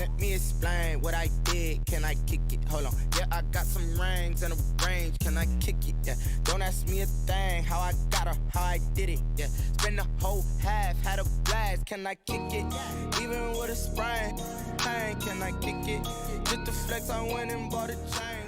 Let me explain what I did. Can I kick it? Hold on. Yeah, I got some rings and a range. Can I kick it? Yeah. Don't ask me a thing. How I got her, how I did it. Yeah. Spend the whole half, had a blast. Can I kick it? Even with a sprain, pain. Can I kick it? Just to flex, I went and bought a chain.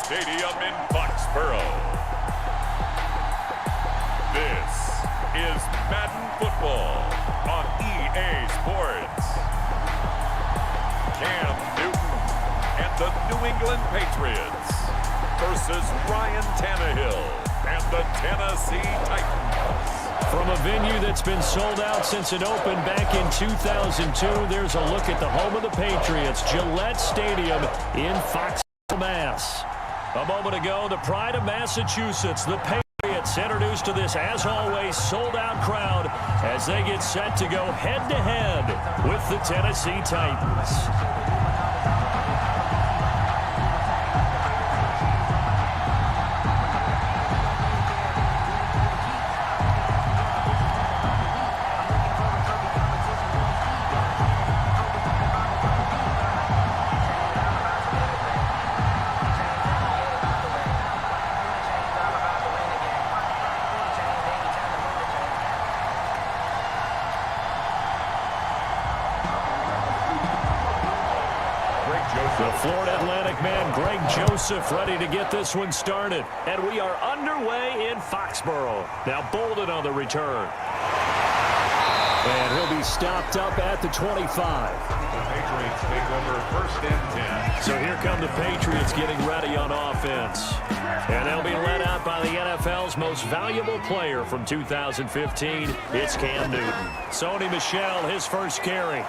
Stadium in Foxborough. This is Madden Football on EA Sports. Cam Newton and the New England Patriots versus Ryan Tannehill and the Tennessee Titans. From a venue that's been sold out since it opened back in 2002, there's a look at the home of the Patriots, Gillette Stadium in Foxborough, Mass. A moment ago, the pride of Massachusetts, the Patriots, introduced to this, as always, sold-out crowd as they get set to go head-to-head with the Tennessee Titans. The Florida Atlantic man, Greg Joseph, ready to get this one started. And we are underway in Foxborough. Now Bolden on the return. And he'll be stopped up at the 25. The Patriots take over 1st and 10. So here come the Patriots getting ready on offense. And they'll be led out by the NFL's most valuable player from 2015. It's Cam Newton. Sony Michel, his first carry.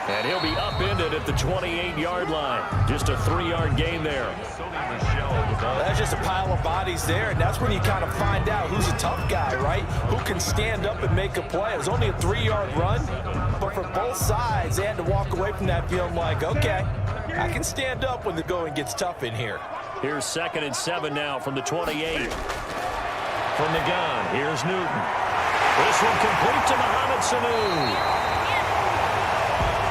And he'll be upended at the 28-yard line. Just a 3-yard gain there. That's just a pile of bodies there, and that's when you kind of find out who's a tough guy, right? Who can stand up and make a play. It was only a 3-yard run, but for both sides, they had to walk away from that feeling like, okay, I can stand up when the going gets tough in here. Here's 2nd and 7 now from the 28. From the gun, here's Newton. This one complete to Mohamed Sanu.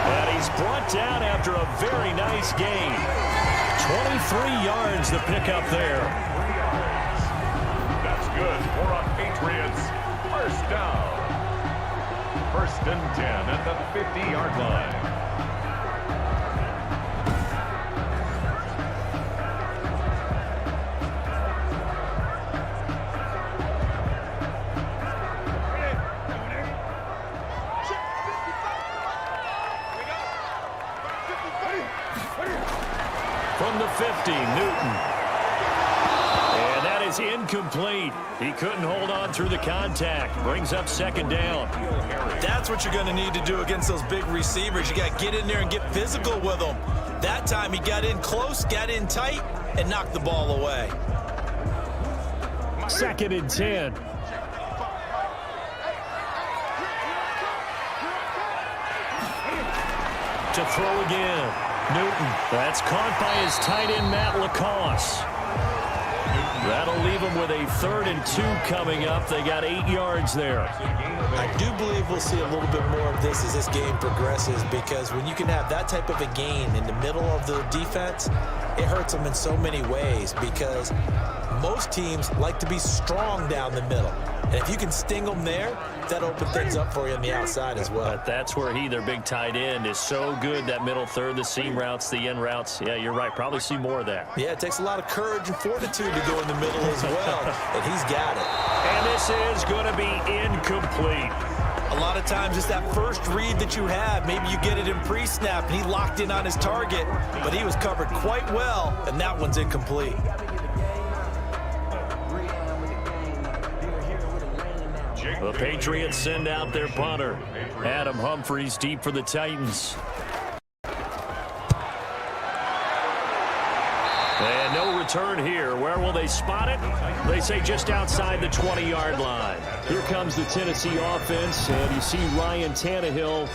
And he's brought down after a very nice gain. 23 yards the pickup there. That's good for a Patriots first down. 1st and 10 at the 50-yard line. From the 50, Newton. And that is incomplete. He couldn't hold on through the contact. Brings up 2nd down. That's what you're going to need to do against those big receivers. You got to get in there and get physical with them. That time he got in close, got in tight, and knocked the ball away. 2nd and 10. To throw again. Newton. That's caught by his tight end, Matt LaCosse. That'll leave him with a 3rd and 2 coming up. They got 8 yards there. I do believe we'll see a little bit more of this as this game progresses, because when you can have that type of a gain in the middle of the defense, it hurts them in so many ways, because most teams like to be strong down the middle. And if you can sting them there, that opens things up for you on the outside as well. But that's where their big tight end, is so good, that middle third, the seam routes, the end routes. Yeah, you're right. Probably see more of that. Yeah, it takes a lot of courage and fortitude to go in the middle as well, and he's got it. And this is going to be incomplete. A lot of times it's that first read that you have. Maybe you get it in pre-snap, and he locked in on his target, but he was covered quite well, and that one's The Patriots send out their punter. Adam Humphries deep for the Titans. And no return here. Where will they spot it? They say just outside the 20-yard line. Here comes the Tennessee offense, and you see Ryan Tannehill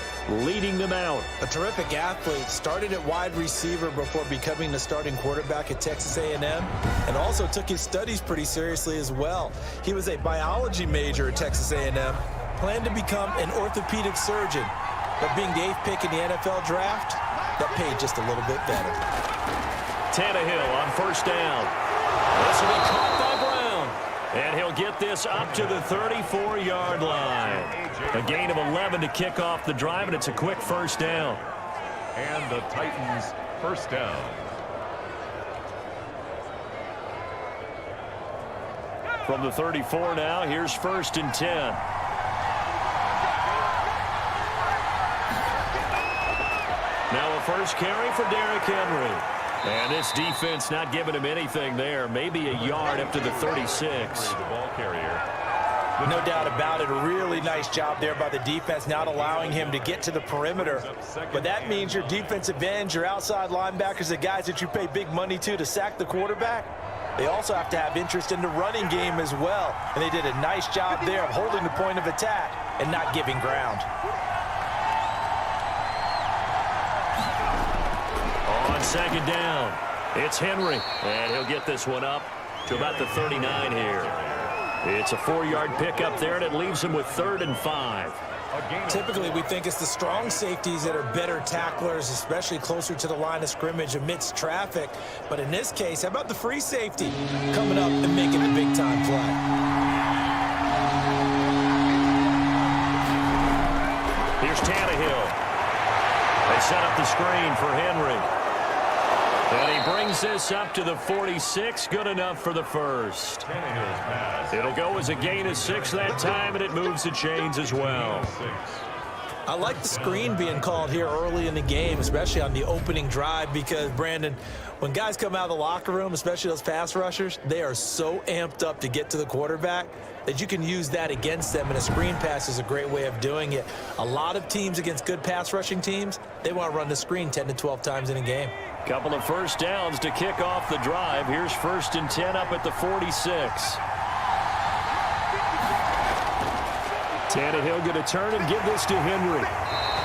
leading them out. A terrific athlete, started at wide receiver before becoming the starting quarterback at Texas A&M, and also took his studies pretty seriously as well. He was a biology major at Texas A&M, planned to become an orthopedic surgeon, but being the 8th pick in the NFL draft, that paid just a little bit better. Tannehill on first down. This will be caught by Brown. And he'll get this up to the 34-yard line. A gain of 11 to kick off the drive, and it's a quick first down. And the Titans first down. From the 34 now, here's 1st and 10. Now a first carry for Derrick Henry. And this defense not giving him anything there. Maybe a yard up to the 36. The ball carrier. No doubt about it. A really nice job there by the defense, not allowing him to get to the perimeter. But that means your defensive ends, your outside linebackers, the guys that you pay big money to sack the quarterback, they also have to have interest in the running game as well. And they did a nice job there of holding the point of attack and not giving ground. On second down, it's Henry, and he'll get this one up to about the 39 here. It's a 4-yard pickup there, and it leaves him with 3rd and 5. Typically, we think it's the strong safeties that are better tacklers, especially closer to the line of scrimmage amidst traffic. But in this case, how about the free safety coming up and making a big-time play? Here's Tannehill. They set up the screen for Henry. And he brings this up to the 46. Good enough for the first. It'll go as a gain of 6 that time, and it moves the chains as well. I like the screen being called here early in the game, especially on the opening drive, because, Brandon, when guys come out of the locker room, especially those pass rushers, they are so amped up to get to the quarterback that you can use that against them, and a screen pass is a great way of doing it. A lot of teams against good pass rushing teams, they want to run the screen 10 to 12 times in a game. Couple of first downs to kick off the drive. Here's 1st and 10 up at the 46. Tannehill going to turn and give this to Henry.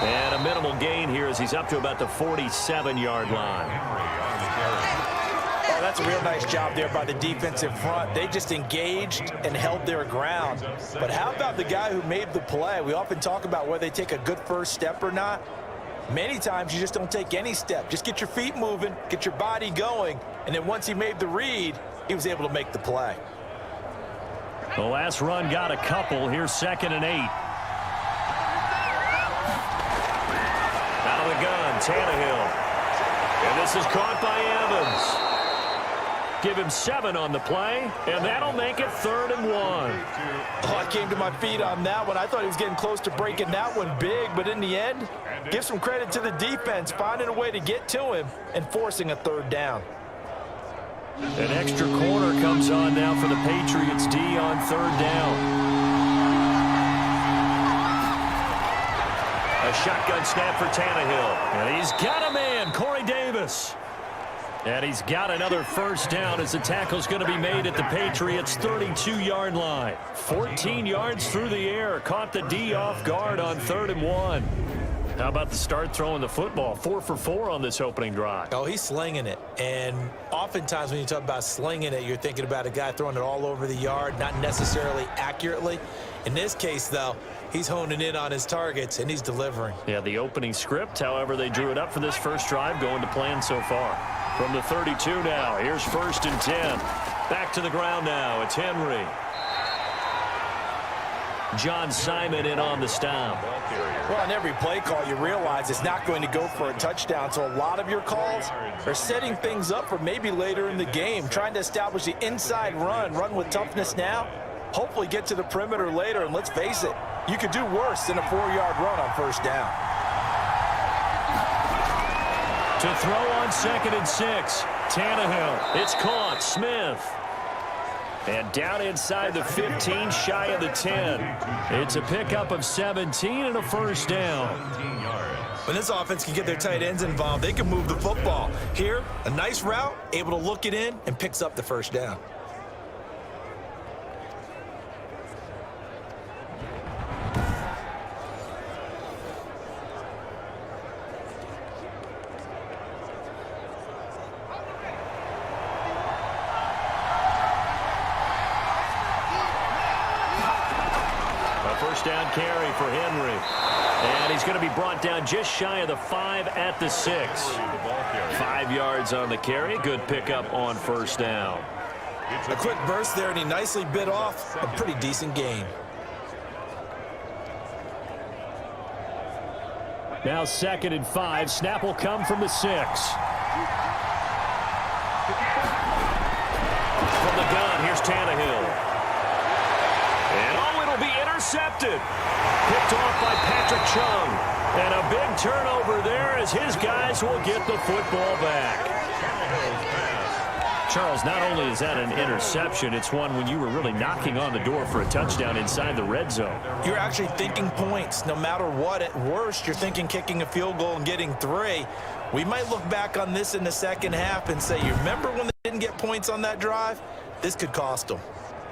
And a minimal gain here as he's up to about the 47-yard line. Oh, that's a real nice job there by the defensive front. They just engaged and held their ground. But how about the guy who made the play? We often talk about whether they take a good first step or not. Many times you just don't take any step. Just get your feet moving, get your body going, and then once he made the read, he was able to make the play. The last run got a couple. Here's 2nd and 8. Out of the gun, Tannehill. And this is caught by Evans. Give him 7 on the play, and that'll make it 3rd and 1. Oh, I came to my feet on that one. I thought he was getting close to breaking that one big, but in the end, give some credit to the defense, finding a way to get to him and forcing a 3rd down. An extra corner comes on now for the Patriots D on 3rd down. A shotgun snap for Tannehill. And he's got a man, Corey Davis. And he's got another first down as the tackle's going to be made at the Patriots' 32-yard line. 14 yards through the air. Caught the D off guard on 3rd and 1. How about the start throwing the football? 4 for 4 on this opening drive. Oh, he's slinging it. And oftentimes when you talk about slinging it, you're thinking about a guy throwing it all over the yard, not necessarily accurately. In this case, though, he's honing in on his targets, and he's delivering. Yeah, the opening script, however, they drew it up for this first drive, going to plan so far. From the 32 now, here's 1st and 10. Back to the ground now, it's Henry. John Simon in on the stop. Well, on every play call, you realize it's not going to go for a touchdown. So a lot of your calls are setting things up for maybe later in the game, trying to establish the inside run with toughness now, hopefully get to the perimeter later. And let's face it, you could do worse than a 4-yard run on first down. To throw on 2nd and 6, Tannehill. It's caught. Smith. And down inside the 15, shy of the 10. It's a pickup of 17 and a first down. When this offense can get their tight ends involved, they can move the football. Here, a nice route, able to look it in, and picks up the first down. First down carry for Henry. And he's going to be brought down just shy of the 5 at the 6. 5 yards on the carry. Good pickup on first down. A quick burst there, and he nicely bit off a pretty decent gain. Now 2nd and 5. Snap will come from the 6. From the gun, here's Tannehill. And it'll be intercepted. Picked off by Patrick Chung. And a big turnover there as his guys will get the football back. Charles, not only is that an interception, it's one when you were really knocking on the door for a touchdown inside the red zone. You're actually thinking points. No matter what, at worst, you're thinking kicking a field goal and getting 3. We might look back on this in the second half and say, you remember when they didn't get points on that drive? This could cost them.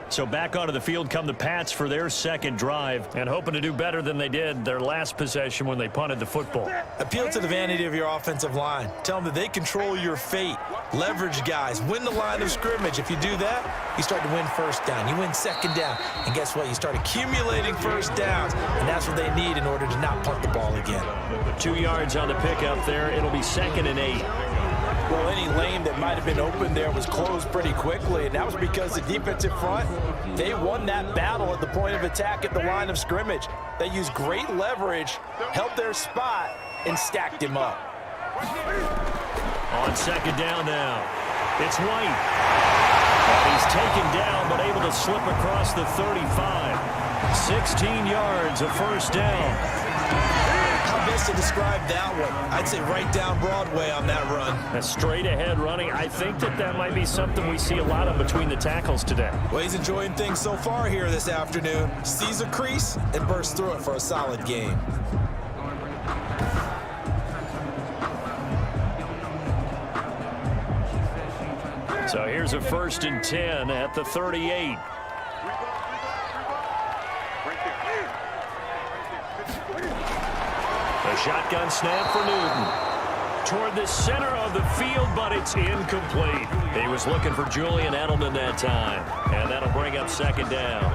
So back onto the field come the Pats for their second drive and hoping to do better than they did their last possession when they punted the football. Appeal to the vanity of your offensive line. Tell them that they control your fate. Leverage guys. Win the line of scrimmage. If you do that, you start to win first down. You win second down. And guess what? You start accumulating first downs. And that's what they need in order to not punt the ball again. 2 yards on the pickup there. It'll be 2nd and 8. Well, any lane that might have been open there was closed pretty quickly, and that was because the defensive front, they won that battle at the point of attack at the line of scrimmage. They used great leverage, held their spot, and stacked him up. On 2nd down now, it's White. And he's taken down, but able to slip across the 35. 16 yards, a first down. How best to describe that one? I'd say right down Broadway on that run. A straight ahead running. I think that might be something we see a lot of between the tackles today. Well, he's enjoying things so far here this afternoon. Sees a crease and bursts through it for a solid game. So here's a 1st and 10 at the 38. A shotgun snap for Newton. Toward the center of the field, but it's incomplete. He was looking for Julian Edelman that time, and that'll bring up 2nd down.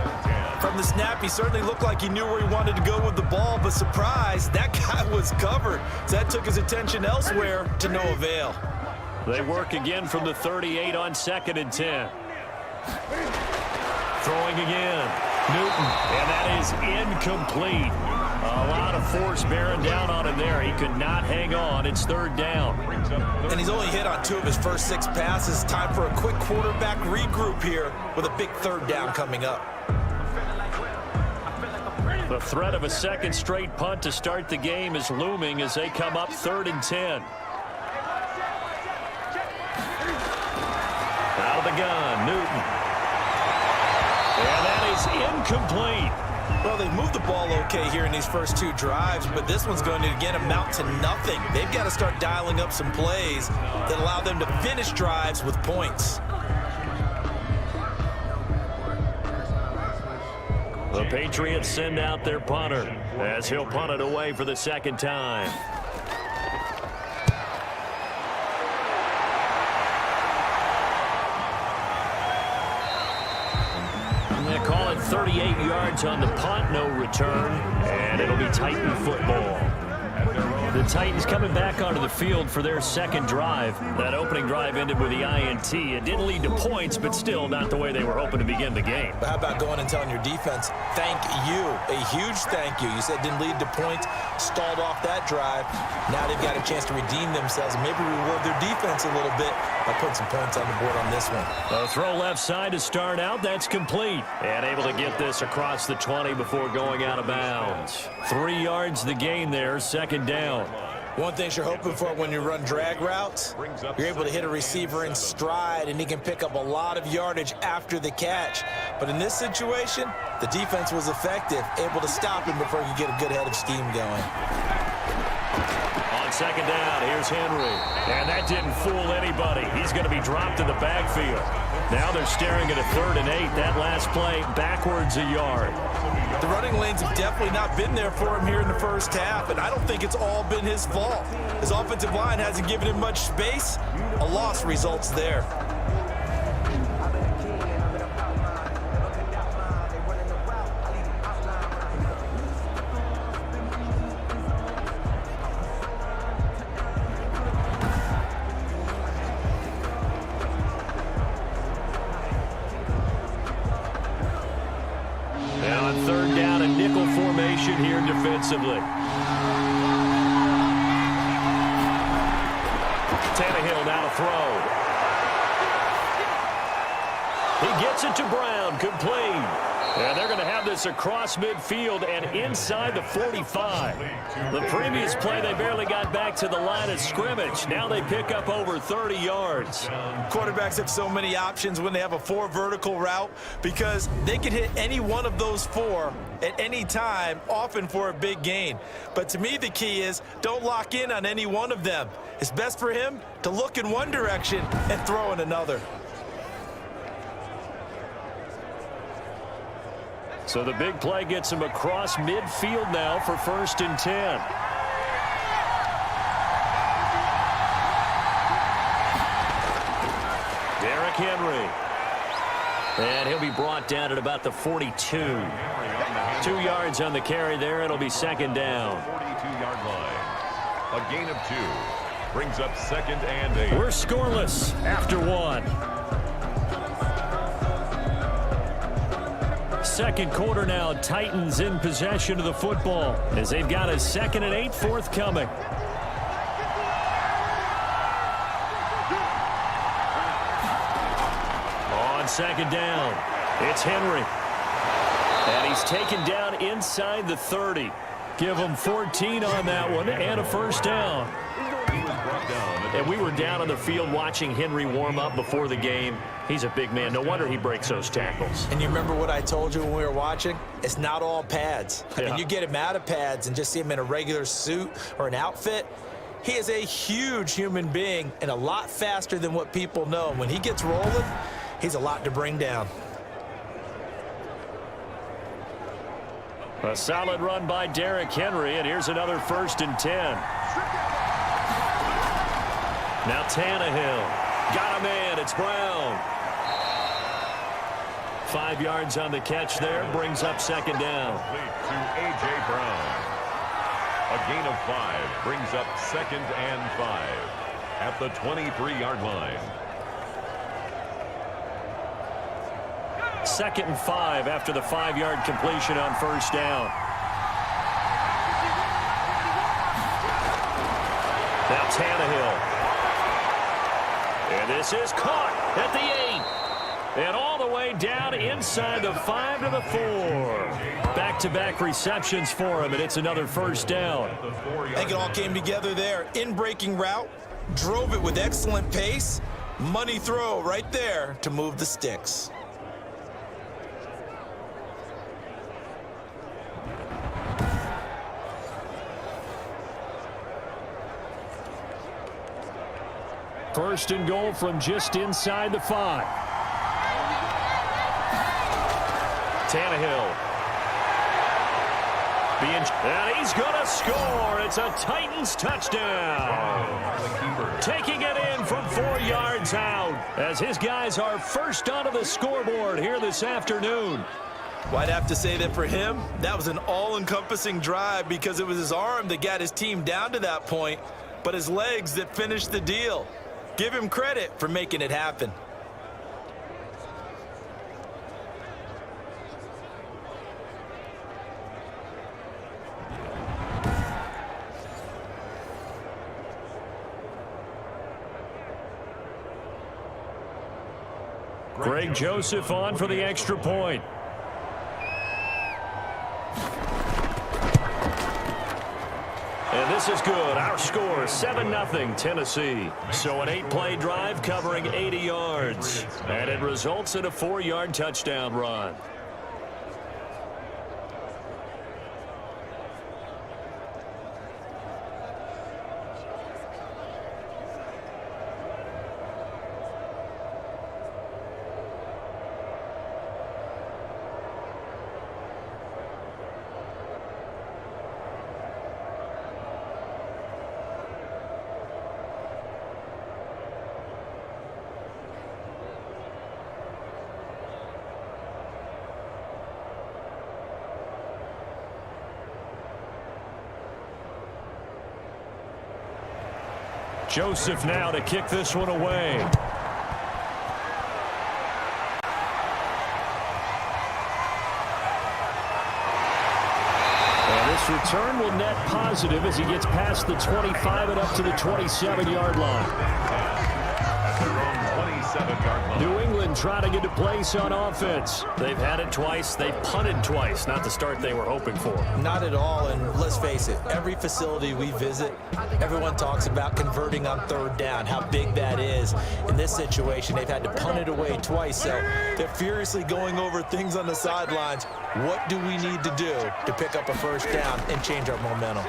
From the snap, he certainly looked like he knew where he wanted to go with the ball, but surprise, that guy was covered. So that took his attention elsewhere to no avail. They work again from the 38 on 2nd and 10. Throwing again. Newton, and that is incomplete. A lot of force bearing down on him there. He could not hang on. It's 3rd down. And he's only hit on 2 of his first 6 passes. Time for a quick quarterback regroup here with a big 3rd down coming up. The threat of a second straight punt to start the game is looming as they come up 3rd and 10. Out of the gun, Newton. And that is incomplete. Well, they've moved the ball okay here in these first 2 drives, but this one's going to, again, amount to nothing. They've got to start dialing up some plays that allow them to finish drives with points. The Patriots send out their punter as he'll punt it away for the 2nd time. They call it 38 yards on the punt, no return, and it'll be Titan football. The Titans coming back onto the field for their 2nd drive. That opening drive ended with the INT. It didn't lead to points, but still not the way they were hoping to begin the game. But how about going and telling your defense, thank you, a huge thank you. You said didn't lead to points, stalled off that drive. Now they've got a chance to redeem themselves and maybe reward their defense a little bit by putting some points on the board on this one. A throw left side to start out. That's complete. And able to get this across the 20 before going out of bounds. 3 yards the gain there, 2nd down. One thing you're hoping for when you run drag routes, you're able to hit a receiver in stride, and he can pick up a lot of yardage after the catch. But in this situation, the defense was effective, able to stop him before he could get a good head of steam going. On second down, here's Henry. And that didn't fool anybody. He's going to be dropped in the backfield. Now they're staring at a 3rd and 8. That last play, backwards a yard. The running lanes have definitely not been there for him here in the first half, and I don't think it's all been his fault. His offensive line hasn't given him much space. A loss results there. Now on 3rd down, a nickel formation here defensively. Tannehill now to throw. He gets it to Brown, complete. And they're going to have this across midfield and inside the 45. The previous play, they barely got back to the line of scrimmage. Now they pick up over 30 yards. Quarterbacks have so many options when they have a 4 vertical route because they can hit any one of those 4 at any time, often for a big gain. But to me, the key is don't lock in on any one of them. It's best for him to look in one direction and throw in another. So the big play gets him across midfield now for 1st and 10. Derrick Henry. And he'll be brought down at about the 42. 2 yards on the carry there. It'll be 2nd down. 42-yard line. A gain of 2. Brings up 2nd and 8. We're scoreless after 1. Second quarter now, Titans in possession of the football as they've got a 2nd and 8 forthcoming. On 2nd down, it's Henry. And he's taken down inside the 30. Give him 14 on that one and a 1st down. And we were down on the field watching Henry warm up before the game. He's a big man. No wonder he breaks those tackles. And you remember what I told you when we were watching? It's not all pads. I Yeah. mean, you get him out of pads and just see him in a regular suit or an outfit. He is a huge human being and a lot faster than what people know. When he gets rolling, he's a lot to bring down. A solid run by Derrick Henry, and here's another 1st and 10. Now Tannehill. Got a man. It's Brown. 5 yards on the catch there. Brings up 2nd down. To A.J. Brown. A gain of 5 brings up 2nd and 5 at the 23-yard line. 2nd and 5 after the 5-yard completion on 1st down. Now Tannehill. And this is caught at the 8. And all the way down inside the 5 to the 4. Back-to-back receptions for him, and it's another 1st down. I think it all came together there. In-breaking route, drove it with excellent pace. Money throw right there to move the sticks. First and goal from just inside the 5. Tannehill. And he's going to score. It's a Titans touchdown. Taking it in from 4 yards out as his guys are first onto the scoreboard here this afternoon. Well, I'd have to say that for him, that was an all-encompassing drive because it was his arm that got his team down to that point, but his legs that finished the deal. Give him credit for making it happen. Greg Joseph on for the extra point. And this is good. Our score, 7-0 Tennessee. So an 8-play drive covering 80 yards. And it results in a 4-yard touchdown run. Joseph now to kick this one away. And this return will net positive as he gets past the 25 and up to the 27-yard line. New England trying to get to place on offense. They've had it twice. They've punted twice. Not the start they were hoping for. Not at all, and let's face it, every facility we visit, everyone talks about converting on third down, how big that is. In this situation, they've had to punt it away twice, so they're furiously going over things on the sidelines. What do we need to do to pick up a first down and change our momentum?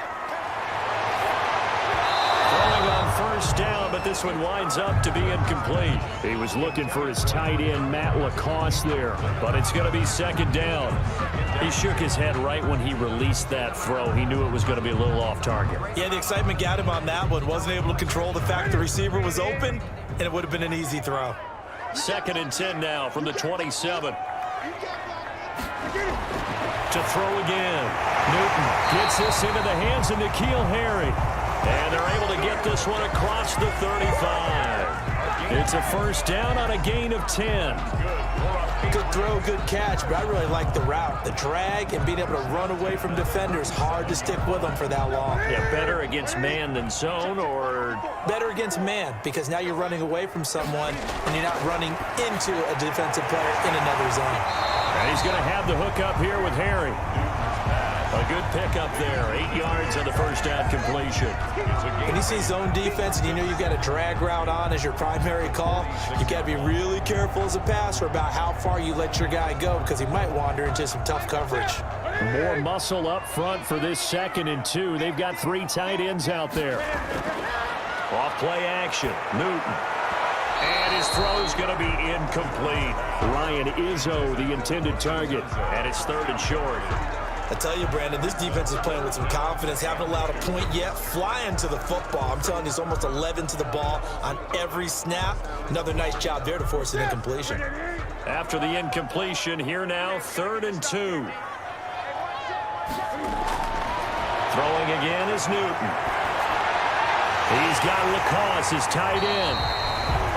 Throwing on first down, but this one winds up to be incomplete. He was looking for his tight end, Matt Lacoste there, but it's going to be second down. He shook his head right when he released that throw. He knew it was going to be a little off target. Yeah, the excitement got him on that one. Wasn't able to control the fact the receiver was open, and it would have been an easy throw. 2nd and 10 now from the 27. To throw again. Newton gets this into the hands of N'Keal Harry. And they're able to get this one across the 35. It's a first down on a gain of 10. Good throw, good catch, but I really like the route. The drag and being able to run away from defenders. Hard to stick with them for that long. Yeah, better against man than zone, or? Better against man, because now you're running away from someone and you're not running into a defensive player in another zone. And he's going to have the hook up here with Harry. A good pickup there. 8 yards on the first down completion. When you see zone defense and you know you've got a drag route on as your primary call, you got to be really careful as a passer about how far you let your guy go, because he might wander into some tough coverage. More muscle up front for this 2nd and 2. They've got 3 tight ends out there. Off play action. Newton. And his throw's going to be incomplete. Ryan Izzo, the intended target. And it's 3rd and short. I tell you, Brandon, this defense is playing with some confidence. Haven't allowed a point yet. Flying to the football. I'm telling you, it's almost 11 to the ball on every snap. Another nice job there to force an incompletion. After the incompletion, here now, 3rd and 2. Throwing again is Newton. He's got Lacoste, his tight end.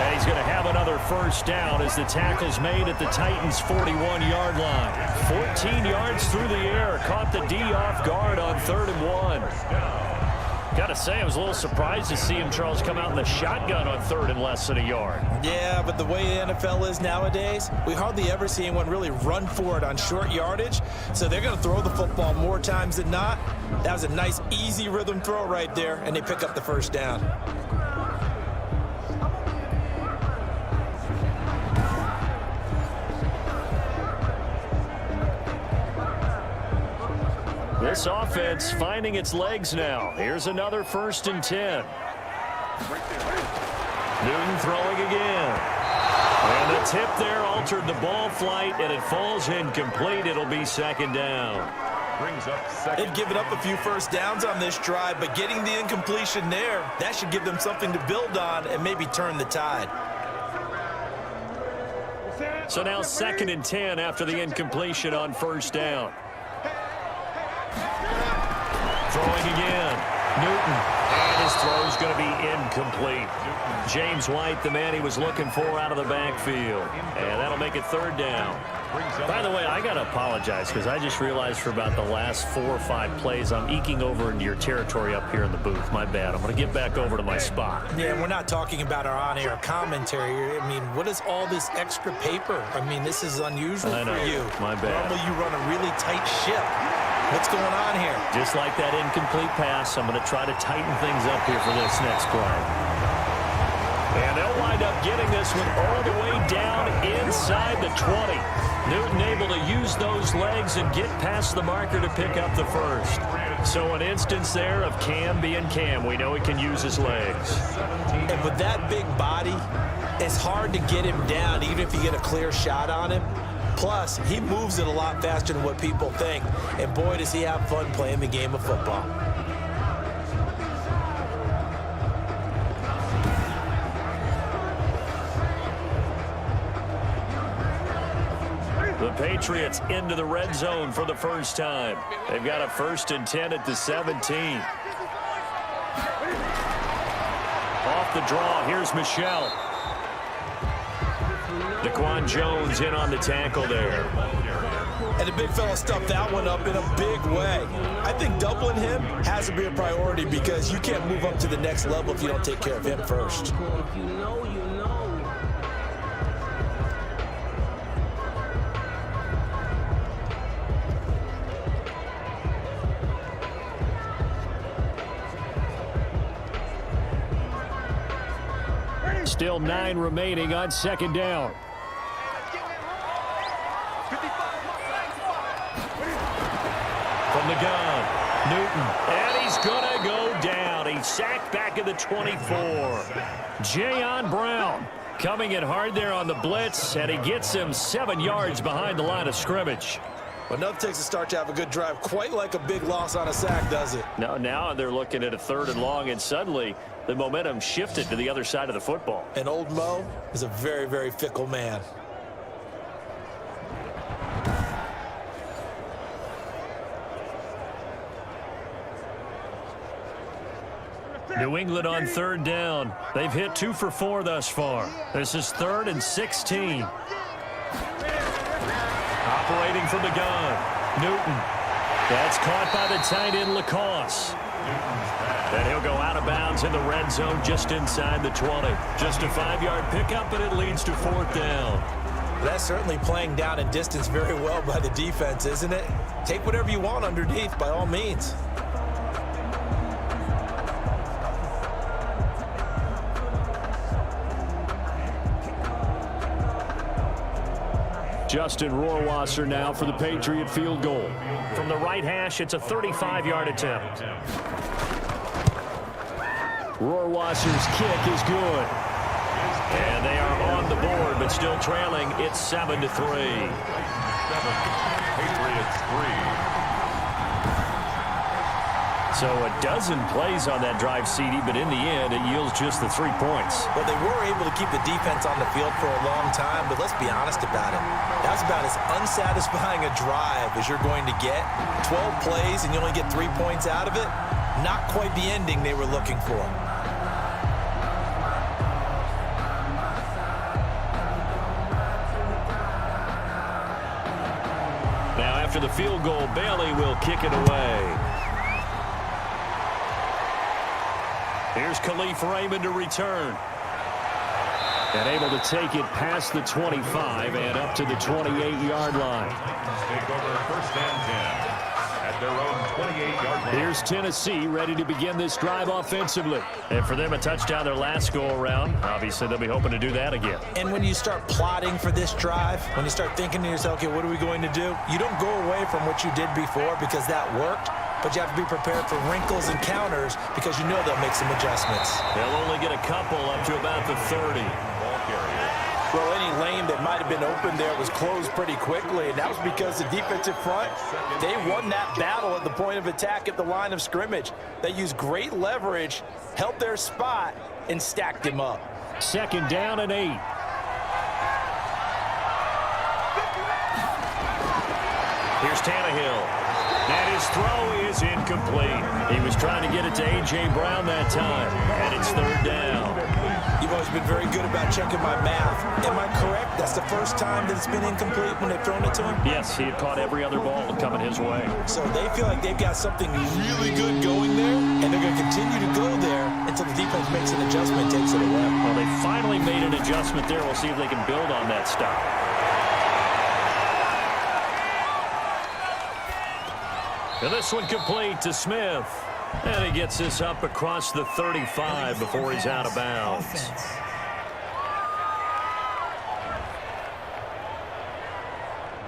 And he's going to have another first down as the tackle's made at the Titans' 41-yard line. 14 yards through the air. Caught the D off guard on 3rd and 1. Got to say, I was a little surprised to see him, Charles, come out in the shotgun on 3rd and less than a yard. Yeah, but the way the NFL is nowadays, we hardly ever see anyone really run for it on short yardage. So they're going to throw the football more times than not. That was a nice, easy rhythm throw right there, and they pick up the first down. This offense finding its legs now. Here's another 1st and 10. Newton throwing again. And the tip there altered the ball flight, and it falls incomplete. It'll be 2nd down. They've given up a few first downs on this drive, but getting the incompletion there, that should give them something to build on and maybe turn the tide. So now 2nd and 10 after the incompletion on first down. Throwing again. Newton. And his throw's going to be incomplete. James White, the man he was looking for out of the backfield. And that'll make it 3rd down. By the way, I got to apologize because I just realized for about the last 4 or 5 plays I'm eking over into your territory up here in the booth. My bad. I'm going to get back over to my spot. Yeah, we're not talking about our on-air commentary. I mean, what is all this extra paper? I mean, this is unusual for you. My bad. Normally you run a really tight ship. What's going on here? Just like that incomplete pass, I'm going to try to tighten things up here for this next play. And they'll wind up getting this one all the way down inside the 20. Newton able to use those legs and get past the marker to pick up the first. So an instance there of Cam being Cam. We know he can use his legs. And with that big body, it's hard to get him down, even if you get a clear shot on him. Plus, he moves it a lot faster than what people think. And boy, does he have fun playing the game of football. The Patriots into the red zone for the first time. They've got a 1st and 10 at the 17. Off the draw, here's Michelle. Daquan Jones in on the tackle there. And the big fella stuffed that one up in a big way. I think doubling him has to be a priority because you can't move up to the next level if you don't take care of him first. Still 9 remaining on 2nd down. From the gun, Newton, and he's going to go down. He's sacked back at the 24. Jayon Brown coming in hard there on the blitz, and he gets him 7 yards behind the line of scrimmage. Well, nothing takes a start to have a good drive, quite like a big loss on a sack, does it? Now they're looking at a 3rd and long, and suddenly the momentum shifted to the other side of the football. And old Mo is a very, very fickle man. New England on 3rd down. They've hit 2 for 4 thus far. This is 3rd and 16. Operating from the gun, Newton. That's caught by the tight end, Lacoste. And he'll go out of bounds in the red zone just inside the 20. Just a 5-yard pickup, and it leads to 4th down. That's certainly playing down and distance very well by the defense, isn't it? Take whatever you want underneath, by all means. Justin Rohrwasser now for the Patriot field goal. From the right hash, it's a 35-yard attempt. Rohrwasser's kick is good. And they are on the board, but still trailing. It's 7-3. Patriots 3. So a dozen plays on that drive, CD, but in the end, it yields just the 3 points. Well, they were able to keep the defense on the field for a long time, but let's be honest about it. That's about as unsatisfying a drive as you're going to get. 12 plays and you only get 3 points out of it. Not quite the ending they were looking for. Now, after the field goal, Bailey will kick it away. Here's Khalif Raymond to return. And able to take it past the 25 and up to the 28-yard line. Take over 1st and 10 at their own 28-yard line. Here's Tennessee ready to begin this drive offensively. And for them, a touchdown their last go-around. Obviously, they'll be hoping to do that again. And when you start plotting for this drive, when you start thinking to yourself, okay, what are we going to do? You don't go away from what you did before because that worked. But you have to be prepared for wrinkles and counters because you know they'll make some adjustments. They'll only get a couple up to about the 30. Well, any lane that might have been open there was closed pretty quickly, and that was because the defensive front, they won that battle at the point of attack at the line of scrimmage. They used great leverage, held their spot, and stacked him up. 2nd down and 8. Here's Tannehill. And his throw is incomplete. He was trying to get it to A.J. Brown that time, and it's 3rd down. You've always been very good about checking my math. Am I correct? That's the first time that it's been incomplete when they've thrown it to him? Yes, he had caught every other ball coming his way. So they feel like they've got something really good going there, and they're going to continue to go there until the defense makes an adjustment and takes it away. Well, they finally made an adjustment there. We'll see if they can build on that stop. And this one complete to Smith. And he gets this up across the 35 before he's out of bounds.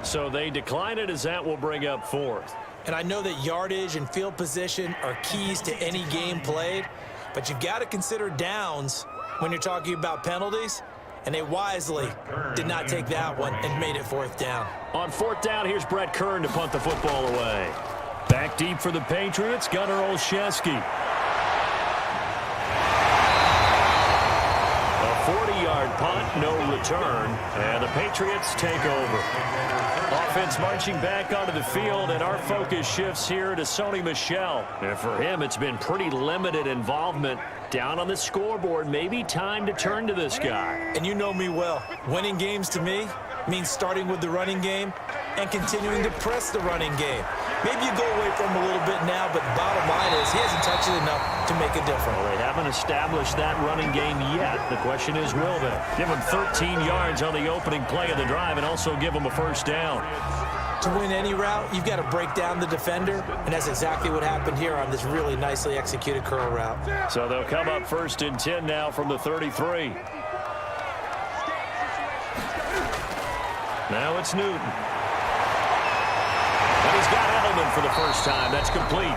So they decline it as that will bring up fourth. And I know that yardage and field position are keys to any game played, but you've got to consider downs when you're talking about penalties, and they wisely did not take that one and made it fourth down. On fourth down, here's Brett Kern to punt the football away. Back deep for the Patriots, Gunnar Olszewski. A 40-yard punt, no return, and the Patriots take over. Offense marching back onto the field, and our focus shifts here to Sony Michel. And for him, it's been pretty limited involvement down on the scoreboard. Maybe time to turn to this guy. And you know me well. Winning games to me means starting with the running game and continuing to press the running game. Maybe you go away from him a little bit now, but the bottom line is he hasn't touched it enough to make a difference. Well, they haven't established that running game yet. The question is, will they? Give him 13 yards on the opening play of the drive and also give him a first down. To win any route, you've got to break down the defender, and that's exactly what happened here on this really nicely executed curl route. So they'll come up 1st and 10 now from the 33. Now it's Newton. And he's got Edelman for the first time. That's complete.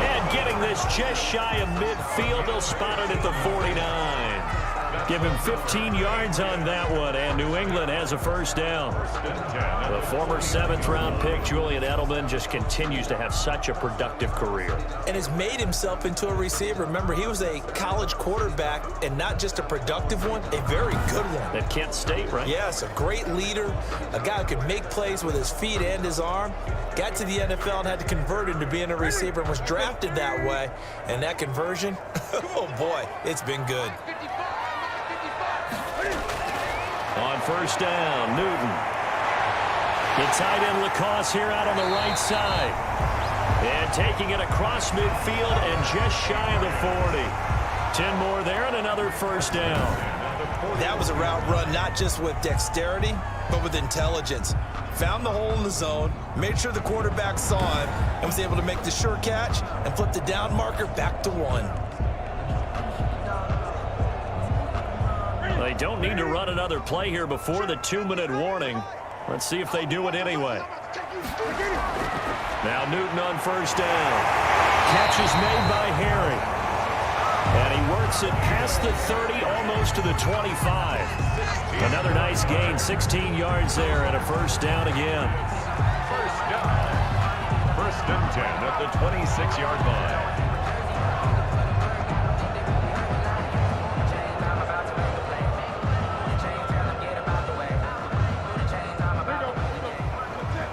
And getting this just shy of midfield, they'll spot it at the 49. Give him 15 yards on that one, and New England has a first down. The former 7th-round pick, Julian Edelman, just continues to have such a productive career. And has made himself into a receiver. Remember, he was a college quarterback, and not just a productive one, a very good one. At Kent State, right? Yes, a great leader, a guy who could make plays with his feet and his arm. Got to the NFL and had to convert into being a receiver and was drafted that way. And that conversion, oh boy, it's been good. On first down, Newton. The tight end Lacoste here out on the right side. And taking it across midfield and just shy of the 40. 10 more there and another first down. That was a route run not just with dexterity, but with intelligence. Found the hole in the zone, made sure the quarterback saw him, and was able to make the sure catch and flip the down marker back to 1. They don't need to run another play here before the 2-minute warning. Let's see if they do it anyway. Now Newton on first down. Catch is made by Harry. And he works it past the 30, almost to the 25. Another nice gain, 16 yards there, and a first down again. First down. 1st and 10 at the 26-yard line.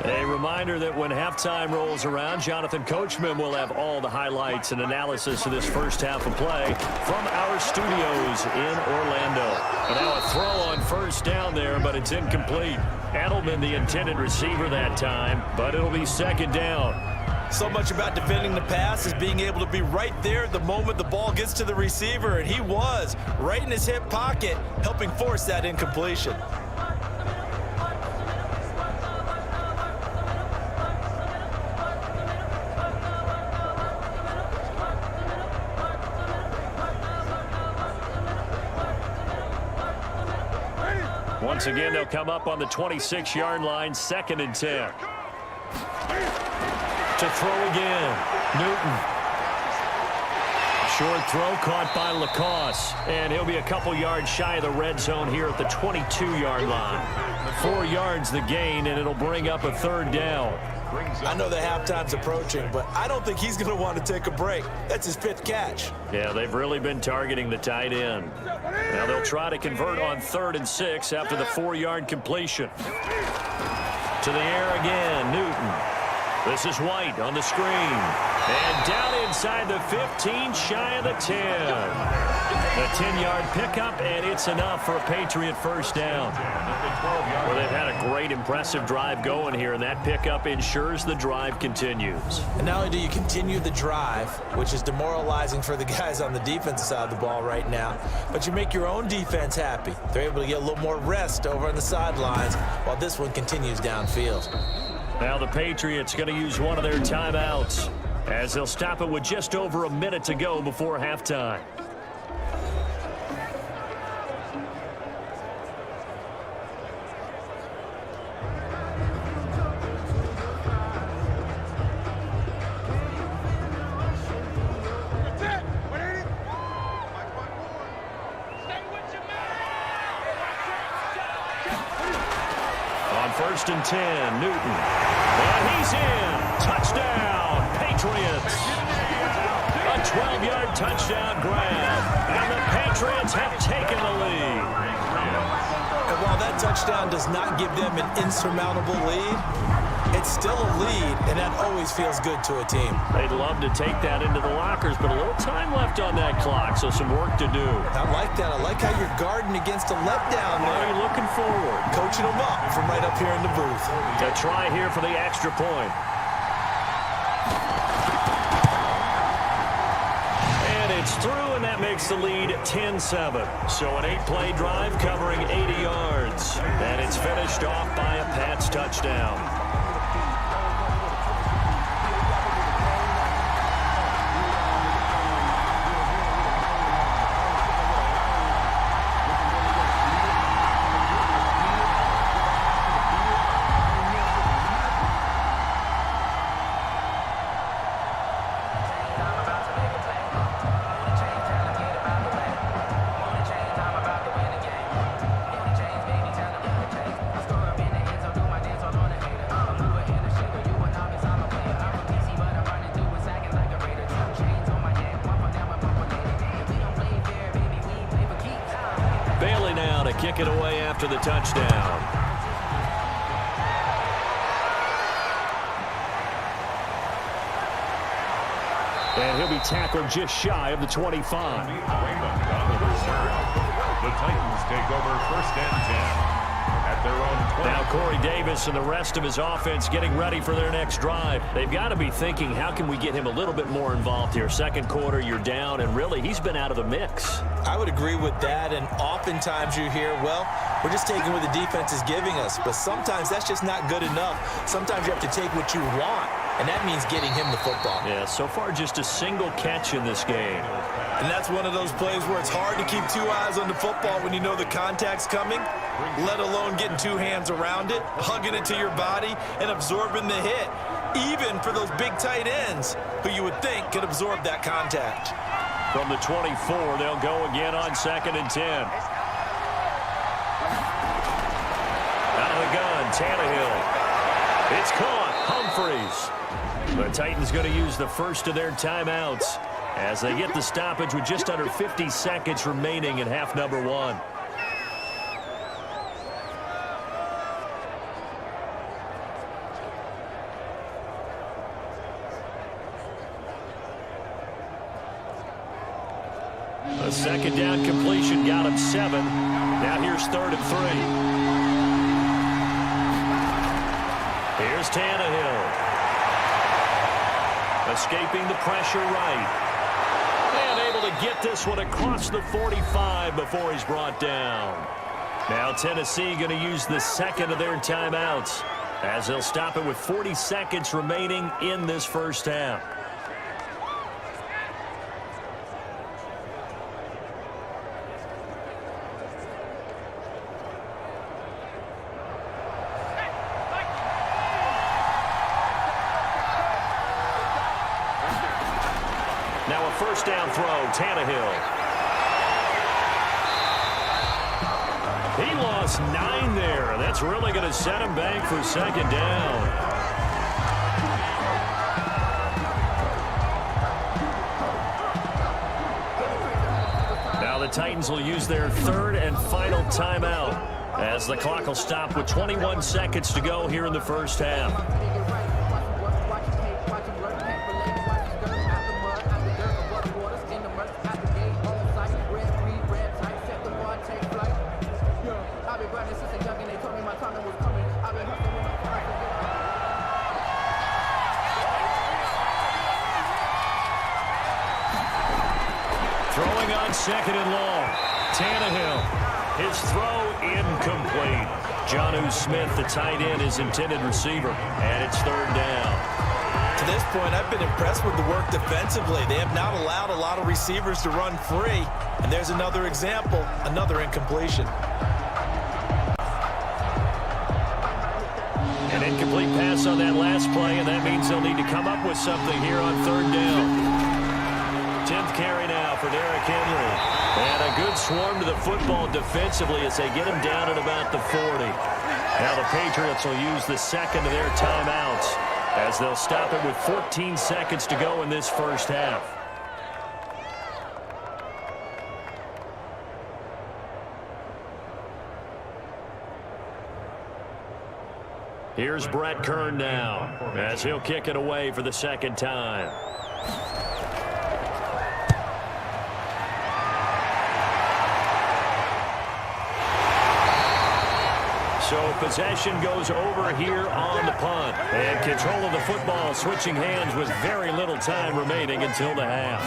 A reminder that when halftime rolls around, Jonathan Coachman will have all the highlights and analysis of this first half of play from our studios in Orlando. And now a throw on first down there, but it's incomplete. Edelman, the intended receiver that time, but it'll be 2nd down. So much about defending the pass is being able to be right there the moment the ball gets to the receiver, and he was right in his hip pocket, helping force that incompletion. Once again, they'll come up on the 26-yard line, 2nd and 10. To throw again, Newton. Short throw caught by Lacoste, and he'll be a couple yards shy of the red zone here at the 22-yard line. 4 yards the gain, and it'll bring up a 3rd down. I know the halftime's approaching, but I don't think he's going to want to take a break. That's his 5th catch. Yeah, they've really been targeting the tight end. Now they'll try to convert on 3rd and 6 after the 4-yard completion. To the air again, Newton. This is White on the screen. And down inside the 15, shy of the 10. The 10-yard pickup, and it's enough for a Patriot first down. Well, they've had a great, impressive drive going here, and that pickup ensures the drive continues. And not only do you continue the drive, which is demoralizing for the guys on the defensive side of the ball right now, but you make your own defense happy. They're able to get a little more rest over on the sidelines while this one continues downfield. Now the Patriots going to use one of their timeouts as they'll stop it with just over a minute to go before halftime. First and 10, Newton. And he's in. Touchdown, Patriots. A 12-yard touchdown grab. And the Patriots have taken the lead. And while that touchdown does not give them an insurmountable lead, it's still a lead, and that always feels good to a team. They'd love to take that into the lockers, but a little time left on that clock, so some work to do. I like that. I like how you're guarding against a letdown there. Are you looking forward? Coaching them up from right up here in the booth. A try here for the extra point. And it's through, and that makes the lead 10-7. So an 8-play drive covering 80 yards. And it's finished off by a Pats touchdown. Kick it away after the touchdown. And he'll be tackled just shy of the 25. Raymond on the reserve. The Titans take over first and 10 at their own 20. Now Corey Davis and the rest of his offense getting ready for their next drive. They've got to be thinking, how can we get him a little bit more involved here? Second quarter, you're down, and really, he's been out of the mix. I would agree with that, and oftentimes you hear, well, we're just taking what the defense is giving us, but sometimes that's just not good enough. Sometimes you have to take what you want, and that means getting him the football. Yeah, so far just a single catch in this game. And that's one of those plays where it's hard to keep two eyes on the football when you know the contact's coming, let alone getting two hands around it, hugging it to your body, and absorbing the hit, even for those big tight ends who you would think could absorb that contact. From the 24, they'll go again on 2nd and 10. Out of the gun, Tannehill. It's caught. Humphreys. The Titans going to use the first of their timeouts as they get the stoppage with just under 50 seconds remaining in half number one. A second down completion got him 7. Now here's 3rd and 3. Here's Tannehill. Escaping the pressure right. And able to get this one across the 45 before he's brought down. Now Tennessee going to use the second of their timeouts as they'll stop it with 40 seconds remaining in this first half. Now a first down throw, Tannehill. He lost 9 there. That's really going to set him back for second down. Now the Titans will use their 3rd and final timeout as the clock will stop with 21 seconds to go here in the first half. Throwing on 2nd and long. Tannehill. His throw incomplete. Jonnu Smith, the tight end, is intended receiver, and it's third down. To this point, I've been impressed with the work defensively. They have not allowed a lot of receivers to run free. And there's another example, another incompletion. An incomplete pass on that last play, and that means they'll need to come up with something here on third down. 10th carry now for Derrick Henry. And a good swarm to the football defensively as they get him down at about the 40. Now the Patriots will use the second of their timeouts as they'll stop it with 14 seconds to go in this first half. Here's Brett Kern now as he'll kick it away for the second time. So possession goes over here on the punt. And control of the football switching hands with very little time remaining until the half.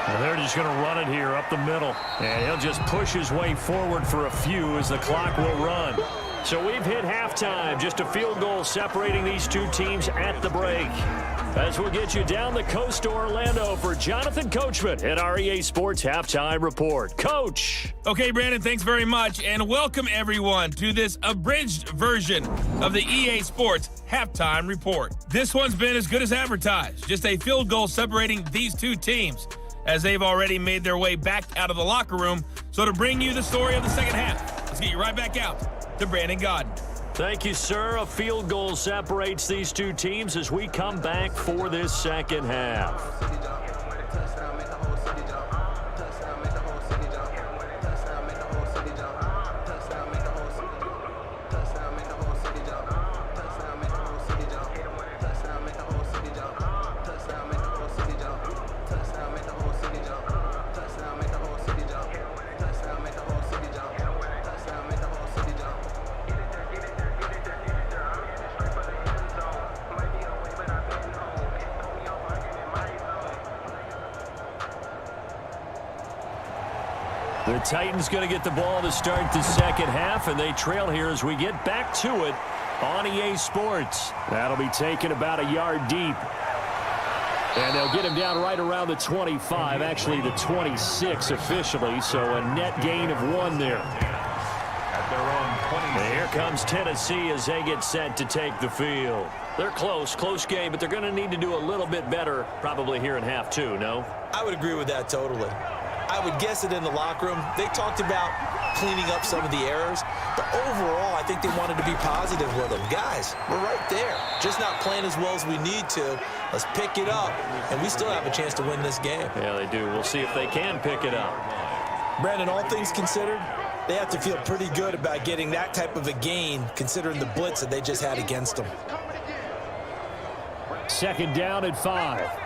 And they're just going to run it here up the middle. And he'll just push his way forward for a few as the clock will run. So we've hit halftime. Just a field goal separating these two teams at the break. As we'll get you down the coast to Orlando for Jonathan Coachman at our EA Sports Halftime Report. Coach! Okay, Brandon, thanks very much, and welcome everyone to this abridged version of the EA Sports Halftime Report. This one's been as good as advertised. Just a field goal separating these two teams as they've already made their way back out of the locker room. So to bring you the story of the second half, let's get you right back out to Brandon Godden. Thank you, sir. A field goal separates these two teams as we come back for this second half. The Titans going to get the ball to start the second half, and they trail here as we get back to it on EA Sports. That'll be taken about a yard deep. And they'll get him down right around the 25, actually the 26 officially, so a net gain of 1 there. And here comes Tennessee as they get set to take the field. They're close game, but they're going to need to do a little bit better probably here in half 2, no? I would agree with that totally. I would guess it in the locker room. They talked about cleaning up some of the errors, but overall, I think they wanted to be positive with them. Guys, we're right there. Just not playing as well as we need to. Let's pick it up, and we still have a chance to win this game. Yeah, they do. We'll see if they can pick it up. Brandon, all things considered, they have to feel pretty good about getting that type of a gain, considering the blitz that they just had against them. Second down at 5.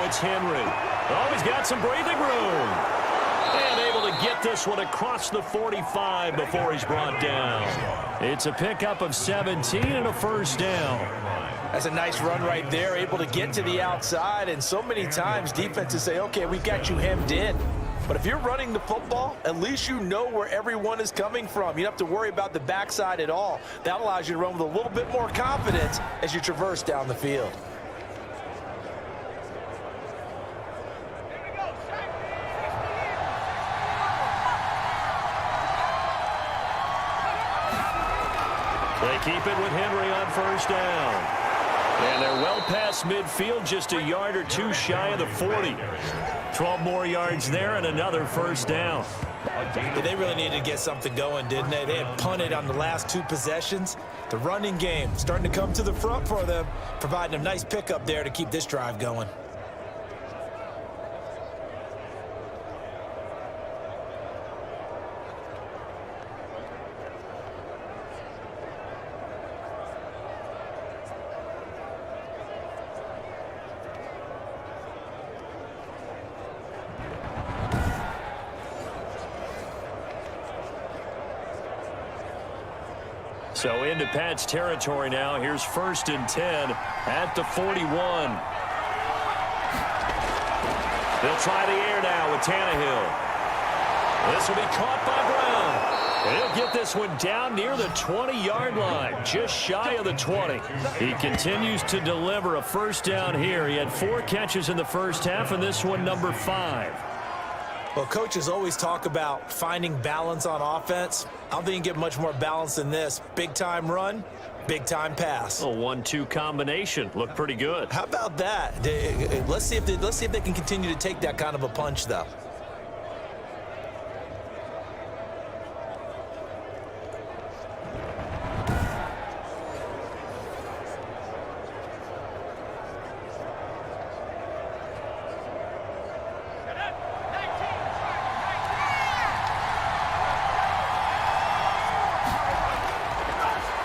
It's Henry. Oh, he's got some breathing room. And able to get this one across the 45 before he's brought down. It's a pickup of 17 and a first down. That's a nice run right there, able to get to the outside. And so many times defenses say, okay, we got you hemmed in. But if you're running the football, at least you know where everyone is coming from. You don't have to worry about the backside at all. That allows you to run with a little bit more confidence as you traverse down the field. They keep it with Henry on first down. And they're well past midfield, just a yard or two shy of the 40. 12 more yards there and another first down. They really needed to get something going, didn't they? They had punted on the last 2 possessions. The running game starting to come to the front for them, providing a nice pickup there to keep this drive going. So into Pat's territory now. Here's 1st and 10 at the 41. They'll try the air now with Tannehill. This will be caught by Brown. And he'll get this one down near the 20-yard line, just shy of the 20. He continues to deliver a first down here. He had 4 catches in the first half, and this one number 5. Well, coaches always talk about finding balance on offense. I don't think you can get much more balance than this. Big-time run, big-time pass. A 1-2 combination. Looked pretty good. How about that? Let's see if they can continue to take that kind of a punch, though.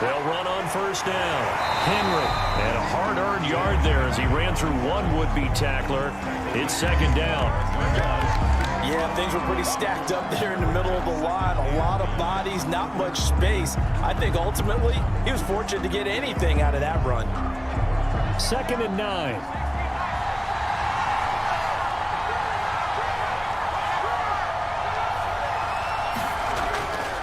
They'll run on first down. Henry had a hard-earned yard there as he ran through one would-be tackler. It's second down. Yeah, things were pretty stacked up there in the middle of the line. A lot of bodies, not much space. I think ultimately he was fortunate to get anything out of that run. 2nd and 9.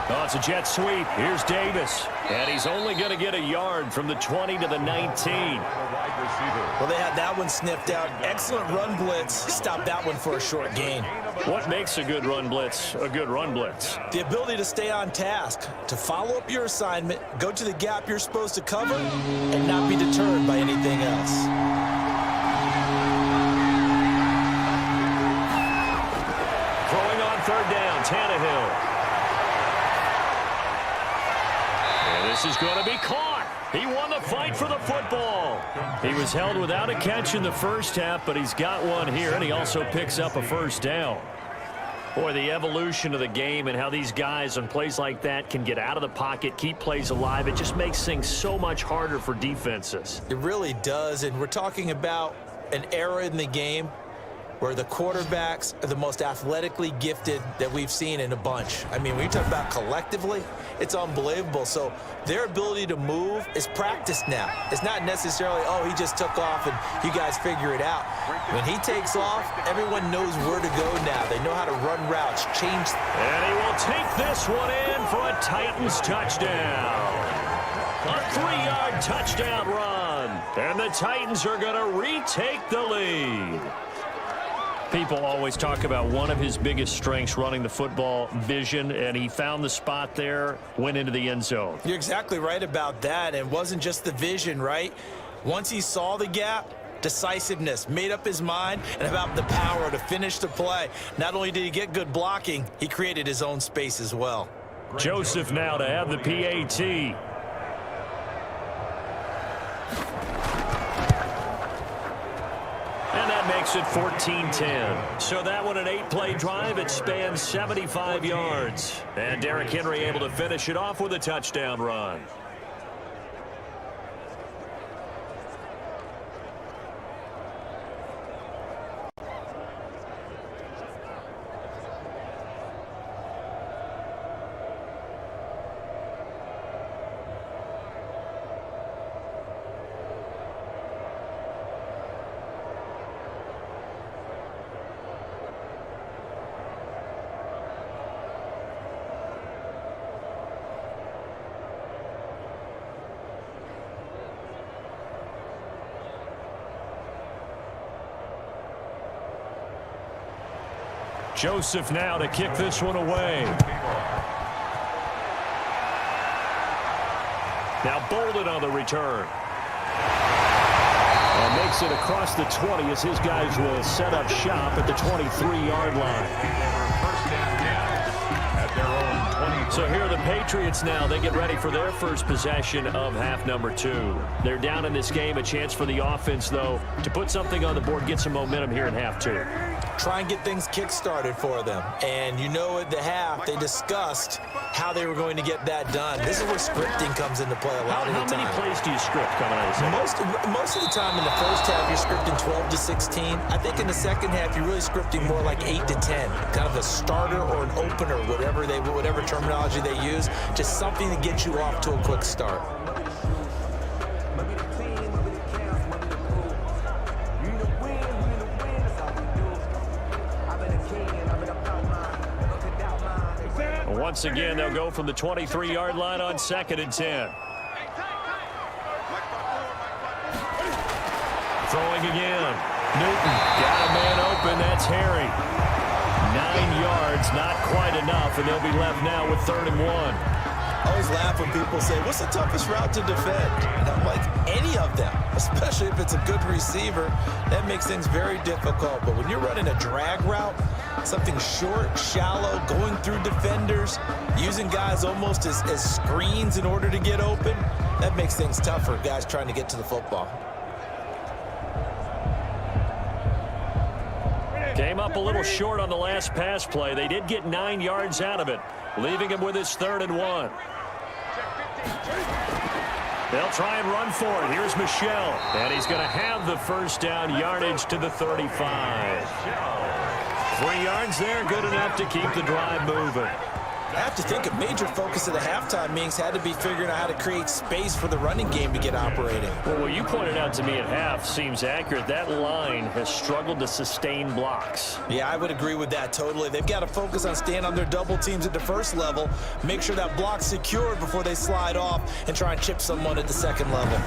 Oh, it's a jet sweep. Here's Davis. And he's only going to get a yard from the 20 to the 19. Well, they had that one sniffed out. Excellent run blitz. Stopped that one for a short gain. What makes a good run blitz a good run blitz? The ability to stay on task, to follow up your assignment, go to the gap you're supposed to cover, and not be deterred by anything else. Throwing on third down, Tannehill. This is going to be caught. He won the fight for the football. He was held without a catch in the first half, but he's got one here, and he also picks up a first down. Boy, the evolution of the game and how these guys on plays like that can get out of the pocket, keep plays alive, it just makes things so much harder for defenses. It really does, and we're talking about an era in the game where the quarterbacks are the most athletically gifted that we've seen in a bunch. I mean, when you talk about collectively, it's unbelievable. So their ability to move is practiced now. It's not necessarily, oh, he just took off and you guys figure it out. When he takes off, everyone knows where to go now. They know how to run routes, change. And he will take this one in for a Titans touchdown. A 3-yard touchdown run. And the Titans are going to retake the lead. People always talk about one of his biggest strengths running the football, vision, and he found the spot there, went into the end zone. You're exactly right about that. It wasn't just the vision, right? Once he saw the gap, decisiveness, made up his mind, and about the power to finish the play. Not only did he get good blocking, he created his own space as well. Joseph now to have the PAT. And that makes it 14-10. So that one, an 8-play drive. It spans 75 yards. And Derrick Henry able to finish it off with a touchdown run. Joseph now to kick this one away. Now Bolden on the return. And makes it across the 20 as his guys will set up shop at the 23-yard line. So here are the Patriots now. They get ready for their first possession of half number 2. They're down in this game. A chance for the offense, though, to put something on the board, get some momentum here in half 2. Try and get things kick-started for them. And you know at the half, they discussed how they were going to get that done. This is where scripting comes into play a lot of the time. How many plays do you script coming out of the second? Most of the time in the first half, you're scripting 12 to 16. I think in the second half, you're really scripting more like 8 to 10. Kind of a starter or an opener, whatever terminology they use. Just something to get you off to a quick start. Once again, they'll go from the 23-yard line on 2nd and 10. Throwing again. Newton got a man open. That's Harry. 9 yards, not quite enough, and they'll be left now with 3rd and 1. I always laugh when people say, what's the toughest route to defend? And I'm like, any of them, especially if it's a good receiver. That makes things very difficult. But when you're running a drag route, something short, shallow, going through defenders, using guys almost as screens in order to get open, that makes things tough for guys trying to get to the football. Came up a little short on the last pass play. They did get 9 yards out of it, leaving him with his 3rd and 1. They'll try and run for it. Here's Michelle, and he's going to have the first down, yardage to the 35. 3 yards there, good enough to keep the drive moving. I have to think a major focus of the halftime meetings had to be figuring out how to create space for the running game to get operating. Well, what you pointed out to me at half seems accurate. That line has struggled to sustain blocks. Yeah, I would agree with that totally. They've got to focus on staying on their double teams at the first level, make sure that block's secured before they slide off and try and chip someone at the second level.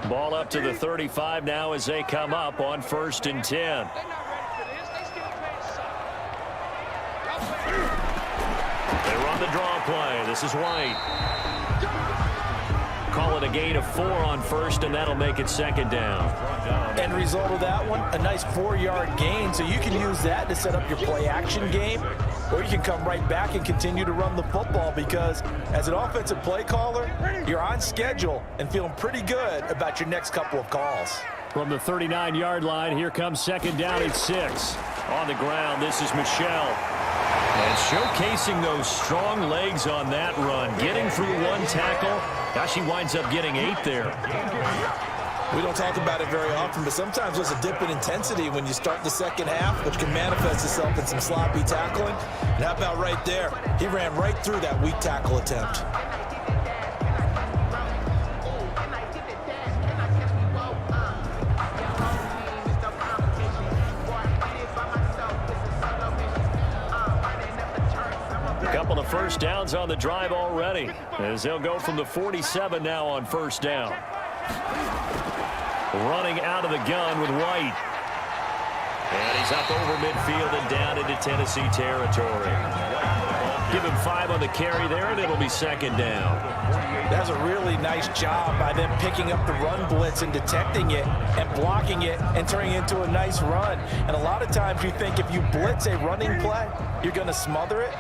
Ball up to the 35 now as they come up on 1st and 10. They run the draw play. This is White. Call it a gain of 4 on 1st, and that'll make it 2nd down. End result of that one, a nice 4-yard gain, so you can use that to set up your play-action game, or you can come right back and continue to run the football because as an offensive play caller, you're on schedule and feeling pretty good about your next couple of calls. From the 39-yard line, here comes 2nd down at 6. On the ground, this is Michelle. And showcasing those strong legs on that run, getting through 1 tackle. Now she winds up getting 8 there. We don't talk about it very often, but sometimes there's a dip in intensity when you start the second half, which can manifest itself in some sloppy tackling. And how about right there? He ran right through that weak tackle attempt. Couple of first downs on the drive already, as they'll go from the 47 now on 1st down. Running out of the gun with White. And he's up over midfield and down into Tennessee territory. Give him 5 on the carry there, and it'll be 2nd down. That's a really nice job by them picking up the run blitz and detecting it and blocking it and turning it into a nice run. And a lot of times you think if you blitz a running play, you're going to smother it.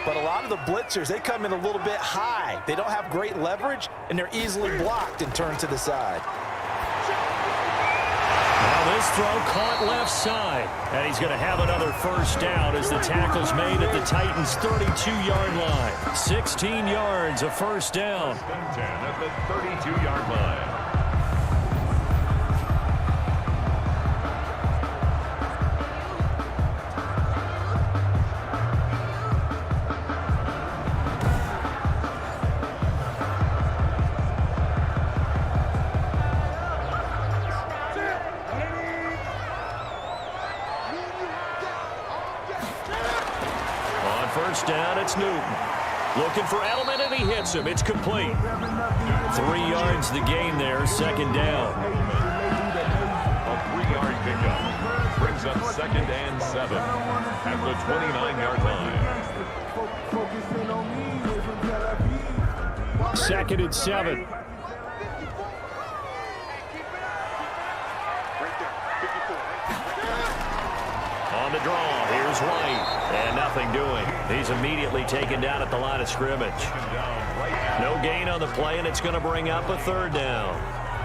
But a lot of the blitzers, they come in a little bit high. They don't have great leverage, and they're easily blocked and turned to the side. Now this throw caught left side, and he's going to have another first down as the tackle's made at the Titans' 32-yard line. 16 yards, a first down. 10 at the 32-yard line. Down, it's Newton. Looking for Edelman, and he hits him. It's complete. 3 yards the gain there, 2nd down. A 3-yard pickup brings up 2nd and 7 at the 29-yard line. 2nd and 7. On the draw, here's White. And nothing doing. He's immediately taken down at the line of scrimmage. No gain on the play, and it's going to bring up a 3rd down.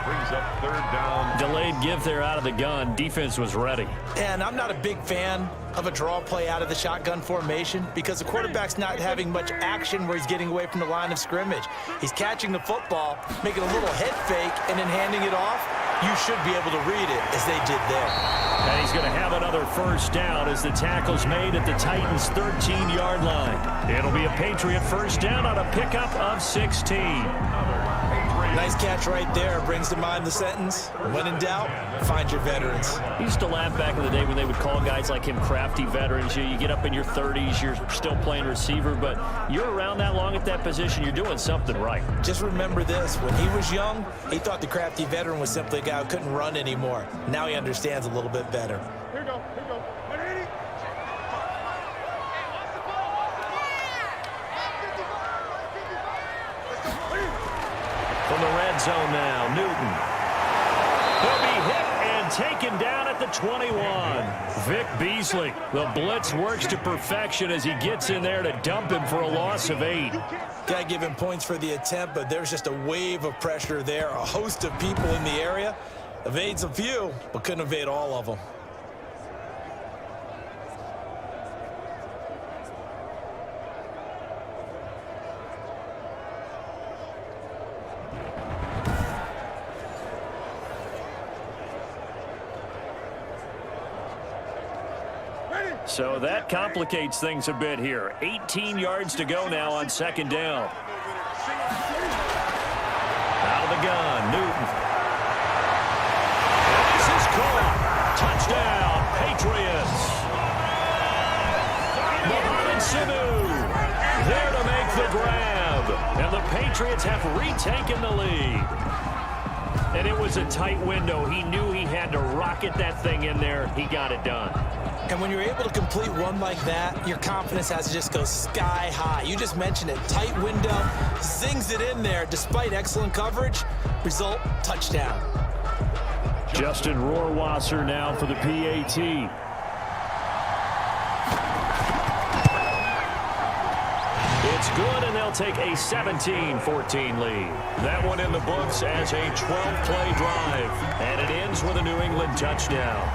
Brings up 3rd down. Delayed give there out of the gun. Defense was ready. And I'm not a big fan of a draw play out of the shotgun formation because the quarterback's not having much action where he's getting away from the line of scrimmage. He's catching the football, making a little head fake, and then handing it off. You should be able to read it as they did there. And he's going to have another first down as the tackle's made at the Titans' 13-yard line. It'll be a Patriot first down on a pickup of 16. Another Patriot Nice catch right there. Brings to mind the sentence, when in doubt, find your veterans. He used to laugh back in the day when they would call guys like him crafty veterans. You get up in your 30s, you're still playing receiver, but you're around that long at that position, you're doing something right. Just remember this. When he was young, he thought the crafty veteran was simply a guy who couldn't run anymore. Now he understands a little bit better. Here we go. From the red zone now, Newton. He'll be hit and taken down at the 21. Vic Beasley. The blitz works to perfection as he gets in there to dump him for a loss of 8. Got to give him points for the attempt, but there's just a wave of pressure there. A host of people in the area. Evades a few, but couldn't evade all of them. So that complicates things a bit here. 18 yards to go now on second down. Out of the gun, Newton. And this is caught. Touchdown, Patriots. Mohamed Sanu there to make the grab. And the Patriots have retaken the lead. And it was a tight window. He knew he had to rocket that thing in there. He got it done. And when you're able to complete one like that, your confidence has to just go sky high. You just mentioned it. Tight window, zings it in there despite excellent coverage. Result, touchdown. Justin Rohrwasser now for the PAT. It's good, and they'll take a 17-14 lead. That one in the books as a 12-play drive, and it ends with a New England touchdown.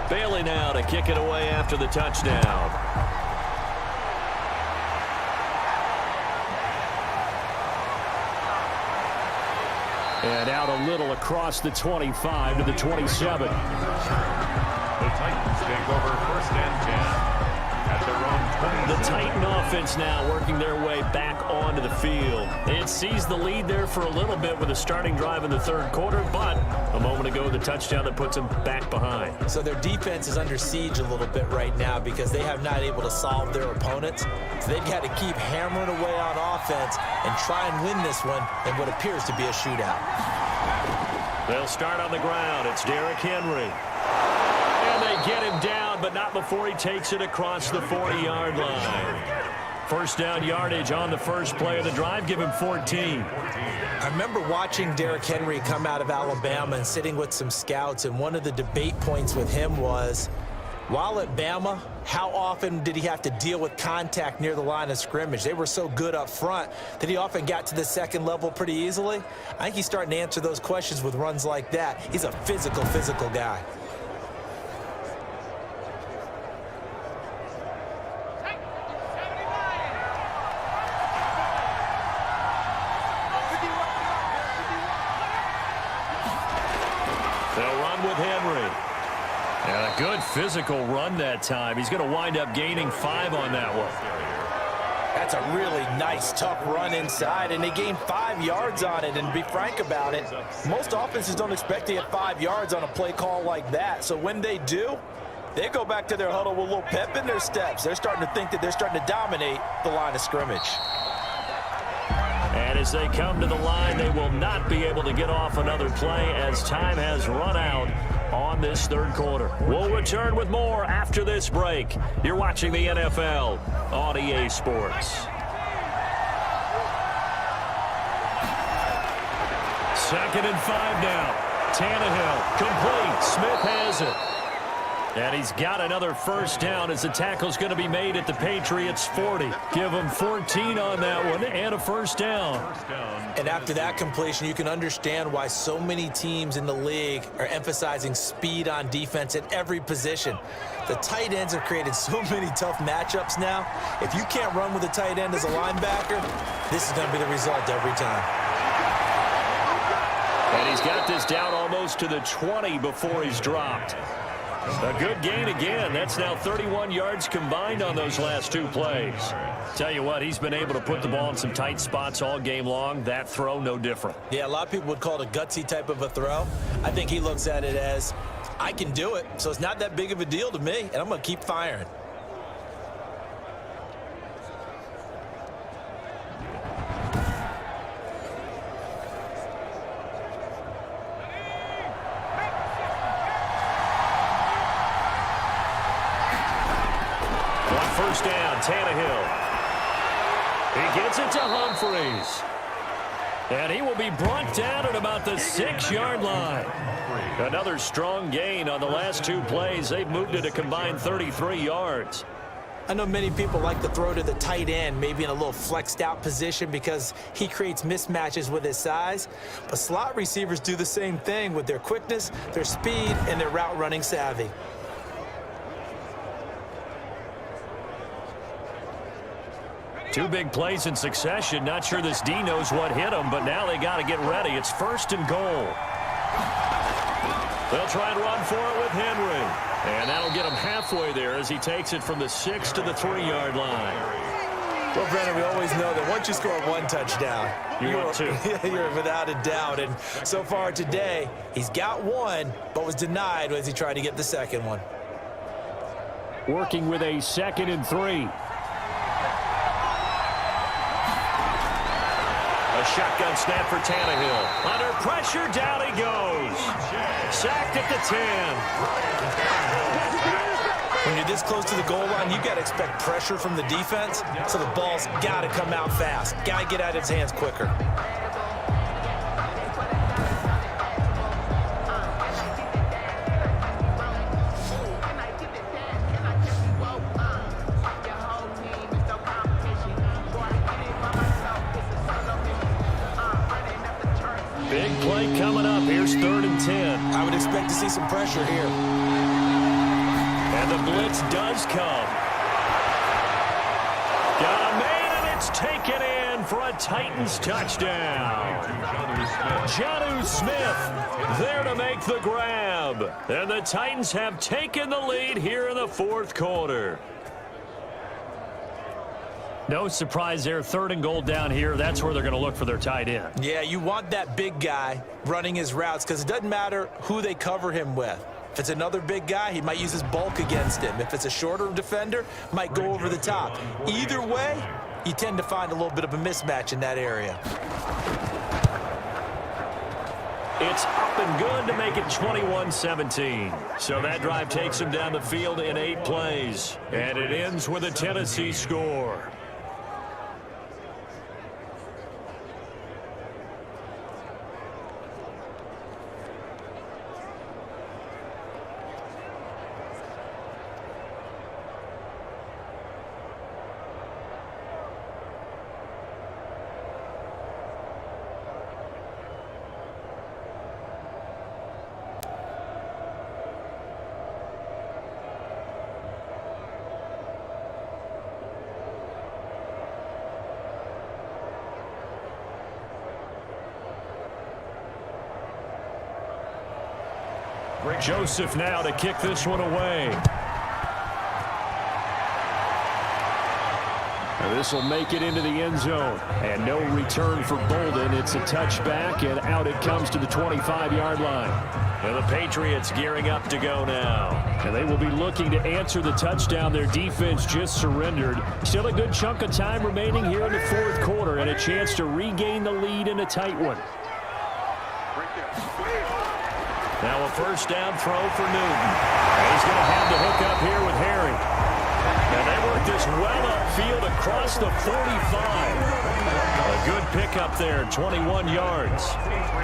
Bailey now to kick it away after the touchdown. And out a little across the 25 to the 27. The Titans take over first and 10 at their own 20. The Titan offense now working their way back onto the field. It seized the lead there for a little bit with a starting drive in the third quarter, but a moment ago the touchdown that puts them back behind. So their defense is under siege a little bit right now because they have not able to solve their opponents. So they've got to keep hammering away on offense and try and win this one in what appears to be a shootout. They'll start on the ground. It's Derrick Henry. And they get him down, but not before he takes it across the 40-yard line. First down yardage on the first play of the drive. Give him 14. I remember watching Derrick Henry come out of Alabama and sitting with some scouts, and one of the debate points with him was, while at Bama, how often did he have to deal with contact near the line of scrimmage? They were so good up front that he often got to the second level pretty easily. I think he's starting to answer those questions with runs like that. He's a physical guy. They'll run with Henry. And a good physical run that time. He's going to wind up gaining 5 on that one. That's a really nice, tough run inside, and they gained 5 yards on it. And to be frank about it, most offenses don't expect to get 5 yards on a play call like that. So when they do, they go back to their huddle with a little pep in their steps. They're starting to think that they're starting to dominate the line of scrimmage. And as they come to the line, they will not be able to get off another play as time has run out on this third quarter. We'll return with more after this break. You're watching the NFL on EA Sports. Second and 5 now. Tannehill complete. Smith has it. And he's got another first down as the tackle's going to be made at the Patriots' 40. Give him 14 on that one and a first down. And after that completion, you can understand why so many teams in the league are emphasizing speed on defense at every position. The tight ends have created so many tough matchups now. If you can't run with a tight end as a linebacker, this is going to be the result every time. And he's got this down almost to the 20 before he's dropped. A good gain again. That's now 31 yards combined on those last two plays. Tell you what, he's been able to put the ball in some tight spots all game long. That throw, no different. Yeah, a lot of people would call it a gutsy type of a throw. I think he looks at it as, I can do it, so it's not that big of a deal to me, and I'm going to keep firing. First down, Tannehill. He gets it to Humphreys. And he will be brought down at about the 6-yard line. Another strong gain on the last two plays. They've moved it a combined 33 yards. I know many people like to throw to the tight end, maybe in a little flexed out position because he creates mismatches with his size. But slot receivers do the same thing with their quickness, their speed, and their route running savvy. Two big plays in succession. Not sure this D knows what hit him, but now they got to get ready. It's 1st and goal. They'll try and run for it with Henry. And that'll get him halfway there as he takes it from the 6 to the 3-yard line. Well, Brennan, we always know that once you score one touchdown, you're without a doubt. And so far today, he's got one, but was denied as he tried to get the second one. Working with a 2nd and 3. A shotgun snap for Tannehill. Under pressure, down he goes. Sacked at the 10. When you're this close to the goal line, you got to expect pressure from the defense, so the ball's got to come out fast. Got to get out of his hands quicker. Big play coming up. Here's 3rd and 10. I would expect to see some pressure here. And the blitz does come. Got a man, and it's taken in for a Titans touchdown. Jonnu Smith there to make the grab. And the Titans have taken the lead here in the 4th quarter. No surprise there. 3rd and goal down here. That's where they're going to look for their tight end. Yeah, you want that big guy running his routes because it doesn't matter who they cover him with. If it's another big guy, he might use his bulk against him. If it's a shorter defender, might go over the top. Either way, you tend to find a little bit of a mismatch in that area. It's up and good to make it 21-17. So that drive takes him down the field in 8 plays. And it ends with a Tennessee score. Joseph now to kick this one away. This will make it into the end zone. And no return for Bolden. It's a touchback, and out it comes to the 25-yard line. And the Patriots gearing up to go now. And they will be looking to answer the touchdown. Their defense just surrendered. Still a good chunk of time remaining here in the 4th quarter, and a chance to regain the lead in a tight one. Now a first down throw for Newton. And he's going to have the hook up here with Harry. And they work this well upfield across the 45. A good pickup there, 21 yards.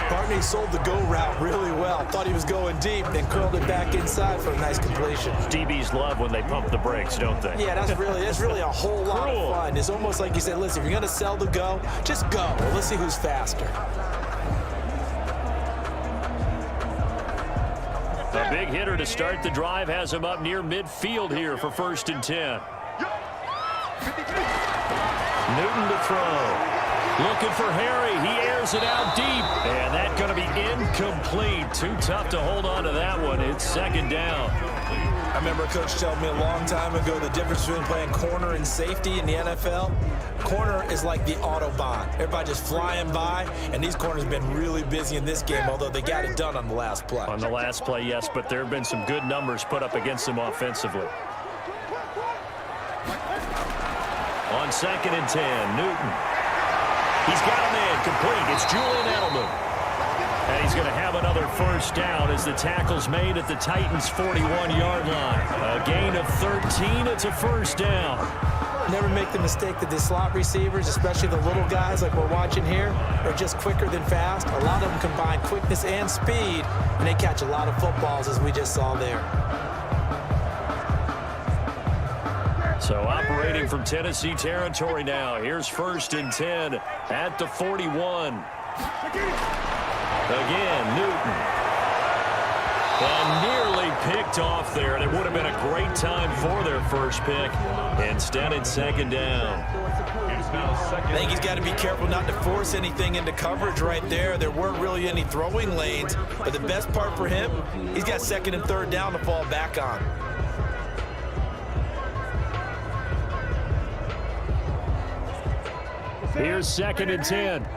Barney sold the go route really well. Thought he was going deep, then curled it back inside for a nice completion. DBs love when they pump the brakes, don't they? Yeah, that's really a whole lot of fun. It's almost like you said, listen, if you're going to sell the go, just go. Well, let's see who's faster. A big hitter to start the drive has him up near midfield here for 1st and 10. Newton to throw. Looking for Harry. He airs it out deep. And that's going to be incomplete. Too tough to hold on to that one. It's 2nd down. I remember a coach telling me a long time ago the difference between playing corner and safety in the NFL. Corner is like the Autobahn. Everybody just flying by, and these corners have been really busy in this game, although they got it done on the last play. On the last play, yes, but there have been some good numbers put up against them offensively. On 2nd and 10, Newton. He's got a man complete. It's Julian Edelman. And he's going to have another 1st down as the tackle's made at the Titans' 41-yard line. A gain of 13. It's a 1st down. Never make the mistake that the slot receivers, especially the little guys like we're watching here, are just quicker than fast. A lot of them combine quickness and speed, and they catch a lot of footballs, as we just saw there. So operating from Tennessee territory now. Here's 1st and 10 at the 41. Again, Newton. And nearly picked off there, and it would have been a great time for their first pick. Instead, it's 2nd down. I think he's got to be careful not to force anything into coverage right there. There weren't really any throwing lanes, but the best part for him, he's got 2nd and 3rd down to fall back on. Here's 2nd and 10.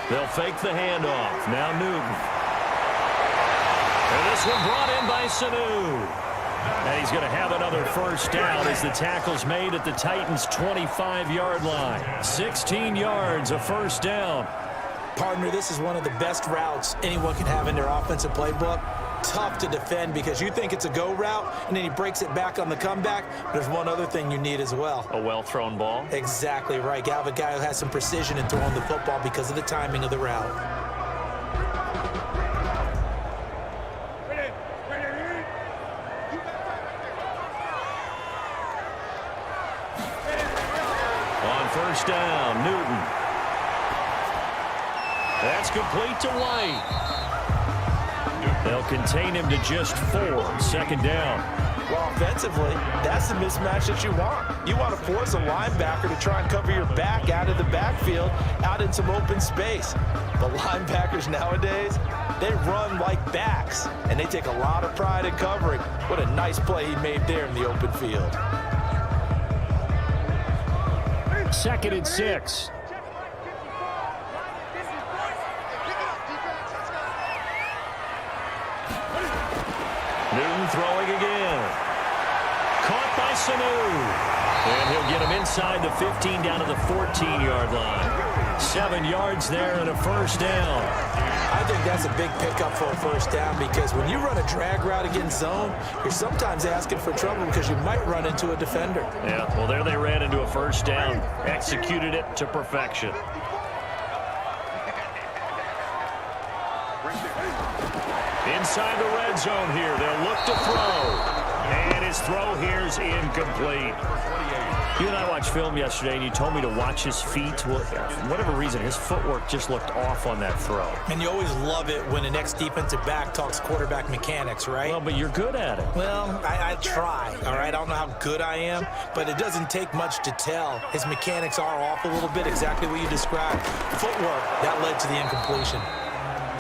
They'll fake the handoff. Now Newton. And this one brought in by Sanu. And he's going to have another 1st down as the tackle's made at the Titans' 25-yard line. 16 yards, a 1st down. Partner, this is one of the best routes anyone can have in their offensive playbook. Tough to defend because you think it's a go route, and then he breaks it back on the comeback. There's one other thing you need as well. A well-thrown ball. Exactly right. You have a guy who has some precision in throwing the football because of the timing of the route. On 1st down, Newton. That's complete to White. They'll contain him to just 4. 2nd down. Well, offensively, that's the mismatch that you want. You want to force a linebacker to try and cover your back out of the backfield, out in some open space. The linebackers nowadays, they run like backs, and they take a lot of pride in covering. What a nice play he made there in the open field. 2nd and 6. Newton throwing again. Caught by Sanu. And he'll get him inside the 15 down to the 14-yard line. 7 yards there and a 1st down. I think that's a big pickup for a 1st down because when you run a drag route against zone, you're sometimes asking for trouble because you might run into a defender. Yeah, well, there they ran into a 1st down. Executed it to perfection. Inside the red zone here. They'll look to throw. And his throw here's incomplete. You and I watched film yesterday, and you told me to watch his feet. Well, for whatever reason, his footwork just looked off on that throw. And you always love it when an ex-defensive back talks quarterback mechanics, right? Well, but you're good at it. Well, I try, all right? I don't know how good I am, but it doesn't take much to tell. His mechanics are off a little bit, exactly what you described. Footwork, that led to the incompletion.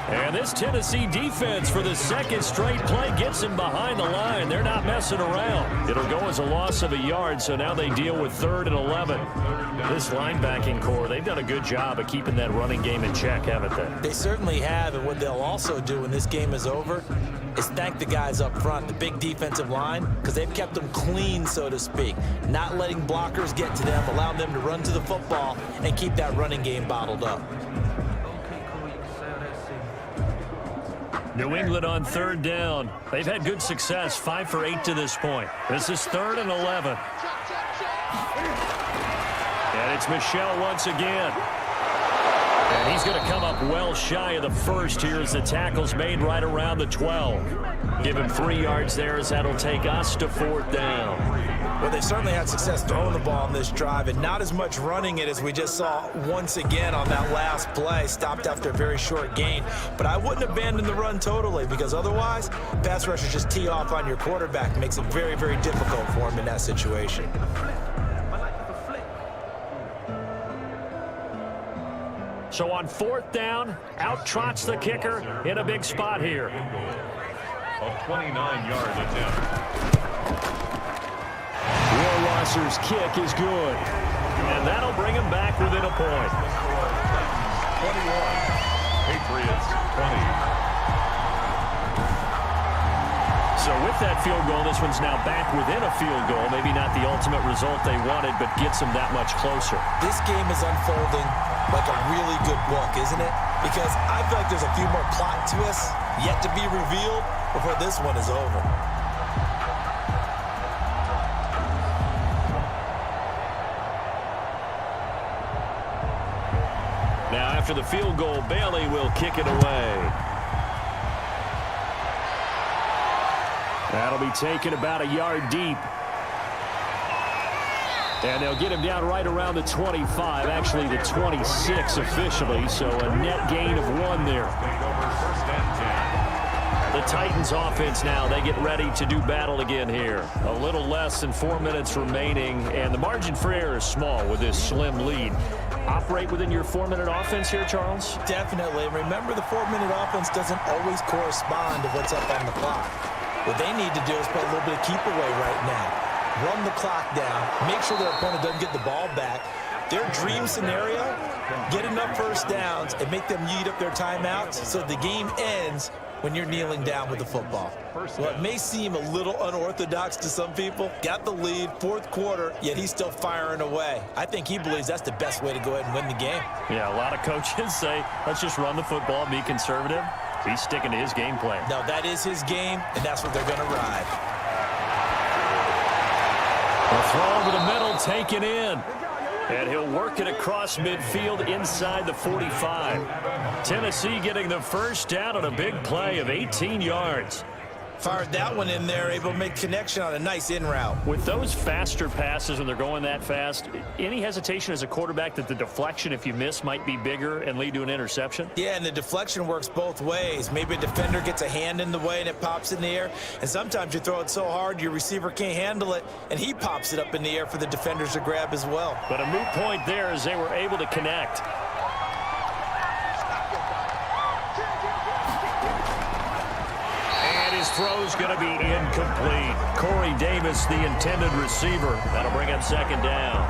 And this Tennessee defense for the 2nd straight play gets him behind the line. They're not messing around. It'll go as a loss of a yard, so now they deal with 3rd and 11. This linebacking core, they've done a good job of keeping that running game in check, haven't they? They certainly have, and what they'll also do when this game is over is thank the guys up front, the big defensive line, because they've kept them clean, so to speak, not letting blockers get to them, allowing them to run to the football and keep that running game bottled up. New England on 3rd down. They've had good success, 5 for 8 to this point. This is 3rd and 11. And it's Michel once again. And he's going to come up well shy of the first here as the tackle's made right around the 12. Give him 3 yards there as that'll take us to 4th down. Well, they certainly had success throwing the ball on this drive and not as much running it as we just saw once again on that last play. Stopped after a very short gain. But I wouldn't abandon the run totally because otherwise, pass rushers just tee off on your quarterback. Makes it very, very difficult for him in that situation. So on 4th down, out trots the kicker in a big spot here. A 29-yard attempt. Rohrwasser's kick is good. And that'll bring him back within a point. 21. Patriots 20. So with that field goal, this one's now back within a field goal. Maybe not the ultimate result they wanted, but gets them that much closer. This game is unfolding like a really good book, isn't it? Because I feel like there's a few more plot twists yet to be revealed before this one is over. Now after the field goal, Bailey will kick it away. That'll be taken about a yard deep. And they'll get him down right around the 25, actually the 26 officially, so a net gain of 1 there. The Titans offense now, they get ready to do battle again here. A little less than 4 minutes remaining, and the margin for error is small with this slim lead. Operate within your 4-minute offense here, Charles? Definitely. Remember, the 4-minute offense doesn't always correspond to what's up on the clock. What they need to do is play a little bit of keep away right now. Run the clock down, make sure their opponent doesn't get the ball back. Their dream scenario, get enough first downs and make them eat up their timeouts so the game ends when you're kneeling down with the football. Well, it may seem a little unorthodox to some people. Got the lead, 4th quarter, yet he's still firing away. I think he believes that's the best way to go ahead and win the game. Yeah, a lot of coaches say, let's just run the football, be conservative. He's sticking to his game plan. No, that is his game, and that's what they're going to ride. A throw over the middle, taken in. And he'll work it across midfield inside the 45. Tennessee getting the first down on a big play of 18 yards. Fired that one in there, able to make connection on a nice in route. With those faster passes when they're going that fast, any hesitation as a quarterback that the deflection, if you miss, might be bigger and lead to an interception? Yeah, and the deflection works both ways. Maybe a defender gets a hand in the way and it pops in the air. And sometimes you throw it so hard your receiver can't handle it, and he pops it up in the air for the defenders to grab as well. But a moot point there as they were able to connect. Throw's going to be incomplete. Corey Davis, the intended receiver. That'll bring up 2nd down.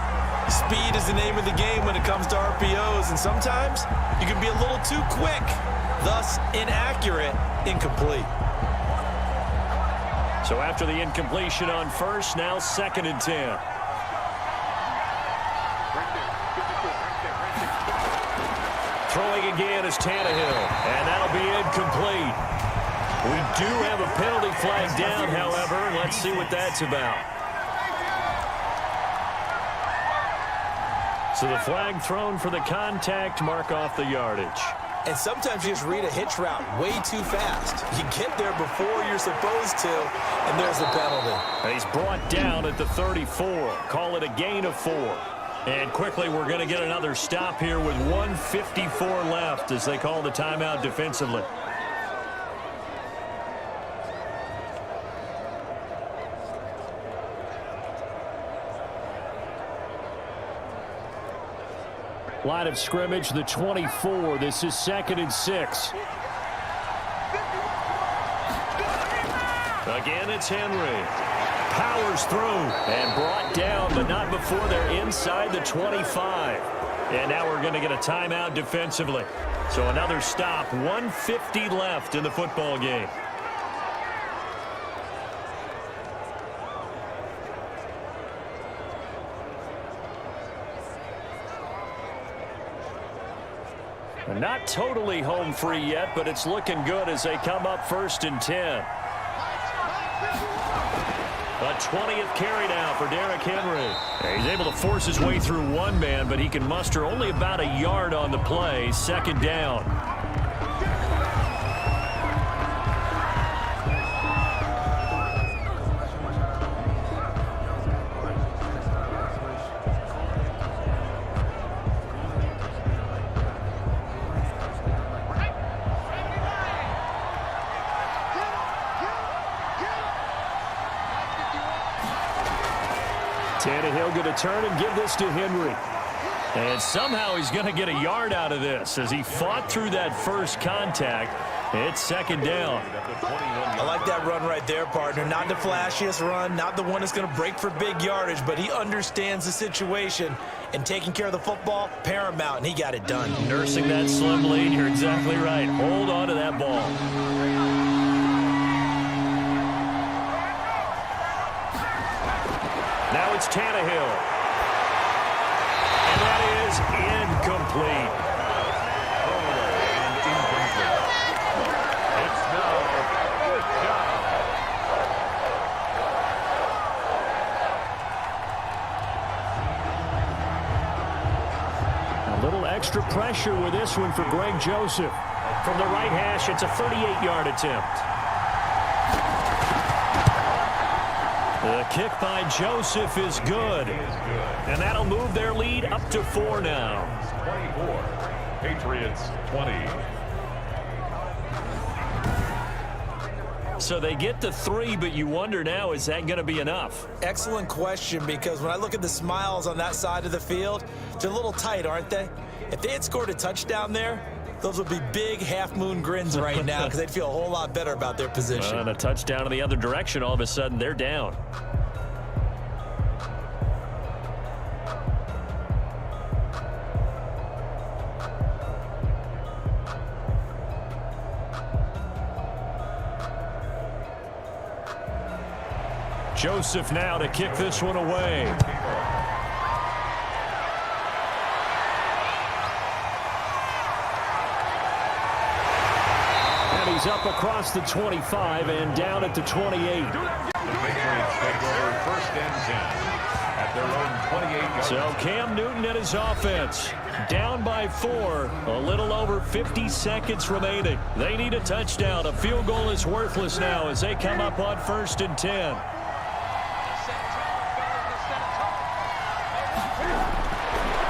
Speed is the name of the game when it comes to RPOs, and sometimes you can be a little too quick, thus inaccurate, incomplete. So after the incompletion on first, now 2nd and 10. Throwing again is Tannehill, and that'll be incomplete. We do have a penalty flag down, however. Let's see what that's about. So the flag thrown for the contact, mark off the yardage. And sometimes you just read a hitch route way too fast. You get there before you're supposed to, and there's the penalty. He's brought down at the 34. Call it a gain of 4. And quickly, we're going to get another stop here with 1:54 left as they call the timeout defensively. Line of scrimmage, the 24. This is 2nd and 6. Again, it's Henry. Powers through and brought down, but not before they're inside the 25. And now we're going to get a timeout defensively. So another stop, 1:50 left in the football game. Not totally home free yet, but it's looking good as they come up 1st and 10. A 20th carry now for Derrick Henry. He's able to force his way through one man, but he can muster only about a yard on the play. 2nd down. Tannehill going to turn and give this to Henry. And somehow he's going to get a yard out of this as he fought through that first contact. It's 2nd down. I like that run right there, partner. Not the flashiest run, not the one that's going to break for big yardage, but he understands the situation, and taking care of the football, paramount, and he got it done. Nursing that slim lead, you're exactly right. Hold on to that ball. Now it's Tannehill. And that is incomplete. And incomplete. It's now 4th down. A little extra pressure with this one for Greg Joseph. From the right hash, it's a 38-yard attempt. The kick by Joseph is good. And that'll move their lead up to 4 now. 24. Patriots 20. So they get to 3, but you wonder now, is that going to be enough? Excellent question, because when I look at the smiles on that side of the field, they're a little tight, aren't they? If they had scored a touchdown there, those would be big half-moon grins right now because they'd feel a whole lot better about their position. And a touchdown in the other direction, all of a sudden they're down. Joseph now to kick this one away. And he's up across the 25 and down at the 28. The Patriots take over 1st and 10 at their own 28-yard. So Cam Newton and his offense down by 4. A little over 50 seconds remaining. They need a touchdown. A field goal is worthless now as they come up on 1st and 10.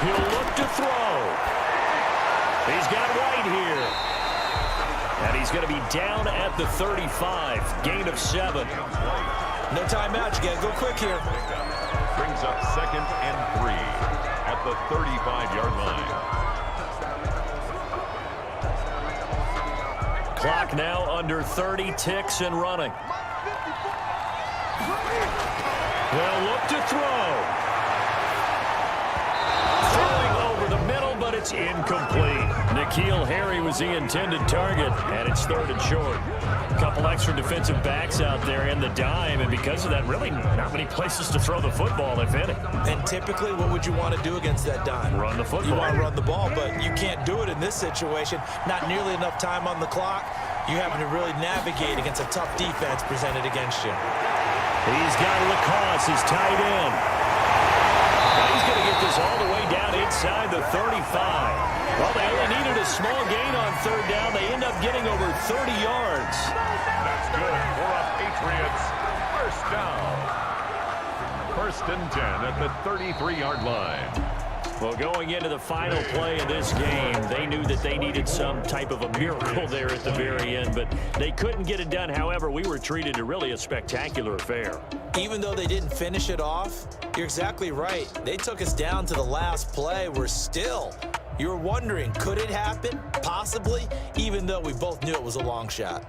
He'll look to throw. He's got White here. And he's going to be down at the 35. Gain of 7. No timeout. You got to go quick here. Brings up 2nd and 3 at the 35-yard line. Clock now under 30, ticks and running. They'll look to throw. But it's incomplete. N'Keal Harry was the intended target, and it's 3rd and short. A couple extra defensive backs out there in the dime, and because of that, really not many places to throw the football, if any. And typically, what would you want to do against that dime? Run the football. You want to run the ball, but you can't do it in this situation. Not nearly enough time on the clock. You having to really navigate against a tough defense presented against you. He's got Lacoste, his tight end. He's going to get this all the way down inside the 35. Well, they only needed a small gain on 3rd down. They end up getting over 30 yards. That's good for a Patriots 1st down. 1st and 10 at the 33-yard line. Well, going into the final play of this game, they knew that they needed some type of a miracle there at the very end, but they couldn't get it done. However, we were treated to really a spectacular affair. Even though they didn't finish it off, you're exactly right. They took us down to the last play. You were wondering, could it happen? Possibly, even though we both knew it was a long shot.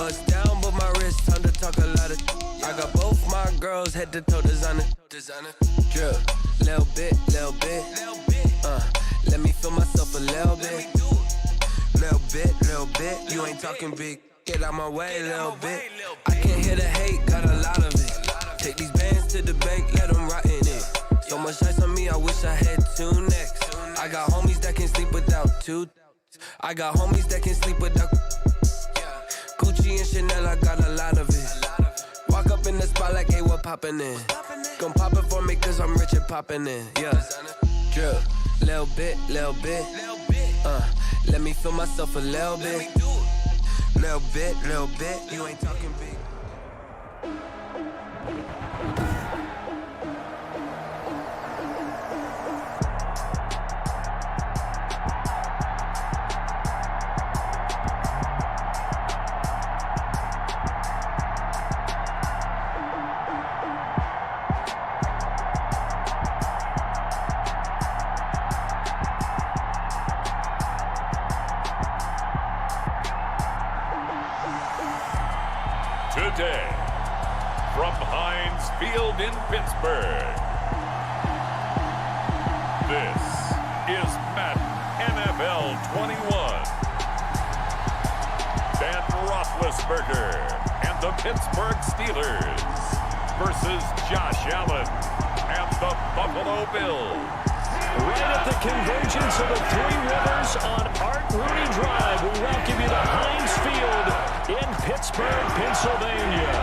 Bust down, but my wrist time to talk a lot of. I got both my girls head to toe designer. Drip, little bit. Let me feel myself a little bit. Little bit. You ain't talking big. Get out my way a little bit. I can't hear the hate, got a lot of it. Take these bands to the bank, let them rot in it. So much ice on me, I wish I had 2 necks. I got homies that can sleep without 2. I got homies that can sleep without Gucci and Chanel, I got a lot of it. Walk up in the spot like, hey, what poppin' in? Gon' pop it for me cause I'm rich and poppin' in. Yeah, drip, little bit. Let me feel myself a little bit. Little bit, you ain't talking big. Today, from Heinz Field in Pittsburgh, this is Madden NFL 21. Ben Roethlisberger and the Pittsburgh Steelers versus Josh Allen and the Buffalo Bills. Right at the convergence of the Three Rivers on Art Rooney Drive, we welcome you to Heinz Field in Pittsburgh, Pennsylvania.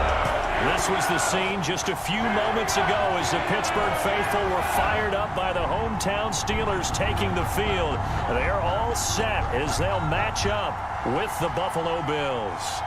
This was the scene just a few moments ago as the Pittsburgh faithful were fired up by the hometown Steelers taking the field. They're all set as they'll match up with the Buffalo Bills.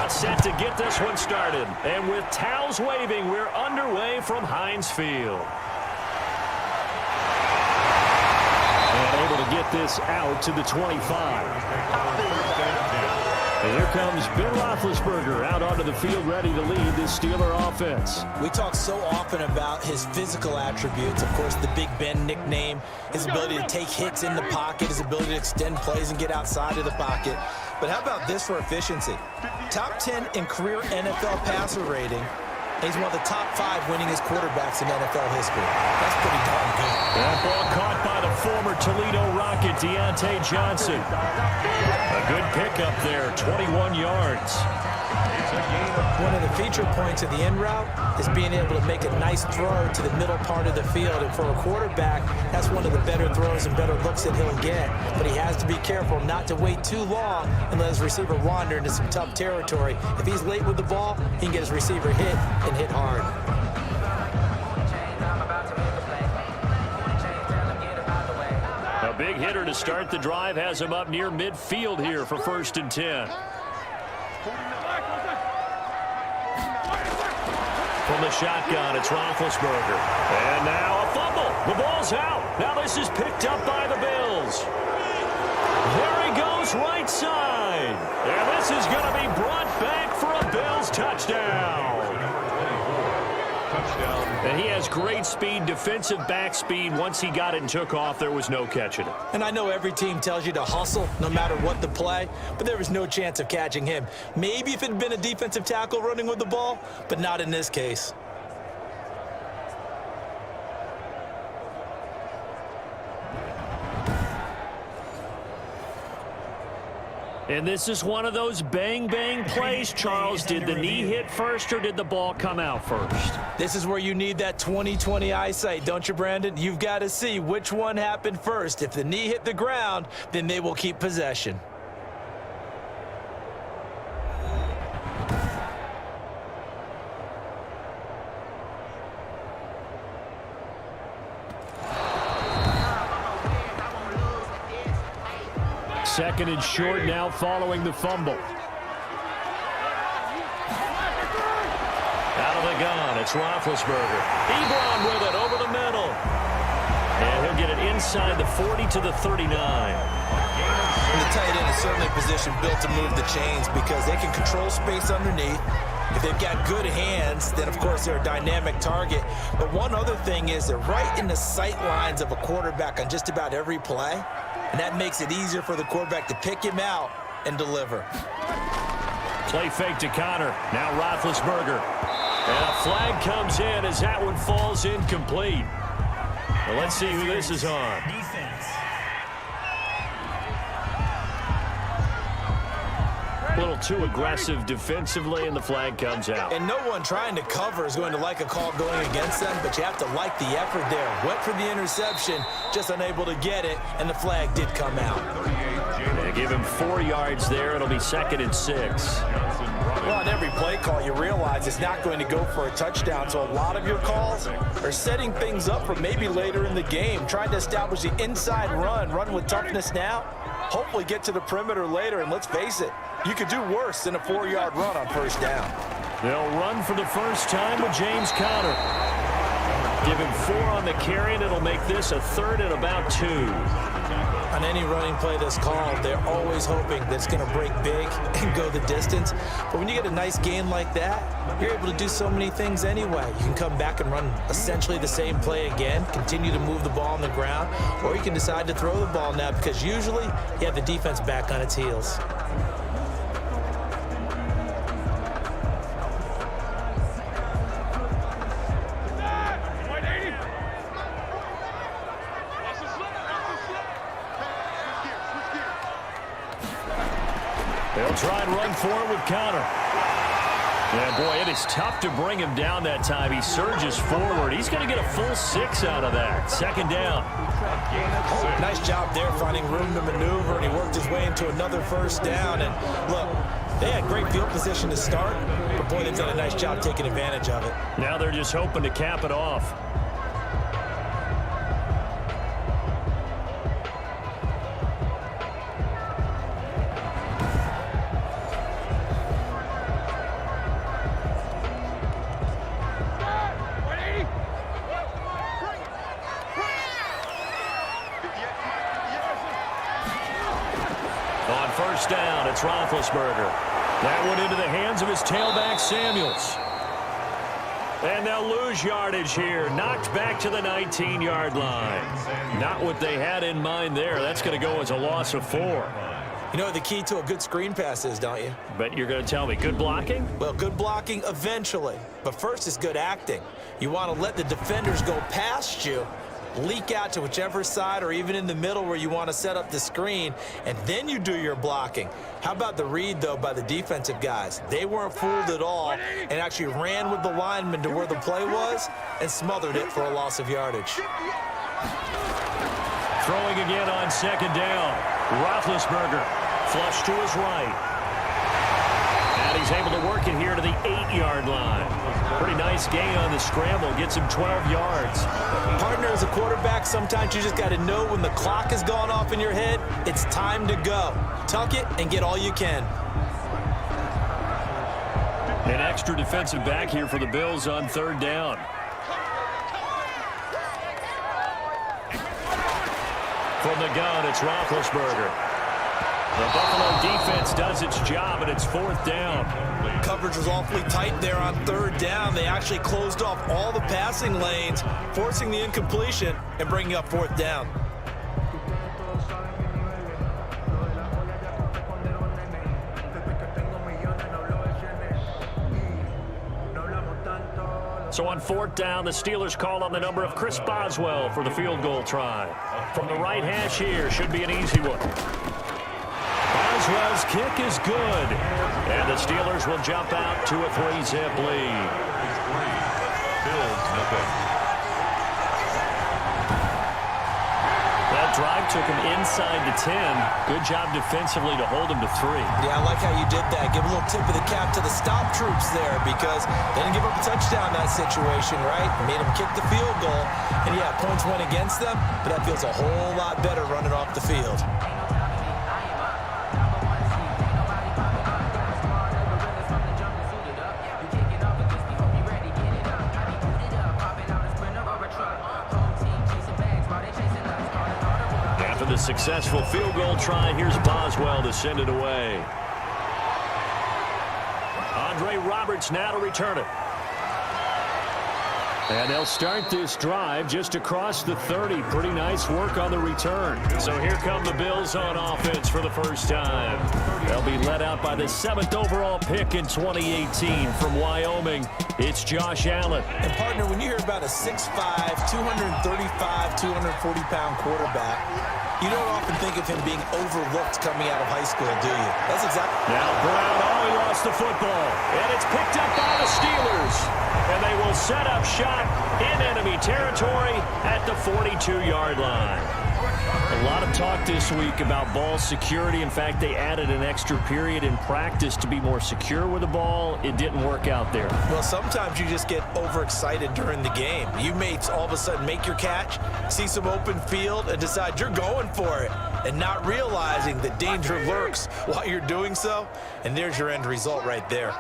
Set to get this one started. And with towels waving, we're underway from Heinz Field. And able to get this out to the 25. And here comes Ben Roethlisberger out onto the field ready to lead this Steeler offense. We talk so often about his physical attributes. Of course, the Big Ben nickname, his ability to take hits in the pocket, his ability to extend plays and get outside of the pocket. But how about this for efficiency? Top 10 in career NFL passer rating. He's one of the top 5 winningest quarterbacks in NFL history. That's pretty darn good. That ball caught by the former Toledo Rocket, Deontay Johnson. A good pickup there, 21 yards. One of the feature points of the end route is being able to make a nice throw to the middle part of the field. And for a quarterback, that's one of the better throws and better looks that he'll get. But he has to be careful not to wait too long and let his receiver wander into some tough territory. If he's late with the ball, he can get his receiver hit and hit hard. A big hitter to start the drive has him up near midfield here for 1st and 10. From the shotgun, it's Roethlisberger. And now a fumble. The ball's out. Now this is picked up by the Bills. There he goes right side. And this is going to be brought back for a Bills touchdown. And he has great speed, defensive back speed. Once he got it and took off, there was no catching it. And I know every team tells you to hustle no matter what the play, but there was no chance of catching him. Maybe if it had been a defensive tackle running with the ball, but not in this case. And this is one of those bang-bang plays, Charles. Did the knee hit first or did the ball come out first? This is where you need that 20/20 eyesight, don't you, Brandon? You've got to see which one happened first. If the knee hit the ground, then they will keep possession. Second and short now following the fumble. the gun, it's Roethlisberger. Ebron with it over the middle. And he'll get it inside the 40 to the 39. And the tight end is certainly a position built to move the chains because they can control space underneath. If they've got good hands, then, of course, they're a dynamic target. But one other thing is they're right in the sight lines of a quarterback on just about every play, and that makes it easier for the quarterback to pick him out and deliver. Play fake to Connor. Now Roethlisberger. And a flag comes in as that one falls incomplete. Well, let's see who this is on. A little too aggressive defensively, and the flag comes out. And no one trying to cover is going to like a call going against them, but you have to like the effort there. Went for the interception, just unable to get it, and the flag did come out. They give him 4 yards there. It'll be 2nd and 6. Well, on every play call, you realize it's not going to go for a touchdown, so a lot of your calls are setting things up for maybe later in the game, trying to establish the inside run with toughness now, hopefully get to the perimeter later, and let's face it, you could do worse than a 4-yard run on first down. They'll run for the first time with James Conner. Give him 4 on the carry, and it'll make this a 3rd and about 2. On any running play that's called, they're always hoping that it's going to break big and go the distance. But when you get a nice gain like that, you're able to do so many things anyway. You can come back and run essentially the same play again, continue to move the ball on the ground, or you can decide to throw the ball now because usually you have the defense back on its heels. They'll try and run forward with Connor. Yeah, boy, it is tough to bring him down that time. He surges forward. He's going to get a full 6 out of that. 2nd down. Nice job there finding room to maneuver, and he worked his way into another first down. And look, they had great field position to start, but boy, they've done a nice job taking advantage of it. Now they're just hoping to cap it off. On first down, it's Roethlisberger. That one into the hands of his tailback, Samuels. And they'll lose yardage here. Knocked back to the 19-yard line. Not what they had in mind there. That's going to go as a loss of 4. You know what the key to a good screen pass is, don't you? But you're going to tell me, good blocking? Well, good blocking eventually. But first is good acting. You want to let the defenders go past you, leak out to whichever side or even in the middle where you want to set up the screen, and then you do your blocking. How about the read, though, by the defensive guys? They weren't fooled at all and actually ran with the lineman to where the play was and smothered it for a loss of yardage. Throwing again on 2nd down. Roethlisberger, flush to his right. And he's able to work it here to the 8-yard line. Pretty nice gain on the scramble. Gets him 12 yards. Partner, as a quarterback, sometimes you just got to know when the clock has gone off in your head, it's time to go. Tuck it and get all you can. An extra defensive back here for the Bills on 3rd down. From the gun, it's Roethlisberger. The Buffalo defense does its job, and it's 4th down. Coverage was awfully tight there on 3rd down. They actually closed off all the passing lanes, forcing the incompletion and bringing up 4th down. So on 4th down, the Steelers call on the number of Chris Boswell for the field goal try. From the right hash here, should be an easy one. Boswell's kick is good. And the Steelers will jump out to a 3-zip lead. That drive took him inside the 10. Good job defensively to hold him to 3. Yeah, I like how you did that. Give a little tip of the cap to the stop troops there because they didn't give up a touchdown in that situation, right? Made them kick the field goal. And yeah, points went against them, but that feels a whole lot better running off the field. successful field goal try. Here's Boswell to send it away. Andre Roberts now to return it. And they'll start this drive just across the 30. Pretty nice work on the return. So here come the Bills on offense for the first time. They'll be led out by the 7th overall pick in 2018 from Wyoming. It's Josh Allen. And, partner, when you hear about a 6'5", 235, 240-pound quarterback, you don't often think of him being overlooked coming out of high school, do you? That's exactly. Now Brown, he lost the football. And it's picked up by the Steelers. And they will set up shop in enemy territory at the 42-yard line. A lot of talk this week about ball security. In fact, they added an extra period in practice to be more secure with the ball. It didn't work out there. Well, sometimes you just get overexcited during the game. You may all of a sudden make your catch, see some open field, and decide you're going for it, and not realizing that danger lurks while you're doing so. And there's your end result right there.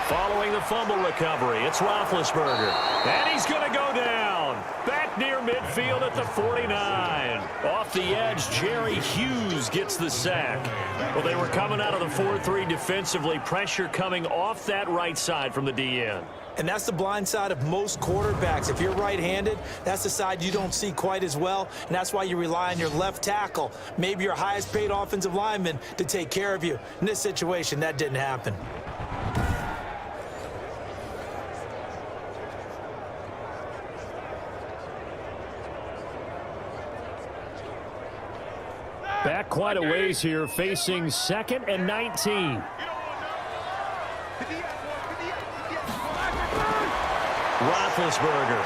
Following the fumble recovery, it's Roethlisberger. And he's going to go down. Back near midfield at the 49. Off the edge, Jerry Hughes gets the sack. Well, they were coming out of the 4-3 defensively. Pressure coming off that right side from the DN. And that's the blind side of most quarterbacks. If you're right-handed, that's the side you don't see quite as well, and that's why you rely on your left tackle, maybe your highest-paid offensive lineman, to take care of you. In this situation, that didn't happen. Back quite a ways here, facing 2nd and 19. Roethlisberger.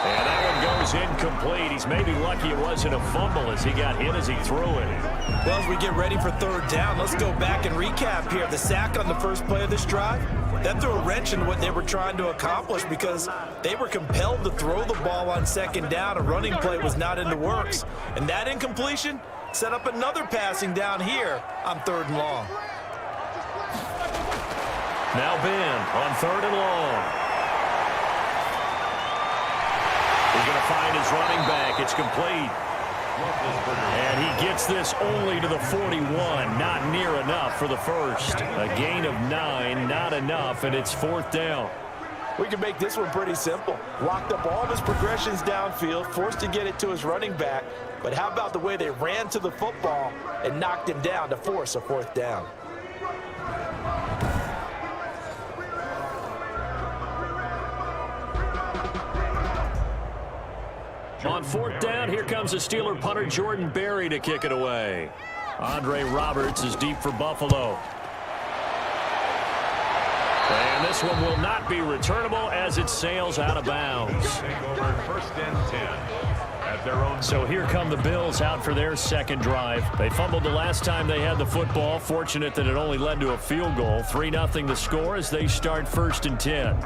And that one goes incomplete. He's maybe lucky it wasn't a fumble as he got hit as he threw it. Well, as we get ready for 3rd down, let's go back and recap here. The sack on the first play of this drive, that threw a wrench in what they were trying to accomplish because they were compelled to throw the ball on 2nd down. A running play was not in the works. And that incompletion set up another passing down here on 3rd and long. Now Ben on 3rd and long. He's going to find his running back. It's complete. And he gets this only to the 41. Not near enough for the first. A gain of 9, not enough, and it's 4th down. We can make this one pretty simple. Locked up all of his progressions downfield, forced to get it to his running back. But how about the way they ran to the football and knocked him down to force a 4th down? On 4th down, here comes the Steeler punter Jordan Berry to kick it away. Andre Roberts is deep for Buffalo. And this one will not be returnable as it sails out of bounds. So here come the Bills out for their 2nd drive. They fumbled the last time they had the football. Fortunate that it only led to a field goal. 3-0 the score as they start 1st and 10.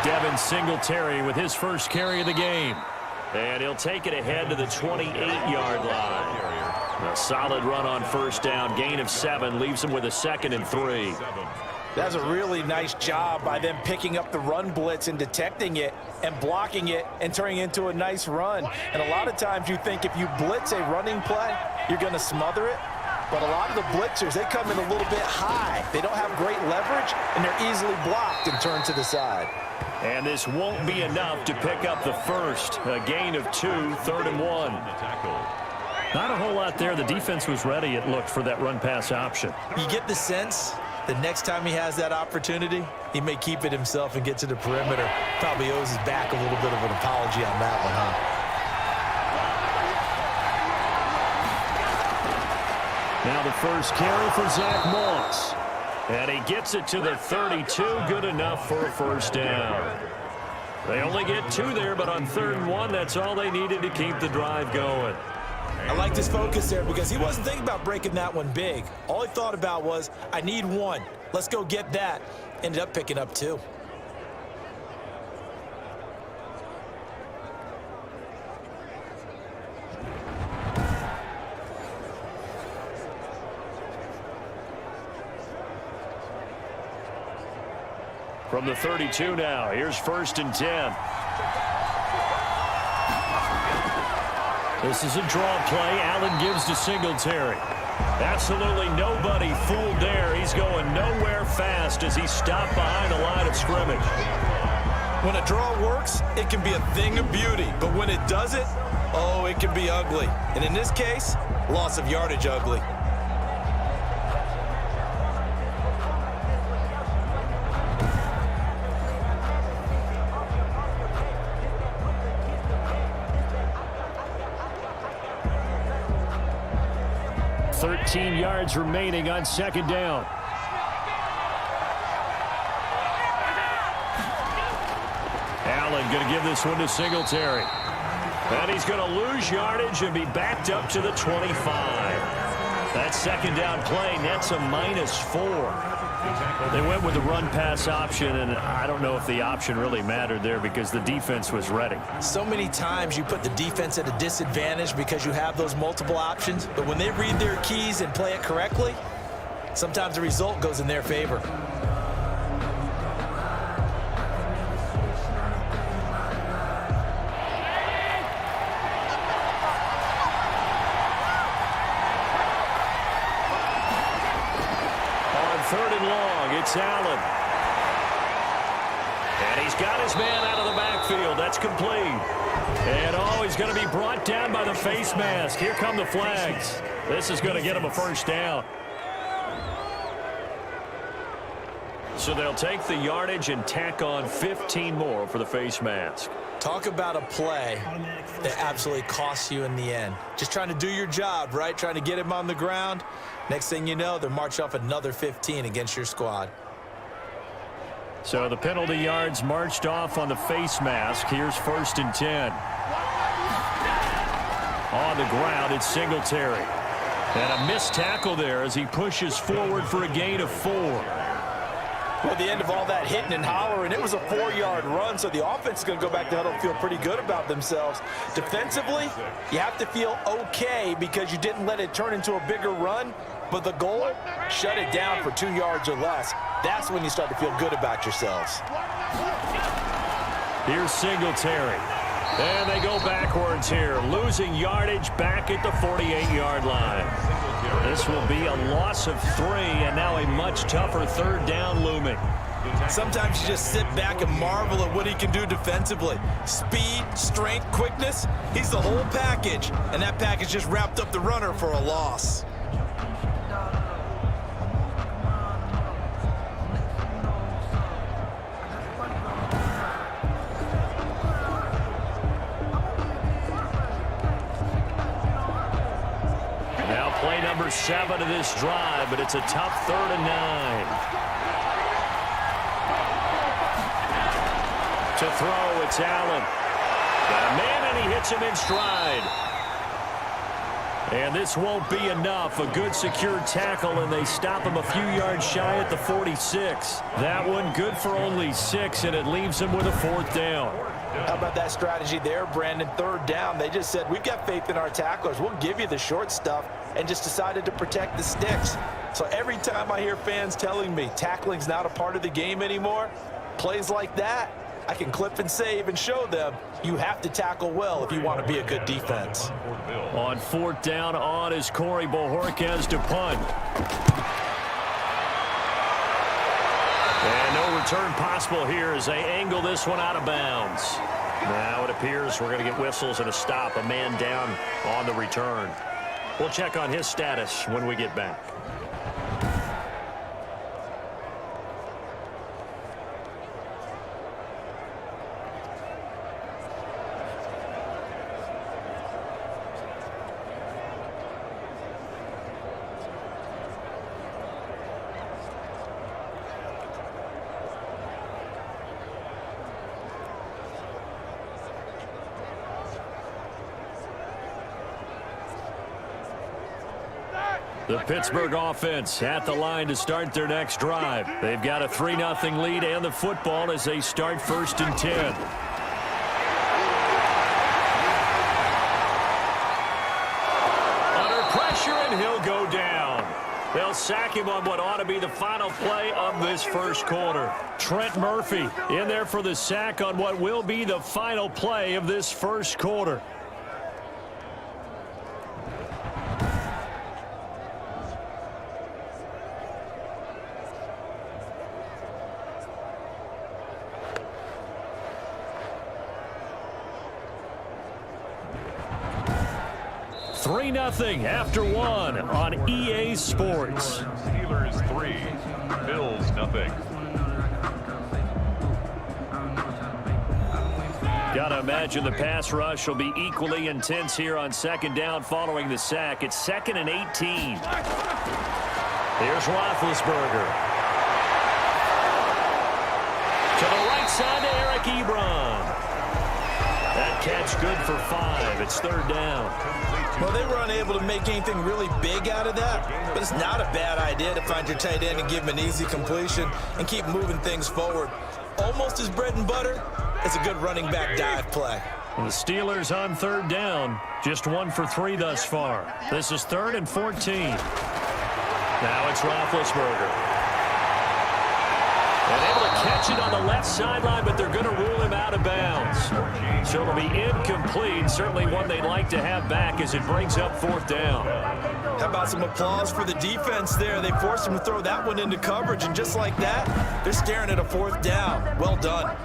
Devin Singletary with his first carry of the game. And he'll take it ahead to the 28-yard line. A solid run on 1st down. Gain of 7 leaves him with a 2nd and 3. That's a really nice job by them picking up the run blitz and detecting it and blocking it and turning it into a nice run. And a lot of times you think if you blitz a running play, you're going to smother it. But a lot of the blitzers, they come in a little bit high. They don't have great leverage, and they're easily blocked and turned to the side. And this won't be enough to pick up the first. A gain of 2, 3rd and 1. Not a whole lot there. The defense was ready, it looked, for that run-pass option. You get the sense the next time he has that opportunity, he may keep it himself and get to the perimeter. Probably owes his back a little bit of an apology on that one, huh? Now the first carry for Zach Moss. And he gets it to the 32. Good enough for a 1st down. They only get 2 there, but on 3rd and 1, that's all they needed to keep the drive going. I liked his focus there because he wasn't thinking about breaking that one big. All he thought about was, I need 1. Let's go get that. Ended up picking up 2. From the 32 now, here's 1st and 10. This is a draw play. Allen gives to Singletary. Absolutely nobody fooled there. He's going nowhere fast as he stopped behind the line of scrimmage. When a draw works, it can be a thing of beauty. But when it doesn't, oh, it can be ugly. And in this case, loss of yardage ugly. Yards remaining on 2nd down. Allen going to give this one to Singletary. And he's going to lose yardage and be backed up to the 25. That 2nd down play nets a -4. They went with the run-pass option, and I don't know if the option really mattered there because the defense was ready. So many times you put the defense at a disadvantage because you have those multiple options, but when they read their keys and play it correctly, sometimes the result goes in their favor. It's Allen. And he's got his man out of the backfield. That's complete. And he's going to be brought down by the face mask. Here come the flags. This is going to get him a 1st down. So they'll take the yardage and tack on 15 more for the face mask. Talk about a play that absolutely costs you in the end. Just trying to do your job, right? Trying to get him on the ground. Next thing you know, they're marching off another 15 against your squad. So the penalty yards marched off on the face mask. Here's 1st and 10. On the ground, it's Singletary. And a missed tackle there as he pushes forward for a gain of 4. Well, at the end of all that hitting and hollering, it was a 4-yard run, so the offense is going to go back to huddle and feel pretty good about themselves. Defensively, you have to feel okay because you didn't let it turn into a bigger run, but the goal, shut it down for 2 yards or less. That's when you start to feel good about yourselves. Here's Singletary. And they go backwards here, losing yardage back at the 48-yard line. This will be a loss of 3, and now a much tougher 3rd down looming. Sometimes you just sit back and marvel at what he can do defensively. Speed, strength, quickness, he's the whole package, and that package just wrapped up the runner for a loss. Play number 7 of this drive, but it's a tough 3rd and 9. To throw, it's Allen. Got a man, and he hits him in stride. And this won't be enough. A good secure tackle, and they stop him a few yards shy at the 46. That one good for only 6, and it leaves him with a 4th down. How about that strategy there, Brandon? 3rd down. They just said, we've got faith in our tacklers. We'll give you the short stuff, and just decided to protect the sticks. So every time I hear fans telling me tackling's not a part of the game anymore, plays like that, I can clip and save and show them you have to tackle well if you want to be a good defense. On 4th down, on is Corey Bojorquez to punt. And no return possible here as they angle this one out of bounds. Now it appears we're going to get whistles and a stop. A man down on the return. We'll check on his status when we get back. The Pittsburgh offense at the line to start their next drive. They've got a 3-0 lead and the football as they start 1st and 10. Under pressure, and he'll go down. They'll sack him on what ought to be the final play of this first quarter. Trent Murphy in there for the sack on what will be the final play of this first quarter. Three 3-0 after one on EA Sports. Steelers 3, Bills 0. Gotta imagine the pass rush will be equally intense here on second down following the sack. It's 2nd and 18. Here's Roethlisberger. To the right side to Eric Ebron. That catch good for 5. It's 3rd down. Well, they were unable to make anything really big out of that, but it's not a bad idea to find your tight end and give him an easy completion and keep moving things forward. Almost his bread and butter. It's a good running back dive play. And the Steelers on 3rd down, just 1 for 3 thus far. This is 3rd and 14. Now it's Roethlisberger. And able to catch it on the left sideline, but they're going to rule him out of bounds. So it'll be incomplete. Certainly one they'd like to have back as it brings up 4th down. How about some applause for the defense there? They forced him to throw that one into coverage, and just like that, they're staring at a 4th down. Well done.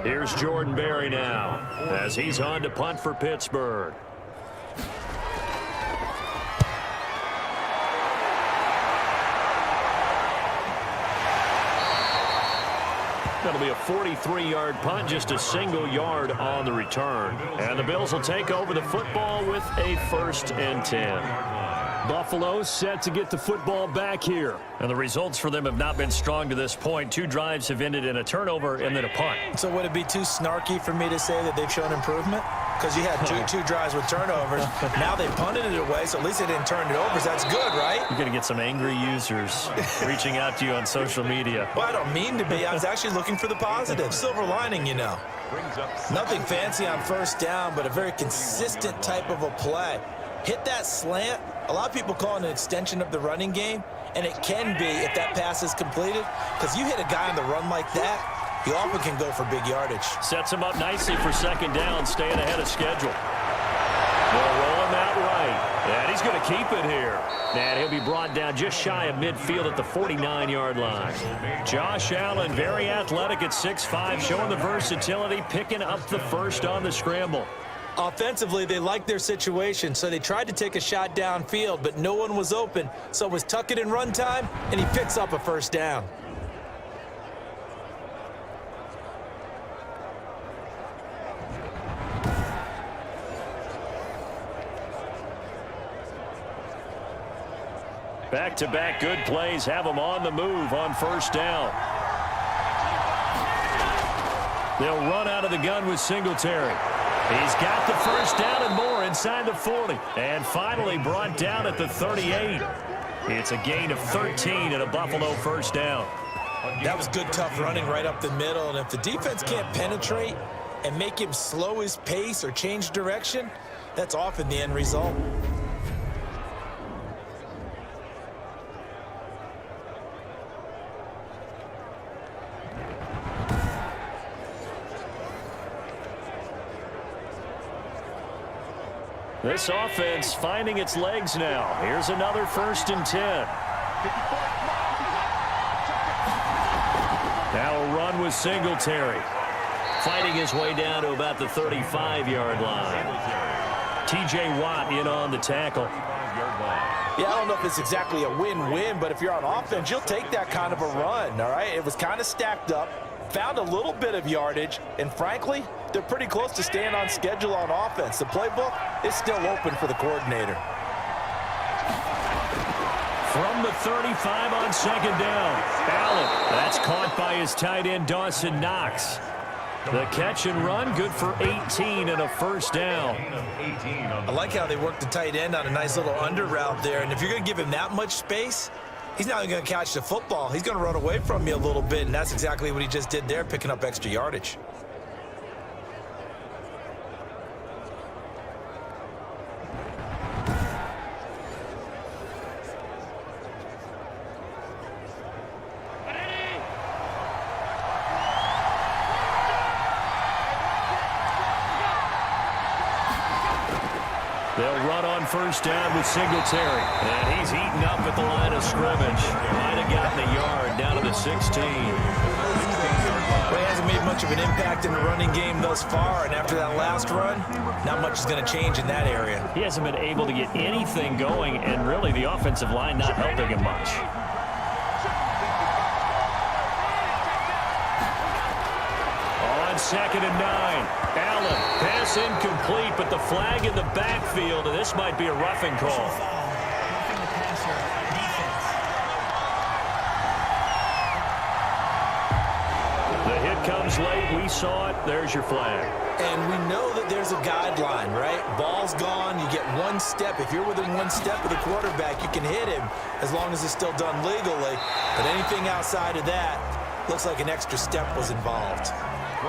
Here's Jordan Berry now as he's on to punt for Pittsburgh. That'll be a 43-yard punt, just a single yard on the return. And the Bills will take over the football with a 1st and 10. Buffalo set to get the football back here. And the results for them have not been strong to this point. 2 drives have ended in a turnover and then a punt. So would it be too snarky for me to say that they've shown improvement? Because you had two drives with turnovers. Now they punted it away, so at least they didn't turn it over. So that's good, right? You're going to get some angry users reaching out to you on social media. Well, I don't mean to be. I was actually looking for the positive. Silver lining, you know. Nothing fancy on 1st down, but a very consistent type of a play. Hit that slant. A lot of people call it an extension of the running game, and it can be if that pass is completed, because you hit a guy on the run like that, he often can go for big yardage. Sets him up nicely for 2nd down, staying ahead of schedule. They'll roll him out right, and he's going to keep it here. And he'll be brought down just shy of midfield at the 49-yard line. Josh Allen, very athletic at 6'5", showing the versatility, picking up the 1st on the scramble. Offensively, they liked their situation, so they tried to take a shot downfield, but no one was open, so it was tuck it in run time, and he picks up a 1st down. Back-to-back good plays have them on the move on 1st down. They'll run out of the gun with Singletary. He's got the 1st down and more inside the 40. And finally brought down at the 38. It's a gain of 13 and a Buffalo 1st down. That was good, tough running right up the middle. And if the defense can't penetrate and make him slow his pace or change direction, that's often the end result. This offense finding its legs now. Here's another 1st and 10. Now a run with Singletary. Fighting his way down to about the 35-yard line. T.J. Watt in on the tackle. Yeah, I don't know if it's exactly a win-win, but if you're on offense, you'll take that kind of a run, all right? It was kind of stacked up, found a little bit of yardage, and frankly, they're pretty close to staying on schedule on offense. The playbook is still open for the coordinator. From the 35 on 2nd down. Allen, that's caught by his tight end, Dawson Knox. The catch and run, good for 18 and a 1st down. I like how they worked the tight end on a nice little under route there, and if you're going to give him that much space, he's not even going to catch the football. He's going to run away from me a little bit, and that's exactly what he just did there, picking up extra yardage. They'll run on first down with Singletary. And he's eaten up at the line of scrimmage. Might have gotten a yard down to the 16. Well, he hasn't made much of an impact in the running game thus far, and after that last run, not much is going to change in that area. He hasn't been able to get anything going, and really the offensive line not helping him much. On 2nd and 9. Allen, pass incomplete, but the flag in the backfield, and this might be a roughing call. The hit comes late. We saw it. There's your flag. And we know that there's a guideline, right? Ball's gone. You get one step. If you're within one step of the quarterback, you can hit him as long as it's still done legally. But anything outside of that, looks like an extra step was involved.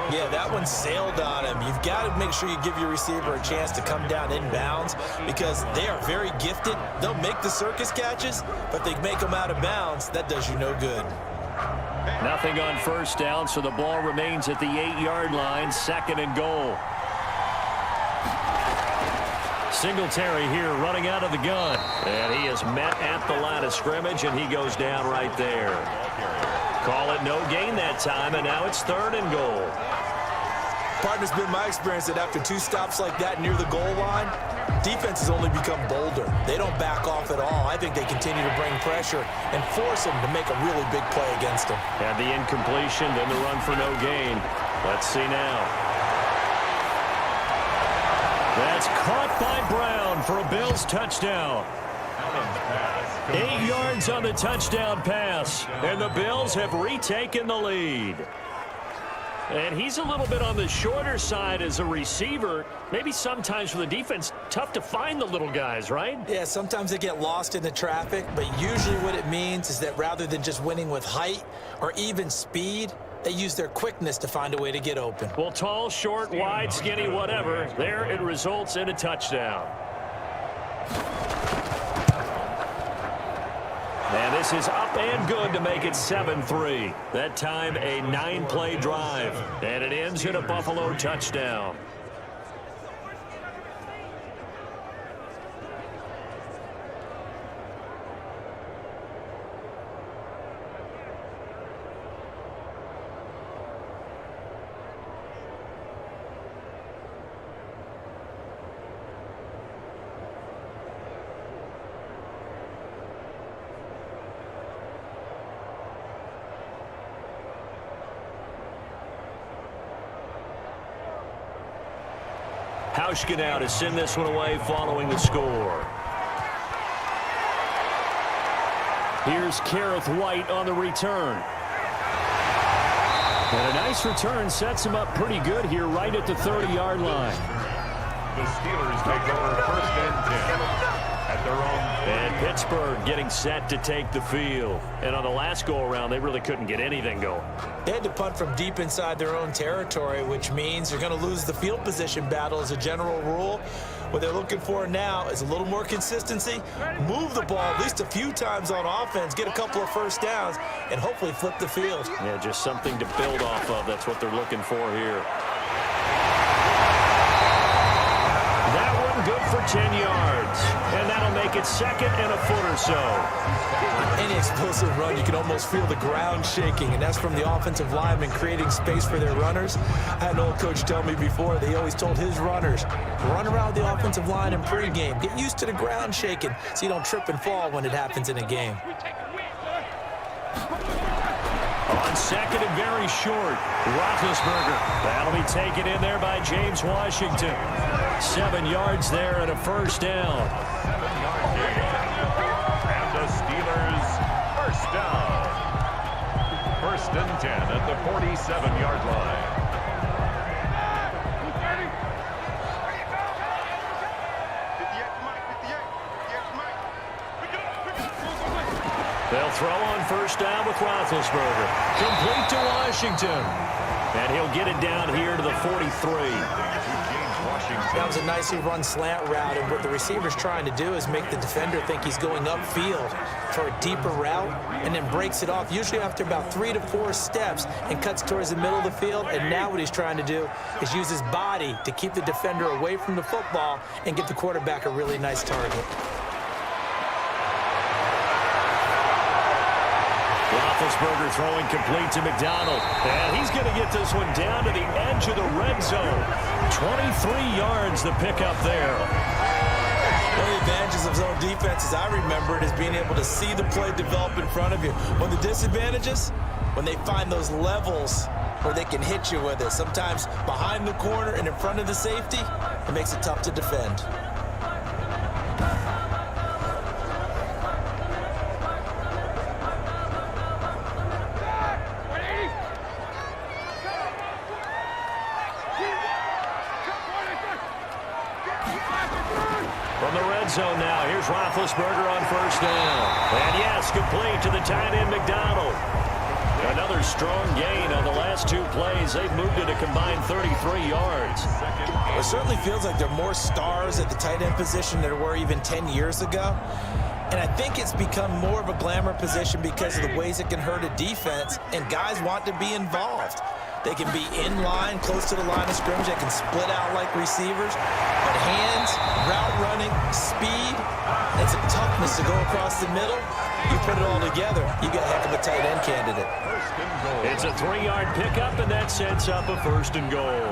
Yeah, that one sailed on him. You've got to make sure you give your receiver a chance to come down inbounds because they are very gifted. They'll make the circus catches, but they make them out of bounds. That does you no good. Nothing on first down, so the ball remains at the 8-yard line, 2nd and goal. Singletary here running out of the gun. And he is met at the line of scrimmage, and he goes down right there. Call it no gain that time, and now it's 3rd and goal. Partner, it's been my experience that after 2 stops like that near the goal line, defenses only become bolder. They don't back off at all. I think they continue to bring pressure and force them to make a really big play against them. Had the incompletion, then the run for no gain. Let's see now. That's caught by Brown for a Bills touchdown. 8 yards on the touchdown pass, and the Bills have retaken the lead. And he's a little bit on the shorter side as a receiver. Maybe sometimes for the defense, tough to find the little guys, right? Yeah, sometimes they get lost in the traffic, but usually what it means is that rather than just winning with height or even speed, they use their quickness to find a way to get open. Well, tall, short, wide, skinny, whatever, there it results in a touchdown. And this is up and good to make it 7-3. That time a 9-play drive. And it ends in a Buffalo touchdown. Hauschka now to send this one away following the score. Here's Kareth White on the return. And a nice return sets him up pretty good here right at the 30-yard line. The Steelers take over 1st and 10 at their own. And Pittsburgh getting set to take the field. And on the last go-around, they really couldn't get anything going. They had to punt from deep inside their own territory, which means they're going to lose the field position battle as a general rule. What they're looking for now is a little more consistency, move the ball at least a few times on offense, get a couple of first downs, and hopefully flip the field. Yeah, just something to build off of. That's what they're looking for here. That one good for 10 yards. And that'll make it 2nd and a foot or so. On any explosive run, you can almost feel the ground shaking, and that's from the offensive linemen creating space for their runners. I had an old coach tell me before, they always told his runners, run around the offensive line in pregame. Get used to the ground shaking so you don't trip and fall when it happens in a game. On 2nd and very short, Roethlisberger. That'll be taken in there by James Washington. 7 yards there and a first down. 7-yard gain. And the Steelers first down. 1st and 10 at the 47-yard line. They'll throw on first down with Roethlisberger. Complete to Washington. And he'll get it down here to the 43. That was a nicely run slant route, and what the receiver's trying to do is make the defender think he's going upfield for a deeper route and then breaks it off, usually after about 3 to 4 steps, and cuts towards the middle of the field. And now what he's trying to do is use his body to keep the defender away from the football and give the quarterback a really nice target. Roethlisberger throwing complete to McDonald. And he's going to get this one down to the edge of the red zone. 23 yards the pickup there. One of the advantages of zone defense, as I remember it, is being able to see the play develop in front of you. One of the disadvantages, when they find those levels where they can hit you with it, sometimes behind the corner and in front of the safety, it makes it tough to defend. From the red zone now, here's Roethlisberger on first down. And yes, complete to the tight end McDonald. Another strong gain on the last 2 plays. They've moved it a combined 33 yards. It certainly feels like there are more stars at the tight end position than there were even 10 years ago. And I think it's become more of a glamour position because of the ways it can hurt a defense, and guys want to be involved. They can be in line, close to the line of scrimmage. They can split out like receivers. But hands, route running, speed, and some toughness to go across the middle. You put it all together, you got a heck of a tight end candidate. It's a 3-yard pickup, and that sets up a first and goal.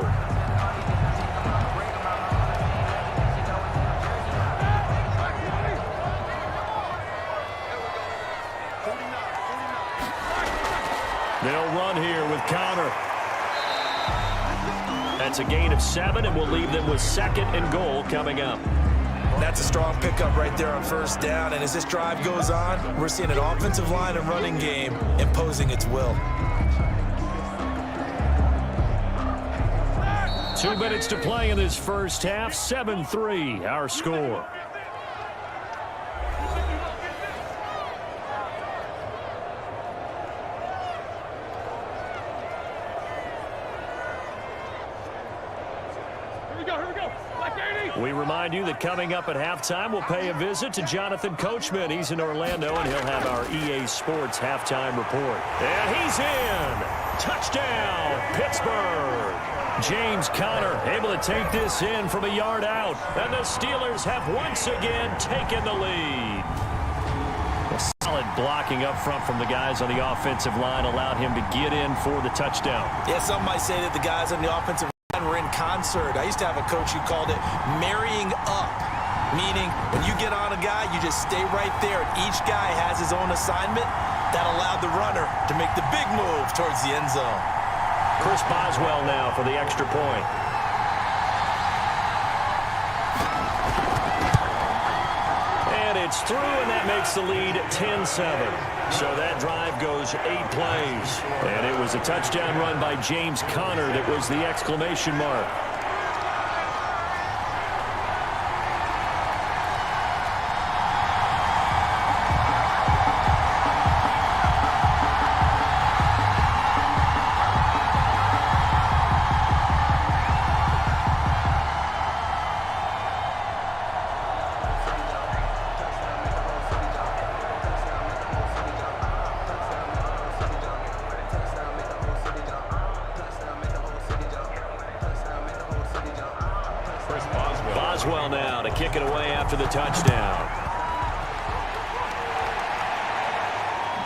They'll run here with Connor. That's a gain of 7, and we'll leave them with 2nd and goal coming up. That's a strong pickup right there on first down, and as this drive goes on, we're seeing an offensive line and running game imposing its will. 2 minutes to play in this first half. 7-3, our score. We remind you that coming up at halftime, we'll pay a visit to Jonathan Coachman. He's in Orlando, and he'll have our EA Sports halftime report. And he's in. Touchdown, Pittsburgh. James Conner able to take this in from a yard out. And the Steelers have once again taken the lead. Solid blocking up front from the guys on the offensive line allowed him to get in for the touchdown. Yeah, some might say that the guys on the offensive line were in concert. I used to have a coach who called it marrying up, meaning when you get on a guy, you just stay right there. And each guy has his own assignment. That allowed the runner to make the big move towards the end zone. Chris Boswell now for the extra point. And it's through, and that makes the lead 10-7. So that drive goes 8 plays. And it was a touchdown run by James Conner that was the exclamation mark. Boswell now to kick it away after the touchdown.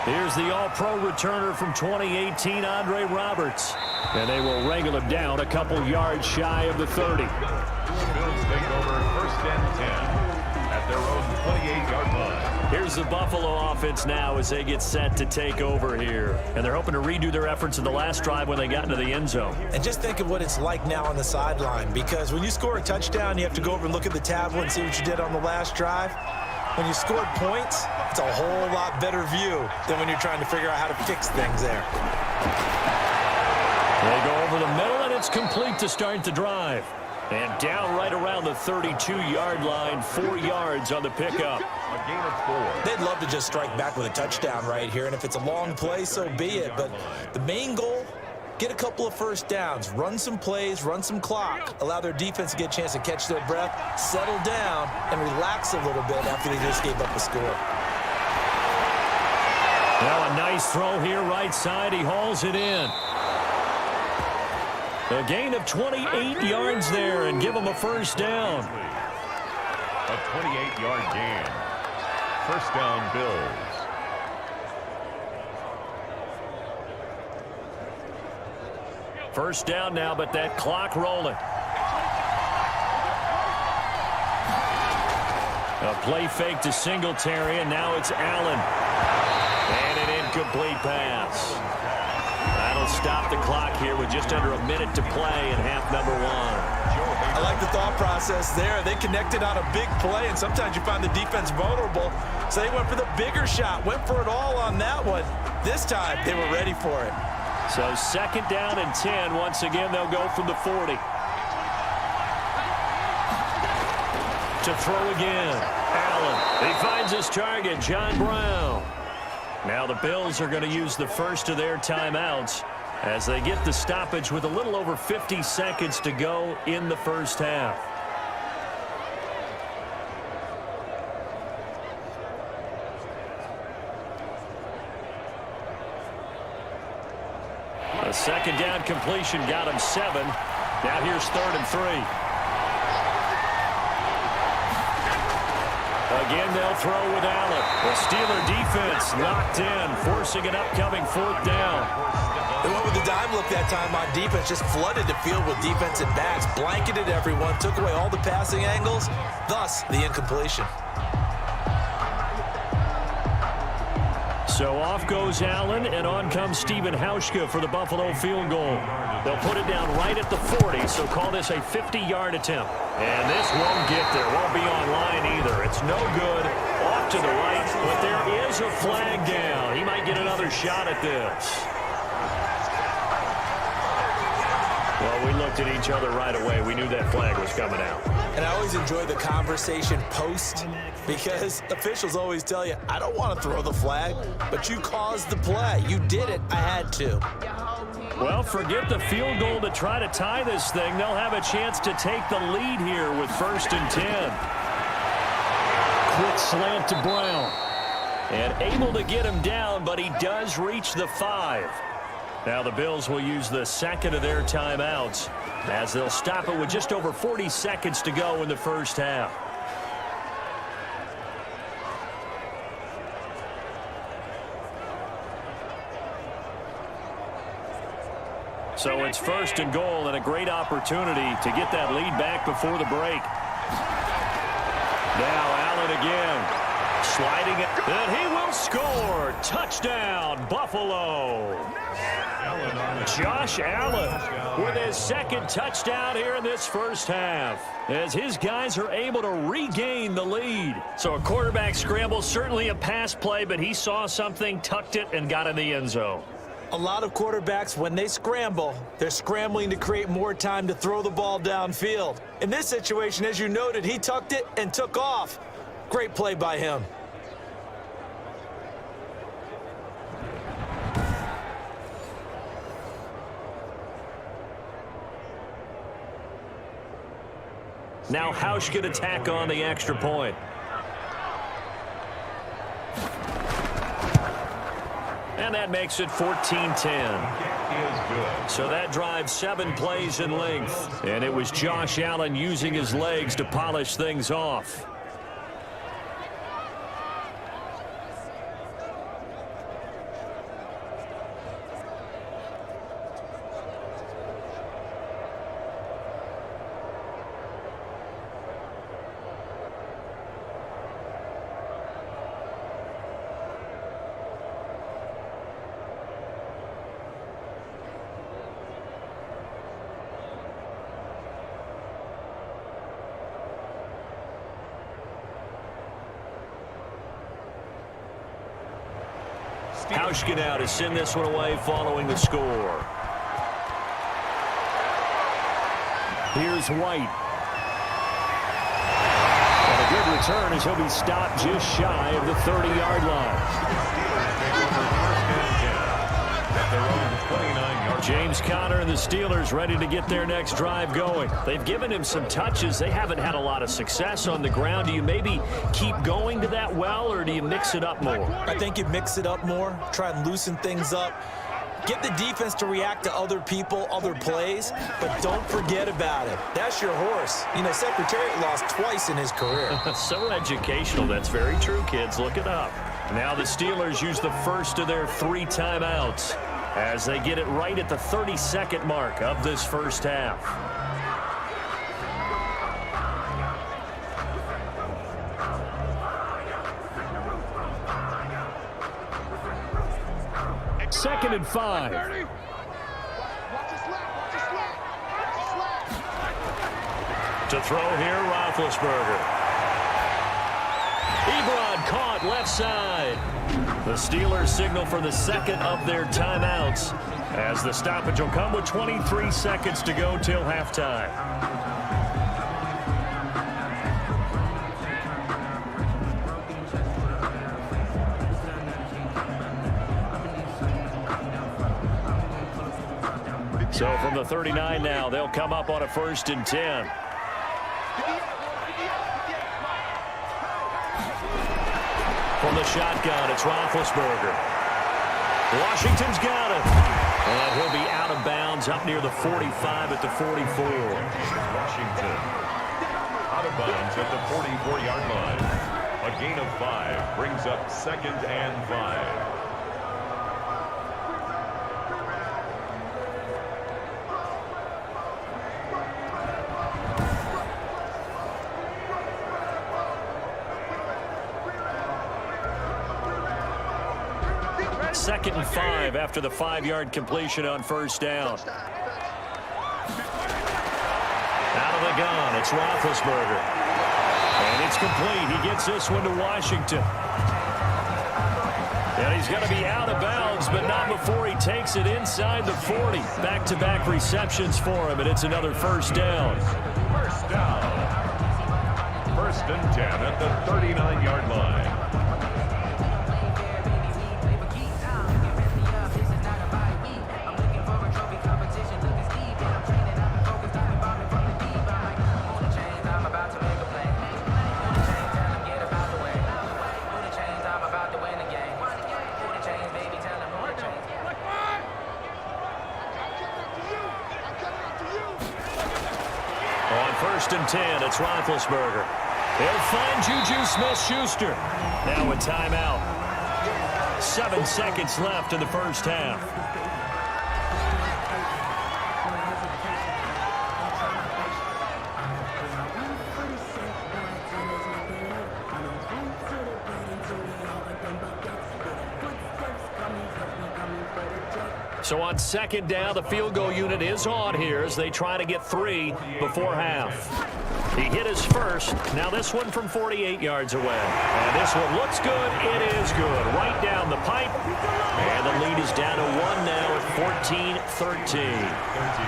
Here's the all-pro returner from 2018, Andre Roberts. And they will wrangle him down a couple yards shy of the 30. Bills take over 1st and 10 at their own 28-yard line. Here's the Buffalo offense now as they get set to take over here. And they're hoping to redo their efforts in the last drive when they got into the end zone. And just think of what it's like now on the sideline, because when you score a touchdown, you have to go over and look at the tablet and see what you did on the last drive. When you scored points, it's a whole lot better view than when you're trying to figure out how to fix things there. They go over the middle, and it's complete to start the drive. And down right around the 32-yard line, 4 yards on the pickup. A gain of 4. They'd love to just strike back with a touchdown right here, and if it's a long play, so be it. But the main goal, get a couple of first downs, run some plays, run some clock, allow their defense to get a chance to catch their breath, settle down, and relax a little bit after they just gave up a score. Now a nice throw here, right side. He hauls it in. A gain of 28 yards there and give him a first down. A 28-yard gain. First down, Bills. First down now, but that clock rolling. A play fake to Singletary, and now it's Allen. And an incomplete pass. That'll stop the clock here with just under a minute to play in half number 1. I like the thought process there. They connected on a big play, and sometimes you find the defense vulnerable. So they went for the bigger shot, went for it all on that one. This time, they were ready for it. So second down and 10. Once again, they'll go from the 40. To throw again. Allen. He finds his target, John Brown. Now the Bills are going to use the first of their timeouts as they get the stoppage with a little over 50 seconds to go in the first half. A second down completion got him 7. Now here's 3rd and 3. Again, they'll throw with Allen. The Steeler defense locked in, forcing an upcoming 4th down. They went with the dime look that time on defense, just flooded the field with defensive backs, blanketed everyone, took away all the passing angles, thus the incompletion. So off goes Allen, and on comes Stephen Hauschka for the Buffalo field goal. They'll put it down right at the 40, so call this a 50-yard attempt. And this won't get there, won't be on line either. It's no good, off to the right, but there is a flag down. He might get another shot at this. Well, we looked at each other right away. We knew that flag was coming out. And I always enjoy the conversation post because officials always tell you, I don't want to throw the flag, but you caused the play. You did it. I had to. Well, forget the field goal to try to tie this thing. They'll have a chance to take the lead here with 1st and 10. Quick slant to Brown. And able to get him down, but he does reach the 5. Now the Bills will use the second of their timeouts as they'll stop it with just over 40 seconds to go in the first half. So it's 1st and goal and a great opportunity to get that lead back before the break. Now Allen again. Sliding it, and he will score. Touchdown, Buffalo. Josh Allen with his 2nd touchdown here in this first half as his guys are able to regain the lead. So a quarterback scramble, certainly a pass play, but he saw something, tucked it, and got in the end zone. A lot of quarterbacks, when they scramble, they're scrambling to create more time to throw the ball downfield. In this situation, as you noted, he tucked it and took off. Great play by him. Now Hauschka to tack on the extra point. And that makes it 14-10. So that drives 7 plays in length. And it was Josh Allen using his legs to polish things off. Hauschka now to send this one away following the score. Here's White. And a good return as he'll be stopped just shy of the 30-yard line. James Conner and the Steelers ready to get their next drive going. They've given him some touches. They haven't had a lot of success on the ground. Do you maybe keep going to that well, or do you mix it up more? I think you mix it up more, try and loosen things up. Get the defense to react to other people, other plays, but don't forget about it. That's your horse. You know, Secretariat lost twice in his career. So educational. That's very true, kids. Look it up. Now the Steelers use the first of their 3 timeouts as they get it right at the 30-second mark of this first half. Second and 5. To throw here, Roethlisberger. Ebron caught left side. The Steelers signal for the second of their timeouts as the stoppage will come with 23 seconds to go till halftime. So from the 39 now, they'll come up on a 1st and 10. From the shotgun, it's Roethlisberger. Washington's got it. And he'll be out of bounds up near the 45 at the 44. Washington out of bounds at the 44-yard line. A gain of 5 brings up 2nd and 5. Second and 5 after the 5-yard completion on first down. Out of the gun, it's Roethlisberger. And it's complete. He gets this one to Washington. And he's going to be out of bounds, but not before he takes it inside the 40. Back-to-back receptions for him, and it's another first down. First down. 1st and 10 at the 39-yard line. On 1st and 10, it's Roethlisberger. They'll find Juju Smith-Schuster. Now a timeout. 7 seconds left in the first half. So on 2nd down, the field goal unit is on here as they try to get 3 before half. He hit his first. Now this one from 48 yards away. And this one looks good. It is good. Right down the pipe. And the lead is down to 1 now at 14-13.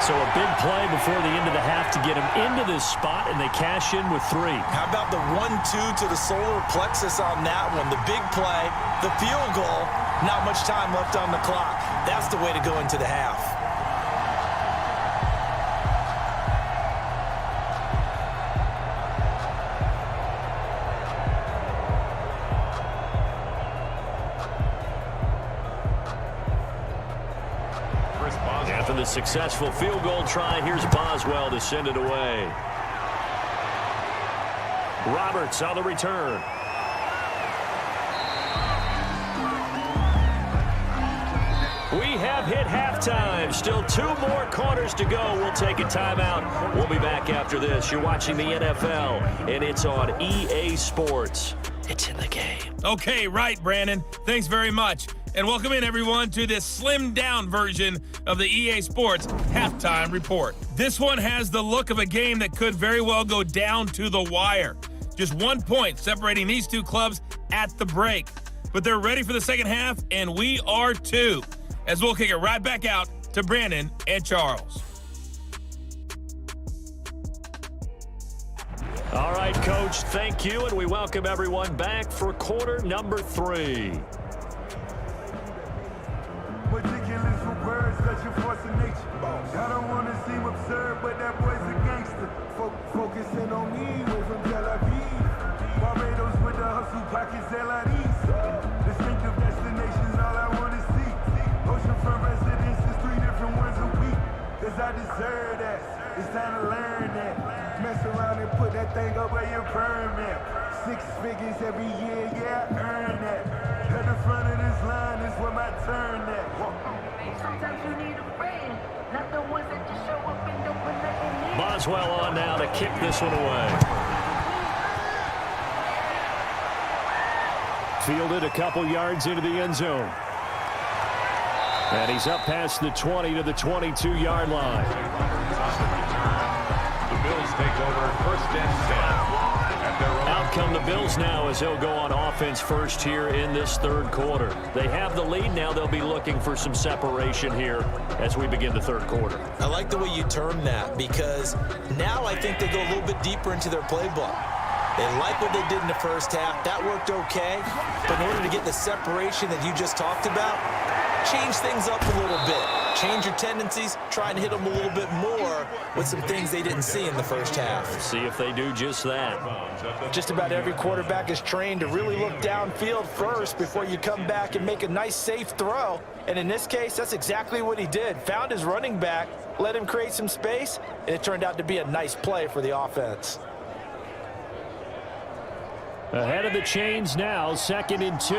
So a big play before the end of the half to get him into this spot, and they cash in with 3. How about the 1-2 to the solar plexus on that one? The big play, the field goal, not much time left on the clock. That's the way to go into the half. After the successful field goal try, here's Boswell to send it away. Roberts on the return. We have hit halftime. Still 2 more quarters to go. We'll take a timeout. We'll be back after this. You're watching the NFL, and it's on EA Sports. It's in the game. Okay, right, Brandon. Thanks very much. And welcome in, everyone, to this slimmed-down version of the EA Sports Halftime Report. This one has the look of a game that could very well go down to the wire. Just 1 point separating these 2 clubs at the break. But they're ready for the second half, and we are too. As we'll kick it right back out to Brandon and Charles. All right, Coach, thank you, and we welcome everyone back for quarter number 3. Ridiculous for words, such a force of nature. I don't want to seem absurd, but that boy's a gangster. Focusing on me, way from Tel Aviv. Barbados with the hustle pockets, LIDs. Distinctive destinations, all I want to see. Oceanfront residences, 3 different ones a week. Cause I deserve that. It's time to learn that. Mess around and put that thing up where your permit. 6 figures every year, yeah, I earn that. At the front of this line is where my turn at. Sometimes you need a friend, not the ones that just show up and don't put nothing in. Boswell on now to kick this one away. Fielded a couple yards into the end zone. And he's up past the 20 to the 22-yard line. The Bills take over first and 10. Out come the Bills now as they'll go on offense first here in this third quarter. They have the lead now. They'll be looking for some separation here as we begin the third quarter. I like the way you term that because now I think they go a little bit deeper into their playbook. They like what they did in the first half. That worked okay. But in order to get the separation that you just talked about, change things up a little bit. Change your tendencies. Try and hit them a little bit more with some things they didn't see in the first half. See if they do just that. Just about every quarterback is trained to really look downfield first before you come back and make a nice, safe throw. And in this case, that's exactly what he did. Found his running back, let him create some space, and it turned out to be a nice play for the offense. Ahead of the chains now, 2nd and 2.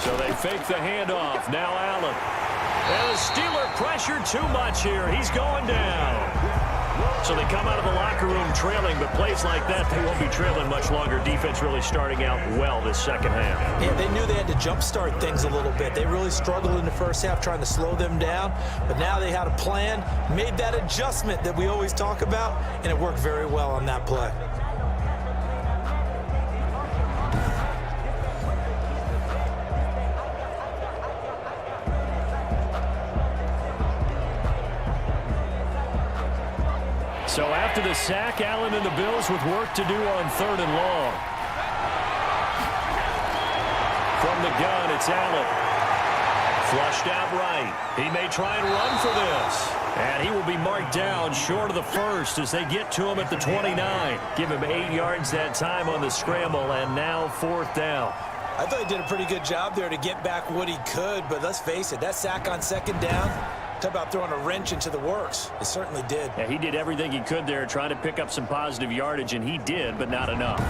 So they fake the handoff. Now Allen. And the Steeler pressure too much here. He's going down. So they come out of the locker room trailing, but plays like that, they won't be trailing much longer. Defense really starting out well this second half. Yeah, they knew they had to jumpstart things a little bit. They really struggled in the first half trying to slow them down, but now they had a plan, made that adjustment that we always talk about, and it worked very well on that play. So after the sack, Allen and the Bills with work to do on 3rd and long. From the gun, it's Allen. Flushed out right. He may try and run for this. And he will be marked down short of the first as they get to him at the 29. Give him 8 yards that time on the scramble, and now 4th down. I thought he did a pretty good job there to get back what he could, but let's face it, that sack on 2nd down, talk about throwing a wrench into the works. It certainly did. Yeah, he did everything he could there, trying to pick up some positive yardage, and he did, but not enough.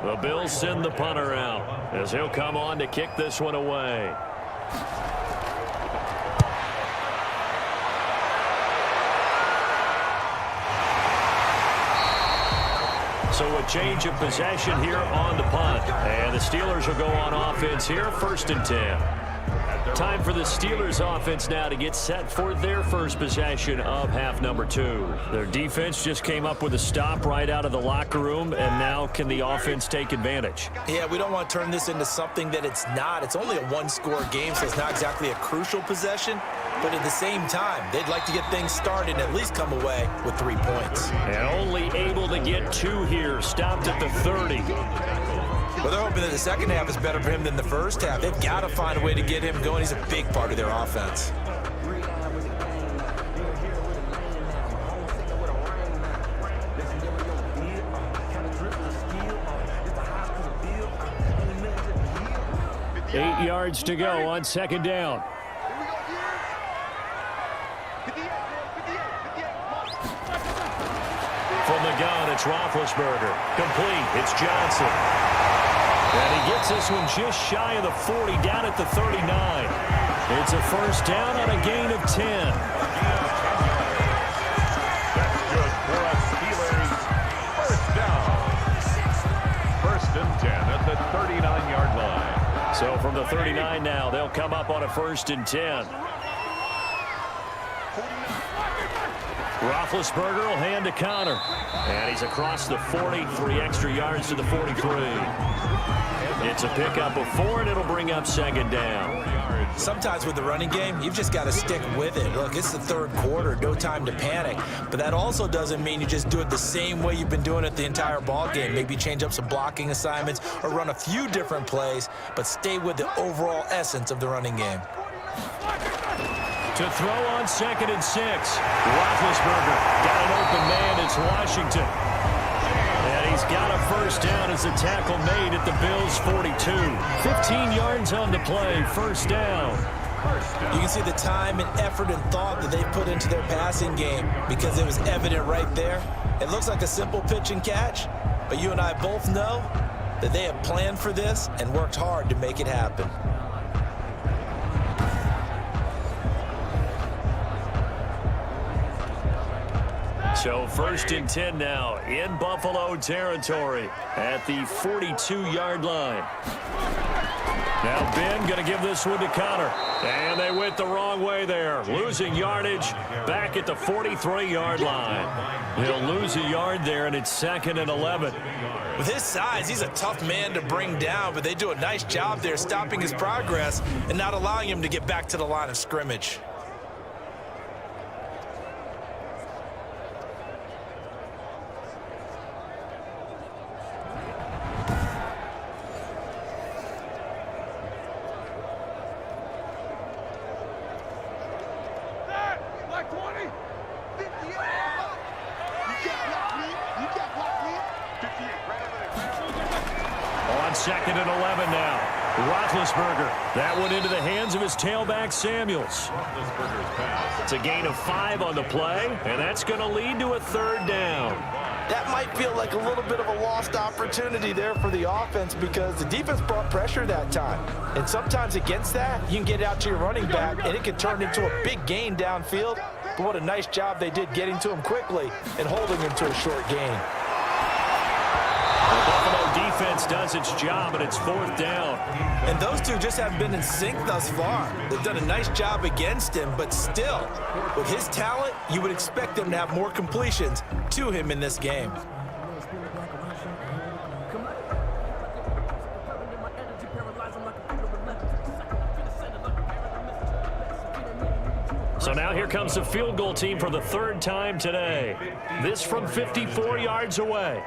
The Bills send the punter out as he'll come on to kick this one away. So a change of possession here on the punt. And the Steelers will go on offense here, 1st and 10. Time for the Steelers offense now to get set for their first possession of half number 2. Their defense just came up with a stop right out of the locker room, and now can the offense take advantage? Yeah, we don't want to turn this into something that it's not. It's only a 1-score game, so it's not exactly a crucial possession. But at the same time, they'd like to get things started and at least come away with 3 points. And only able to get 2 here, stopped at the 30. Well, they're hoping that the second half is better for him than the first half. They've got to find a way to get him going. He's a big part of their offense. Eight yards to go on 2nd down. From the gun, it's Roethlisberger. Complete. It's Johnson. And he gets this one just shy of the 40, down at the 39. It's a 1st down on a gain of 10. That's good for us Steelers. 1st down. 1st and 10 at the 39-yard line. So from the 39 now. They'll come up on a 1st and 10. Roethlisberger will hand to Connor. And he's across the 40, 3 extra yards to the 43. It's a pickup of 4, and it'll bring up 2nd down. Sometimes with the running game, you've just got to stick with it. Look, it's the 3rd quarter, no time to panic. But that also doesn't mean you just do it the same way you've been doing it the entire ball game. Maybe change up some blocking assignments or run a few different plays, but stay with the overall essence of the running game. To throw on 2nd and 6. Roethlisberger got an open man. It's Washington. And he's got a 1st down as the tackle made at the Bills' 42. 15 yards on the play, 1st down. You can see the time and effort and thought that they put into their passing game because it was evident right there. It looks like a simple pitch and catch, but you and I both know that they have planned for this and worked hard to make it happen. So 1st and 10 now in Buffalo territory at the 42-yard line. Now Ben going to give this one to Connor. And they went the wrong way there. Losing yardage back at the 43-yard line. He'll lose a yard there, and it's 2nd and 11. With his size, he's a tough man to bring down, but they do a nice job there stopping his progress and not allowing him to get back to the line of scrimmage. On 2nd and 11 now. Roethlisberger. That one into the hands of his tailback, Samuels. It's a gain of 5 on the play, and that's going to lead to a 3rd down. That might feel like a little bit of a lost opportunity there for the offense because the defense brought pressure that time. And sometimes against that, you can get out to your running back, and it can turn into a big gain downfield. But what a nice job they did getting to him quickly and holding him to a short gain. The Buffalo defense does its job, and it's 4th down. And those two just haven't been in sync thus far. They've done a nice job against him, but still, with his talent, you would expect them to have more completions to him in this game. So now here comes the field goal team for the 3rd time today. This from 54 yards away.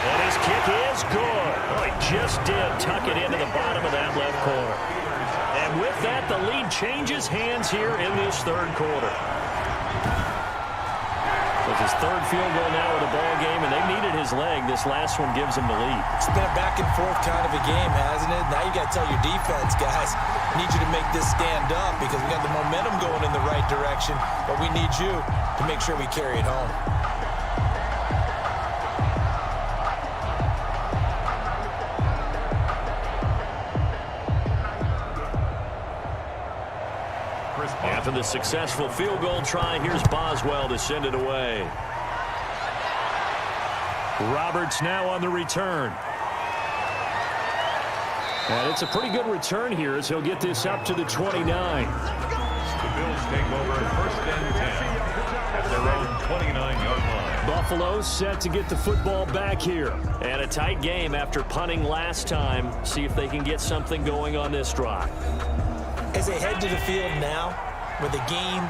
And his kick is good. Oh, he just did tuck it into the bottom of that left corner. And with that, the lead changes hands here in this 3rd quarter. With his 3rd field goal now of the ball game, and they needed his leg. This last one gives him the lead. It's been a back and forth kind of a game, hasn't it? Now you got to tell your defense, guys, need you to make this stand up because we got the momentum going in the right direction, but we need you to make sure we carry it home. After the successful field goal try, here's Boswell to send it away. Roberts now on the return. And it's a pretty good return here as he'll get this up to the 29. The Bills take over 1st and 10 at their own 29-yard line. Buffalo set to get the football back here. And a tight game after punting last time. See if they can get something going on this drive. As they head to the field now, with the game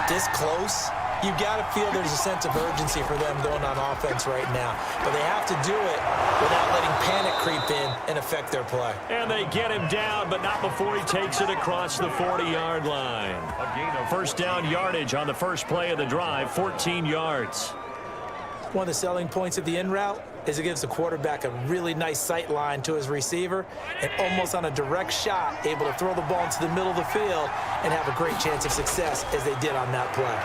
this close, you've got to feel there's a sense of urgency for them going on offense right now. But they have to do it without letting panic creep in and affect their play. And they get him down, but not before he takes it across the 40-yard line. 1st down yardage on the first play of the drive, 14 yards. One of the selling points of the in route is it gives the quarterback a really nice sight line to his receiver and almost on a direct shot able to throw the ball into the middle of the field and have a great chance of success as they did on that play.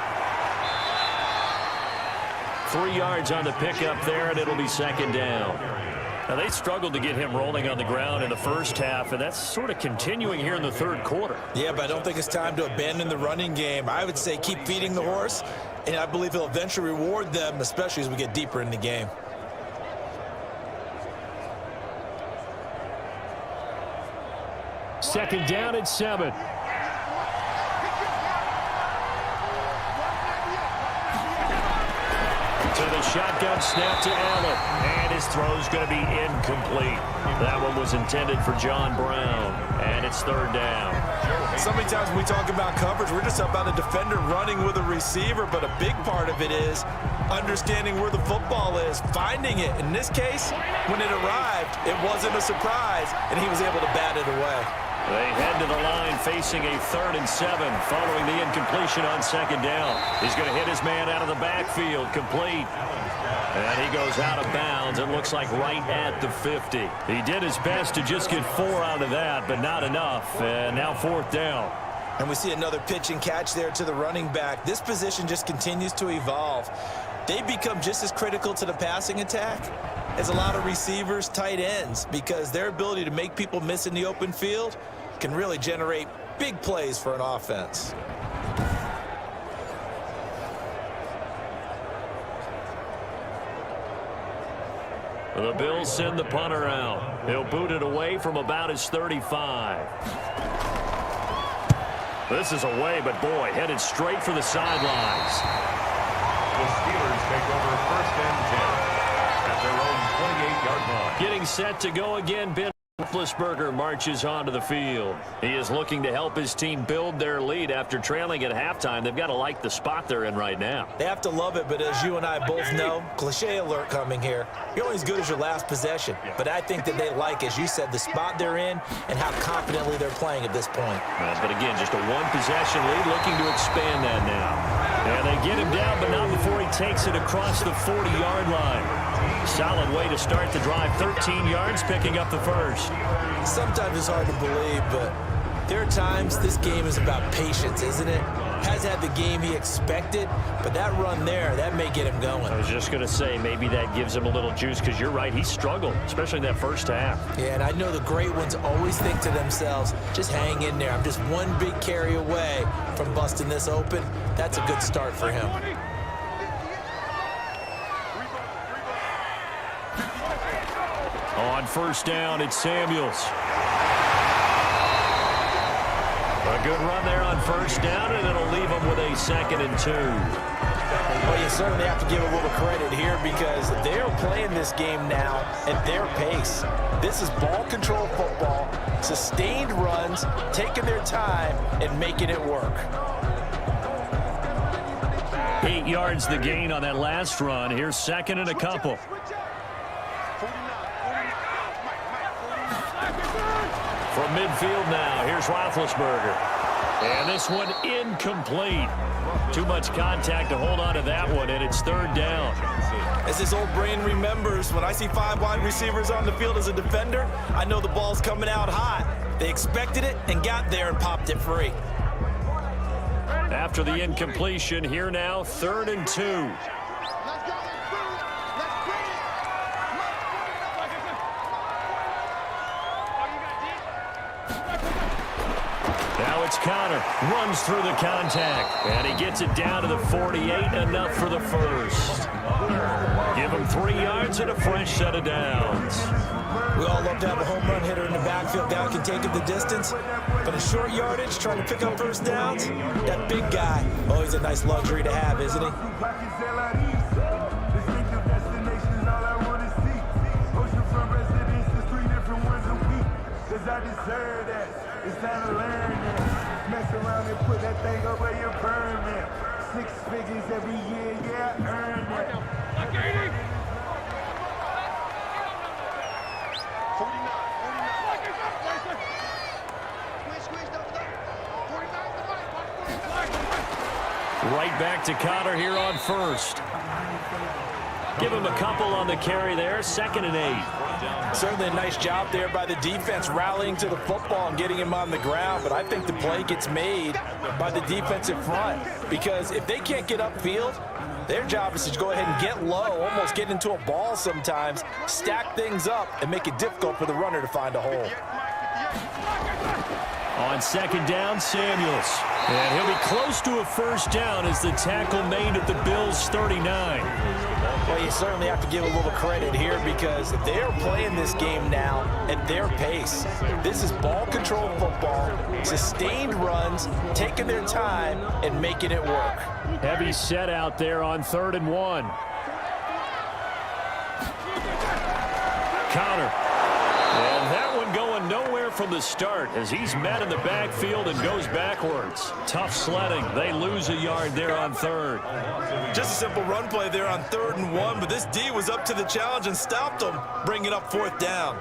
3 yards on the pickup there, and it'll be 2nd down. Now, they struggled to get him rolling on the ground in the first half, and that's sort of continuing here in the 3rd quarter. Yeah, but I don't think it's time to abandon the running game. I would say keep feeding the horse, and I believe he'll eventually reward them, especially as we get deeper in the game. Second down and 7. To the shotgun snap to Allen. And his throw's going to be incomplete. That one was intended for John Brown. And it's third down. So many times when we talk about coverage, we're just about a defender running with a receiver, but a big part of it is understanding where the football is, finding it. In this case, when it arrived, it wasn't a surprise, and he was able to bat it away. They head to the line facing a 3rd and 7 following the incompletion on second down. He's going to hit his man out of the backfield, complete. And he goes out of bounds, it looks like right at the 50. He did his best to just get 4 out of that, but not enough. And now 4th down. And we see another pitch and catch there to the running back. This position just continues to evolve. They become just as critical to the passing attack as a lot of receivers, tight ends, because their ability to make people miss in the open field can really generate big plays for an offense. The Bills send the punter out. He'll boot it away from about his 35. This is away, but boy, headed straight for the sidelines. The Steelers take over 1st and 10 at their own 28-yard line. Getting set to go again, Ben Roethlisberger marches onto the field. He is looking to help his team build their lead after trailing at halftime. They've got to like the spot they're in right now. They have to love it, but as you and I both know, cliche alert coming here, you're only as good as your last possession. But I think that they like, as you said, the spot they're in and how confidently they're playing at this point. But again, just a one-possession lead, looking to expand that now. And they get him down, but not before he takes it across the 40-yard line. Solid way to start the drive, 13 yards, picking up the first. Sometimes it's hard to believe, but there are times this game is about patience, isn't it? Has had the game he expected, but that run there, that may get him going. I was just going to say, maybe that gives him a little juice, because you're right, he struggled, especially in that first half. Yeah, and I know the great ones always think to themselves, just hang in there. I'm just one big carry away from busting this open. That's a good start for him. On first down, it's Samuels. A good run there on first down, and it'll leave them with a 2nd and 2. Well, you certainly have to give a little credit here because they're playing this game now at their pace. This is ball control football, sustained runs, taking their time and making it work. 8 yards the gain on that last run. Here's 2nd and a couple. From midfield now, here's Roethlisberger. And this one incomplete. Too much contact to hold on to that one, and it's 3rd down. As his old brain remembers, when I see 5 wide receivers on the field as a defender, I know the ball's coming out hot. They expected it and got there and popped it free. After the incompletion, here now, 3rd and 2. Now it's Connor, runs through the contact, and he gets it down to the 48, enough for the first. Give him 3 yards and a fresh set of downs. We all love to have a home run hitter in the backfield. Guy can take it the distance, but in short yardage, trying to pick up first downs, that big guy, always a nice luxury to have, isn't he? I deserve that. It's time to learn that. Mess around and put that thing up where you burn that. 6 figures every year, yeah, I earn that. Right back to Connor here on first. Give him a couple on the carry there, 2nd and 8. Certainly a nice job there by the defense rallying to the football and getting him on the ground, but I think the play gets made by the defensive front because if they can't get upfield, their job is to go ahead and get low, almost get into a ball sometimes, stack things up, and make it difficult for the runner to find a hole. On 2nd down, Samuels. And he'll be close to a first down as the tackle made at the Bills' 39. Well, you certainly have to give a little credit here because they are playing this game now at their pace. This is ball control football. sustained runs, taking their time, and making it work. Heavy set out there on 3rd and 1. Counter. And that one going nowhere from the start as he's met in the backfield and goes backwards. Tough sledding. They lose a yard there on 3rd. Just a simple run play there on 3rd and 1, but this D was up to the challenge and stopped them, bringing up 4th down.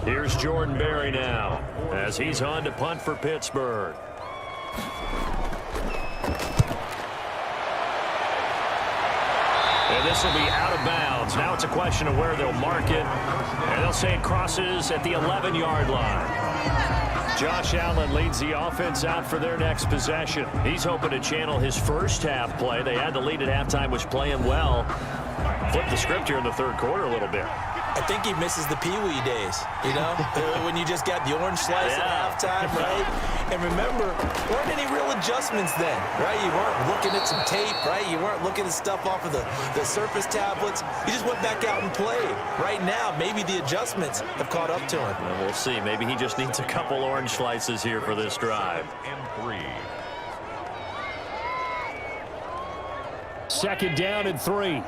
Here's Jordan Berry now as he's on to punt for Pittsburgh. And this will be out of bounds. Now it's a question of where they'll mark it. And they'll say it crosses at the 11-yard line. Josh Allen leads the offense out for their next possession. He's hoping to channel his first half play. They had the lead at halftime, was playing well. Flip the script here in the 3rd quarter a little bit. I think he misses the Pee-wee days, you know, when you just got the orange slice at halftime, right? And remember, there weren't any real adjustments then, right? You weren't looking at some tape, right? You weren't looking at stuff off of the surface tablets. You just went back out and played. Right now, maybe the adjustments have caught up to him. Well, we'll see. Maybe he just needs a couple orange slices here for this drive. And 3. 2nd down and 3.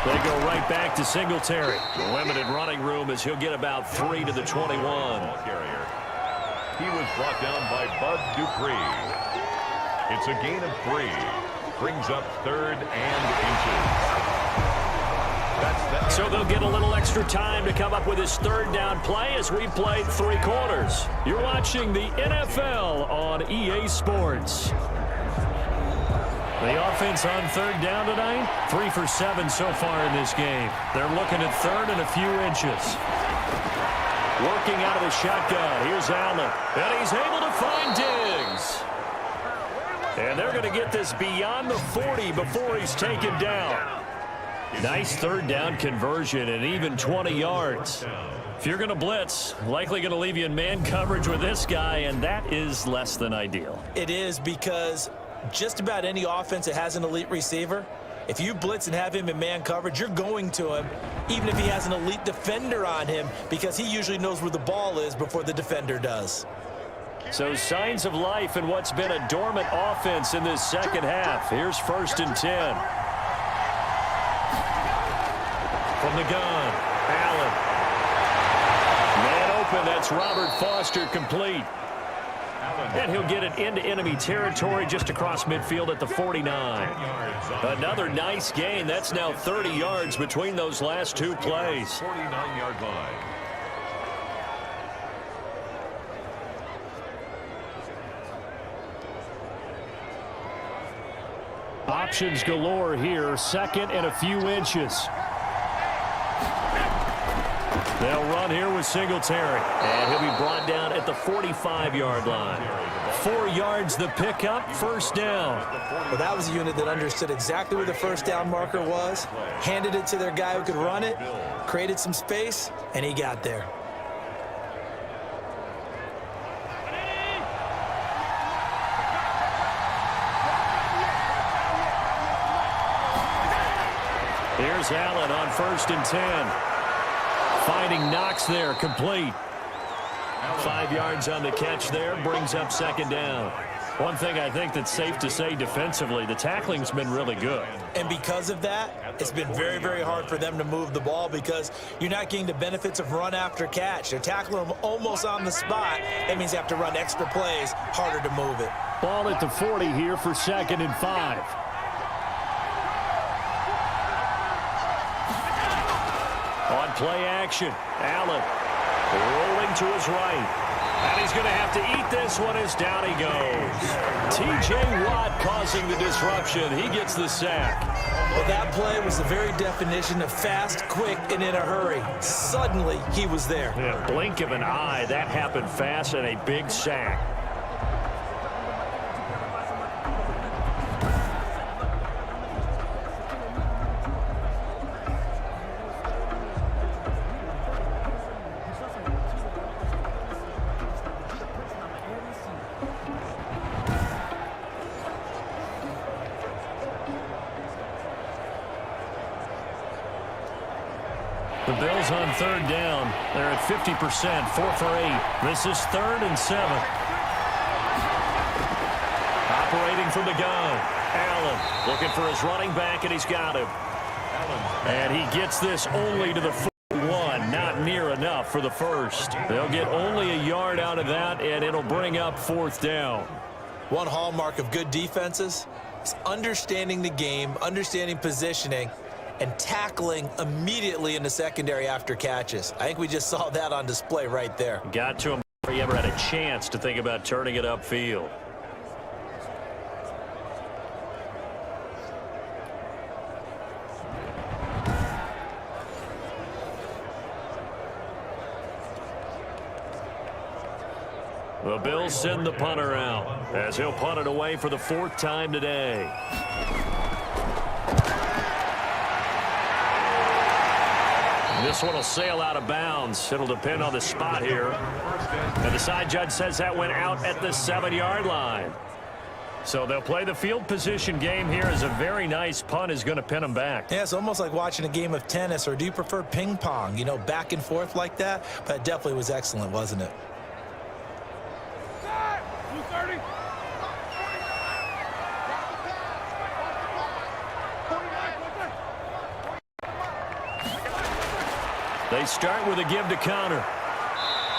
They go right back to Singletary. Limited running room as he'll get about 3 to the 21. Carrier. He was brought down by Bud Dupree. It's a gain of 3. Brings up 3rd and inches. So they'll get a little extra time to come up with his 3rd down play as we played 3 quarters. You're watching the NFL on EA Sports. The offense on 3rd down tonight, 3 for 7 so far in this game. They're looking at 3rd and a few inches. Working out of the shotgun. Here's Allen. And he's able to find Diggs. And they're going to get this beyond the 40 before he's taken down. Nice 3rd down conversion and even 20 yards. If you're going to blitz, likely going to leave you in man coverage with this guy, and that is less than ideal. It is, because just about any offense that has an elite receiver, if you blitz and have him in man coverage, you're going to him, even if he has an elite defender on him, because he usually knows where the ball is before the defender does. So signs of life in what's been a dormant offense in this 2nd half. Here's 1st and 10. From the gun, Allen. Man open, that's Robert Foster, complete. And he'll get it into enemy territory just across midfield at the 49. Another nice gain. That's now 30 yards between those last 2 plays. 49-yard line. Options galore here. 2nd and a few inches. They'll run here with Singletary. And he'll be brought down at the 45-yard line. 4 yards the pickup, 1st down. Well, that was a unit that understood exactly where the 1st down marker was, handed it to their guy who could run it, created some space, and he got there. Here's Allen on 1st and 10. Finding Knox there, complete. 5 yards on the catch there, brings up 2nd down. One thing I think that's safe to say defensively, the tackling's been really good. And because of that, it's been very, very hard for them to move the ball because you're not getting the benefits of run after catch. They're tackling them almost on the spot. That means they have to run extra plays, harder to move it. Ball at the 40 here for 2nd and 5. On play action, Allen rolling to his right. And he's going to have to eat this one as down he goes. T.J. Watt causing the disruption. He gets the sack. Well, that play was the very definition of fast, quick, and in a hurry. Suddenly, he was there. Yeah, blink of an eye. That happened fast and a big sack. The Bills on third down. They're at 50%, 4 for 8. This is 3rd and 7. Operating from the gun. Allen looking for his running back, and he's got him. And he gets this only to the 41. Not near enough for the first. They'll get only a yard out of that, and it'll bring up 4th down. One hallmark of good defenses is understanding the game, understanding positioning, and tackling immediately in the secondary after catches. I think we just saw that on display right there. Got to him before he ever had a chance to think about turning it upfield. The Bills send the punter out as he'll punt it away for the 4th time today. This one will sail out of bounds. It'll depend on the spot here. And the side judge says that went out at the 7-yard line. So they'll play the field position game here as a very nice punt is going to pin them back. Yeah, it's almost like watching a game of tennis, or do you prefer ping pong? You know, back and forth like that? But it definitely was excellent, wasn't it? They start with a give to counter.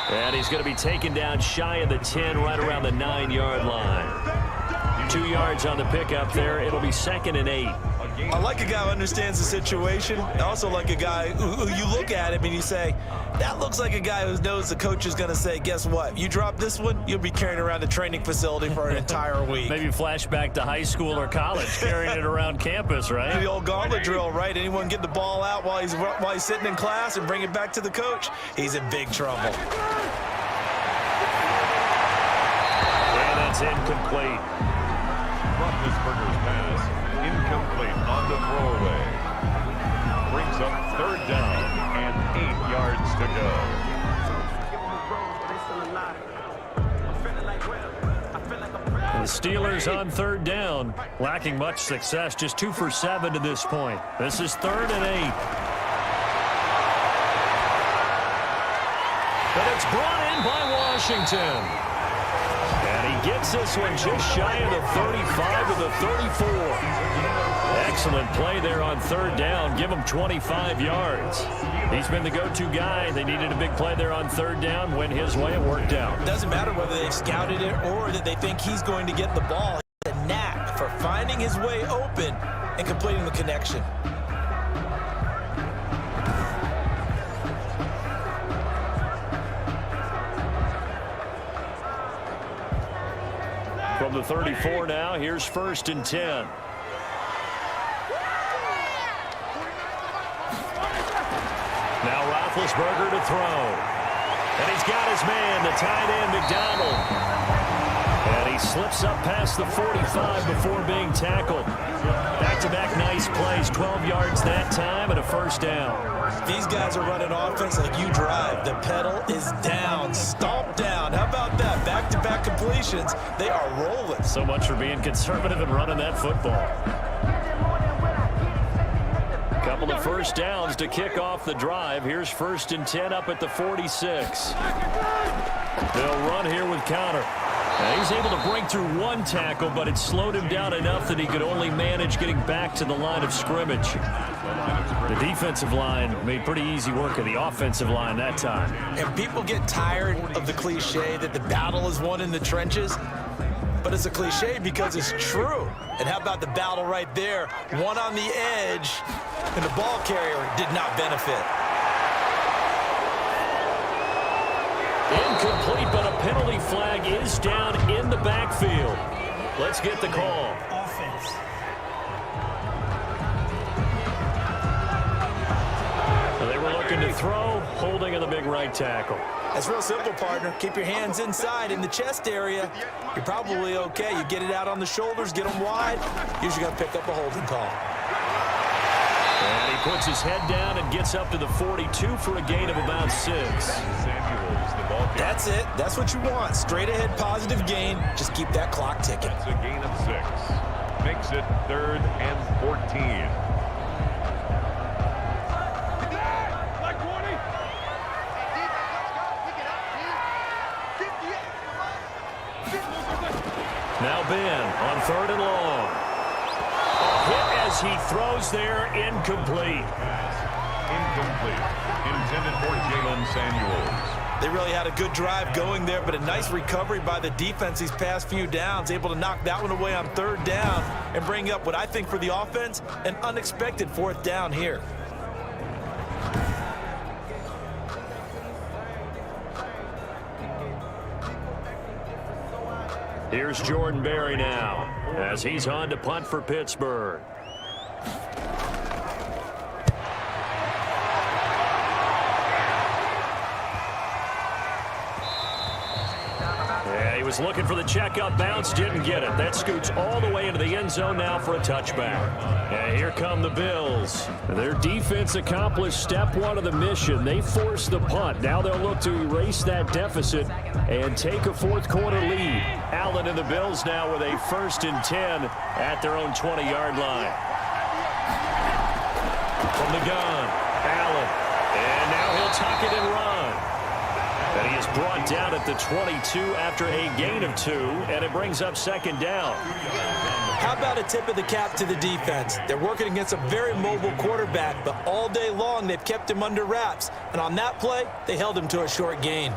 And he's going to be taken down shy of the 10, right around the 9-yard line. 2 yards on the pickup there. It'll be 2nd and 8. I like a guy who understands the situation. I also like a guy who you look at him and you say, that looks like a guy who knows the coach is going to say, guess what? You drop this one, you'll be carrying around the training facility for an entire week. Maybe flashback to high school or college, carrying it around campus, right? The old gauntlet drill, right? Anyone get the ball out while he's sitting in class and bring it back to the coach? He's in big trouble. And that's incomplete. Roethlisberger's pass incomplete on the throwaway. Brings up 3rd down and 8 yards to go. The Steelers on 3rd down, lacking much success, just 2 for 7 to this point. This is 3rd and 8. But it's brought in by Washington. And he gets this one just shy of the 35 to the 34. Excellent play there on 3rd down. Give him 25 yards. He's been the go-to guy. They needed a big play there on 3rd down. Went his way. It worked out. It doesn't matter whether they've scouted it or that they think he's going to get the ball. He has a knack for finding his way open and completing the connection. From the 34 now, here's 1st and 10. Now Roethlisberger to throw. And he's got his man, the tight end, McDonald. And he slips up past the 45 before being tackled. Back-to-back nice plays, 12 yards that time and a 1st down. These guys are running offense like you drive. The pedal is down, stomp down. How about that? Back-to-back completions. They are rolling. So much for being conservative and running that football. Couple of 1st downs to kick off the drive. Here's 1st and 10 up at the 46. They'll run here with counter. Now he's able to break through 1 tackle, but it slowed him down enough that he could only manage getting back to the line of scrimmage. The defensive line made pretty easy work of the offensive line that time. And people get tired of the cliche that the battle is won in the trenches. But it's a cliche because it's true. And how about the battle right there? One on the edge, and the ball carrier did not benefit. Incomplete, but a penalty flag is down in the backfield. Let's get the call. Offense. Looking to throw, holding in the big right tackle. That's real simple, partner. Keep your hands inside in the chest area. You're probably okay. You get it out on the shoulders, get them wide. Usually going to pick up a holding call. And he puts his head down and gets up to the 42 for a gain of about 6. That's it. That's what you want. Straight ahead positive gain. Just keep that clock ticking. That's a gain of 6. Makes it 3rd and 14. Now Ben on 3rd and long. A hit as he throws there, incomplete. Incomplete. Intended for Jalen Samuels. They really had a good drive going there, but a nice recovery by the defense these past few downs, able to knock that one away on 3rd down and bring up what I think for the offense, an unexpected 4th down here. Here's Jordan Berry now as he's on to punt for Pittsburgh. Yeah, he was looking for the checkup bounce, didn't get it. That scoots all the way into the end zone now for a touchback. And here come the Bills. Their defense accomplished step 1 of the mission. They forced the punt. Now they'll look to erase that deficit and take a 4th quarter lead. Allen and the Bills now with a 1st and 10 at their own 20-yard line. From the gun, Allen. And now he'll tuck it and run. And he is brought down at the 22 after a gain of 2, and it brings up 2nd down. How about a tip of the cap to the defense? They're working against a very mobile quarterback, but all day long they've kept him under wraps. And on that play, they held him to a short gain.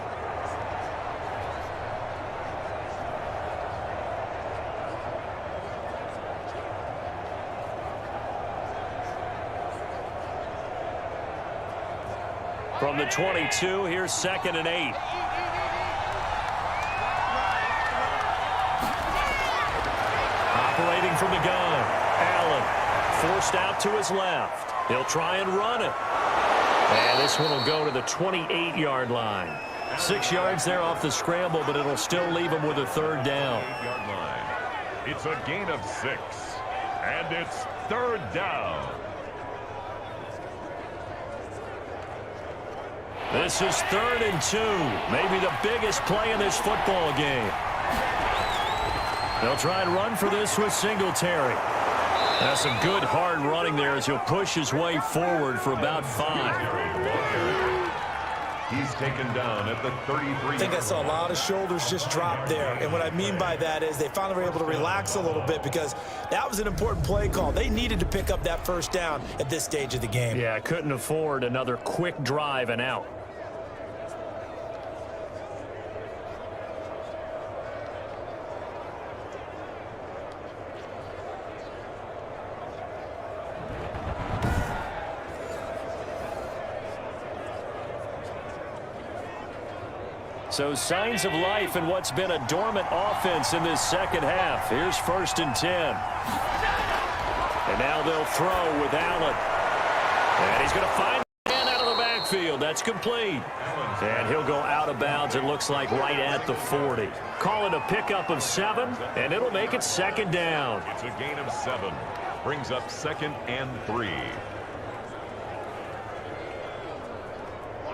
From the 22, here's 2nd and 8. Operating from the gun, Allen forced out to his left. He'll try and run it. And this one will go to the 28-yard line. 6 yards there off the scramble, but it'll still leave him with a 3rd down. It's a gain of 6, and it's 3rd down. This is 3rd and 2, maybe the biggest play in this football game. They'll try and run for this with Singletary. That's some good hard running there as he'll push his way forward for about 5. He's taken down at the 33. I think I saw a lot of shoulders just drop there. And what I mean by that is they finally were able to relax a little bit because that was an important play call. They needed to pick up that 1st down at this stage of the game. Yeah, couldn't afford another quick drive and out. So signs of life in what's been a dormant offense in this 2nd half. Here's 1st and 10. And now they'll throw with Allen. And he's going to find the man out of the backfield. That's complete. And he'll go out of bounds, it looks like, right at the 40. Call it a pickup of 7, and it'll make it 2nd down. It's a gain of 7. Brings up 2nd and 3.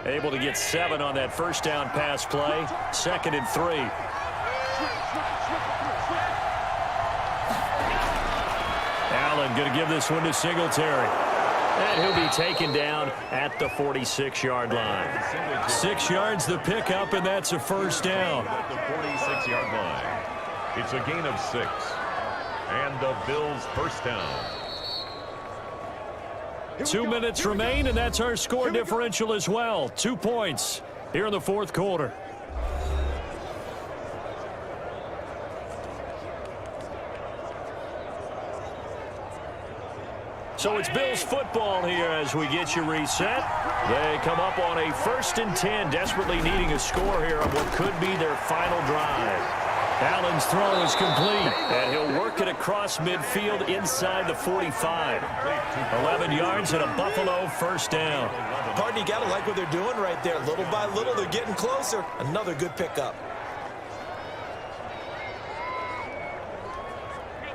Able to get 7 on that 1st down pass play. 2nd and 3. Allen going to give this one to Singletary. And he'll be taken down at the 46-yard line. 6 yards the pickup, and that's a 1st down. At the 46-yard line. It's a gain of 6. And the Bills' 1st down. 2 minutes remain, and that's our score differential as well. 2 points here in the 4th quarter. So it's Bills football here as we get you reset. They come up on a 1st and 10, desperately needing a score here on what could be their final drive. Allen's throw is complete, and he'll work it across midfield inside the 45. 11 yards and a Buffalo first down. Pardon, you got to like what they're doing right there. Little by little, they're getting closer. Another good pickup.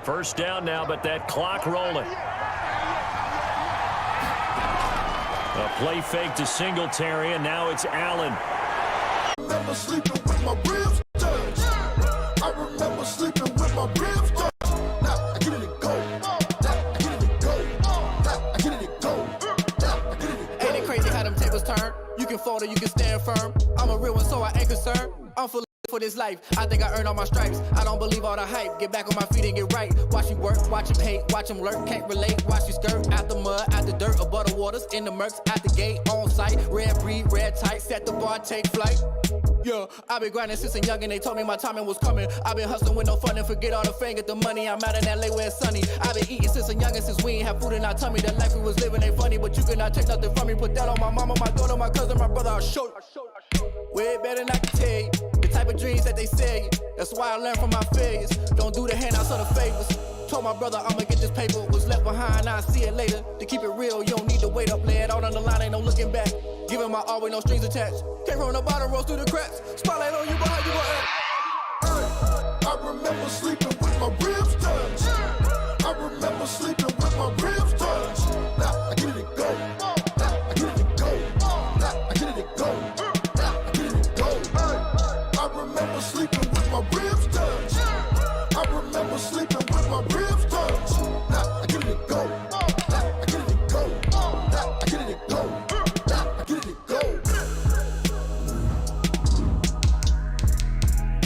First down now, but that clock rolling. A play fake to Singletary, and now it's Allen. I remember sleeping with my ribs touched. I remember sleeping with my ribs touched. Now I get it and go. Now I get it and go. Now I get it and go. Now I get it and go. Ain't it crazy how them tables turn? You can fold or you can stand firm. I'm a real one, so I ain't concerned. I'm full for this life. I think I earned all my stripes. I don't believe all the hype. Get back on my feet and get right. Watch you work, watch him hate, watch him lurk. Can't relate, watch you skirt. Out the mud, out the dirt, above the waters, in the murks, at the gate, on site. Red breed, red tight, set the bar, take flight. Yeah, I've been grinding since a youngin'. They told me my timing was coming. I've been hustling with no fun and forget all the fame, get the money. I'm out in LA where it's sunny. I've been eating since a youngin', since we ain't have food in our tummy. The life we was living ain't funny, but you cannot take nothing from me. Put that on my mama, my daughter, my cousin, my brother. I'll show you. Way better than I can tell you. The type of dreams that they sell you. That's why I learned from my failures. Don't do the handouts or the favors. Told my brother I'ma get this paper. Was left behind, I'll see it later. To keep it real, you don't need to wait up. Lay it out on the line, ain't no looking back. Giving my all with no strings attached. Came from the bottom, rose through the cracks. Spotlight on you, but how you gon' act? I remember sleeping with my ribs touched. I remember sleeping with my ribs touched. Now I get it and go. Now I get it and go. Now I get it and go. Now I get it and go. I remember sleeping with my ribs touched. I remember sleeping with my ribs touched. Now I get it and go. Now I get it and go. Now I get it and go. Now I get it and go.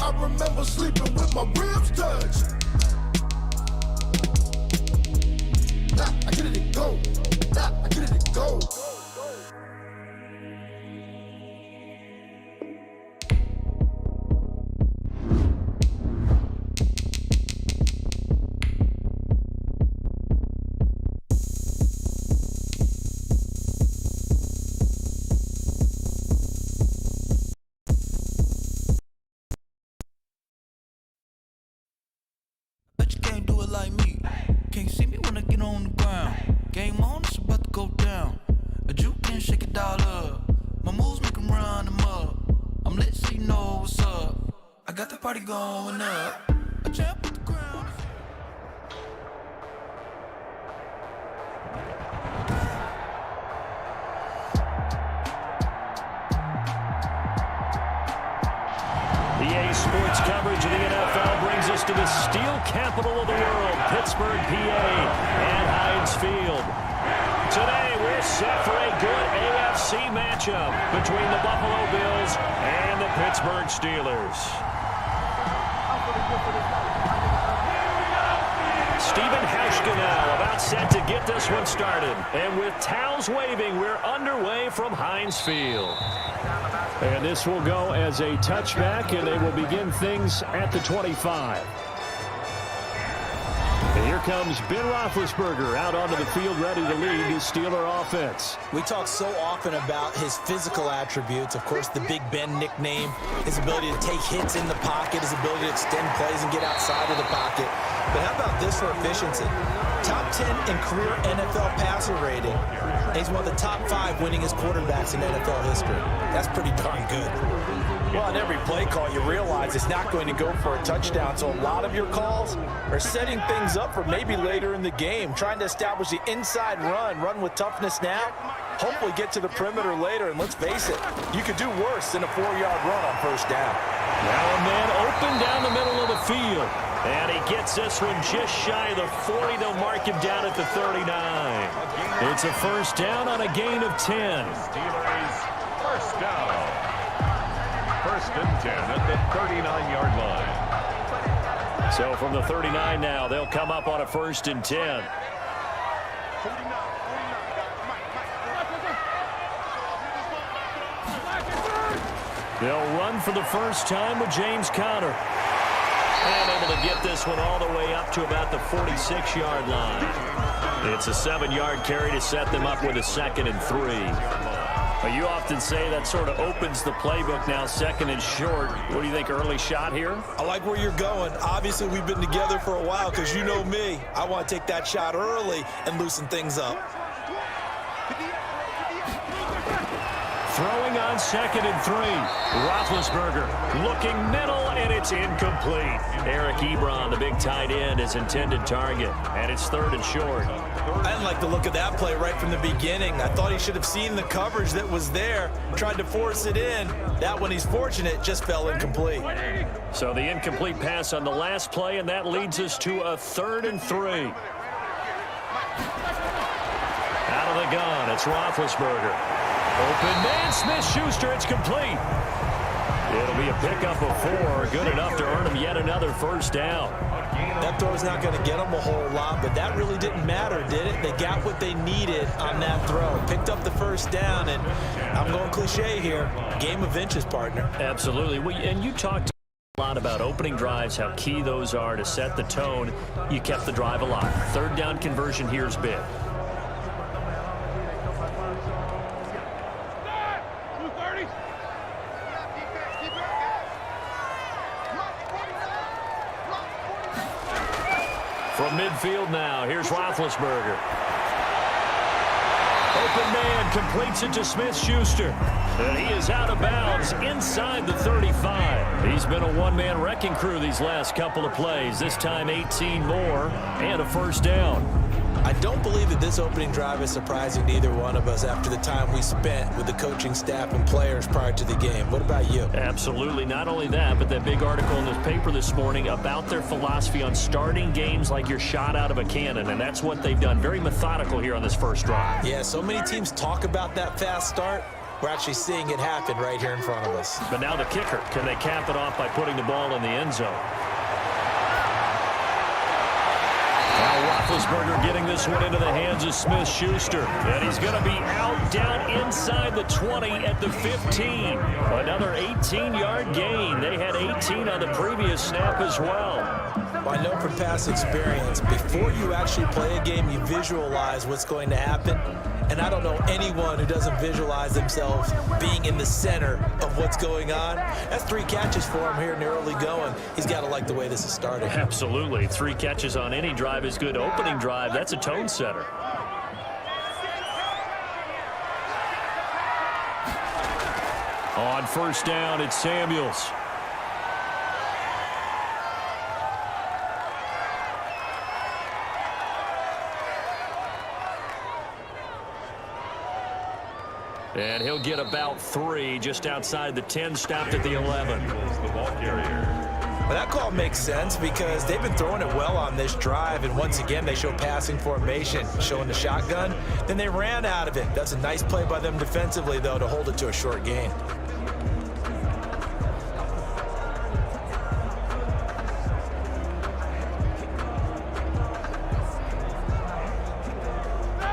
I remember sleeping with my ribs touched. Now I get it and go. Now I get it and go. Bet you can't do it like me. Can't see me when I get on the ground. Game on, it's about to go down. A juke can shake it all up. My moves make 'em run them up. I'm lit so you know what's up. I got the party going up. A champ with the ground. EA Sports coverage of the NFL brings us to the steel capital of the world, Pittsburgh, PA, and Heinz Field. Today, we're set for a good AFC matchup between the Buffalo Bills and the Pittsburgh Steelers. Stephen Hauschka now about set to get this one started. And with towels waving, we're underway from Heinz Field. And this will go as a touchback, and they will begin things at the 25. And here comes Ben Roethlisberger out onto the field ready to lead his Steeler offense. We talk so often about his physical attributes. Of course, the Big Ben nickname, his ability to take hits in the pocket, his ability to extend plays and get outside of the pocket. But how about this for efficiency? Top 10 in career NFL passer rating. And he's one of the top 5 winningest quarterbacks in NFL history. That's pretty darn good. Well, on every play call, you realize it's not going to go for a touchdown. So a lot of your calls are setting things up for maybe later in the game, trying to establish the inside run with toughness now, hopefully get to the perimeter later. And let's face it, you could do worse than a 4-yard run on first down. Now a man open down the middle of the field. And he gets this one just shy of the 40. They'll mark him down at the 39. It's a first down on a gain of 10. Steelers first down. First and 10 at the 39-yard line. So from the 39 now, they'll come up on a first and 10. They'll run for the first time with James Conner. And able to get this one all the way up to about the 46-yard line. It's a 7-yard carry to set them up with a 2nd and 3. Well, you often say that sort of opens the playbook now, second and short. What do you think, early shot here? I like where you're going. Obviously, we've been together for a while because you know me. I want to take that shot early and loosen things up. Throwing on 2nd and 3. Roethlisberger looking middle, and it's incomplete. Eric Ebron, the big tight end, is intended target, and it's 3rd and short. I didn't like the look of that play right from the beginning. I thought he should have seen the coverage that was there, tried to force it in. That one, he's fortunate, just fell incomplete. So the incomplete pass on the last play, and that leads us to a 3rd and 3. Out of the gun, it's Roethlisberger. Open man, Smith-Schuster, it's complete. It'll be a pickup of 4, good enough to earn him yet another first down. That throw's not going to get them a whole lot, but that really didn't matter, did it? They got what they needed on that throw. Picked up the first down, and I'm going cliche here, game of inches, partner. Absolutely. And you talked a lot about opening drives, how key those are to set the tone. You kept the drive alive. 3rd down conversion here's big. From midfield now, here's Roethlisberger. Open man completes it to Smith-Schuster. And he is out of bounds inside the 35. He's been a one-man wrecking crew these last couple of plays. This time 18 more and a first down. I don't believe that this opening drive is surprising to either one of us after the time we spent with the coaching staff and players prior to the game. What about you? Absolutely. Not only that, but that big article in the paper this morning about their philosophy on starting games like you're shot out of a cannon, and that's what they've done. Very methodical here on this first drive. Yeah, so many teams talk about that fast start. We're actually seeing it happen right here in front of us. But now the kicker. Can they cap it off by putting the ball in the end zone? Now Roethlisberger getting this one into the hands of Smith-Schuster. And he's going to be out down inside the 20 at the 15. Another 18-yard gain. They had 18 on the previous snap as well. Well, I know from past experience, before you actually play a game, you visualize what's going to happen. And I don't know anyone who doesn't visualize themselves being in the center of what's going on. That's 3 catches for him here in the early going. He's got to like the way this is starting. Absolutely. 3 catches on any drive is good. Opening drive, that's a tone setter. On first down, it's Samuels. And he'll get about 3 just outside the 10, stopped at the 11. Well, that call makes sense because they've been throwing it well on this drive, and once again they show passing formation, showing the shotgun. Then they ran out of it. That's a nice play by them defensively, though, to hold it to a short gain.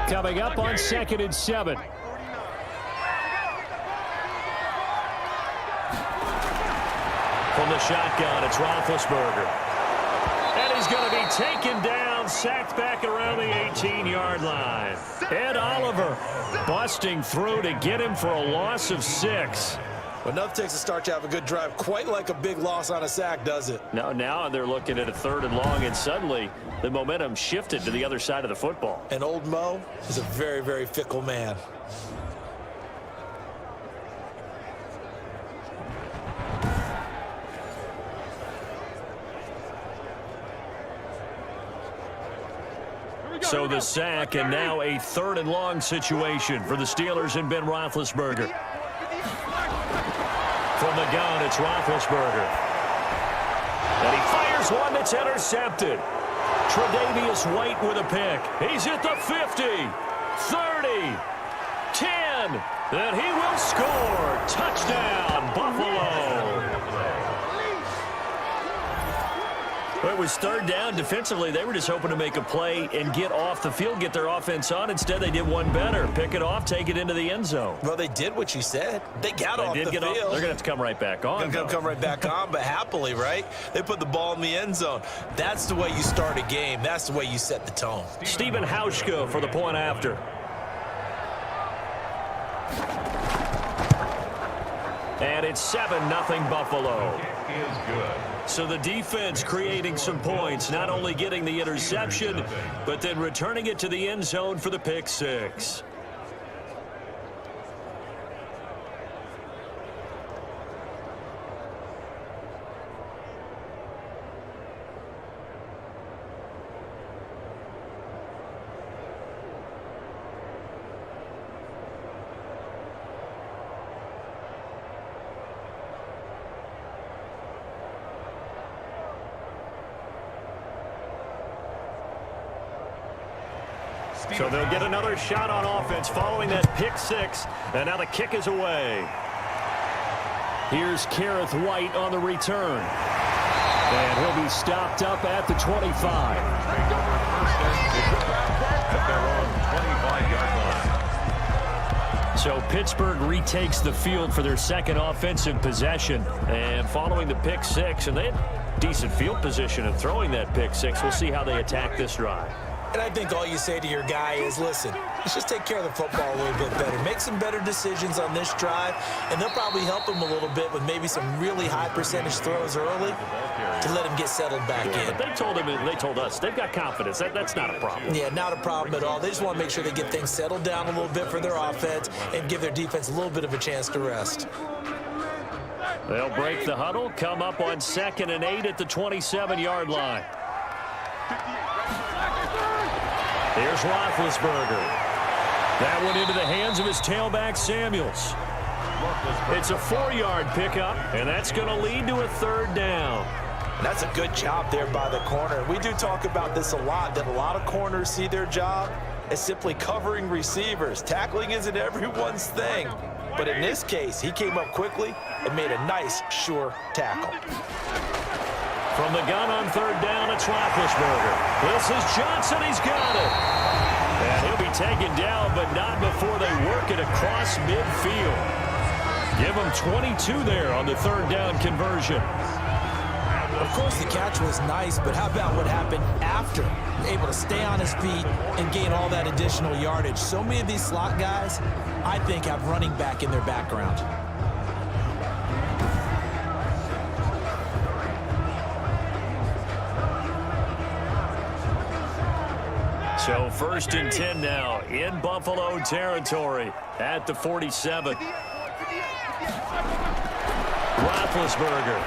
Coming up on 2nd and 7. From the shotgun, it's Roethlisberger. And he's going to be taken down, sacked back around the 18-yard line. Ed Oliver busting through to get him for a loss of 6. Well, enough takes to start to have a good drive, quite like a big loss on a sack, does it? Now they're looking at a 3rd and long, and suddenly the momentum shifted to the other side of the football. And old Mo is a very, very fickle man. So the sack, and now a 3rd and long situation for the Steelers and Ben Roethlisberger. From the gun, it's Roethlisberger. And he fires one that's intercepted. Tre'Davious White with a pick. He's at the 50, 30, 10, and he will score. Touchdown, Buffalo. It was 3rd down. Defensively, they were just hoping to make a play and get off the field, get their offense on. Instead, they did one better. Pick it off, take it into the end zone. Well, they did what you said. They got off the field. They're going to have to come right back on. They're going to come right back on, but happily, right? They put the ball in the end zone. That's the way you start a game. That's the way you set the tone. Stephen Hauschka for the point after. it's 7-0 Buffalo. Is good. So the defense creating some points, not only getting the interception, but then returning it to the end zone for the pick six. So they'll get another shot on offense following that pick six. And now the kick is away. Here's Kareth White on the return. And he'll be stopped up at the 25. At their own 25-yard line. So Pittsburgh retakes the field for their second offensive possession. And following the pick six, and they had decent field position and throwing that pick six. We'll see how they attack this drive. And I think all you say to your guy is, listen, let's just take care of the football a little bit better. Make some better decisions on this drive, and they'll probably help him a little bit with maybe some really high percentage throws early to let him get settled back in. But they told him, and they told us, they've got confidence. That's not a problem. Yeah, not a problem at all. They just want to make sure they get things settled down a little bit for their offense and give their defense a little bit of a chance to rest. They'll break the huddle, come up on 2nd and 8 at the 27-yard line. Here's Roethlisberger. That one into the hands of his tailback, Samuels. It's a 4-yard pickup, and that's going to lead to a 3rd down. That's a good job there by the corner. We do talk about this a lot, that a lot of corners see their job as simply covering receivers. Tackling isn't everyone's thing. But in this case, he came up quickly and made a nice, sure tackle. From the gun on 3rd down, it's Roethlisberger. This is Johnson. He's got it. And he'll be taken down, but not before they work it across midfield. Give him 22 there on the 3rd down conversion. Of course, the catch was nice, but how about what happened after? Able to stay on his feet and gain all that additional yardage. So many of these slot guys, I think, have running back in their background. So 1st and 10 now in Buffalo territory at the 47. Roethlisberger.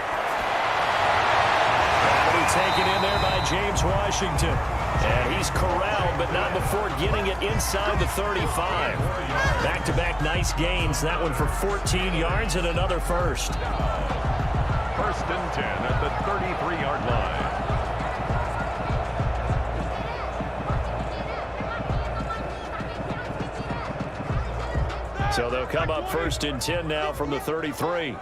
That'll be taken in there by James Washington. And he's corralled, but not before getting it inside the 35. Back-to-back nice gains. That one for 14 yards and another first. 1st and 10 at the 33-yard line. So they'll come up 1st and 10 now from the 33.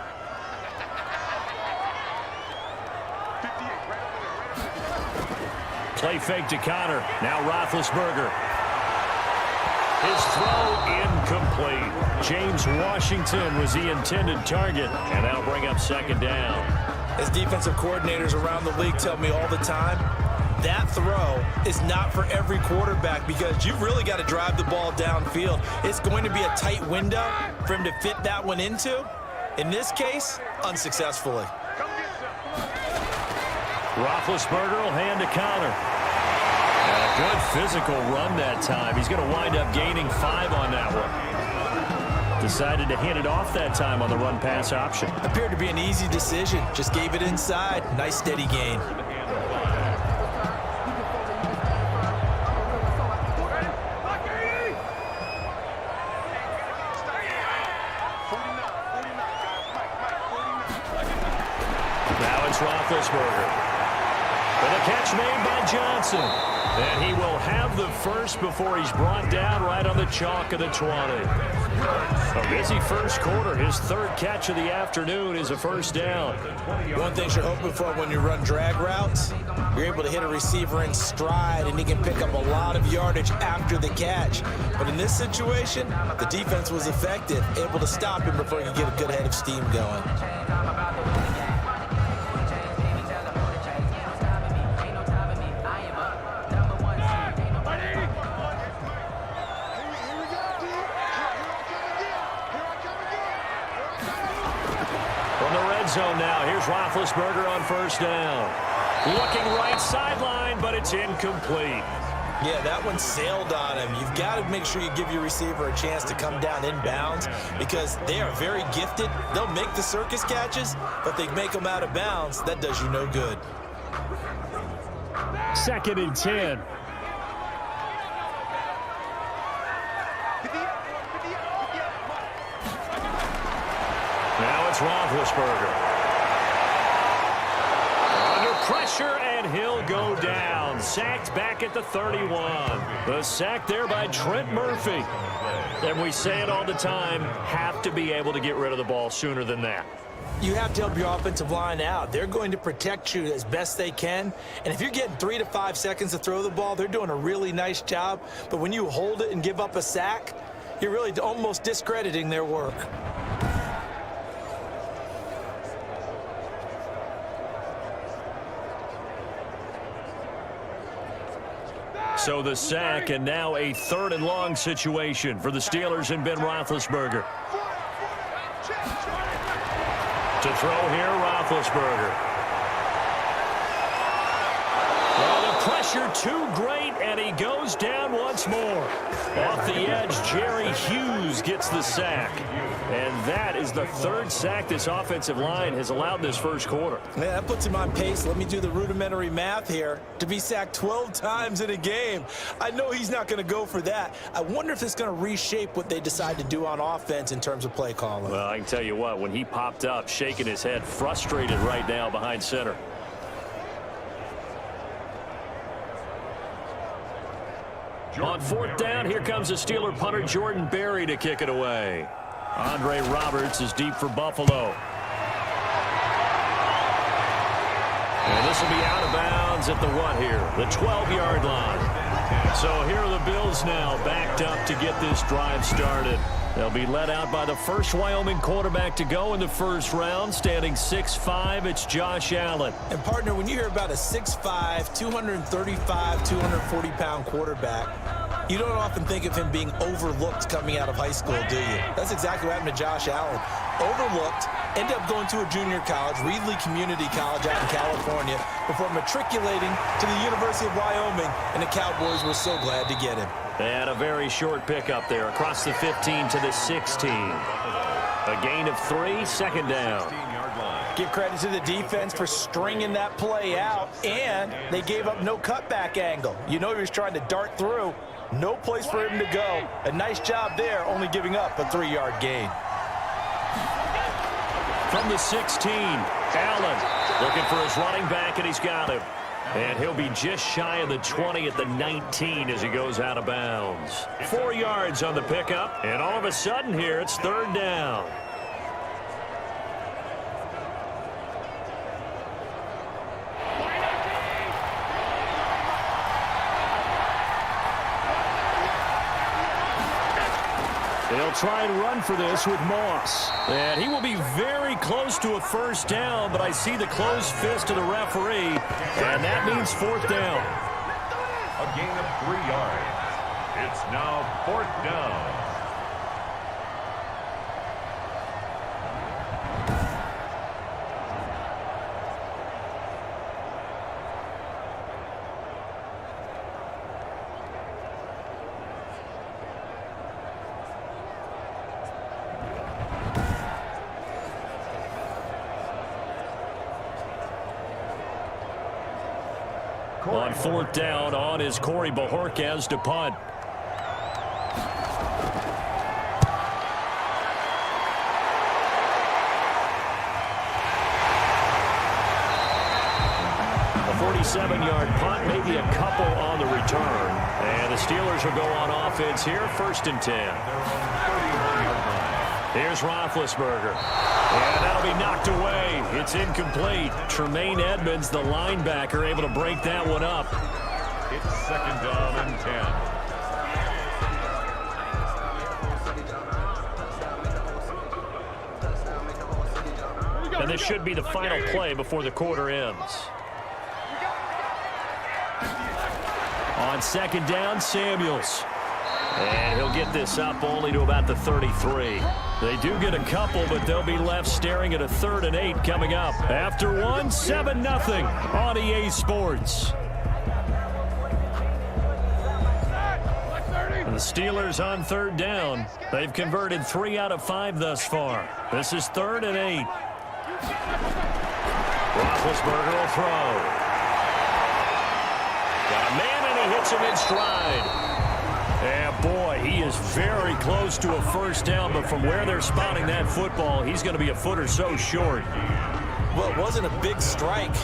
Play fake to Connor. Now Roethlisberger. His throw incomplete. James Washington was the intended target, and that'll bring up 2nd down. As defensive coordinators around the league tell me all the time, that throw is not for every quarterback because you've really got to drive the ball downfield. It's going to be a tight window for him to fit that one into. In this case, unsuccessfully. Roethlisberger will hand to Connor. And a good physical run that time. He's going to wind up gaining 5 on that one. Decided to hand it off that time on the run-pass option. Appeared to be an easy decision. Just gave it inside. Nice steady gain. Roethlisberger. And a catch made by Johnson. And he will have the first before he's brought down right on the chalk of the 20. A busy first quarter. His 3rd catch of the afternoon is a 1st down. One thing you're hoping for when you run drag routes, you're able to hit a receiver in stride and he can pick up a lot of yardage after the catch. But in this situation, the defense was effective, able to stop him before he could get a good head of steam going. end zone now. Here's Roethlisberger on first down. Looking right sideline, but it's incomplete. Yeah, that one sailed on him. You've got to make sure you give your receiver a chance to come down inbounds because they are very gifted. They'll make the circus catches, but they make them out of bounds. That does you no good. 2nd and 10. Now it's Roethlisberger. Under pressure, and he'll go down. Sacked back at the 31. The sack there by Trent Murphy. And we say it all the time, have to be able to get rid of the ball sooner than that. You have to help your offensive line out. They're going to protect you as best they can. And if you're getting 3 to 5 seconds to throw the ball, they're doing a really nice job. But when you hold it and give up a sack, you're really almost discrediting their work. So the sack, and now a 3rd and long situation for the Steelers and Ben Roethlisberger. To throw here, Roethlisberger. Well, the pressure too great, and he goes down once more. Off the edge, Jerry Hughes gets the sack. And that is the 3rd sack this offensive line has allowed this first quarter. Yeah, that puts him on pace. Let me do the rudimentary math here. To be sacked 12 times in a game, I know he's not going to go for that. I wonder if it's going to reshape what they decide to do on offense in terms of play calling. Well, I can tell you what, when he popped up, shaking his head, frustrated right now behind center. On 4th down, here comes the Steeler punter Jordan Berry to kick it away. Andre Roberts is deep for Buffalo. And this will be out of bounds at the what here? The 12-yard line. So here are the Bills now backed up to get this drive started. They'll be led out by the first Wyoming quarterback to go in the first round, standing 6'5". It's Josh Allen. And, partner, when you hear about a 6'5", 235, 240-pound quarterback, you don't often think of him being overlooked coming out of high school, do you? That's exactly what happened to Josh Allen. Overlooked, ended up going to a junior college, Reedley Community College out in California, before matriculating to the University of Wyoming, and the Cowboys were so glad to get him. And a very short pickup there across the 15 to the 16. A gain of 3, 2nd down. Give credit to the defense for stringing that play out, and they gave up no cutback angle. You know he was trying to dart through. No place for him to go. A nice job there, only giving up a 3-yard gain. From the 16, Allen looking for his running back, and he's got him. And he'll be just shy of the 20 at the 19 as he goes out of bounds. 4 yards on the pickup, and all of a sudden here, it's 3rd down. They'll try and run for this with Moss. And he will be very close to a first down, but I see the closed fist of the referee, and that means 4th down. A gain of 3 yards. It's now 4th down. On 4th down, on is Corey Bojorquez to punt. A 47-yard punt, maybe a couple on the return. And the Steelers will go on offense here, 1st and 10. Here's Roethlisberger. And that'll be knocked away. It's incomplete. Tremaine Edmonds, the linebacker, able to break that one up. It's 2nd down and 10. And this should be the final play before the quarter ends. On 2nd down, Samuels. And he'll get this up only to about the 33. They do get a couple, but they'll be left staring at a 3rd and 8 coming up. After 7-0 on EA Sports. And the Steelers on 3rd down. They've converted 3 out of 5 thus far. This is 3rd and 8. Roethlisberger will throw. Got a man, and he hits him in stride. Yeah, boy, he is very close to a first down, but from where they're spotting that football, he's going to be a foot or so short. Well, it wasn't a big strike,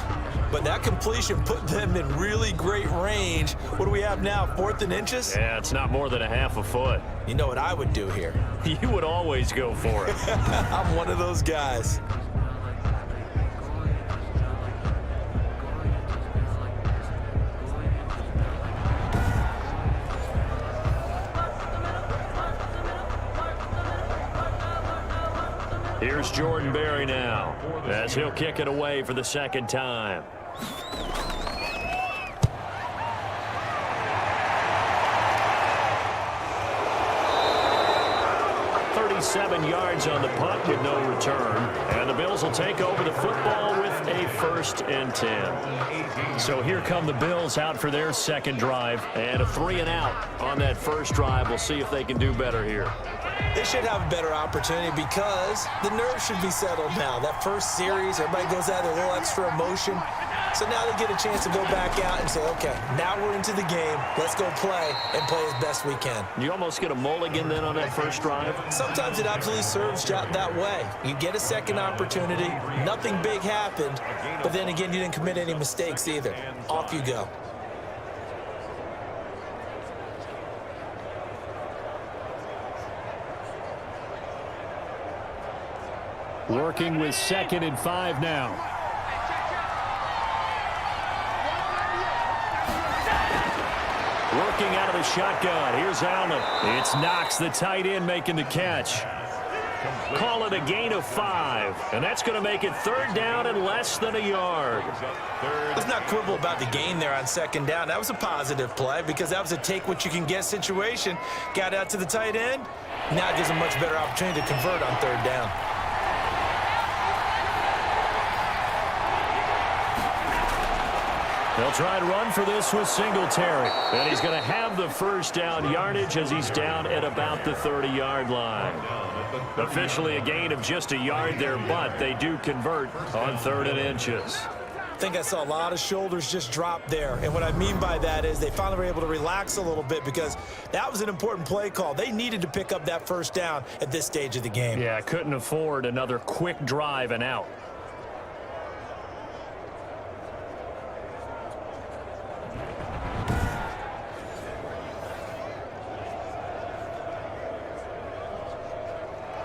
but that completion put them in really great range. What do we have now, 4th and inches? Yeah, it's not more than a half a foot. You know what I would do here? You would always go for it. I'm one of those guys. Here's Jordan Berry now, as he'll kick it away for the 2nd time. 37 yards on the punt with no return. And the Bills will take over the football with a 1st and 10. So here come the Bills out for their 2nd drive. And a 3 and out on that 1st drive. We'll see if they can do better here. They should have a better opportunity because the nerves should be settled now. That first series, everybody goes out with a little extra emotion. So now they get a chance to go back out and say, okay, now we're into the game. Let's go play and play as best we can. You almost get a mulligan then on that 1st drive? Sometimes it absolutely serves that way. You get a 2nd opportunity. Nothing big happened. But then again, you didn't commit any mistakes either. Off you go. Working with 2nd and 5 now. Working out of the shotgun. Here's Allen. It's Knox, the tight end, making the catch. Call it a gain of 5. And that's going to make it 3rd down and less than a yard. Let's not quibble about the gain there on 2nd down. That was a positive play because that was a take-what-you-can-get situation. Got out to the tight end. Now it gives a much better opportunity to convert on 3rd down. They'll try and run for this with Singletary. And he's going to have the 1st down yardage as he's down at about the 30-yard line. Officially a gain of just a yard there, but they do convert on 3rd and inches. I think I saw a lot of shoulders just drop there. And what I mean by that is they finally were able to relax a little bit because that was an important play call. They needed to pick up that 1st down at this stage of the game. Yeah, couldn't afford another quick drive and out.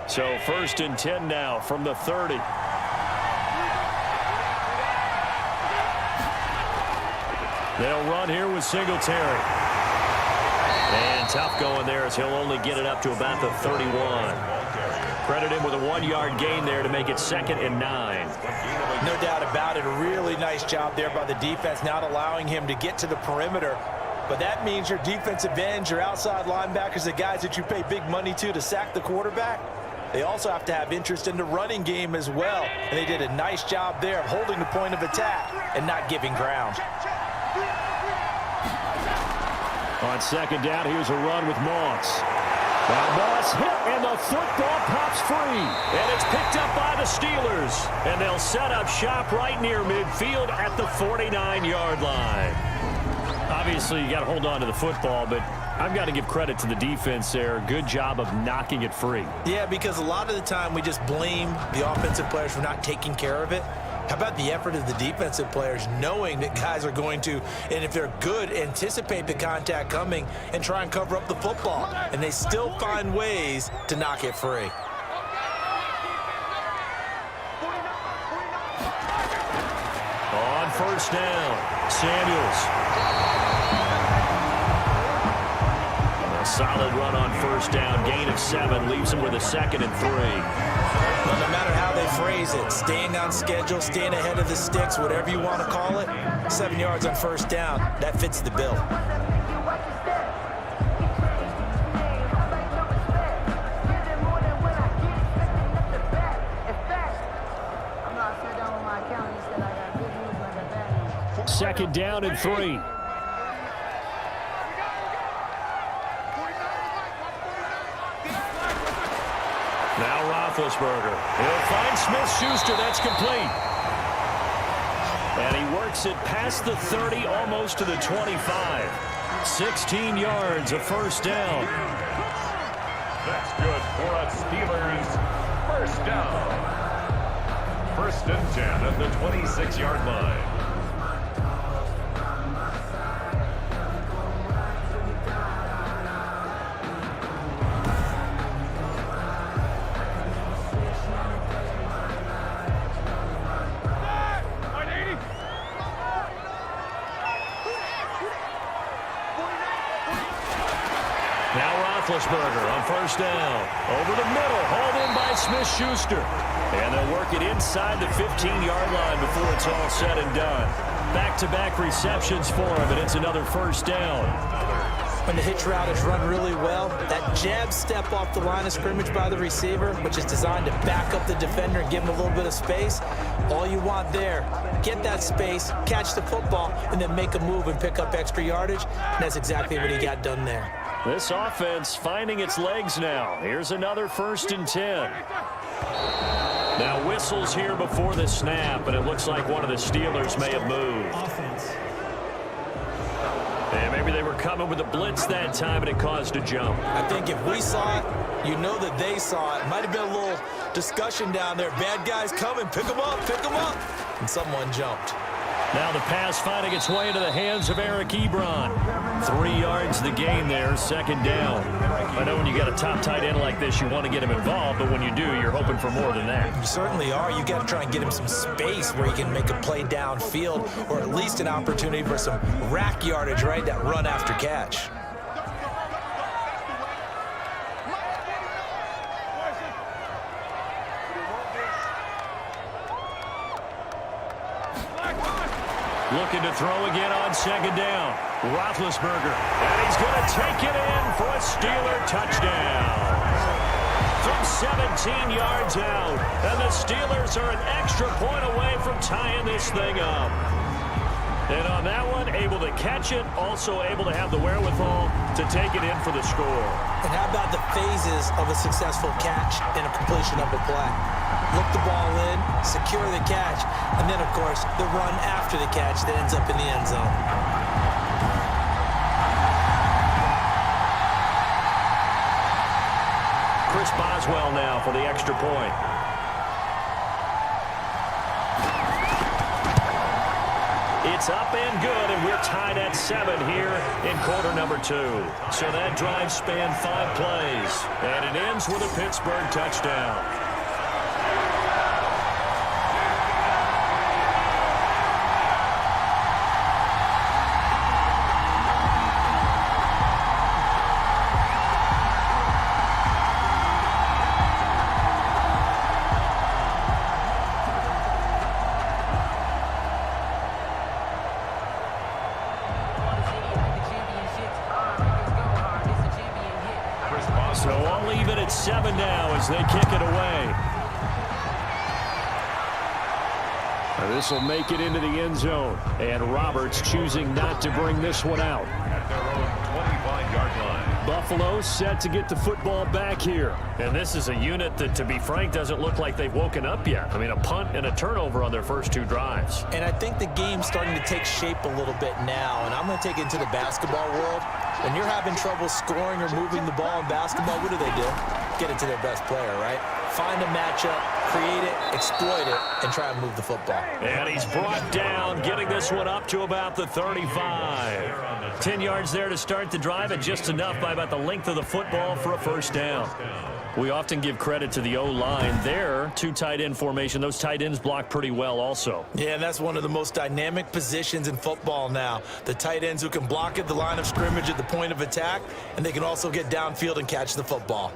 So 1st and 10 now from the 30. They'll run here with Singletary. And tough going there as he'll only get it up to about the 31. Credit him with a 1-yard gain there to make it 2nd and 9. No doubt about it. A really nice job there by the defense, not allowing him to get to the perimeter. But that means your defensive ends, your outside linebackers, the guys that you pay big money to sack the quarterback, they also have to have interest in the running game as well. And they did a nice job there of holding the point of attack and not giving ground. On 2nd down, here's a run with Moss. Now Moss hit, and the football pops free. And it's picked up by the Steelers. And they'll set up shop right near midfield at the 49-yard line. Obviously, you got to hold on to the football, but I've got to give credit to the defense there. Good job of knocking it free. Yeah, because a lot of the time we just blame the offensive players for not taking care of it. How about the effort of the defensive players knowing that guys are going to, and if they're good, anticipate the contact coming and try and cover up the football. And they still find ways to knock it free. On 1st down, Samuels. A solid run on 1st down. Gain of 7 leaves him with a 2nd and 3. Well, no matter how they phrase it, staying on schedule, staying ahead of the sticks, whatever you want to call it, 7 yards on 1st down, that fits the bill. Second down and 3. Now Roethlisberger. He'll find Smith-Schuster. That's complete. And he works it past the 30, almost to the 25. 16 yards, a first down. That's good for a Steelers first down. 1st and 10 at the 26-yard line. Now Roethlisberger on first down. Over the middle, hauled in by Smith-Schuster. And they'll work it inside the 15-yard line before it's all said and done. Back-to-back receptions for him, and it's another first down. When the hitch route is run really well, that jab step off the line of scrimmage by the receiver, which is designed to back up the defender and give him a little bit of space, all you want there, get that space, catch the football, and then make a move and pick up extra yardage. And that's exactly what he got done there. This offense finding its legs now. Here's another 1st and 10. Now whistles here before the snap, and it looks like one of the Steelers may have moved. And maybe they were coming with a blitz that time, and it caused a jump. I think if we saw it, you know that they saw it. Might have been a little discussion down there. Bad guys coming, pick them up, and someone jumped. Now the pass finding its way into the hands of Eric Ebron. 3 yards the gain there, 2nd down. I know when you got a top tight end like this, you want to get him involved, but when you do, you're hoping for more than that. You certainly are. You got to try and get him some space where he can make a play downfield, or at least an opportunity for some rack yardage, right? That run after catch. Looking to throw again on 2nd down. Roethlisberger. And he's going to take it in for a Steeler touchdown. From 17 yards out. And the Steelers are an extra point away from tying this thing up. And on that one, able to catch it, also able to have the wherewithal to take it in for the score. And how about the phases of a successful catch and a completion of a play? Look the ball in, secure the catch, and then, of course, the run after the catch that ends up in the end zone. Chris Boswell now for the extra point. It's up and good, and we're tied at 7 here in quarter number 2. So that drive spanned 5 plays, and it ends with a Pittsburgh touchdown. So I'll leave it at 7 now as they kick it away. This will make it into the end zone. And Roberts choosing not to bring this one out. At their own 25-yard line. Buffalo set to get the football back here. And this is a unit that, to be frank, doesn't look like they've woken up yet. I mean, a punt and a turnover on their first 2 drives. And I think the game's starting to take shape a little bit now. And I'm going to take it into the basketball world. When you're having trouble scoring or moving the ball in basketball, what do? Get it to their best player, right? Find a matchup, create it, exploit it, and try and move the football. And he's brought down, getting this one up to about the 35. 10 yards there to start the drive, and just enough by about the length of the football for a first down. We often give credit to the O-line there. 2 tight end formation. Those tight ends block pretty well also. Yeah, and that's one of the most dynamic positions in football now. The tight ends who can block at the line of scrimmage at the point of attack, and they can also get downfield and catch the football.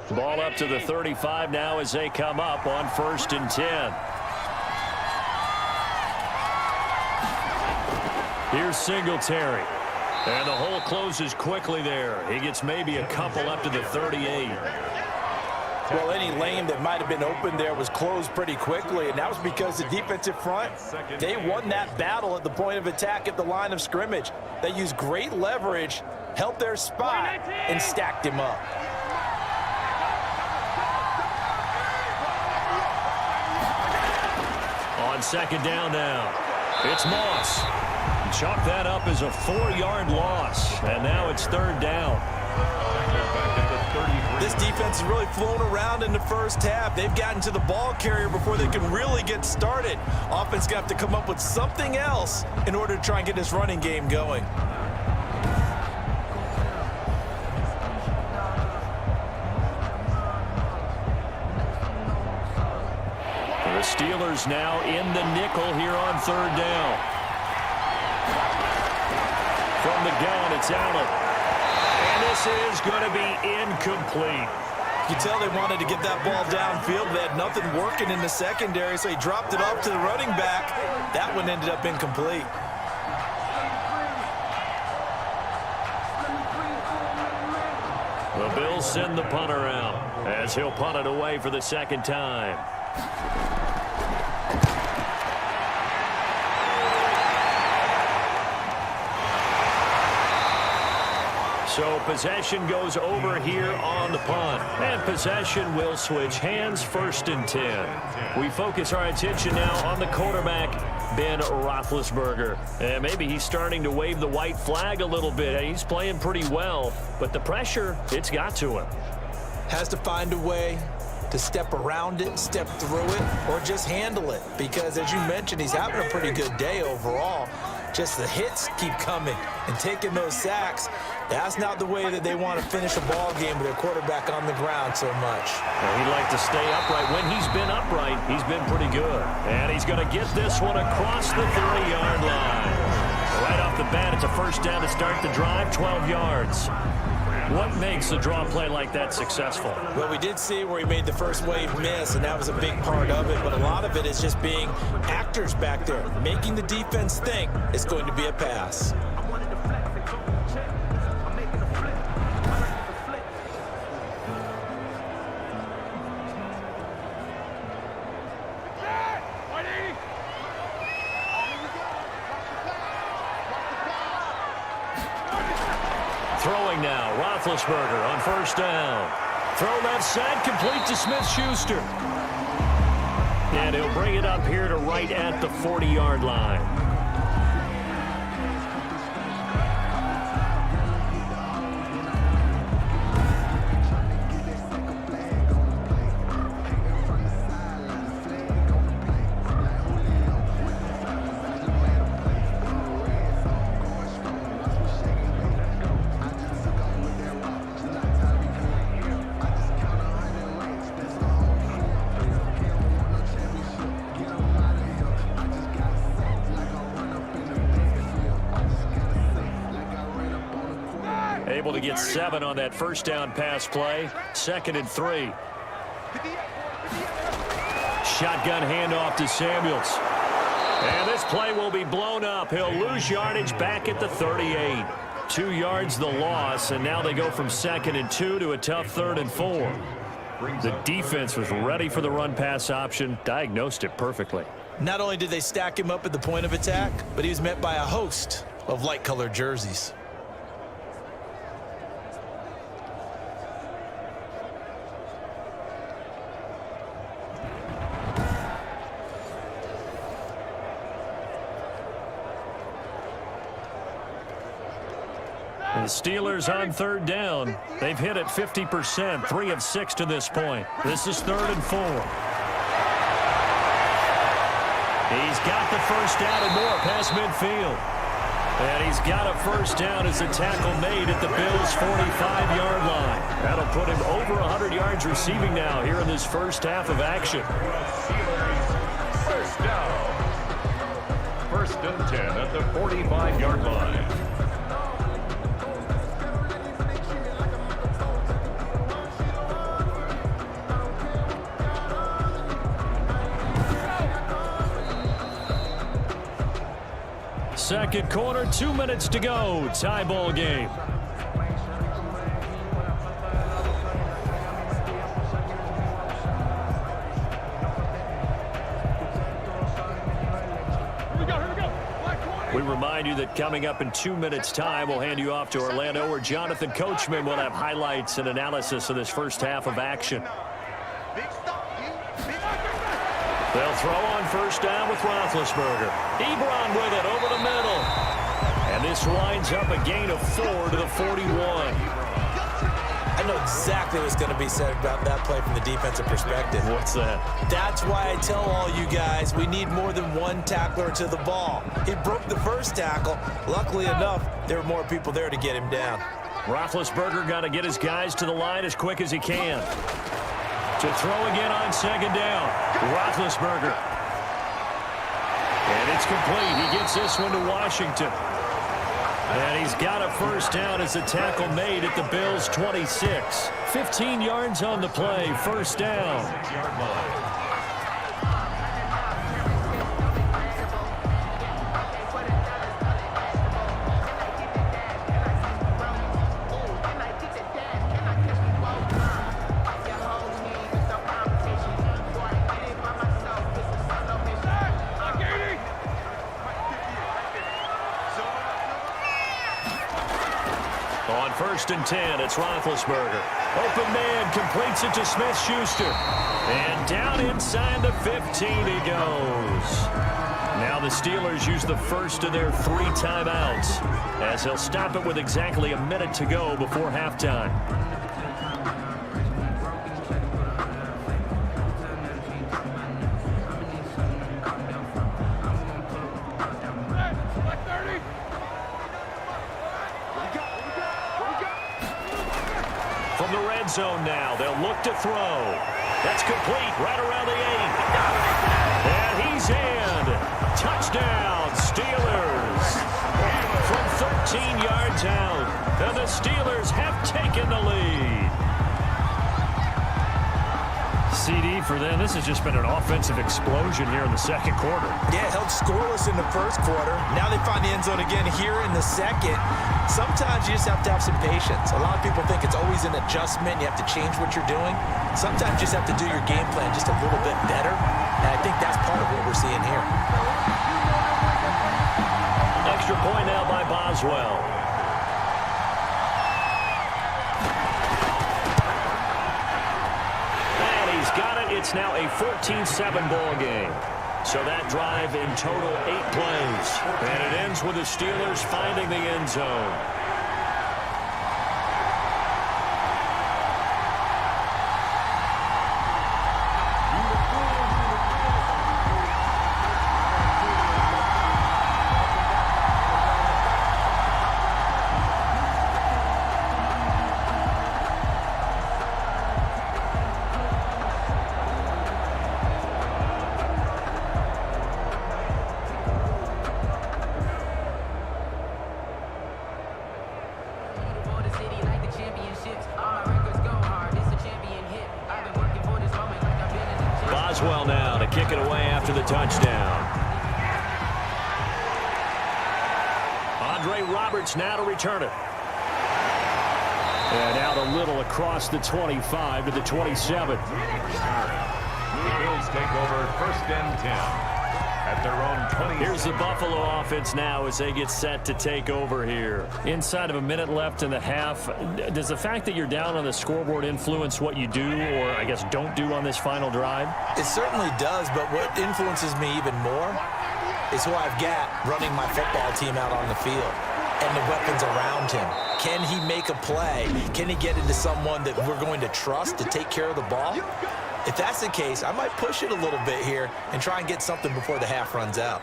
Ball up to the 35 now as they come up on 1st and 10. Here's Singletary. And the hole closes quickly there. He gets maybe a couple up to the 38. Well, any lane that might have been open there was closed pretty quickly, and that was because the defensive front, they won that battle at the point of attack at the line of scrimmage. They used great leverage, held their spot, and stacked him up. On second down now, it's Moss. Chalk that up as a 4-yard loss, and now it's third down. This defense has really flown around in the first half. They've gotten to the ball carrier before they can really get started. Offense going to have to come up with something else in order to try and get this running game going. The Steelers now in the nickel here on third down. From the gun, it's Allen. And this is going to be incomplete. You can tell they wanted to get that ball downfield. They had nothing working in the secondary, so he dropped it off to the running back. That one ended up incomplete. The Bills send the punter out as he'll punt it away for the second time. So possession goes over here on the punt. And possession will switch hands, 1st and 10. We focus our attention now on the quarterback, Ben Roethlisberger. And maybe he's starting to wave the white flag a little bit. He's playing pretty well, but the pressure, it's got to him. Has to find a way to step around it, step through it, or just handle it. Because as you mentioned, he's having a pretty good day overall. Just the hits keep coming and taking those sacks. That's not the way that they want to finish a ball game with their quarterback on the ground so much. Well, he'd like to stay upright. When he's been upright, he's been pretty good. And he's going to get this one across the 30-yard line. Right off the bat, it's a first down to start the drive, 12 yards. What makes a draw play like that successful? Well, we did see where he made the first wave miss, and that was a big part of it. But a lot of it is just being actors back there, making the defense think it's going to be a pass. Throwing now, Roethlisberger on first down. Throw left side, complete to Smith-Schuster. And he'll bring it up here to right at the 40-yard line. Able to get 7 on that first down pass play. 2nd and 3. Shotgun handoff to Samuels. And this play will be blown up. He'll lose yardage back at the 38. 2 yards the loss, and now they go from 2nd and 2 to a tough 3rd and 4. The defense was ready for the run-pass option, diagnosed it perfectly. Not only did they stack him up at the point of attack, but he was met by a host of light-colored jerseys. The Steelers on 3rd down. They've hit it 50%, 3 of 6 to this point. This is 3rd and 4. He's got the first down and more past midfield. And he's got a first down as a tackle made at the Bills' 45-yard line. That'll put him over 100 yards receiving now here in this first half of action. First down. 1st and 10 at the 45-yard line. Second quarter, 2 minutes to go. Tie ball game. We remind you that coming up in 2 minutes' time, we'll hand you off to Orlando, where Jonathan Coachman will have highlights and analysis of this first half of action. They'll throw on first down with Roethlisberger. Ebron with it over the middle. And this winds up a gain of 4 to the 41. I know exactly what's going to be said about that play from the defensive perspective. What's that? That's why I tell all you guys we need more than one tackler to the ball. He broke the first tackle. Luckily enough, there were more people there to get him down. Roethlisberger got to get his guys to the line as quick as he can. To throw again on second down. Roethlisberger. And it's complete. He gets this one to Washington. And he's got a first down as the tackle made at the Bills' 26. 15 yards on the play, first down. First and 10, it's Roethlisberger. Open man completes it to Smith-Schuster. And down inside the 15 he goes. Now the Steelers use the first of their 3 timeouts, as they'll stop it with exactly a minute to go before halftime. Zone now. They'll look to throw. That's complete right around the 8. And he's in. Touchdown, Steelers. From 13 yards out. And the Steelers have taken the lead. CD for them. This has just been an offensive explosion here in the second quarter. Yeah, held scoreless in the first quarter. Now they find the end zone again here in the second. Sometimes you just have to have some patience. A lot of people think it's always an adjustment. You have to change what you're doing. Sometimes you just have to do your game plan just a little bit better. And I think that's part of what we're seeing here. Extra point now by Boswell. And he's got it. It's now a 14-7 ball game. So that drive in total 8 plays. And it ends with the Steelers finding the end zone. Boswell now to kick it away after the touchdown. Andre Roberts now to return it. And out a little across the 25 to the 27. The Bills take over first and 10 at their own 20. Here's the Buffalo offense now as they get set to take over here. Inside of a minute left in the half, does the fact that you're down on the scoreboard influence what you do, or I guess don't do on this final drive? It certainly does, but what influences me even more is who I've got running my football team out on the field and the weapons around him. Can he make a play? Can he get into someone that we're going to trust to take care of the ball? If that's the case, I might push it a little bit here and try and get something before the half runs out.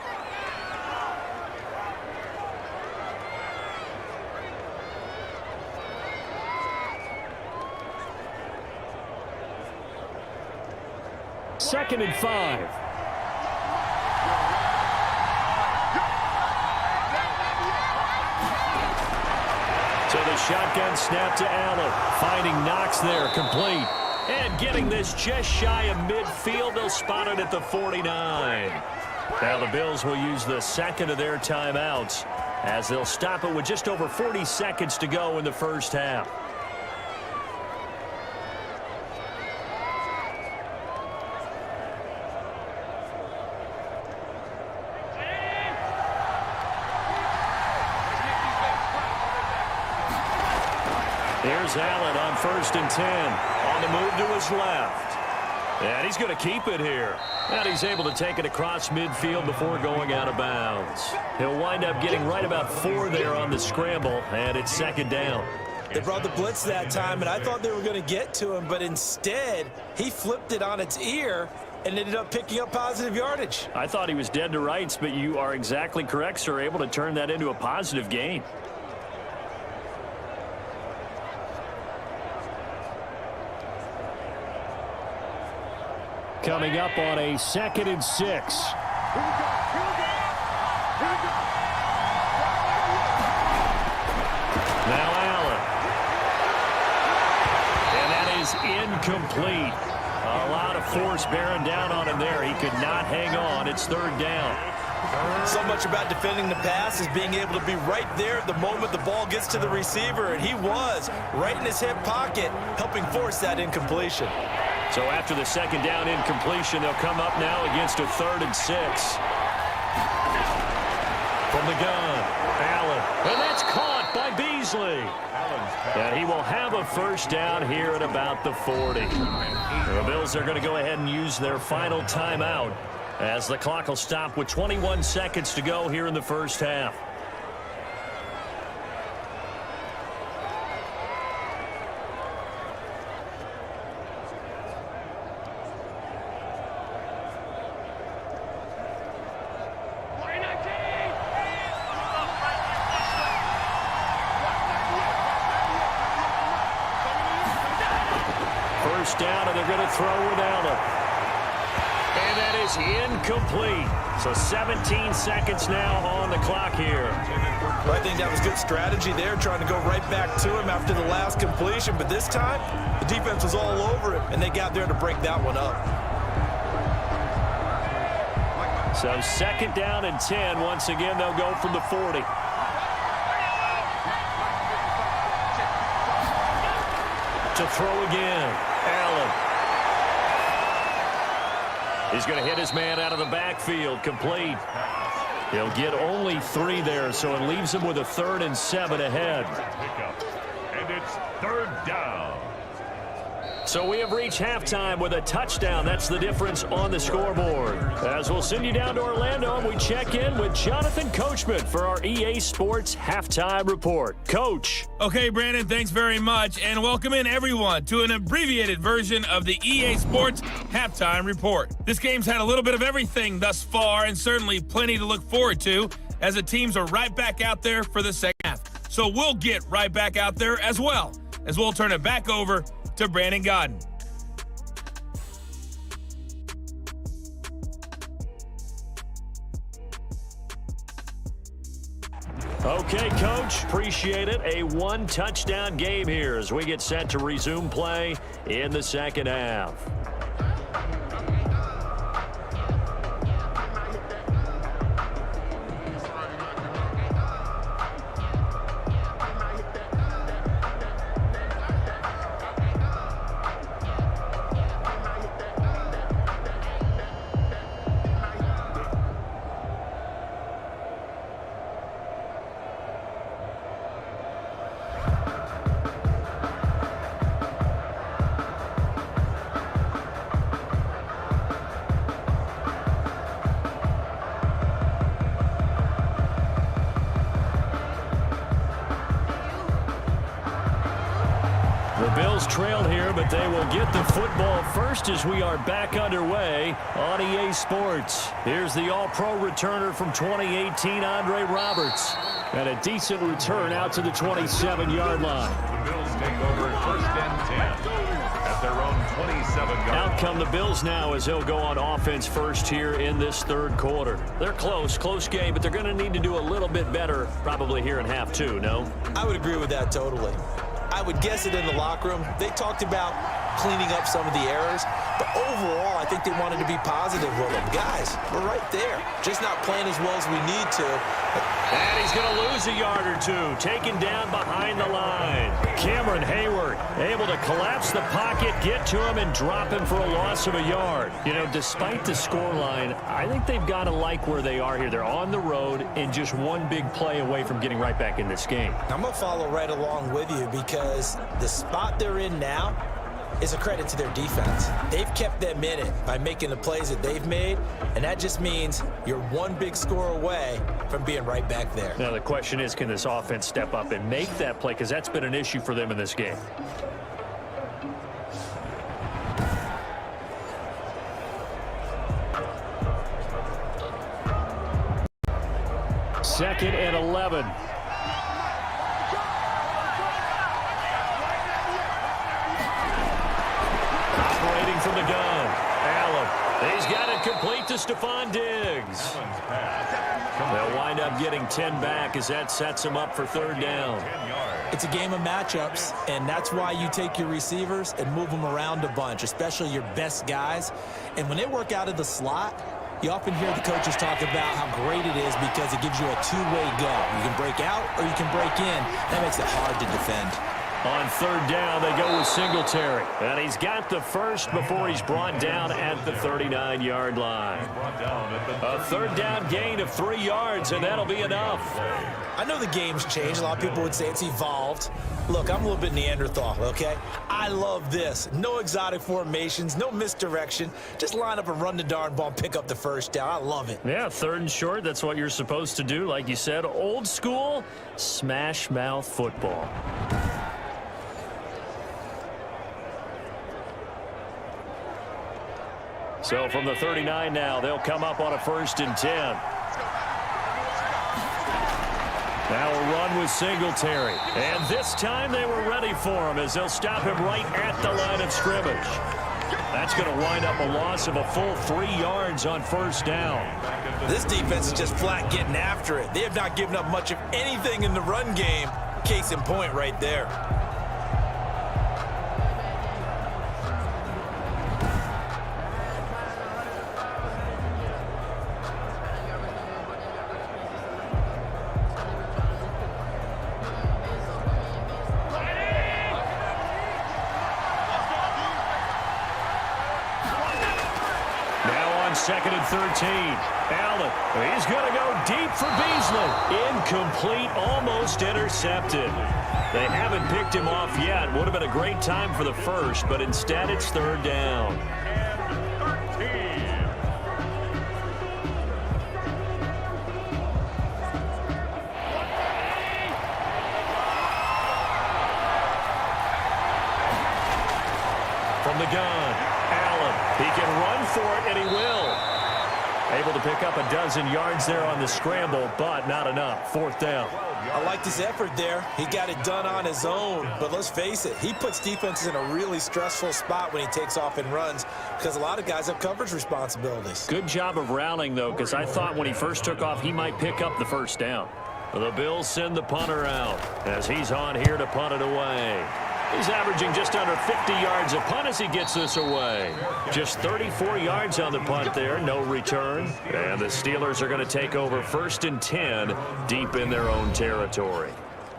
Second and 5. So the shotgun snap to Allen. Finding Knox there, complete. And getting this just shy of midfield. They'll spot it at the 49. Now the Bills will use the second of their timeouts as they'll stop it with just over 40 seconds to go in the first half. Here's Allen on 1st and 10. On the move to his left. And he's going to keep it here. And he's able to take it across midfield before going out of bounds. He'll wind up getting right about 4 there on the scramble, and it's 2nd down. They brought the blitz that time, and I thought they were going to get to him, but instead, he flipped it on its ear and ended up picking up positive yardage. I thought he was dead to rights, but you are exactly correct, sir, able to turn that into a positive gain. Coming up on a 2nd and 6. Now Allen. And that is incomplete. A lot of force bearing down on him there. He could not hang on. It's 3rd down. So much about defending the pass is being able to be right there at the moment the ball gets to the receiver, and he was right in his hip pocket, helping force that incompletion. So after the 2nd down incompletion, they'll come up now against a 3rd and 6. From the gun, Allen. And that's caught by Beasley. And he will have a 1st down here at about the 40. The Bills are going to go ahead and use their final timeout as the clock will stop with 21 seconds to go here in the 1st half. Down, and they're going to throw with Allen. And that is incomplete. So 17 seconds now on the clock here. Well, I think that was good strategy there, trying to go right back to him after the last completion. But this time, the defense was all over it, and they got there to break that one up. So 2nd down and 10. Once again, they'll go from the 40. To throw again. Allen. He's going to hit his man out of the backfield. Complete. He'll get only 3 there, so it leaves him with a 3rd and 7 ahead. And it's 3rd down. So we have reached halftime with a touchdown. That's the difference on the scoreboard. As we'll send you down to Orlando, and we check in with Jonathan Coachman for our EA Sports Halftime Report. Coach. Okay, Brandon, thanks very much. And welcome in, everyone, to an abbreviated version of the EA Sports Halftime Report. This game's had a little bit of everything thus far, and certainly plenty to look forward to, as the teams are right back out there for the 2nd half. So we'll get right back out there as well, as we'll turn it back over to Brandon Godden. Okay, Coach, appreciate it. A 1-touchdown game here as we get set to resume play in the 2nd half. Trailed here, but they will get the football first as we are back underway on EA Sports. Here's the All-Pro returner from 2018, Andre Roberts. And a decent return out to the 27-yard line. The Bills take over 1st and 10 at their own 27-yard line. Out come the Bills now as they'll go on offense first here in this 3rd quarter. They're close game, but they're going to need to do a little bit better probably here in half 2, no? I would agree with that totally. I would guess it in the locker room. They talked about cleaning up some of the errors, but overall, I think they wanted to be positive with them. Guys, we're right there, just not playing as well as we need to. And he's going to lose a yard or 2, taken down behind the line. Cameron Hayward Able to collapse the pocket, get to him, and drop him for a loss of a yard. You know, despite the scoreline, I think they've got to like where they are here. They're on the road and just one big play away from getting right back in this game. I'm going to follow right along with you because the spot they're in now is a credit to their defense. They've kept them in it by making the plays that they've made, and that just means you're one big score away from being right back there. Now the question is, can this offense step up and make that play, because that's been an issue for them in this game. Second and 11. Operating from the gun. Allen. He's got it complete to Stephon Diggs. They'll wind up getting 10 back as that sets them up for third down. It's a game of matchups, and that's why you take your receivers and move them around a bunch, especially your best guys. And when they work out of the slot, you often hear the coaches talk about how great it is because it gives you a two-way go. You can break out or you can break in. That makes it hard to defend. On third down, they go with Singletary. And he's got the first before he's brought down at the 39-yard line. A third down gain of 3 yards, and that'll be enough. I know the game's changed. A lot of people would say it's evolved. Look, I'm a little bit Neanderthal, okay? I love this. No exotic formations, no misdirection. Just line up and run the darn ball and pick up the first down. I love it. Yeah, third and short, that's what you're supposed to do. Like you said, old school, smash mouth football. So from the 39 now, they'll come up on a 1st and 10. Now a run with Singletary. And this time they were ready for him as they'll stop him right at the line of scrimmage. That's going to wind up a loss of a full 3 yards on 1st down. This defense is just flat getting after it. They have not given up much of anything in the run game. Case in point right there. Second and 13. Allen, he's going to go deep for Beasley. Incomplete, almost intercepted. They haven't picked him off yet. Would have been a great time for the first, but instead it's third down. From the gun, Allen, he can run for it, and he will. Able to pick up a dozen yards there on the scramble, but not enough. 4th down. I liked his effort there. He got it done on his own. But let's face it, he puts defenses in a really stressful spot when he takes off and runs because a lot of guys have coverage responsibilities. Good job of rallying, though, because I thought when he first took off, he might pick up the 1st down. The Bills send the punter out as he's on here to punt it away. He's averaging just under 50 yards a punt as he gets this away. Just 34 yards on the punt there, no return. And the Steelers are going to take over 1st and 10 deep in their own territory.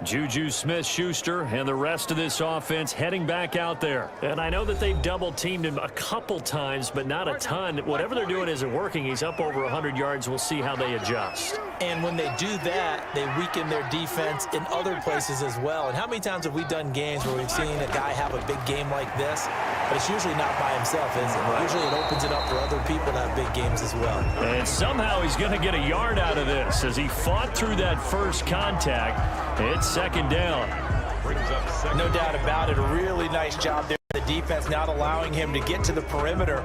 Juju Smith-Schuster and the rest of this offense heading back out there. And I know that they've double-teamed him a couple times, but not a ton. Whatever they're doing isn't working. He's up over 100 yards. We'll see how they adjust. And when they do that, they weaken their defense in other places as well. And how many times have we done games where we've seen a guy have a big game like this, but it's usually not by himself, is it? Usually it opens it up for other people to have big games as well. And somehow he's going to get a yard out of this as he fought through that first contact. It's 2nd down. No doubt about it. A really nice job there. The defense not allowing him to get to the perimeter.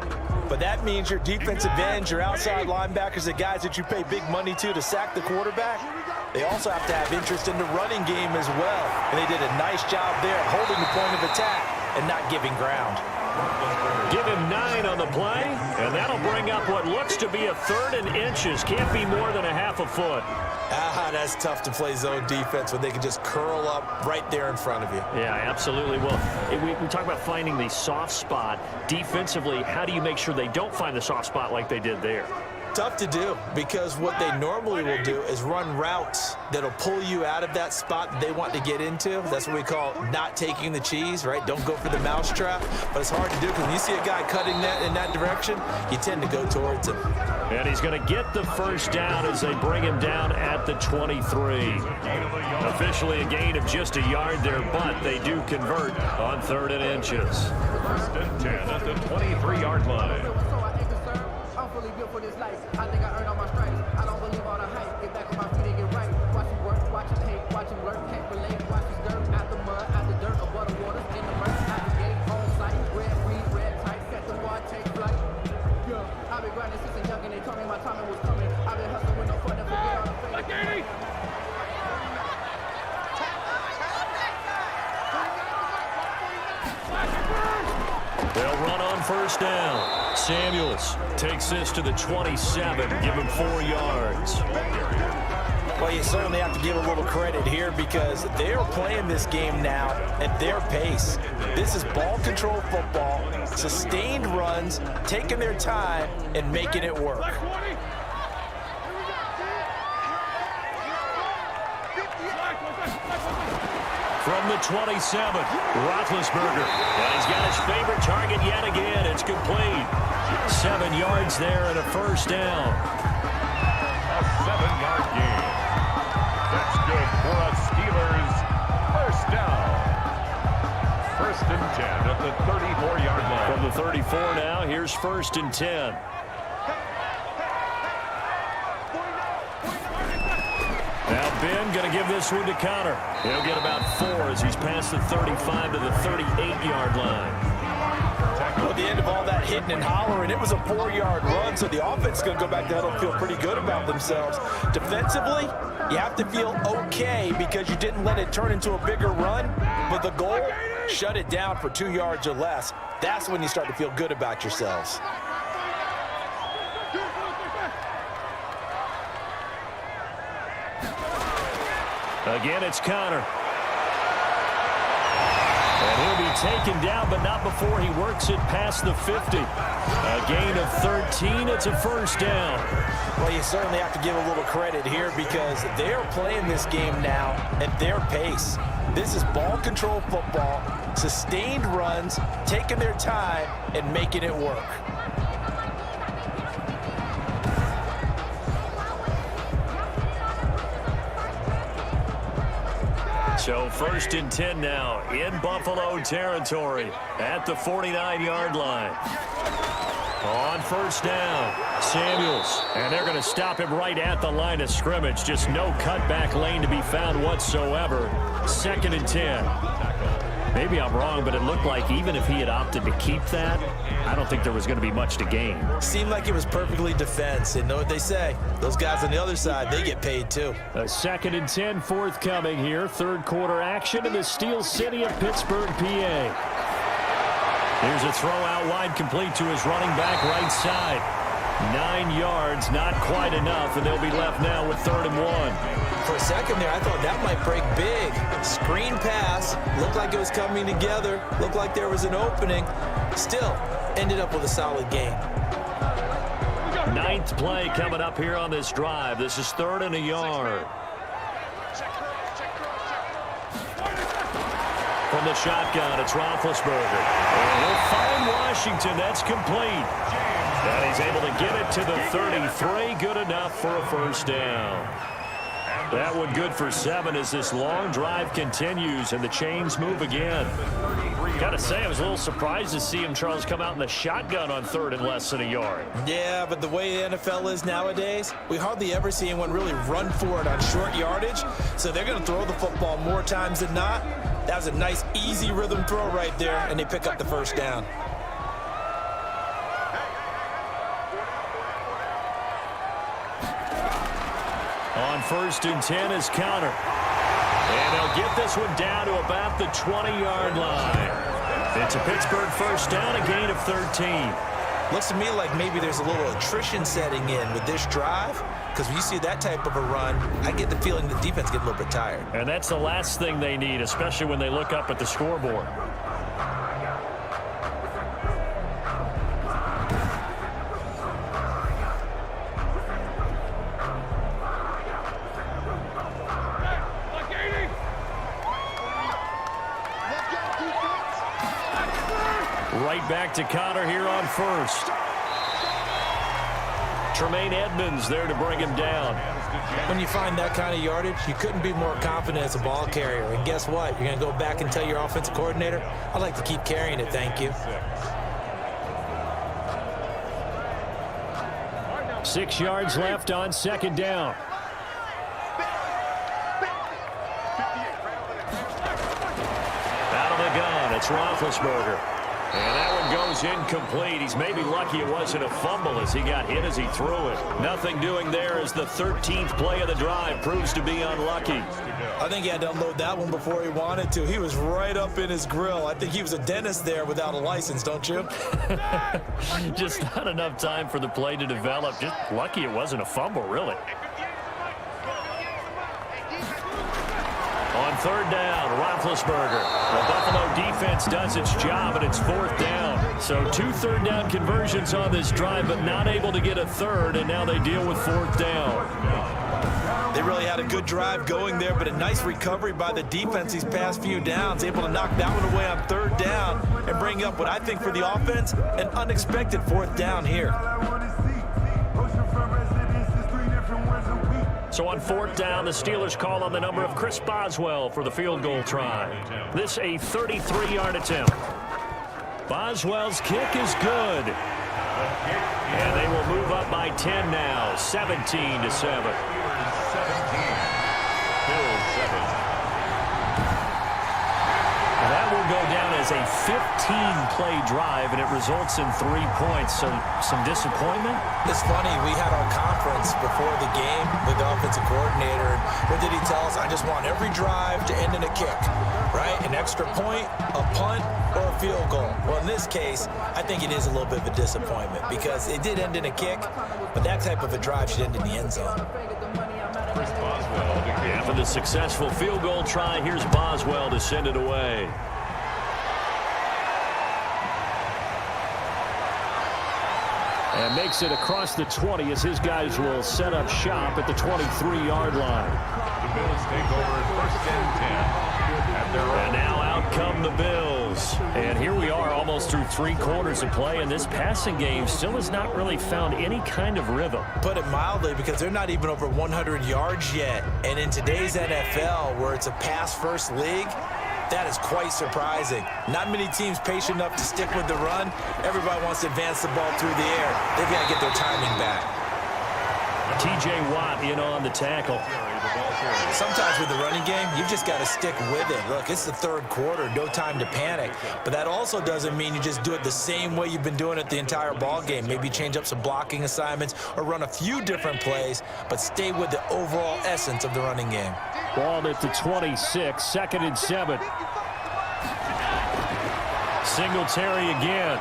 But that means your defensive ends, your outside linebackers, the guys that you pay big money to sack the quarterback, they also have to have interest in the running game as well. And they did a nice job there holding the point of attack and not giving ground. Give him 9 on the play, and that'll bring up what looks to be a 3rd and inches. Can't be more than a half a foot. That's tough to play zone defense when they can just curl up right there in front of you. Yeah, absolutely. Well, we talk about finding the soft spot defensively. How do you make sure they don't find the soft spot like they did there? tough to do because what they normally will do is run routes that'll pull you out of that spot that they want to get into. That's what we call not taking the cheese, right? Don't go for the mousetrap. But it's hard to do because when you see a guy cutting that in that direction, you tend to go towards him. And he's going to get the first down as they bring him down at the 23. Officially a gain of just a yard there, but they do convert on 3rd and inches. 1st and 10 at the 23-yard line. I'm fully built for this life. I think I earned all my stripes. I don't believe all the hype. Get back on my feet and get right. Watch him work, watch him hate, watch him lurk. Can't relate, watch his dirt. Out the mud, out the dirt, above the waters, in the murk. Out the gate, on sight. Red, green, red, tight. Set the bar, take flight. Yeah, I've been grinding since a young and they told me my timing was coming. I've been hustling with no fun and forget all the fame. They'll run on 1st down. Samuels takes this to the 27, give him 4 yards. Well, you certainly have to give a little credit here because they're playing this game now at their pace. This is ball control football, sustained runs, taking their time and making it work. From the 27, Roethlisberger. And he's got his favorite target yet again. It's complete. 7 yards there and a first down. A 7-yard gain. That's good for a Steelers first down. 1st and 10 at the 34-yard line. From the 34 now, here's 1st and 10. Now Ben going to give this one to Connor. He'll get about 4 as he's past the 35 to the 38-yard line. Well, at the end of all that hitting and hollering, it was a 4-yard run, so the offense is going to go back to huddle and feel pretty good about themselves. Defensively, you have to feel okay because you didn't let it turn into a bigger run, but the goal, shut it down for 2 yards or less. That's when you start to feel good about yourselves. Again, it's Connor. And he'll be taken down, but not before he works it past the 50. A gain of 13. It's a first down. Well, you certainly have to give a little credit here because they're playing this game now at their pace. This is ball control football, sustained runs, taking their time and making it work. So 1st and 10 now in Buffalo territory at the 49-yard line. On 1st down, Samuels. And they're going to stop him right at the line of scrimmage. Just no cutback lane to be found whatsoever. 2nd and 10. Maybe I'm wrong, but it looked like even if he had opted to keep that, I don't think there was going to be much to gain. Seemed like it was perfectly defense. And know what they say? Those guys on the other side, they get paid too. A 2nd and 10 forthcoming here. 3rd quarter action in the Steel City of Pittsburgh, PA. Here's a throw out wide complete to his running back right side. 9 yards, not quite enough, and they'll be left now with 3rd and 1. For a second there, I thought that might break big. Screen pass, looked like it was coming together, looked like there was an opening. Still, ended up with a solid gain. 9th play coming up here on this drive. This is 3rd and a yard. From the shotgun, it's Roethlisberger. And he'll find Washington. That's complete. And he's able to get it to the 33. Good enough for a first down. That one good for 7 as this long drive continues and the chains move again. Gotta say, I was a little surprised to see him, Charles, come out in the shotgun on 3rd and less than a yard. Yeah, but the way the NFL is nowadays, we hardly ever see anyone really run for it on short yardage. So they're going to throw the football more times than not. That was a nice, easy rhythm throw right there, and they pick up the first down. On 1st and 10 is Connor. And they'll get this one down to about the 20-yard line. It's a Pittsburgh first down, a gain of 13. Looks to me like maybe there's a little attrition setting in with this drive, because when you see that type of a run, I get the feeling the defense gets a little bit tired. And that's the last thing they need, especially when they look up at the scoreboard. back to Connor here on first. Tremaine Edmonds there to bring him down. When you find that kind of yardage, you couldn't be more confident as a ball carrier. And guess what? You're going to go back and tell your offensive coordinator, I'd like to keep carrying it, thank you. 6 yards left on second down. Out of the gun, it's Roethlisberger. And that one goes incomplete. He's maybe lucky it wasn't a fumble as he got hit as he threw it. Nothing doing there as the 13th play of the drive proves to be unlucky. I think he had to unload that one before he wanted to. He was right up in his grill. I think he was a dentist there without a license, don't you? Just not enough time for the play to develop. Just lucky it wasn't a fumble, really. On third down, Roethlisberger. The Buffalo defense does its job, and it's fourth down. So 2 third-down conversions on this drive, but not able to get a third, and now they deal with fourth down. They really had a good drive going there, but a nice recovery by the defense these past few downs, able to knock that one away on third down and bring up what I think for the offense, an unexpected fourth down here. So on fourth down, the Steelers call on the number of Chris Boswell for the field goal try. This a 33-yard attempt. Boswell's kick is good. And they will move up by 10 now, 17-7. That will go down as a 15-play drive, and it results in 3 points. So some disappointment? It's funny, we had our conference before the game with the offensive coordinator. What did he tell us? I just want every drive to end in a kick, right? An extra point, a punt, or a field goal. Well, in this case, I think it is a little bit of a disappointment because it did end in a kick, but that type of a drive should end in the end zone. After the successful field goal try, here's Boswell to send it away. And makes it across the 20 as his guys will set up shop at the 23-yard line. The Bills take over first and 10. And now out come the Bills. And here we are almost through 3 quarters of play, and this passing game still has not really found any kind of rhythm. Put it mildly, because they're not even over 100 yards yet. And in today's NFL, where it's a pass-first league, that is quite surprising. Not many teams patient enough to stick with the run. Everybody wants to advance the ball through the air. They've got to get their timing back. T.J. Watt in on the tackle. Sometimes with the running game, you've just got to stick with it. Look, it's the third quarter, no time to panic. But that also doesn't mean you just do it the same way you've been doing it the entire ball game. Maybe change up some blocking assignments or run a few different plays, but stay with the overall essence of the running game. Ball at the 26, 2nd and 7. Singletary again.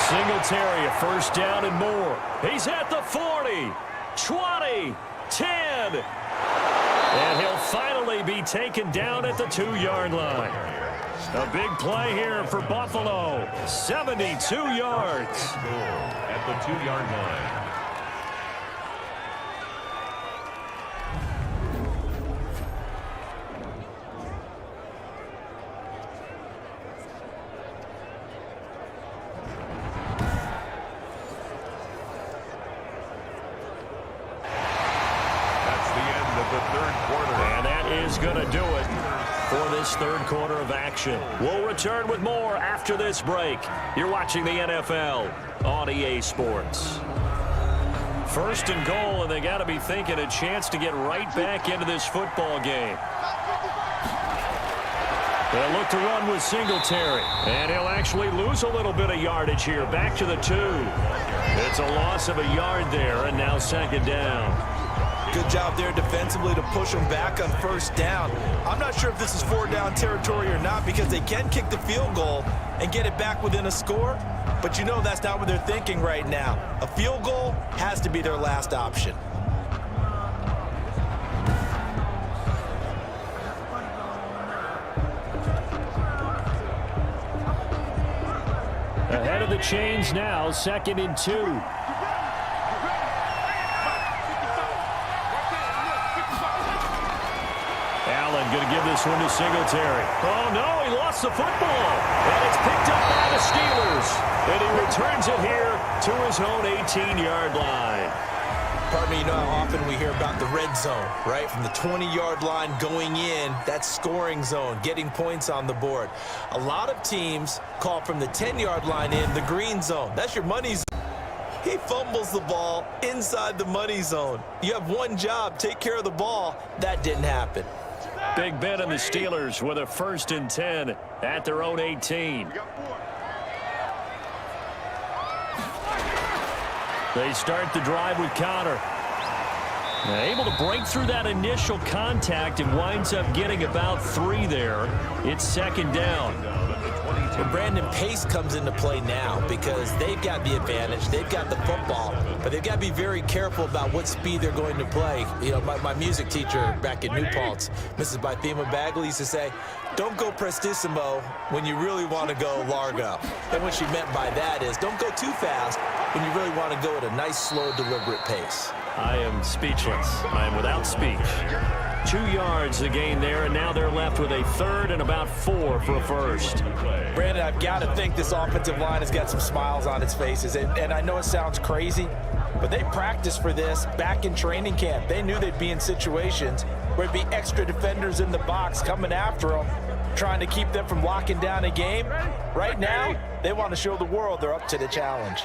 Singletary, a first down and more. He's at the 40, 20, 10. And he'll finally be taken down at the 2-yard line. A big play here for Buffalo. 72 yards. At the 2-yard line. Going to do it for this third quarter of action. We'll return with more after this break. You're watching the NFL on EA Sports. First and goal, and they got to be thinking a chance to get right back into this football game. They'll look to run with Singletary, and he'll actually lose a little bit of yardage here. Back to the 2. It's a loss of a yard there, and now second down. Good job there defensively to push them back on first down. I'm not sure if this is 4-down territory or not because they can kick the field goal and get it back within a score, but you know that's not what they're thinking right now. A field goal has to be their last option. Ahead of the chains now, 2nd and 2. Allen going to give this one to Singletary. Oh, no, he lost the football. And it's picked up by the Steelers. And he returns it here to his own 18-yard line. Pardon me, you know how often we hear about the red zone, right? From the 20-yard line going in, that's scoring zone, getting points on the board. A lot of teams call from the 10-yard line in the green zone. That's your money zone. He fumbles the ball inside the money zone. You have one job, take care of the ball. That didn't happen. Big Ben and the Steelers with a 1st and 10 at their own 18. They start the drive with Connor. Able to break through that initial contact and winds up getting about 3 there. It's 2nd down. Well, Brandon, pace comes into play now because they've got the advantage. They've got the football, but they've got to be very careful about what speed they're going to play. You know, my music teacher back in New Paltz, Mrs. Bythema Bagley, used to say, don't go prestissimo when you really want to go largo. And what she meant by that is don't go too fast when you really want to go at a nice, slow, deliberate pace. I am speechless. I am without speech. 2 yards the gain there, and now they're left with a 3rd and about 4 for a 1st. Brandon, I've got to think this offensive line has got some smiles on its faces. And I know it sounds crazy, but they practiced for this back in training camp. They knew they'd be in situations where it'd be extra defenders in the box coming after them, trying to keep them from locking down a game. Right now, they want to show the world they're up to the challenge.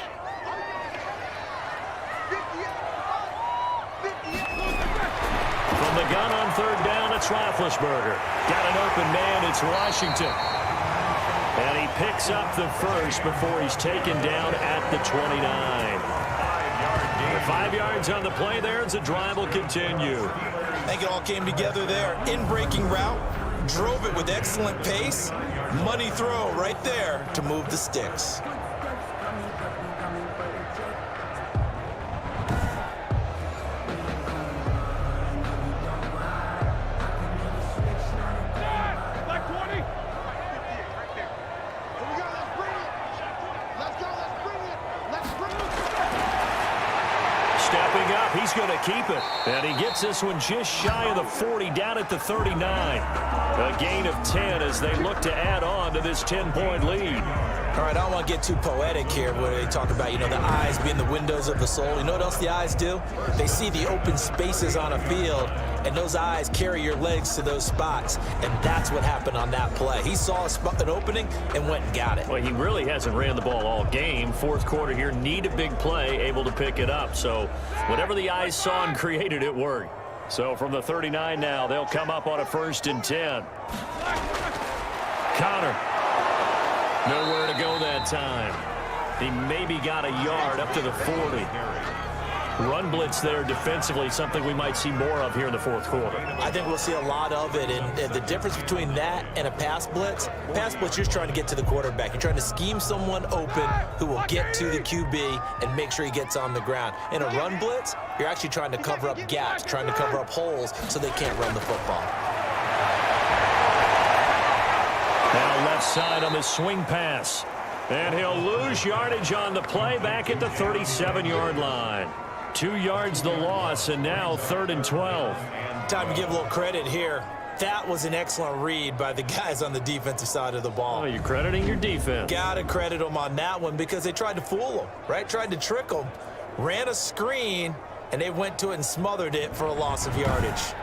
From the gun on 3rd down, it's Roethlisberger. Got an open man, it's Washington. And he picks up the 1st before he's taken down at the 29. 5 yards on the play there as the drive will continue. I think it all came together there. In-breaking route, drove it with excellent pace. Money throw right there to move the sticks. He's going to keep it. And he gets this one just shy of the 40, down at the 39. A gain of 10 as they look to add on to this 10-point lead. All right, I don't want to get too poetic here where they talk about, you know, the eyes being the windows of the soul. You know what else the eyes do? They see the open spaces on a field, and those eyes carry your legs to those spots, and that's what happened on that play. He saw an opening and went and got it. Well, he really hasn't ran the ball all game. 4th quarter here, need a big play, able to pick it up. So whatever the eyes saw and created, it worked. So from the 39 now, they'll come up on a 1st and 10. Connor. Nowhere to go that time. He maybe got a yard up to the 40. Run blitz there defensively, something we might see more of here in the 4th quarter. I think we'll see a lot of it, and the difference between that and a pass blitz, you're just trying to get to the quarterback. You're trying to scheme someone open who will get to the QB and make sure he gets on the ground. In a run blitz, you're actually trying to cover up gaps, trying to cover up holes so they can't run the football. Now left side on the swing pass. And he'll lose yardage on the play back at the 37-yard line. 2 yards the loss, and now 3rd and 12. Time to give a little credit here. That was an excellent read by the guys on the defensive side of the ball. Oh, you're crediting your defense. Got to credit them on that one because they tried to fool them, right? Tried to trick them. Ran a screen, and they went to it and smothered it for a loss of yardage.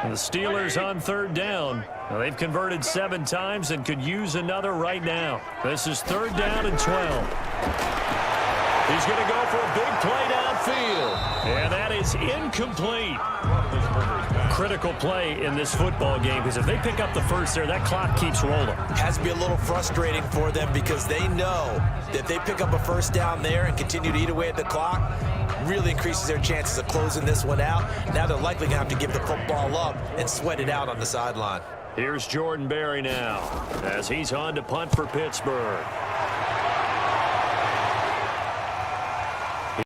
And the Steelers on 3rd down. Now, they've converted 7 times and could use another right now. This is 3rd down and 12. He's going to go for a big play downfield. And that is incomplete. Critical play in this football game because if they pick up the 1st there, that clock keeps rolling. It has to be a little frustrating for them because they know that if they pick up a 1st down there and continue to eat away at the clock, really increases their chances of closing this one out. Now they're likely going to have to give the football up and sweat it out on the sideline. Here's Jordan Berry now as he's on to punt for Pittsburgh.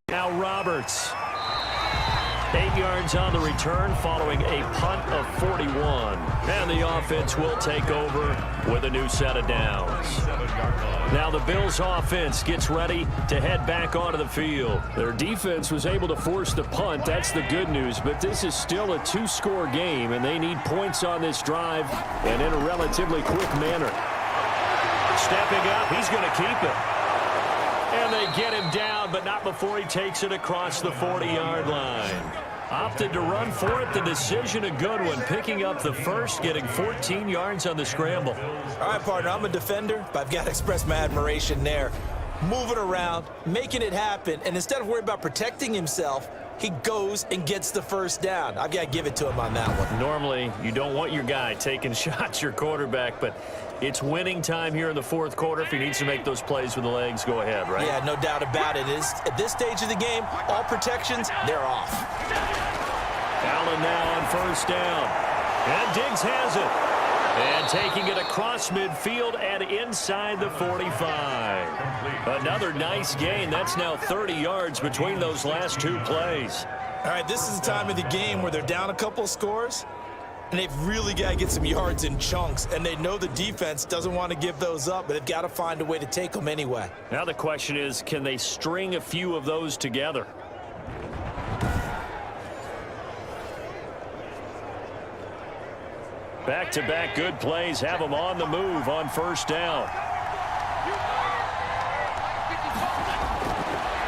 Now Roberts. 8 yards on the return following a punt of 41. And the offense will take over with a new set of downs. Now the Bills offense gets ready to head back onto the field. Their defense was able to force the punt. That's the good news. But this is still a 2-score game, and they need points on this drive and in a relatively quick manner. Stepping up, he's going to keep it. And they get him down, but not before he takes it across the 40-yard line. Opted to run for it. The decision a good one. Picking up the first, getting 14 yards on the scramble. All right, partner, I'm a defender, but I've got to express my admiration there. Moving around, making it happen, and instead of worrying about protecting himself, he goes and gets the first down. I've got to give it to him on that one. Normally, you don't want your guy taking shots, your quarterback, but it's winning time here in the fourth quarter. If he needs to make those plays with the legs, go ahead, right? Yeah, no doubt about it. At this stage of the game, all protections, they're off. Allen now on first down. And Diggs has it. And taking it across midfield and inside the 45. Another nice gain. That's now 30 yards between those last two plays. All right, this is the time of the game where they're down a couple of scores, and they've really got to get some yards in chunks, and they know the defense doesn't want to give those up, but they've got to find a way to take them anyway. Now the question is, can they string a few of those together? Back-to-back good plays have them on the move on first down.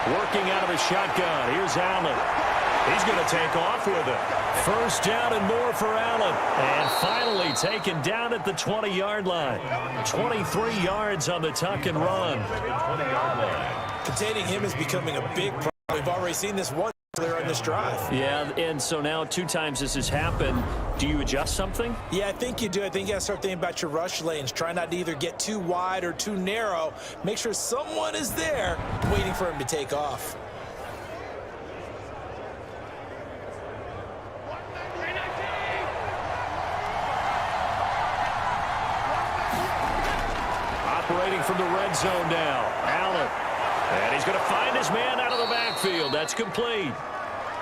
Working out of a shotgun. Here's Allen. He's going to take off with it. First down and more for Allen. And finally taken down at the 20-yard line. 23 yards on the tuck and run. Containing him is becoming a big problem. We've already seen this one clear on this drive. Yeah, and so now 2 times this has happened. Do you adjust something? Yeah, I think you do. I think you got to start thinking about your rush lanes. Try not to either get too wide or too narrow. Make sure someone is there waiting for him to take off. Operating from the red zone now. Allen. And he's going to find his man out of the backfield. That's complete.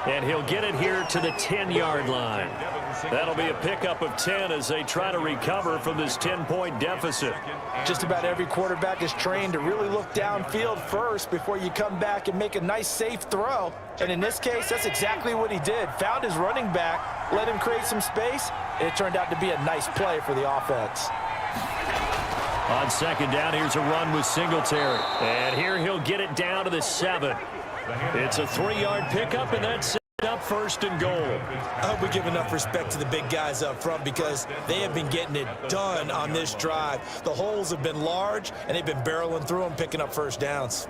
And he'll get it here to the 10-yard line. That'll be a pickup of 10 as they try to recover from this 10-point deficit. Just about every quarterback is trained to really look downfield first before you come back and make a nice, safe throw. And in this case, that's exactly what he did. Found his running back, let him create some space, and it turned out to be a nice play for the offense. On second down, here's a run with Singletary. And here he'll get it down to the 7. It's a 3-yard pickup, and that's set up first and goal. I hope we give enough respect to the big guys up front because they have been getting it done on this drive. The holes have been large, and they've been barreling through them, picking up first downs.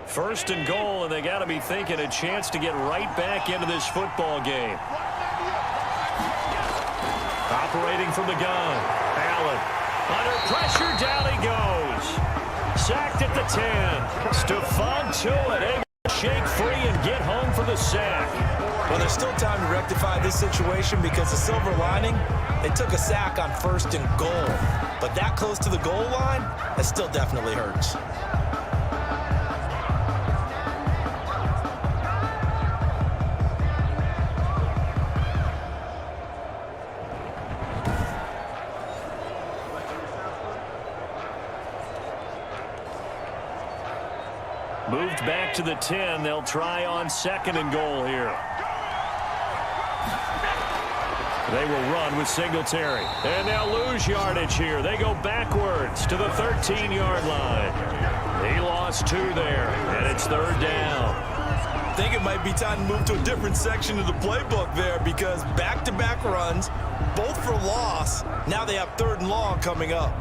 First and goal, and they got to be thinking a chance to get right back into this football game. Operating from the gun. Allen. Under pressure, down he goes. Sacked at the 10. Stephon Tuitt able to shake free and get home for the sack. Well, there's still time to rectify this situation because the silver lining, they took a sack on first and goal. But that close to the goal line, that still definitely hurts. Moved back to the 10. They'll try on second and goal here. They will run with Singletary. And they'll lose yardage here. They go backwards to the 13-yard line. He lost 2 there, and it's third down. I think it might be time to move to a different section of the playbook there because back-to-back runs, both for loss. Now they have 3rd and long coming up.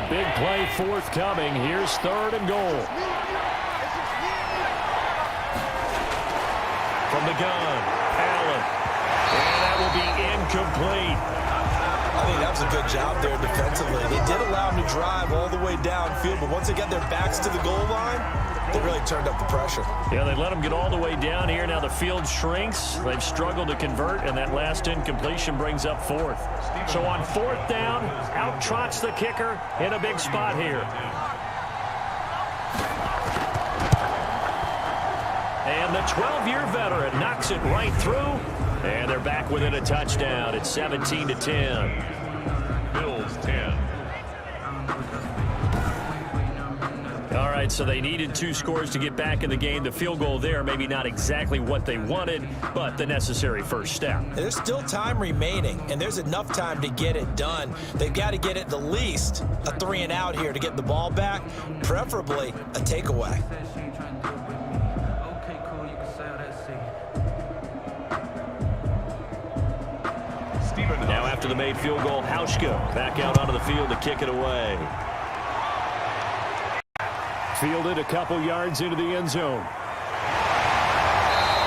Big play forthcoming. Here's 3rd and goal. From the gun, Allen. And that will be incomplete. I think that was a good job there defensively. They did allow them to drive all the way downfield, but once they got their backs to the goal line, They really turned up the pressure. Yeah, they let them get all the way down here. Now the field shrinks. They've struggled to convert, and that last incompletion brings up fourth. So on fourth down, out trots the kicker in a big spot here. And the 12-year veteran knocks it right through, and they're back within a touchdown. It's 17-10. Bills 10. All right, so they needed 2 scores to get back in the game. The field goal there, maybe not exactly what they wanted, but the necessary first step. There's still time remaining, and there's enough time to get it done. They've got to get it at least a 3-and-out here to get the ball back, preferably a takeaway. Now after the made field goal, Hauschka back out onto the field to kick it away. Fielded a couple yards into the end zone.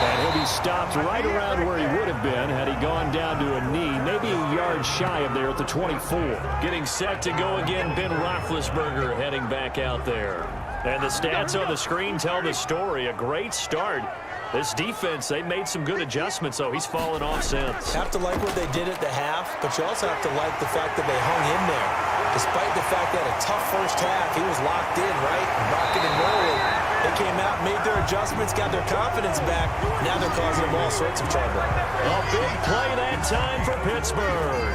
And he'll be stopped right around where he would have been had he gone down to a knee, maybe a yard shy of there at the 24. Getting set to go again, Ben Roethlisberger heading back out there. And the stats on the screen tell the story. A great start. This defense, they made some good adjustments, though. He's fallen off since. Have to like what they did at the half, but you also have to like the fact that they hung in there. Despite the fact they had a tough first half, he was locked in, right? Rocking and rolling. They came out, made their adjustments, got their confidence back. Now they're causing them all sorts of trouble. A big play that time for Pittsburgh.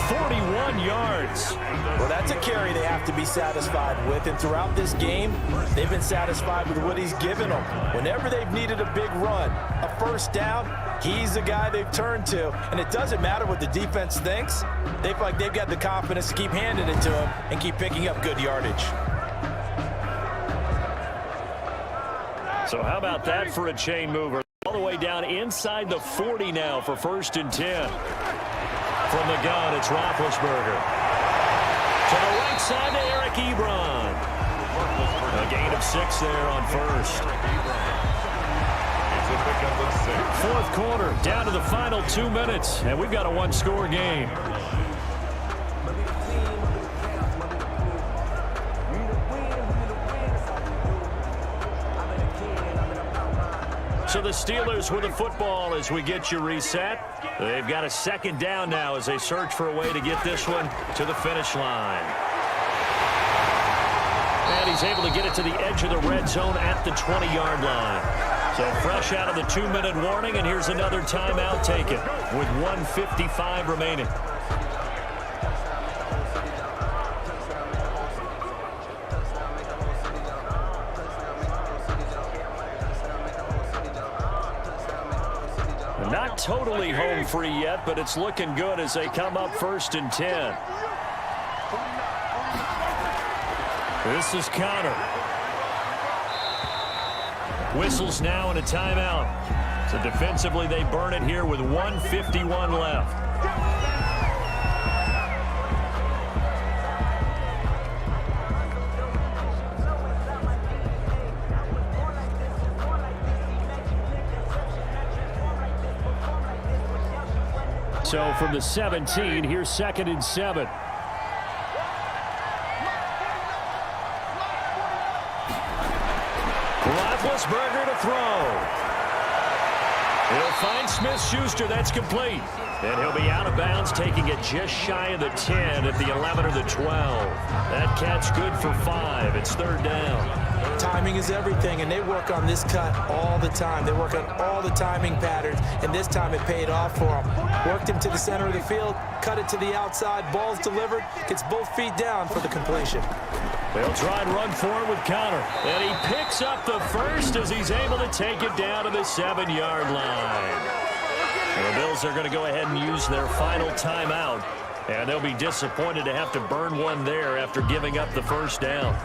41 yards. Well, that's a carry they have to be satisfied with. And throughout this game, they've been satisfied with what he's given them. Whenever they've needed a big run, a first down, he's the guy they've turned to. And it doesn't matter what the defense thinks. They feel like they've got the confidence to keep handing it to him and keep picking up good yardage. So how about that for a chain mover? All the way down inside the 40 now for 1st and 10. From the gun, it's Roethlisberger. To the right side to Eric Ebron. A gain of 6 there on first. Fourth quarter, down to the final 2 minutes, and we've got a 1-score game. So the Steelers with the football as we get you reset. They've got a 2nd down now as they search for a way to get this one to the finish line. And he's able to get it to the edge of the red zone at the 20-yard line. So fresh out of the 2-minute warning, and here's another timeout taken with 1:55 remaining. Not totally home free yet, but it's looking good as they come up 1st and 10. This is Connor. Whistles now and a timeout. So defensively they burn it here with 1:51 left. So from the 17, here's 2nd and 7. Roethlisberger to throw. He'll find Smith-Schuster. That's complete. And he'll be out of bounds, taking it just shy of the 10 at the 11 or the 12. That catch good for 5. It's 3rd down. Timing is everything, and they work on this cut all the time. They work on all the timing patterns, and this time it paid off for them. Worked him to the center of the field, cut it to the outside, ball's delivered, gets both feet down for the completion. They'll try and run for it with Connor. And he picks up the first as he's able to take it down to the 7-yard line. And the Bills are going to go ahead and use their final timeout. And they'll be disappointed to have to burn one there after giving up the first down.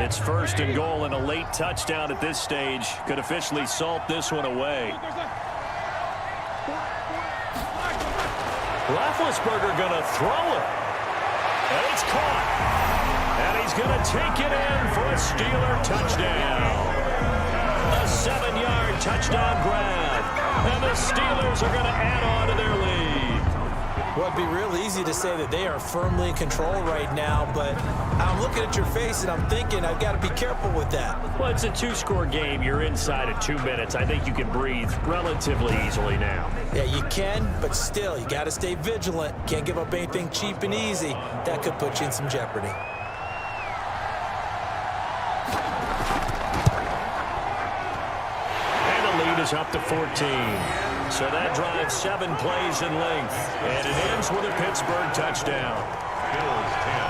It's 1st and goal, and a late touchdown at this stage could officially salt this one away. Roethlisberger going to throw it. And it's caught. And he's going to take it in for a Steeler touchdown. A 7-yard touchdown grab. And the Steelers are going to add on to their lead. Well, it'd be real easy to say that they are firmly in control right now, but I'm looking at your face and I'm thinking I've got to be careful with that. Well, it's a 2-score game. You're inside of 2 minutes. I think you can breathe relatively easily now. Yeah, you can, but still, you got to stay vigilant. Can't give up anything cheap and easy. That could put you in some jeopardy. And the lead is up to 14. So that drives 7 plays in length. And it ends with a Pittsburgh touchdown. Bills 10.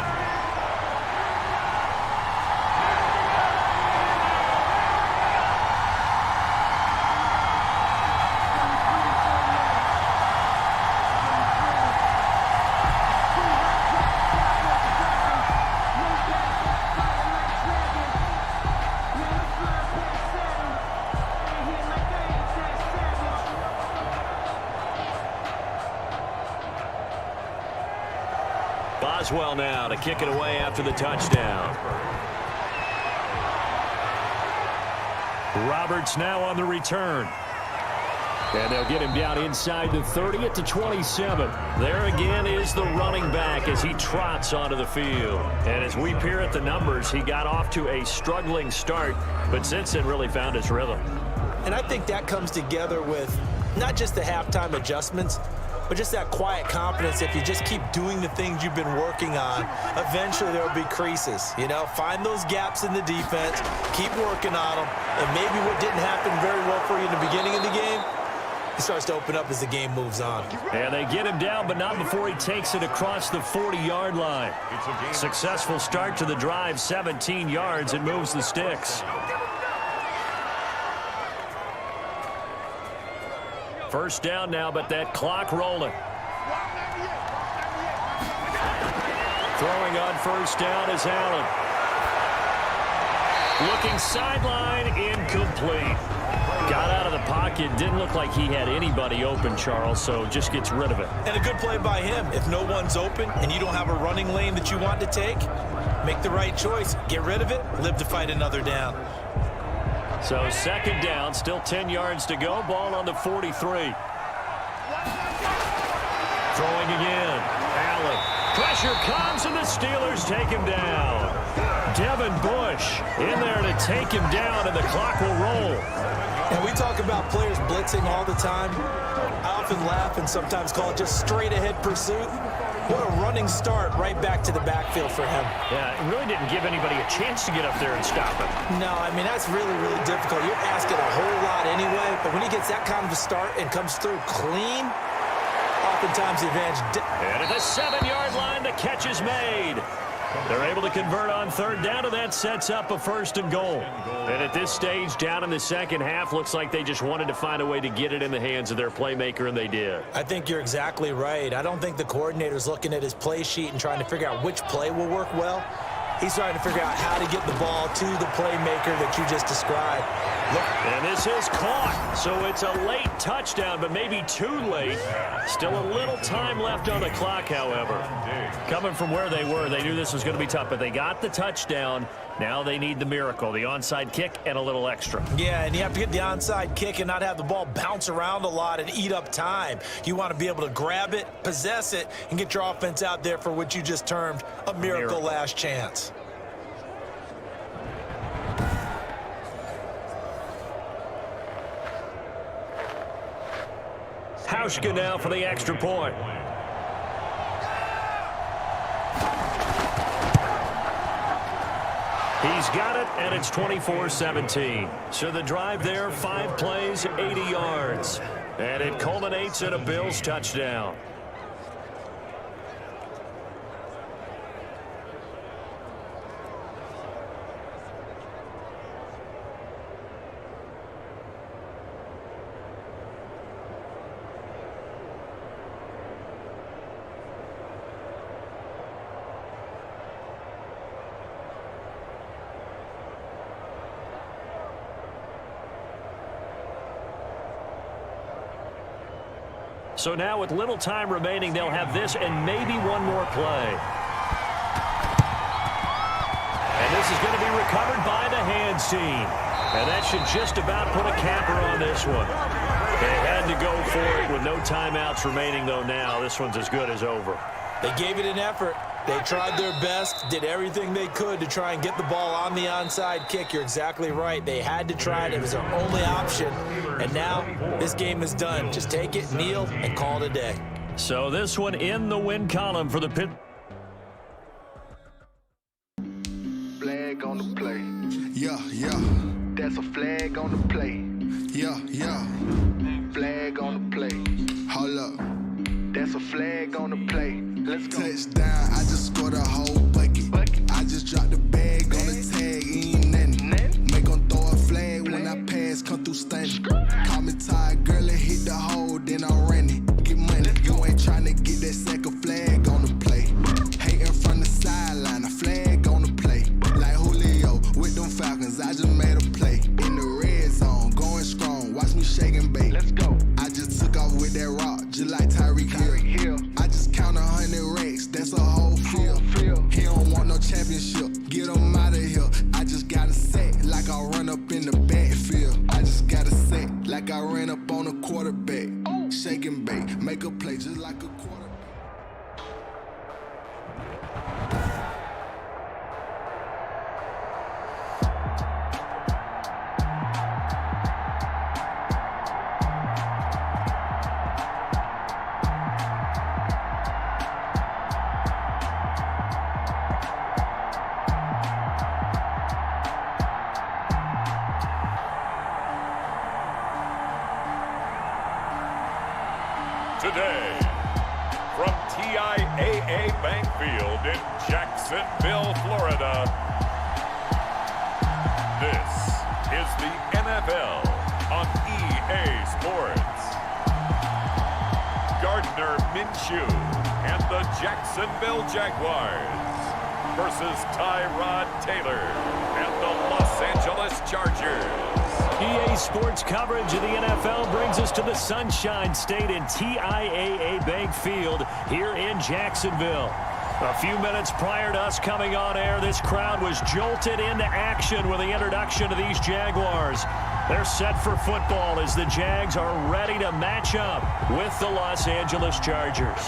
Boswell now to kick it away after the touchdown. Roberts now on the return. And they'll get him down inside the 30 at the 27. There again is the running back as he trots onto the field. And as we peer at the numbers, he got off to a struggling start, but since then really found his rhythm. And I think that comes together with not just the halftime adjustments, but just that quiet confidence. If you just keep doing the things you've been working on, eventually there will be creases. You know, find those gaps in the defense, keep working on them, and maybe what didn't happen very well for you in the beginning of the game, it starts to open up as the game moves on. And they get him down, but not before he takes it across the 40-yard line. Successful start to the drive, 17 yards, and moves the sticks. First down now, but that clock rolling. Throwing on first down is Allen. Looking sideline, incomplete. Got out of the pocket, didn't look like he had anybody open, Charles, so just gets rid of it. And a good play by him. If no one's open and you don't have a running lane that you want to take, make the right choice. Get rid of it, live to fight another down. So second down, still 10 yards to go. Ball on the 43. Throwing again. Allen. Pressure comes, and the Steelers take him down. Devin Bush in there to take him down, and the clock will roll. And we talk about players blitzing all the time. I often laugh and sometimes call it just straight-ahead pursuit. What a running start right back to the backfield for him. Yeah, it really didn't give anybody a chance to get up there and stop him. No, I mean, that's really, really difficult. You're asking a whole lot anyway, but when he gets that kind of a start and comes through clean, oftentimes the advantage. And at the 7-yard line, the catch is made. They're able to convert on third down, and that sets up a 1st and goal. And at this stage, down in the second half, looks like they just wanted to find a way to get it in the hands of their playmaker, and they did. I think you're exactly right. I don't think the coordinator's looking at his play sheet and trying to figure out which play will work well. He's trying to figure out how to get the ball to the playmaker that you just described. And this is caught, so it's a late touchdown, but maybe too late. Still a little time left on the clock, however. Coming from where they were, they knew this was going to be tough, but they got the touchdown. Now they need the miracle, the onside kick and a little extra. Yeah, and you have to get the onside kick and not have the ball bounce around a lot and eat up time. You want to be able to grab it, possess it, and get your offense out there for what you just termed a miracle last chance. Hauschka now for the extra point. He's got it, and it's 24-17. So the drive there, 5 plays, 80 yards. And it culminates in a Bills touchdown. So now with little time remaining, they'll have this and maybe one more play. And this is going to be recovered by the hands team. And that should just about put a capper on this one. They had to go for it with no timeouts remaining, though, now. This one's as good as over. They gave it an effort. They tried their best, did everything they could to try and get the ball on the onside kick. You're exactly right. They had to try it. It was their only option. And now this game is done. Just take it, kneel, and call it a day. So this one in the win column for the Pitt. Flag on the play. Yeah, yeah. That's a flag on the play. Yeah, yeah. Flag on the play. Hold up. That's a flag on the play. Let's go. Touchdown, I just scored a whole bucket. I just dropped the bag on the tag, ain't nothing. Make them throw a flag when I pass, come through stunning. Call me tired, girl, and hit the hole, then I'm running. Get money, you ain't trying to get that second flag on the play. Hating from the sideline, a flag on the play. Like Julio with them Falcons, I just made a play. In the red zone, going strong, watch me shake and bake. Let's go. I just took off with that rock, just like Tyreek Hill. I just count 100 racks, that's a whole field. He don't want no championship, get him out of here. I just got a set like I run up in the backfield. I just got a set like I ran up on a quarterback. Shake and bake, make a play just like a quarterback. Today, from TIAA Bank Field in Jacksonville, Florida, this is the NFL on EA Sports. Gardner Minshew and the Jacksonville Jaguars versus Tyrod Taylor and the Los Angeles Chargers. EA Sports coverage of the NFL brings us to the Sunshine State in TIAA Bank Field here in Jacksonville. A few minutes prior to us coming on air, this crowd was jolted into action with the introduction of these Jaguars. They're set for football as the Jags are ready to match up with the Los Angeles Chargers.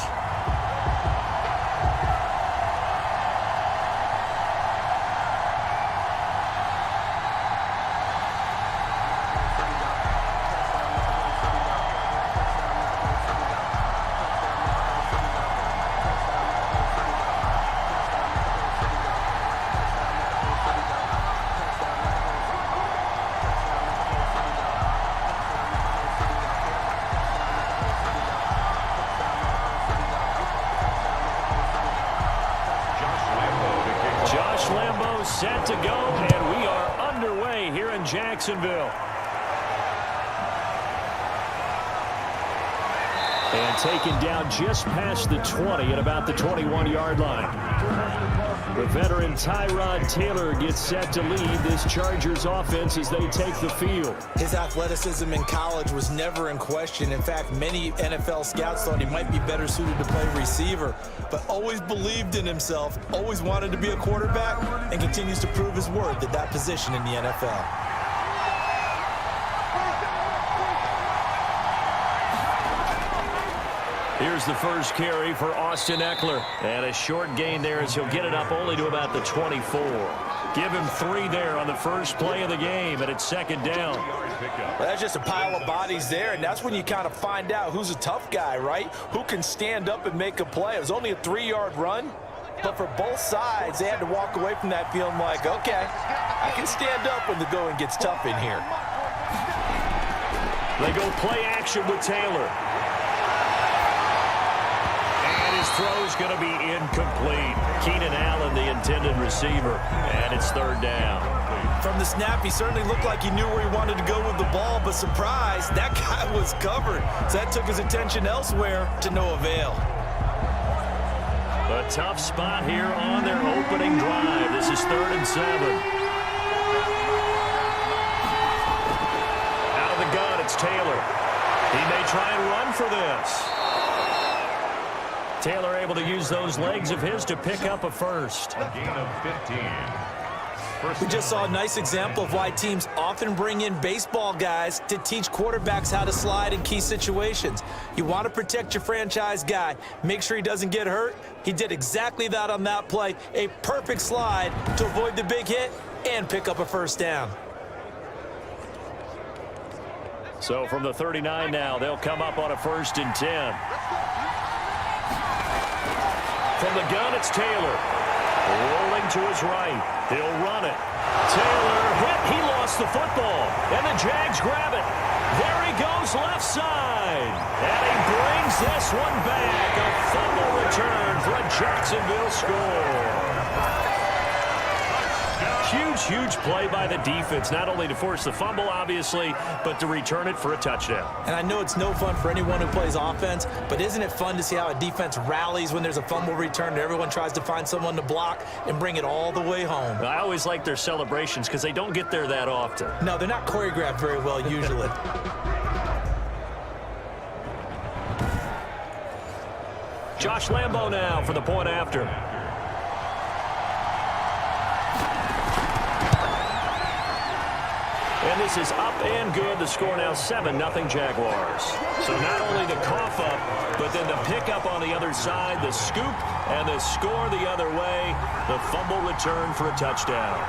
Set to go, and we are underway here in Jacksonville. And taken down just past the 20 at about the 21-yard line. The veteran Tyrod Taylor gets set to lead this Chargers offense as they take the field. His athleticism in college was never in question. In fact, many NFL scouts thought he might be better suited to play receiver, but always believed in himself, always wanted to be a quarterback, and continues to prove his worth at that position in the NFL. Here's the first carry for Austin Eckler. And a short gain there as he'll get it up only to about the 24. Give him 3 there on the first play of the game, and it's second down. Well, that's just a pile of bodies there, and that's when you kind of find out who's a tough guy, right? Who can stand up and make a play. It was only a 3-yard run, but for both sides, they had to walk away from that feeling like, okay, I can stand up when the going gets tough in here. They go play action with Taylor. His throw's going to be incomplete. Keenan Allen, the intended receiver, and it's third down. From the snap, he certainly looked like he knew where he wanted to go with the ball, but surprise, that guy was covered. So that took his attention elsewhere to no avail. A tough spot here on their opening drive. This is 3rd and 7. Out of the gun, it's Taylor. He may try and run for this. Taylor able to use those legs of his to pick up a first. A gain of 15. first. We just saw a nice example of why teams often bring in baseball guys to teach quarterbacks how to slide in key situations. You want to protect your franchise guy. Make sure he doesn't get hurt. He did exactly that on that play. A perfect slide to avoid the big hit and pick up a first down. So from the 39 now, they'll come up on a 1st and 10. From the gun, it's Taylor. Rolling to his right. He'll run it. Taylor hit. He lost the football. And the Jags grab it. There he goes, left side. And he brings this one back. A fumble return for a Jacksonville score. Huge play by the defense, not only to force the fumble, obviously, but to return it for a touchdown. And I know it's no fun for anyone who plays offense, but isn't it fun to see how a defense rallies when there's a fumble return and everyone tries to find someone to block and bring it all the way home? I always like their celebrations because they don't get there that often. No, they're not choreographed very well usually. Josh Lambo now for the point after. And this is up and good. The score now 7-0 Jaguars. So not only the cough up, but then the pickup on the other side, the scoop, and the score the other way. The fumble return for a touchdown.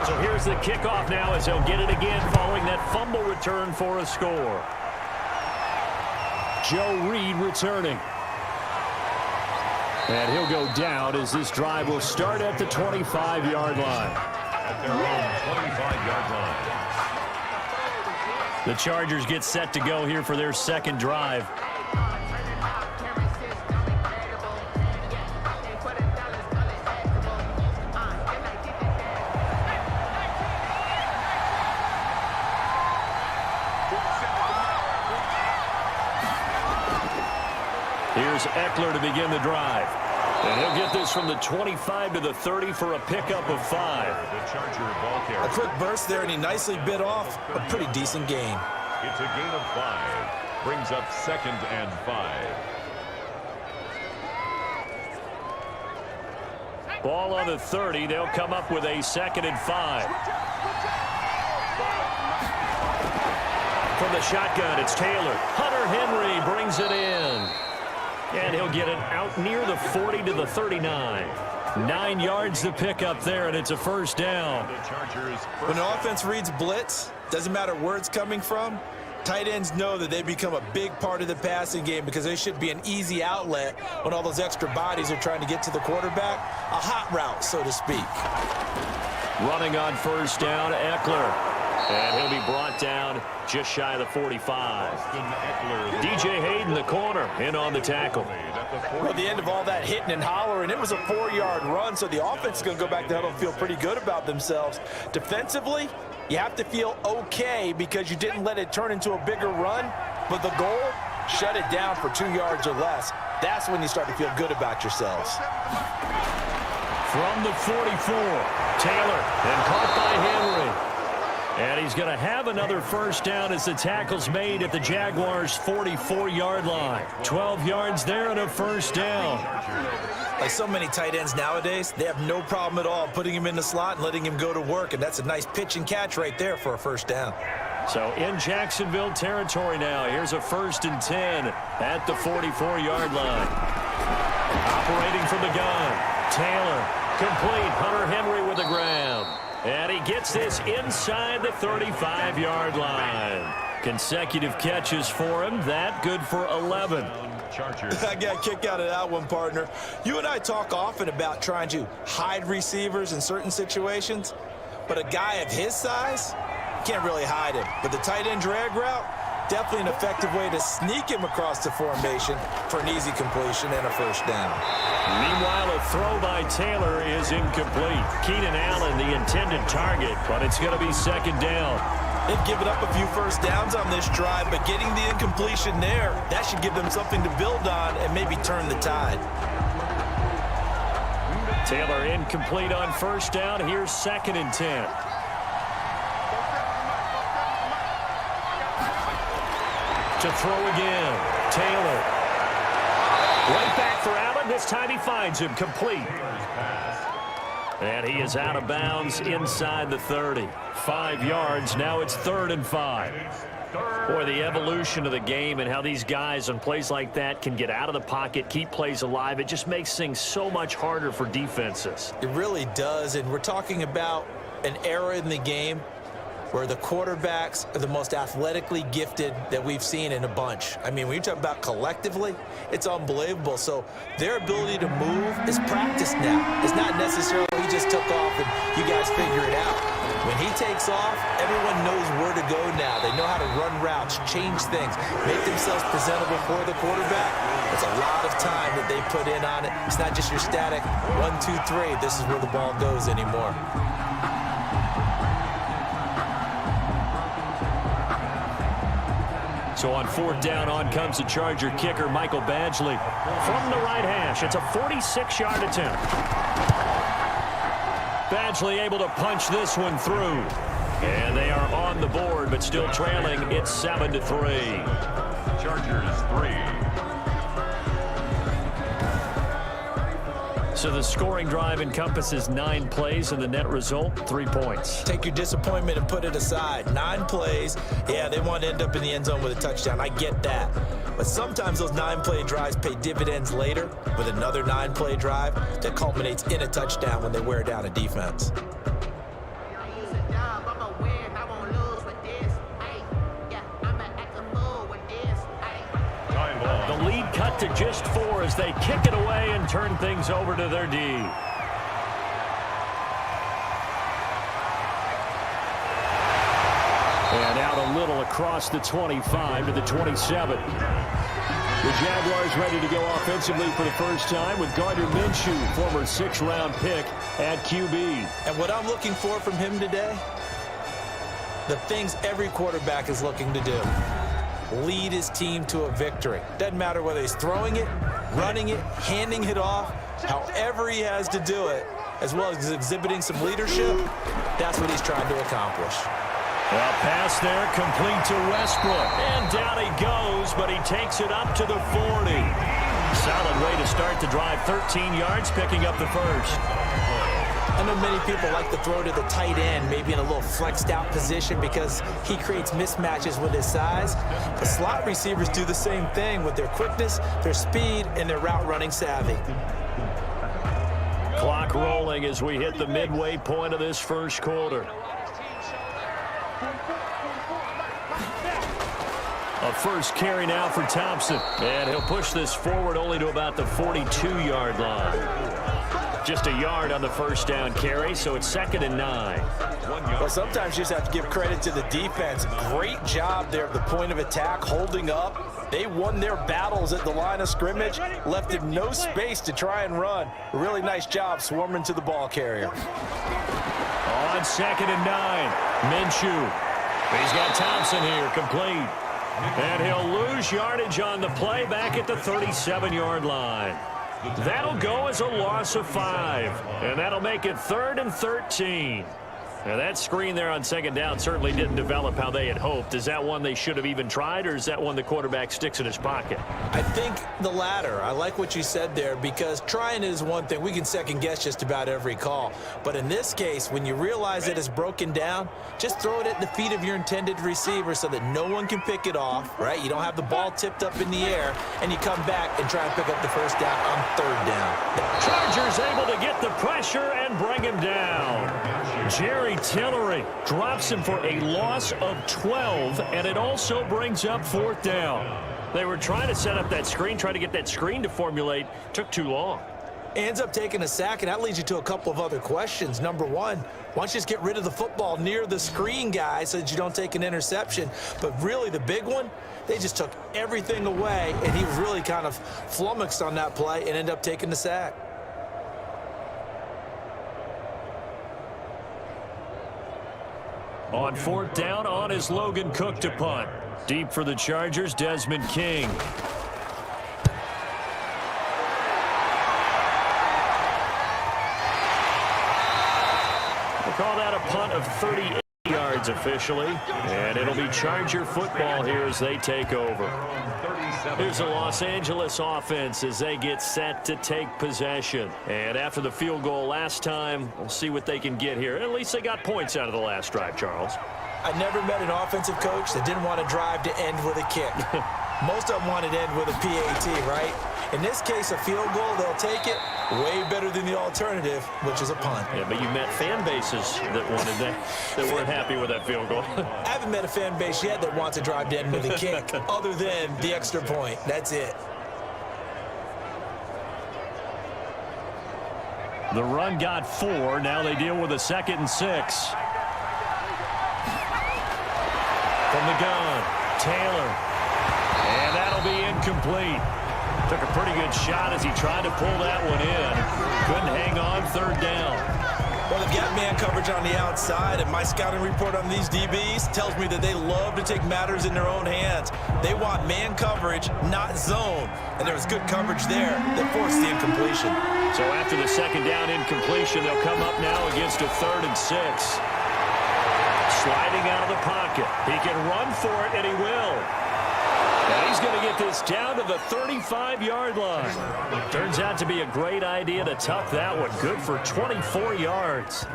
So here's the kickoff now as they'll get it again following that fumble return for a score. Joe Reed returning. And he'll go down as this drive will start at the 25-yard line. At their own 25-yard line. The Chargers get set to go here for their second drive. Here's Eckler to begin the drive. And he'll get this from the 25 to the 30 for a pickup of 5. The Charger ball carrier. A quick burst there, and he nicely bit off a pretty decent gain. It's a gain of 5. Brings up 2nd and 5. Ball on the 30. They'll come up with a 2nd and 5. From the shotgun, it's Taylor. Hunter Henry brings it in. And he'll get it out near the 40 to the 39. 9 yards to pick up there, and it's a first down. When an offense reads blitz, doesn't matter where it's coming from, tight ends know that they become a big part of the passing game because they should be an easy outlet when all those extra bodies are trying to get to the quarterback. A hot route, so to speak. Running on first down, Eckler. And he'll be brought down just shy of the 45. DJ Hayden, the corner, in on the tackle. Well, the end of all that hitting and hollering, it was a 4-yard run, so the offense is going to go back to huddle and feel pretty good about themselves. Defensively, you have to feel okay because you didn't let it turn into a bigger run, but the goal, shut it down for 2 yards or less. That's when you start to feel good about yourselves. From the 44, Taylor, and caught by Henry. And he's going to have another first down as the tackle's made at the Jaguars' 44-yard line. 12 yards there and a first down. Like so many tight ends nowadays, they have no problem at all putting him in the slot and letting him go to work, and that's a nice pitch and catch right there for a first down. So in Jacksonville territory now, here's a 1st and 10 at the 44-yard line. Operating from the gun, Taylor, complete, Hunter Henry with the grab. And he gets this inside the 35-yard line. Consecutive catches for him. That good for 11. I got a kick out of that one, partner. You and I talk often about trying to hide receivers in certain situations, but a guy of his size, can't really hide him. But the tight end drag route, definitely an effective way to sneak him across the formation for an easy completion and a first down. Meanwhile, a throw by Taylor is incomplete. Keenan Allen, the intended target, but it's going to be second down. They've given up a few first downs on this drive, but getting the incompletion there, that should give them something to build on and maybe turn the tide. Taylor incomplete on first down. Here's 2nd and 10. To throw again. Taylor. Right back for Allen. This time he finds him complete. And he is out of bounds inside the 30. 5 yards. Now it's 3rd and 5. Boy, the evolution of the game and how these guys on plays like that can get out of the pocket, keep plays alive, it just makes things so much harder for defenses. It really does, and we're talking about an era in the game where the quarterbacks are the most athletically gifted that we've seen in a bunch. I mean, when you talk about collectively, it's unbelievable. So their ability to move is practiced now. It's not necessarily he just took off and you guys figure it out. When he takes off, everyone knows where to go now. They know how to run routes, change things, make themselves presentable for the quarterback. It's a lot of time that they put in on it. It's not just your static 1, 2, 3. This is where the ball goes anymore. So on 4th down, on comes the Charger kicker, Michael Badgley. From the right hash, it's a 46-yard attempt. Badgley able to punch this one through. And they are on the board, but still trailing. It's 7-3. Chargers 3. So the scoring drive encompasses 9 plays, and the net result, 3 points. Take your disappointment and put it aside. 9 plays. Yeah, they want to end up in the end zone with a touchdown. I get that. But sometimes those 9-play drives pay dividends later with another 9-play drive that culminates in a touchdown when they wear down a defense. The lead cut to just 4 as they kick it away and turn things over to their D. And out a little across the 25 to the 27. The Jaguars ready to go offensively for the first time with Gardner Minshew, former 6th-round pick at QB. And what I'm looking for from him today, the things every quarterback is looking to do. Lead his team to a victory. Doesn't matter whether he's throwing it, running it, handing it off, however he has to do it, as well as exhibiting some leadership, that's what he's trying to accomplish. Well, pass there, complete to Westbrook. And down he goes, but he takes it up to the 40. Solid way to start the drive. 13 yards, picking up the first. I know many people like to throw to the tight end, maybe in a little flexed out position because he creates mismatches with his size. The slot receivers do the same thing with their quickness, their speed, and their route running savvy. Clock rolling as we hit the midway point of this first quarter. A first carry now for Thompson. And he'll push this forward only to about the 42-yard line. Just a yard on the first down carry, so it's 2nd and 9. Well, sometimes you just have to give credit to the defense. Great job there at the point of attack, holding up. They won their battles at the line of scrimmage, left him no space to try and run. A really nice job swarming to the ball carrier. On 2nd and 9, Minshew. He's got Thompson here, complete. And he'll lose yardage on the play back at the 37-yard line. That'll go as a loss of 5, and that'll make it 3rd and 13. Now, that screen there on 2nd down certainly didn't develop how they had hoped. Is that one they should have even tried, or is that one the quarterback sticks in his pocket? I think the latter. I like what you said there because trying is one thing. We can second-guess just about every call. But in this case, when you realize that it's broken down, just throw it at the feet of your intended receiver so that no one can pick it off, right? You don't have the ball tipped up in the air, and you come back and try and pick up the first down on 3rd down. Chargers able to get the pressure and bring him down. Jerry Tillery drops him for a loss of 12, and it also brings up 4th down. They were trying to set up that screen, trying to get that screen to formulate. Took too long. Ends up taking a sack, and that leads you to a couple of other questions. Number one, why don't you just get rid of the football near the screen guy so that you don't take an interception? But really the big one, they just took everything away, and he was really kind of flummoxed on that play and ended up taking the sack. On 4th down, on is Logan Cook to punt. Deep for the Chargers, Desmond King. We'll call that a punt of 38 yards officially, and it'll be Charger football here as they take over. Here's the Los Angeles offense as they get set to take possession. And after the field goal last time, we'll see what they can get here. At least they got points out of the last drive, Charles. I never met an offensive coach that didn't want to drive to end with a kick. Most of them wanted to end with a PAT, right? In this case, a field goal, they'll take it. Way better than the alternative, which is a punt. Yeah, but you met fan bases that wanted that weren't happy with that field goal. I haven't met a fan base yet that wants to drive to end with a kick, other than the extra point. That's it. The run got 4. Now they deal with a 2nd and 6. From the gun, Taylor. And that'll be incomplete. Took a pretty good shot as he tried to pull that one in. Couldn't hang on 3rd down. Well, they've got man coverage on the outside, and my scouting report on these DBs tells me that they love to take matters in their own hands. They want man coverage, not zone. And there was good coverage there that forced the incompletion. So after the 2nd down incompletion, they'll come up now against a 3rd and 6. Sliding out of the pocket. He can run for it, and he will. And he's going to get this down to the 35-yard line. Turns out to be a great idea to tuck that one. Good for 24 yards.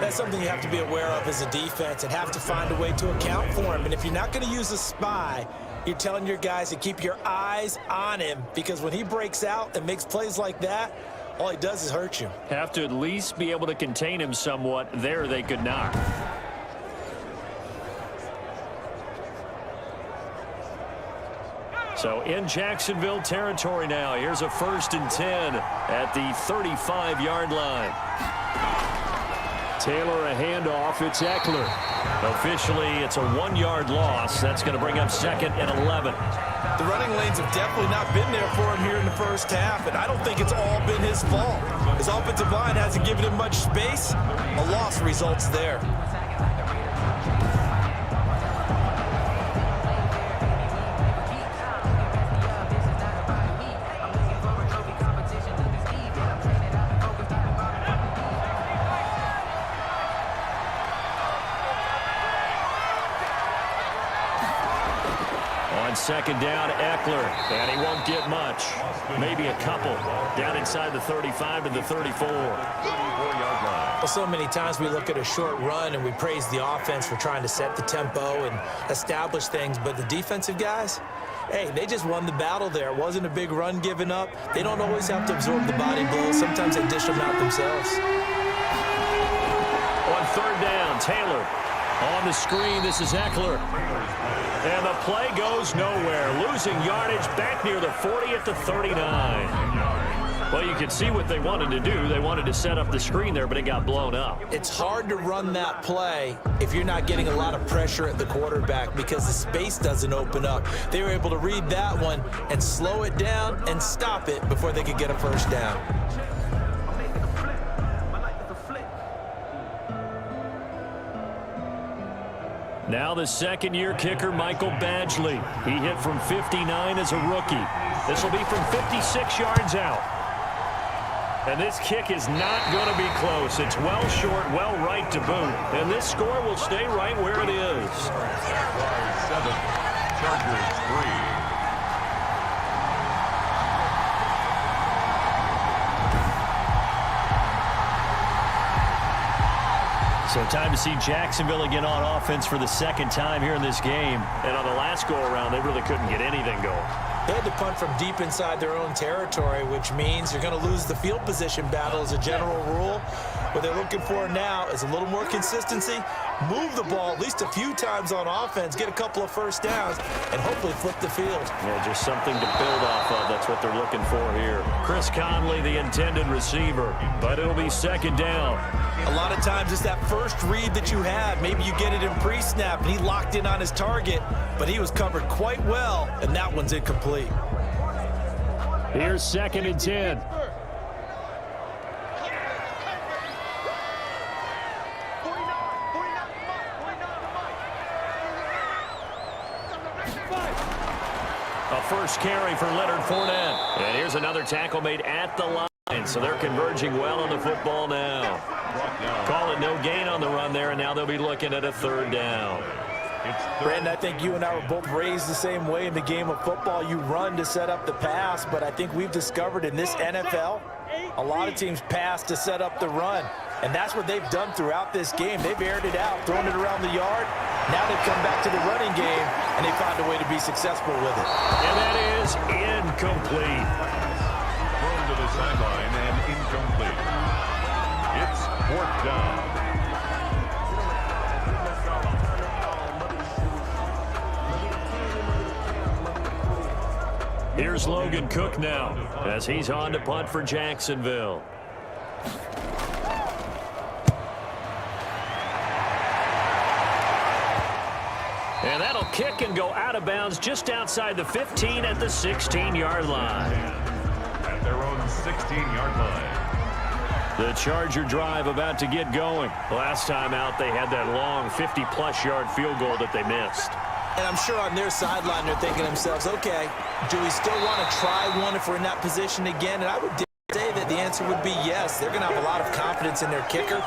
That's something you have to be aware of as a defense and have to find a way to account for him. And if you're not going to use a spy, you're telling your guys to keep your eyes on him, because when he breaks out and makes plays like that, all he does is hurt you. Have to at least be able to contain him somewhat. There they could not. So in Jacksonville territory now. Here's a 1st and 10 at the 35-yard line. Taylor a handoff. It's Eckler. Officially, it's a 1-yard loss. That's going to bring up 2nd and 11. The running lanes have definitely not been there for him here in the first half, and I don't think it's all been his fault. His offensive line hasn't given him much space. A loss results there. On 2nd down, Eckler, and he won't get much. Maybe a couple. Down inside the 35 to the 34. 34-yard line. Well, so many times we look at a short run and we praise the offense for trying to set the tempo and establish things, but the defensive guys, hey, they just won the battle there. It wasn't a big run given up. They don't always have to absorb the body blows. Sometimes they dish them out themselves. On 3rd down, Taylor on the screen. This is Eckler. And the play goes nowhere. Losing yardage back near the 40 at the 39. Well, you can see what they wanted to do. They wanted to set up the screen there, but it got blown up. It's hard to run that play if you're not getting a lot of pressure at the quarterback because the space doesn't open up. They were able to read that one and slow it down and stop it before they could get a 1st down. Now the 2nd-year kicker, Michael Badgley. He hit from 59 as a rookie. This will be from 56 yards out. And this kick is not going to be close. It's well short, well right to boot. And this score will stay right where it is. 7, Chargers 3. So time to see Jacksonville again on offense for the 2nd time here in this game. And on the last go-around, they really couldn't get anything going. They had to punt from deep inside their own territory, which means you're going to lose the field position battle as a general rule. What they're looking for now is a little more consistency, move the ball at least a few times on offense, get a couple of 1st downs, and hopefully flip the field. Yeah, just something to build off of. That's what they're looking for here. Chris Conley, the intended receiver, but it'll be 2nd down. A lot of times it's that first read that you have. Maybe you get it in pre-snap, and he locked in on his target, but he was covered quite well, and that one's incomplete. Here's 2nd and 10. first carry for Leonard Fournette. And here's another tackle made at the line, so they're converging well on the football now. Call it no gain on the run there, and now they'll be looking at a third down. Brandon, I think you and I were both raised the same way in the game of football. You run to set up the pass, but I think we've discovered in this NFL, a lot of teams pass to set up the run. And that's what they've done throughout this game. They've aired it out, thrown it around the yard. Now they've come back to the running game, and they found a way to be successful with it. And that is incomplete. Thrown to the sideline and incomplete. It's fourth down. Here's Logan Cook now as he's on to punt for Jacksonville. And that'll kick and go out of bounds just outside the 15 at the 16-yard line. At their own 16-yard line. The Charger drive about to get going. Last time out, they had that long 50-plus yard field goal that they missed. And I'm sure on their sideline, they're thinking to themselves, okay, do we still want to try one if we're in that position again? And I would say that the answer would be yes. They're going to have a lot of confidence in their kicker.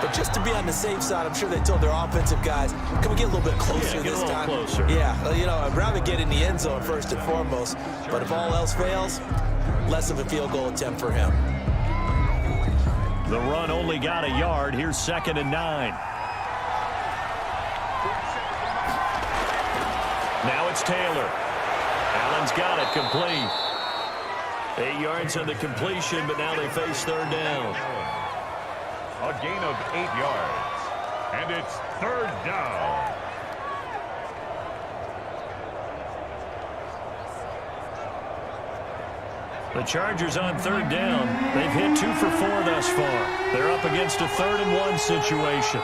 But just to be on the safe side, I'm sure they told their offensive guys, can we get a little bit closer this time? Closer. Yeah, you know, I'd rather get in the end zone first and foremost. But if all else fails, less of a field goal attempt for him. The run only got a yard. Here's 2nd and 9. Now it's Taylor. Allen's got it complete. 8 yards on the completion, but now they face third down. A gain of 8 yards. And it's third down. The Chargers on third down. They've hit 2 for 4 thus far. They're up against a 3rd and 1 situation.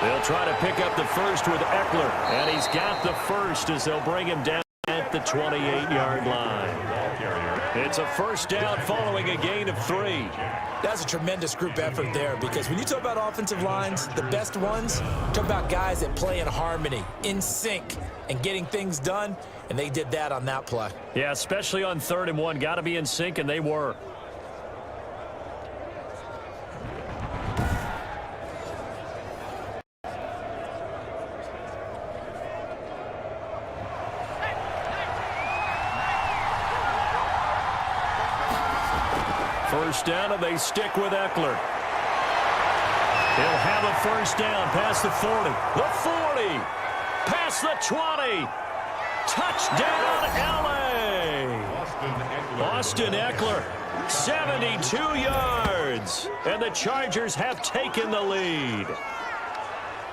They'll try to pick up the first with Eckler, and he's got the first as they'll bring him down at the 28-yard line. It's a first down following a gain of 3. That's a tremendous group effort there, because when you talk about offensive lines, the best ones, talk about guys that play in harmony, in sync, and getting things done, and they did that on that play. Yeah, especially on 3rd and 1. Got to be in sync, and they were. First down, and they stick with Eckler. He'll have a first down past the 40. The 40. Past the 20. Touchdown, L.A. Austin Eckler, 72 yards. And the Chargers have taken the lead.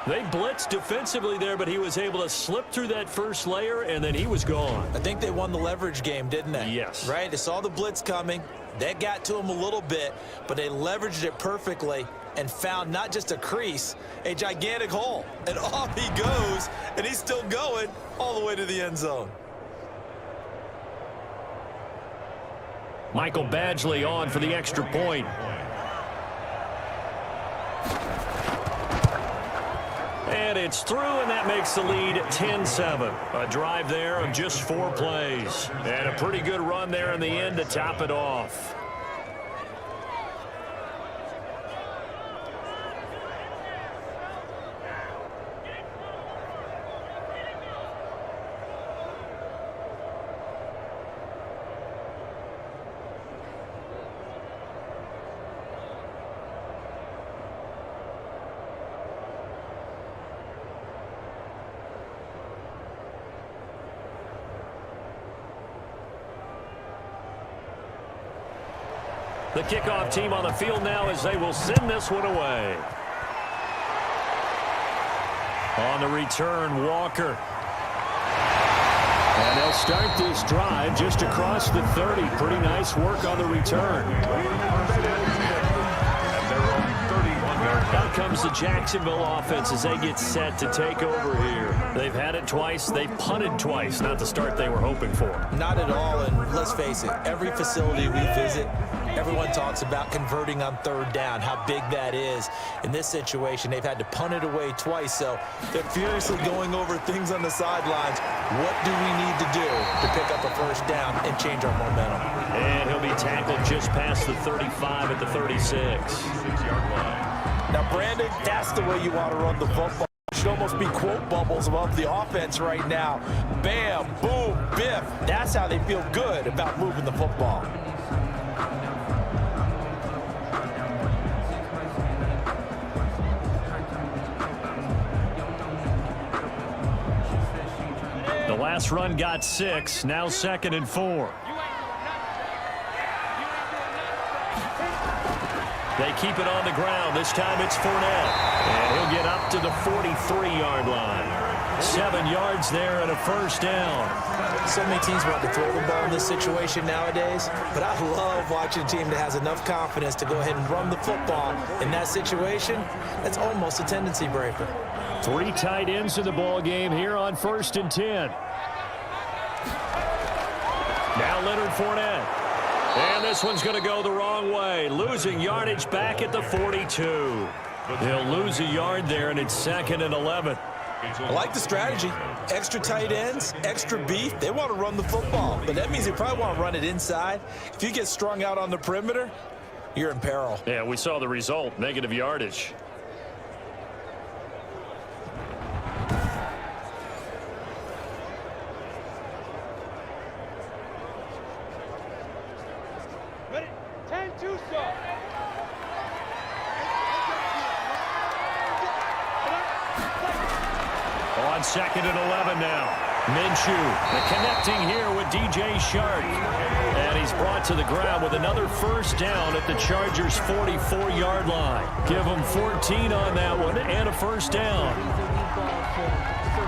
They blitzed defensively there, but he was able to slip through that first layer, and then he was gone. I think they won the leverage game, didn't they? Yes. Right? They saw the blitz coming. That got to him a little bit, but they leveraged it perfectly and found not just a crease, a gigantic hole. And off he goes, and he's still going all the way to the end zone. Michael Badgley on for the extra point. And it's through, and that makes the lead 10-7. A drive there of just 4 plays. And a pretty good run there in the end to top it off. The kickoff team on the field now as they will send this one away. On the return, Walker. And they'll start this drive just across the 30. Pretty nice work on the return. Out comes the Jacksonville offense as they get set to take over here. They've had it twice. They've punted twice. Not the start they were hoping for. Not at all. And let's face it, every facility we visit, everyone talks about converting on third down, how big that is. In this situation, they've had to punt it away twice, so they're furiously going over things on the sidelines. What do we need to do to pick up a first down and change our momentum? And he'll be tackled just past the 35 at the 36. 6-yard line. Now, Brandon, that's the way you want to run the football. It should almost be quote bubbles above the offense right now. Bam, boom, biff. That's how they feel good about moving the football. The last run got 6, now 2nd and 4. They keep it on the ground. This time it's Fournette. And he'll get up to the 43-yard line. 7 yards there and a first down. So many teams want to throw the ball in this situation nowadays, but I love watching a team that has enough confidence to go ahead and run the football. In that situation, that's almost a tendency breaker. 3 tight ends in the ball game here on 1st and 10. Now Leonard Fournette. And this one's going to go the wrong way. Losing yardage back at the 42. They'll lose a yard there, and it's 2nd and 11. I like the strategy. Extra tight ends, extra beef. They want to run the football, but that means they probably want to run it inside. If you get strung out on the perimeter, you're in peril. Yeah, we saw the result, negative yardage. On 2nd and 11 now. Minshew, the connecting here with DJ Shark. And he's brought to the ground with another first down at the Chargers' 44-yard line. Give them 14 on that one and a first down.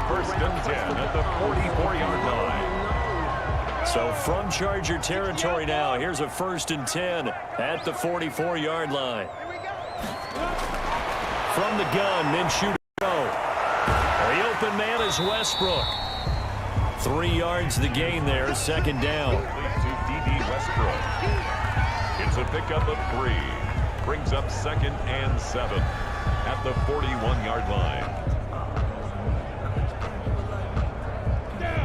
1st and 10 at the 44-yard line. So from Charger territory now, here's a 1st and 10 at the 44-yard line. From the gun, Minshew to go. The open man is Westbrook. 3 yards the gain there, 2nd down. To D.D. Westbrook. It's a pickup of 3. Brings up 2nd and 7 at the 41-yard line.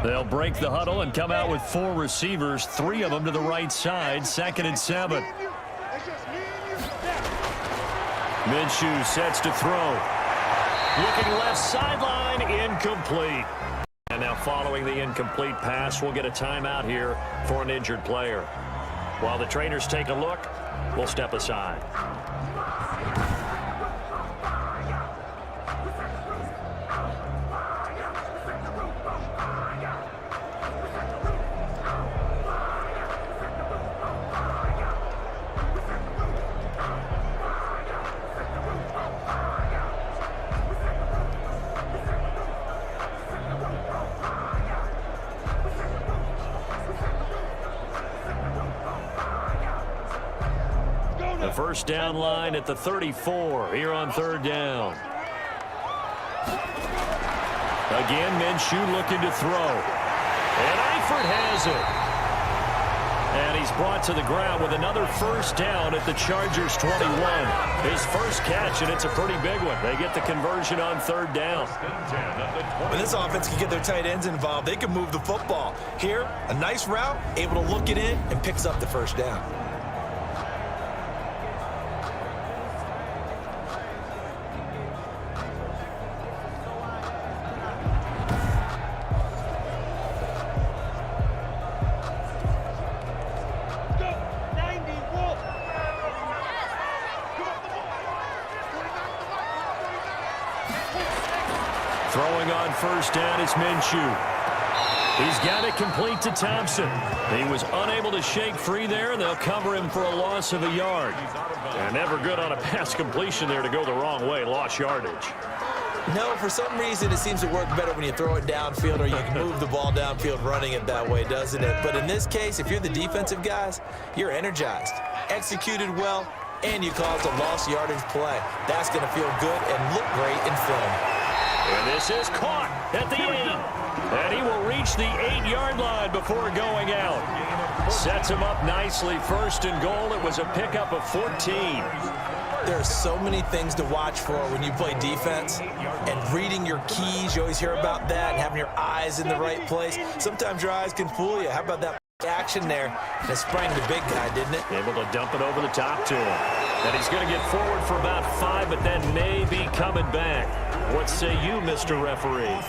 They'll break the huddle and come out with 4 receivers, 3 of them to the right side, 2nd and 7. Minshew sets to throw. Looking left sideline, incomplete. And now following the incomplete pass, we'll get a timeout here for an injured player. While the trainers take a look, we'll step aside. First down line at the 34 here on 3rd down. Again, Minshew looking to throw. And Eifert has it. And he's brought to the ground with another first down at the Chargers' 21. His first catch, and it's a pretty big one. They get the conversion on 3rd down. When this offense can get their tight ends involved, they can move the football. Here, a nice route, able to look it in, and picks up the first down. Throwing on first down is Minshew. He's got it complete to Thompson. He was unable to shake free there, and they'll cover him for a loss of a yard. And never good on a pass completion there to go the wrong way. Lost yardage. No, for some reason it seems to work better when you throw it downfield or you can move the ball downfield running it that way, doesn't it? But in this case, if you're the defensive guys, you're energized, executed well, and you caused a lost yardage play. That's going to feel good and look great in film. And this is caught at the 8. And he will reach the 8-yard line before going out. Sets him up nicely. First and goal. It was a pickup of 14. There are so many things to watch for when you play defense, and reading your keys, you always hear about that, and having your eyes in the right place. Sometimes your eyes can fool you. How about that action there? And it sprang the big guy, didn't it? Able to dump it over the top to him. And he's going to get forward for about 5, but then may be coming back. What say you, Mr. Referee?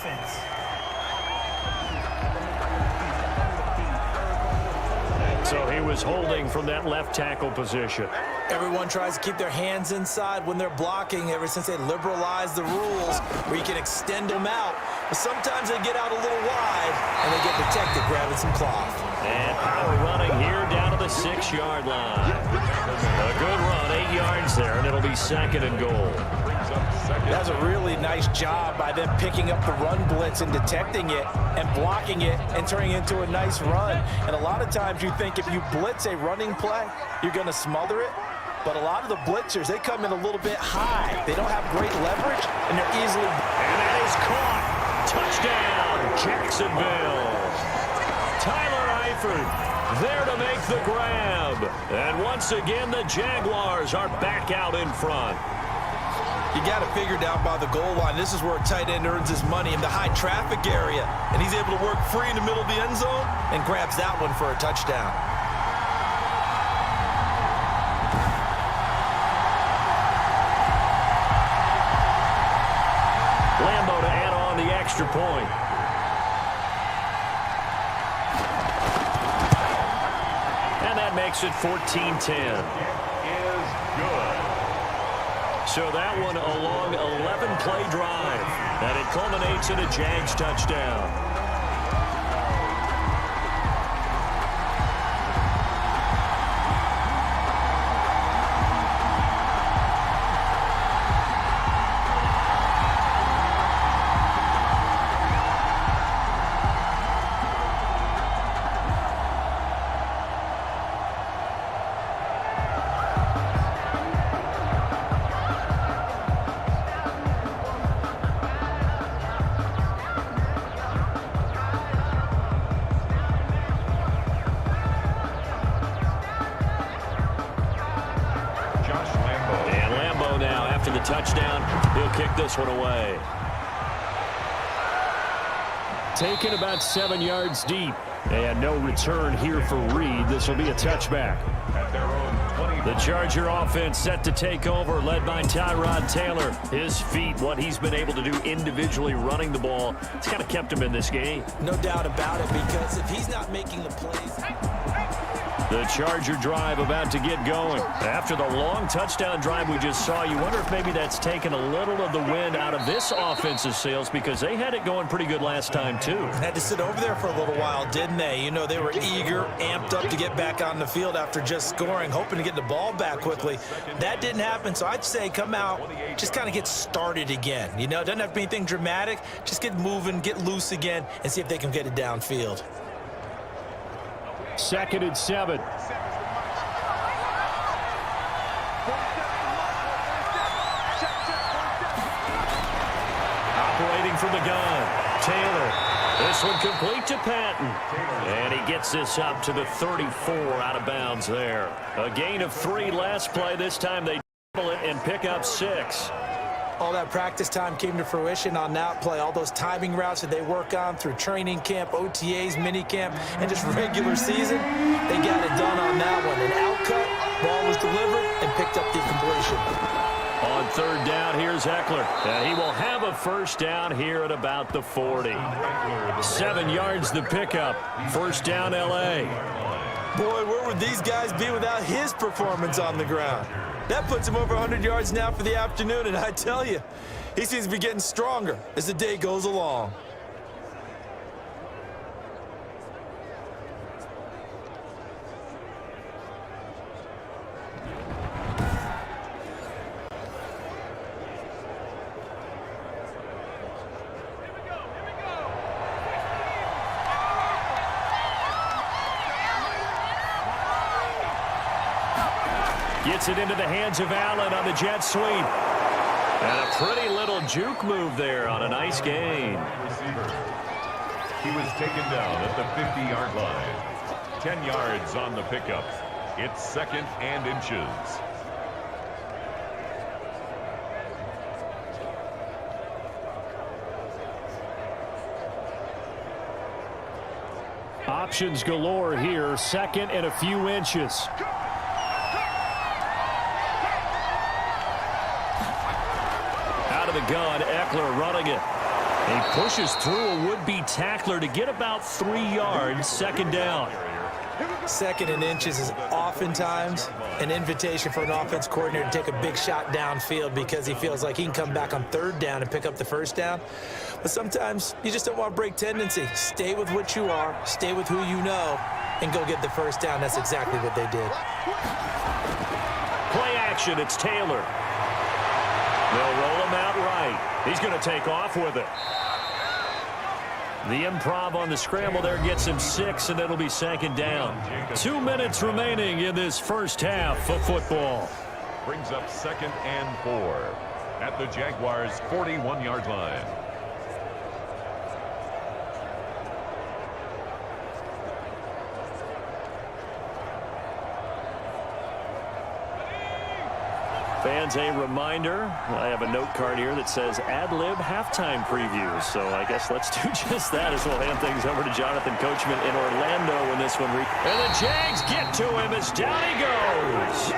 So he was holding from that left tackle position. Everyone tries to keep their hands inside when they're blocking ever since they liberalized the rules where you can extend them out. But sometimes they get out a little wide and they get detected grabbing some cloth. And power running here down to the 6-yard line. A good run, 8 yards there, and it'll be 2nd and goal. That's a really nice job by them picking up the run blitz and detecting it and blocking it and turning it into a nice run. And a lot of times you think if you blitz a running play, you're going to smother it. But a lot of the blitzers, they come in a little bit high. They don't have great leverage, and they're easily... And that is caught. Touchdown, Jacksonville. Tyler Eifert there to make the grab. And once again, the Jaguars are back out in front. You got to figure down by the goal line. This is where a tight end earns his money in the high traffic area. And he's able to work free in the middle of the end zone and grabs that one for a touchdown. Lambo to add on the extra point. And that makes it 14-10. Is good. So that one a long 11-play drive, and it culminates in a Jags touchdown. Touchdown. He'll kick this one away. Taken about 7 yards deep. And no return here for Reed. This will be a touchback. At their own 20. The Charger offense set to take over, led by Tyrod Taylor. His feet, what he's been able to do individually running the ball, it's kind of kept him in this game. No doubt about it, because if he's not making the plays... The Charger drive about to get going. After the long touchdown drive we just saw, you wonder if maybe that's taken a little of the wind out of this offensive sails, because they had it going pretty good last time, too. Had to sit over there for a little while, didn't they? You know, they were eager, amped up to get back on the field after just scoring, hoping to get the ball back quickly. That didn't happen, so I'd say come out, just kind of get started again. You know, it doesn't have to be anything dramatic. Just get moving, get loose again, and see if they can get it downfield. 2nd and 7. Operating from the gun, Taylor. This one complete to Patton. And he gets this up to the 34 out of bounds there. A gain of 3 last play. This time they double it and pick up 6. All that practice time came to fruition on that play. All those timing routes that they work on through training camp, OTAs, mini camp, and just regular season, they got it done on that one. An outcut, ball was delivered, and picked up the completion. On 3rd down, here's Eckler. And he will have a 1st down here at about the 40. 7 yards the pickup. 1st down, L.A. Boy, where would these guys be without his performance on the ground? That puts him over 100 yards now for the afternoon, and I tell you, he seems to be getting stronger as the day goes along. Gets it into the hands of Allen on the jet sweep. And a pretty little juke move there on a nice gain. He was taken down at the 50-yard line. 10 yards on the pickup. It's 2nd and inches. Options galore here. 2nd and a few inches. Out of the gun, Eckler running it. He pushes through a would-be tackler to get about 3 yards. 2nd down. 2nd and inches is oftentimes an invitation for an offense coordinator to take a big shot downfield because he feels like he can come back on 3rd down and pick up the 1st down. But sometimes you just don't want to break tendency. Stay with what you are, stay with who you know, and go get the 1st down. That's exactly what they did. Play action, it's Taylor. They'll roll him out right. He's going to take off with it. The improv on the scramble there gets him 6, and it'll be 2nd down. 2 minutes remaining in this first half of football. Brings up 2nd and 4 at the Jaguars' 41-yard line. Fans, a reminder, I have a note card here that says ad-lib halftime previews, so I guess let's do just that as we'll hand things over to Jonathan Coachman in Orlando when this one and the Jags get to him as down he goes.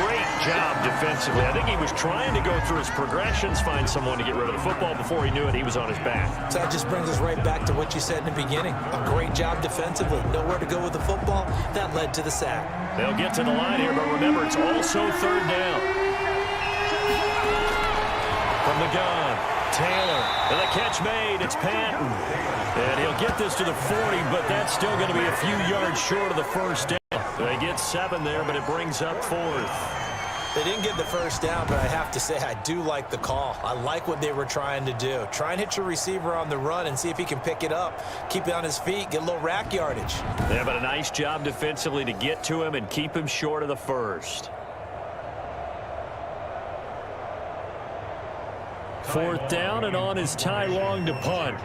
Great job defensively. I think he was trying to go through his progressions, find someone to get rid of the football. Before he knew it, he was on his back. So that just brings us right back to what you said in the beginning. A great job defensively. Nowhere to go with the football. That led to the sack. They'll get to the line here, but remember, it's also 3rd down. From the gun, Taylor. And the catch made. It's Patton. And he'll get this to the 40, but that's still going to be a few yards short of the 1st down. They get 7 there, but it brings up 4th. They didn't get the 1st down, but I have to say I do like the call. I like what they were trying to do. Try and hit your receiver on the run and see if he can pick it up. Keep it on his feet, get a little rack yardage. Yeah, but a nice job defensively to get to him and keep him short of the 1st. 4th down, and on is Ty Long to punt.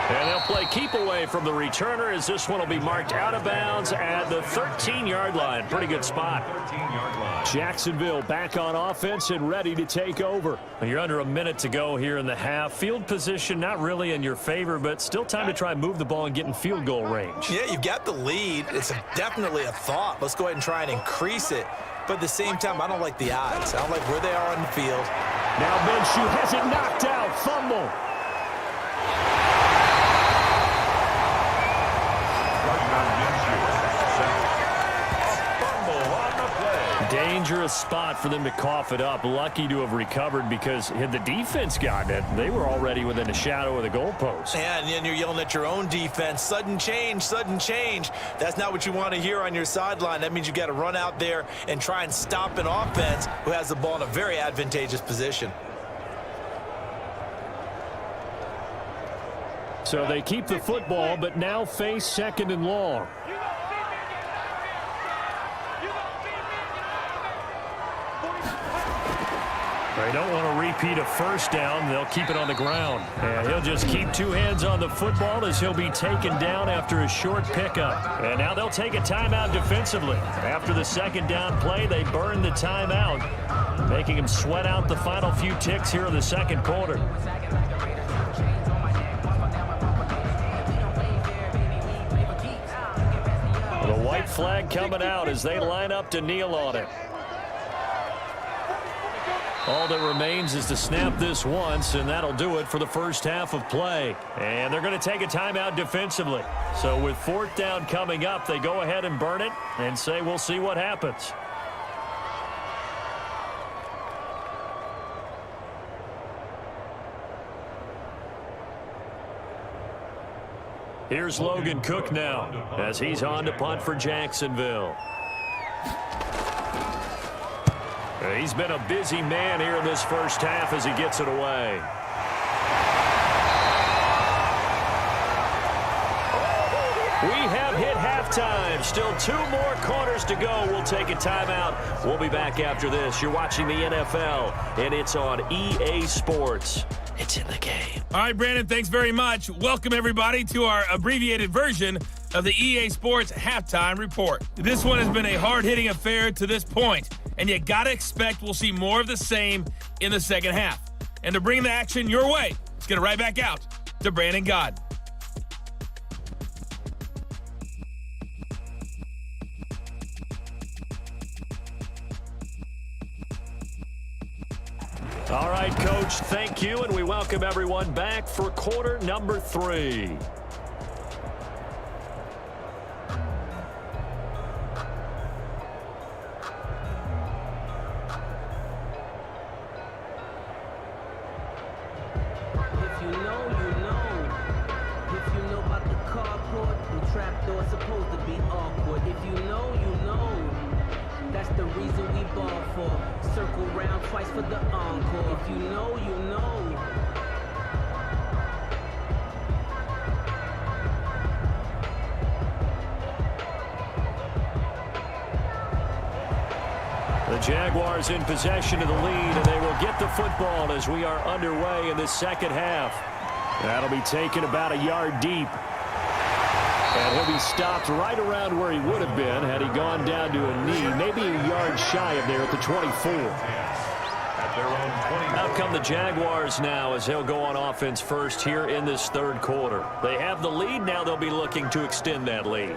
And they'll play keep away from the returner as this one will be marked out of bounds at the 13-yard line. Pretty good spot. Jacksonville back on offense and ready to take over. You're under a minute to go here in the half. Field position not really in your favor, but still time to try and move the ball and get in field goal range. Yeah, you've got the lead. It's definitely a thought. Let's go ahead and try and increase it. But at the same time, I don't like the odds. I don't like where they are on the field. Now Minshew has it knocked out. Fumble. Dangerous spot for them to cough it up. Lucky to have recovered because had the defense gotten it, they were already within a shadow of the goalpost. Yeah, and then you're yelling at your own defense. Sudden change, sudden change. That's not what you want to hear on your sideline. That means you got to run out there and try and stop an offense who has the ball in a very advantageous position. So they keep the football, but now face 2nd and long. They don't want to repeat a 1st down. They'll keep it on the ground. And he'll just keep 2 hands on the football as he'll be taken down after a short pickup. And now they'll take a timeout defensively. After the 2nd down play, they burn the timeout, making him sweat out the final few ticks here in the 2nd quarter. The white flag coming out as they line up to kneel on it. All that remains is to snap this once, and that'll do it for the first half of play. And they're going to take a timeout defensively. So with 4th down coming up, they go ahead and burn it and say we'll see what happens. Here's Logan Cook now as he's on to punt for Jacksonville. He's been a busy man here in this first half as he gets it away. We have hit at halftime. Still 2 more quarters to go. We'll take a timeout. We'll be back after this. You're watching the NFL, and it's on EA Sports. It's in the game. All right, Brandon, thanks very much. Welcome, everybody, to our abbreviated version of the EA Sports Halftime Report. This one has been a hard-hitting affair to this point, and you got to expect we'll see more of the same in the second half. And to bring the action your way, let's get it right back out to Brandon Gaudin. All right, Coach, thank you, and we welcome everyone back for quarter number 3. The Jaguars in possession of the lead, and they will get the football as we are underway in the second half. That'll be taken about a yard deep. And he'll be stopped right around where he would have been had he gone down to a knee, maybe a yard shy of there at the 24. Out come the Jaguars now as they'll go on offense first here in this third quarter. They have the lead. Now they'll be looking to extend that lead.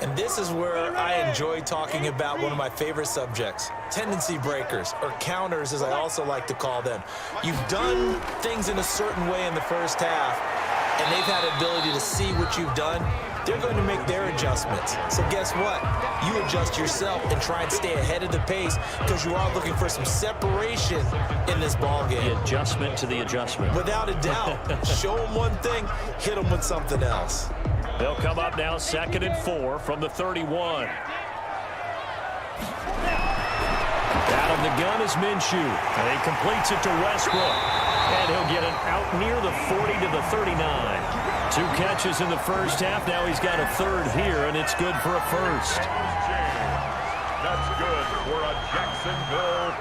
And this is where I enjoy talking about one of my favorite subjects, tendency breakers, or counters as I also like to call them. You've done things in a certain way in the first half, and they've had the ability to see what you've done. They're going to make their adjustments. So guess what? You adjust yourself and try and stay ahead of the pace because you are looking for some separation in this ballgame. The adjustment to the adjustment. Without a doubt. Show them one thing, hit them with something else. They'll come up now 2nd and 4 from the 31. Out of the gun is Minshew. And he completes it to Westbrook. And he'll get it out near the 40 to the 39. 2 catches in the first half. Now he's got a third here, and it's good for a first. That's good for a Jacksonville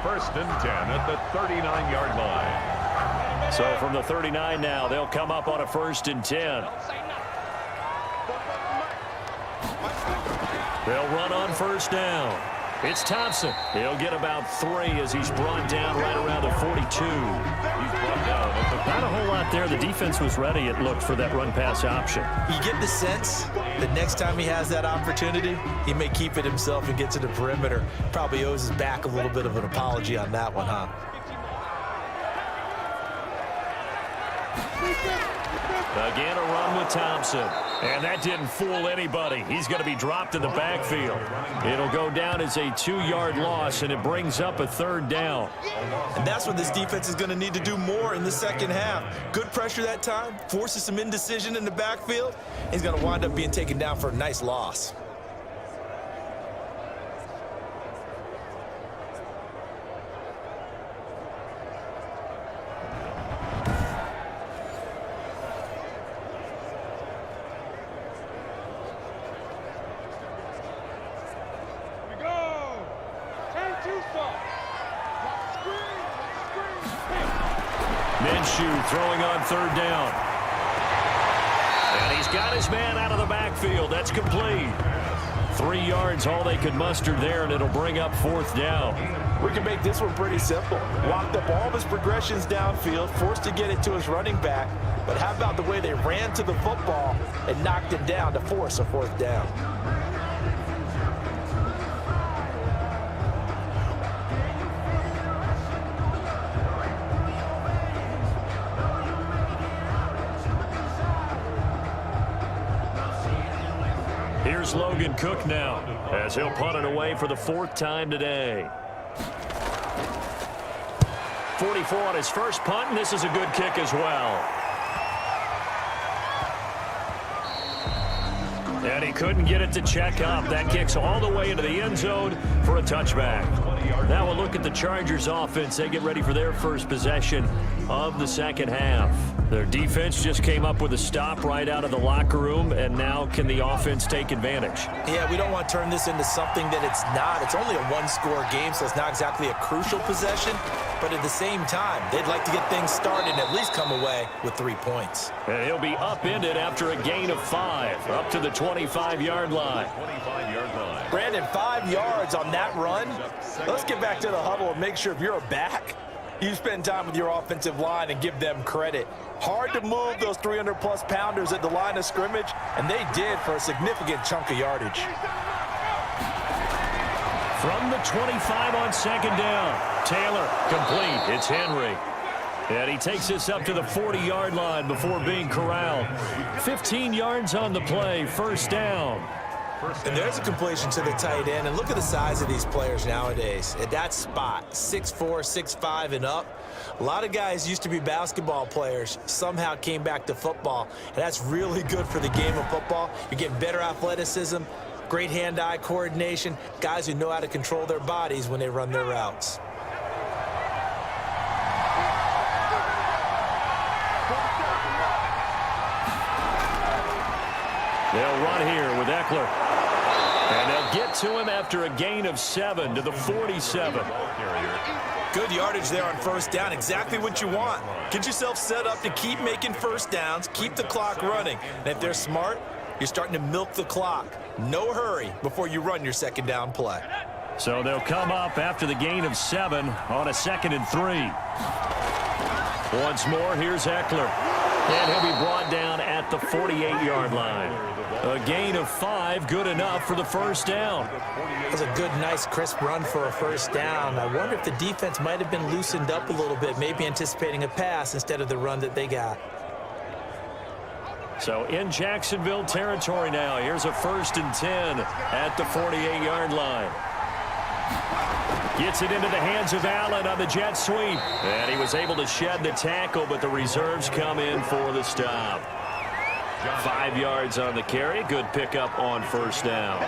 1st and 10 at the 39-yard line. So from the 39 now, they'll come up on a 1st and 10. They'll run on 1st down. It's Thompson. He'll get about 3 as he's brought down right around the 42. He's brought down. Not a whole lot there. The defense was ready, it looked, for that run-pass option. You get the sense that next time he has that opportunity, he may keep it himself and get to the perimeter. Probably owes his back a little bit of an apology on that one, huh? Again, a run with Thompson. And that didn't fool anybody. He's going to be dropped in the backfield. It'll go down as a 2-yard loss, and it brings up a 3rd down. And that's what this defense is going to need to do more in the second half. Good pressure that time, forces some indecision in the backfield. He's going to wind up being taken down for a nice loss. Minshew throwing on 3rd down. And he's got his man out of the backfield. That's complete. 3 yards, all they could muster there, and it'll bring up 4th down. We can make this one pretty simple. Walked up all of his progressions downfield, forced to get it to his running back. But how about the way they ran to the football and knocked him down to force a 4th down? Here's Logan Cook now as he'll punt it away for the 4th time today. 44 on his first punt, and this is a good kick as well. And he couldn't get it to check up. That kicks all the way into the end zone for a touchback. Now we'll look at the Chargers offense. They get ready for their first possession of the second half. Their defense just came up with a stop right out of the locker room, and now can the offense take advantage? Yeah, we don't want to turn this into something that it's not. It's only a one-score game, so it's not exactly a crucial possession. But at the same time, they'd like to get things started and at least come away with 3 points. And he'll be upended after a gain of 5, up to the 25-yard line. Brandon, 5 yards on that run. Let's get back to the huddle and make sure if you're a back, you spend time with your offensive line and give them credit. Hard to move those 300-plus pounders at the line of scrimmage, and they did for a significant chunk of yardage. From the 25 on second down, Taylor complete. It's Henry. And he takes this up to the 40-yard line before being corralled. 15 yards on the play, first down. And there's a completion to the tight end. And look at the size of these players nowadays. At that spot, 6'4", 6'5", and up. A lot of guys used to be basketball players, somehow came back to football. And that's really good for the game of football. You're getting better athleticism, great hand-eye coordination, guys who know how to control their bodies when they run their routes. They'll run here with Eckler. And they'll get to him after a gain of 7 to the 47. Good yardage there on first down. Exactly what you want. Get yourself set up to keep making first downs, keep the clock running. And if they're smart, you're starting to milk the clock. No hurry before you run your second down play. So they'll come up after the gain of 7 on a 2nd and 3. Once more, here's Eckler. And he'll be brought down at the 48-yard line. A gain of 5, good enough for the first down. That was a good, nice, crisp run for a first down. I wonder if the defense might have been loosened up a little bit, maybe anticipating a pass instead of the run that they got. So in Jacksonville territory now, here's a 1st and 10 at the 48-yard line. Gets it into the hands of Allen on the jet sweep. And he was able to shed the tackle, but the reserves come in for the stop. 5 yards on the carry. Good pickup on first down.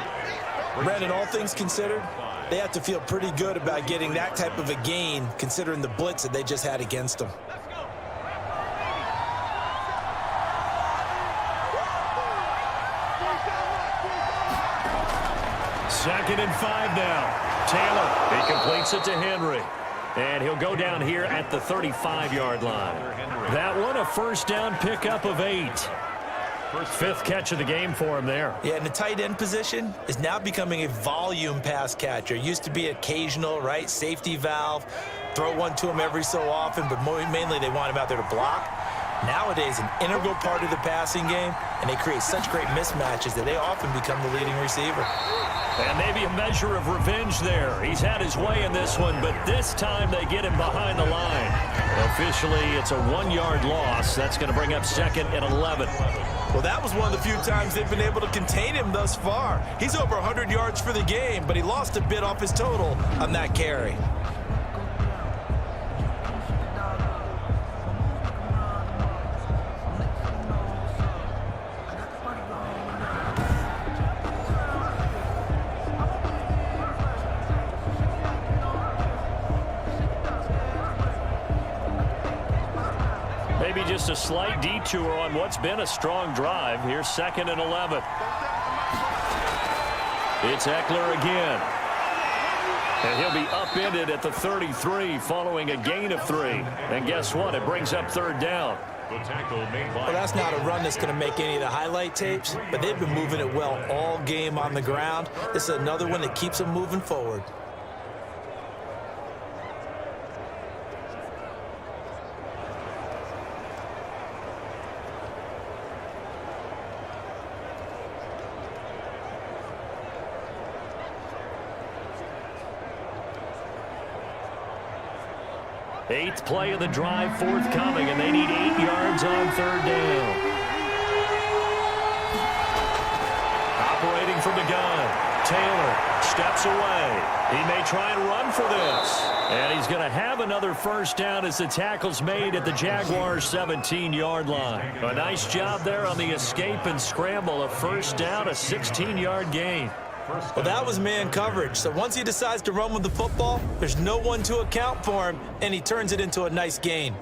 Brandon, all things considered, they have to feel pretty good about getting that type of a gain, considering the blitz that they just had against them. Second and 5 now. Taylor, he completes it to Henry. And he'll go down here at the 35-yard line. That one, a first down pickup of 8. 5th catch of the game for him there. Yeah, and the tight end position is now becoming a volume pass catcher. Used to be occasional, right? Safety valve. Throw one to him every so often, but mainly they want him out there to block. Nowadays, an integral part of the passing game, and they create such great mismatches that they often become the leading receiver. And maybe a measure of revenge there. He's had his way in this one, but this time they get him behind the line. Officially, it's a 1-yard loss. That's going to bring up 2nd and 11. Well, that was one of the few times they've been able to contain him thus far. He's over 100 yards for the game, but he lost a bit off his total on that carry. Maybe just a slight detour on what's been a strong drive. Here's 2nd and 11. It's Eckler again. And he'll be upended at the 33 following a gain of 3. And guess what? It brings up 3rd down. Well, that's not a run that's going to make any of the highlight tapes, but they've been moving it well all game on the ground. This is another one that keeps them moving forward. Eighth play of the drive forthcoming, and they need 8 yards on 3rd down. Operating from the gun, Taylor steps away. He may try and run for this. And he's going to have another first down as the tackle's made at the Jaguars' 17-yard line. A nice job there on the escape and scramble. A first down, a 16-yard gain. Well, that was man coverage. So once he decides to run with the football, there's no one to account for him, and he turns it into a nice gain.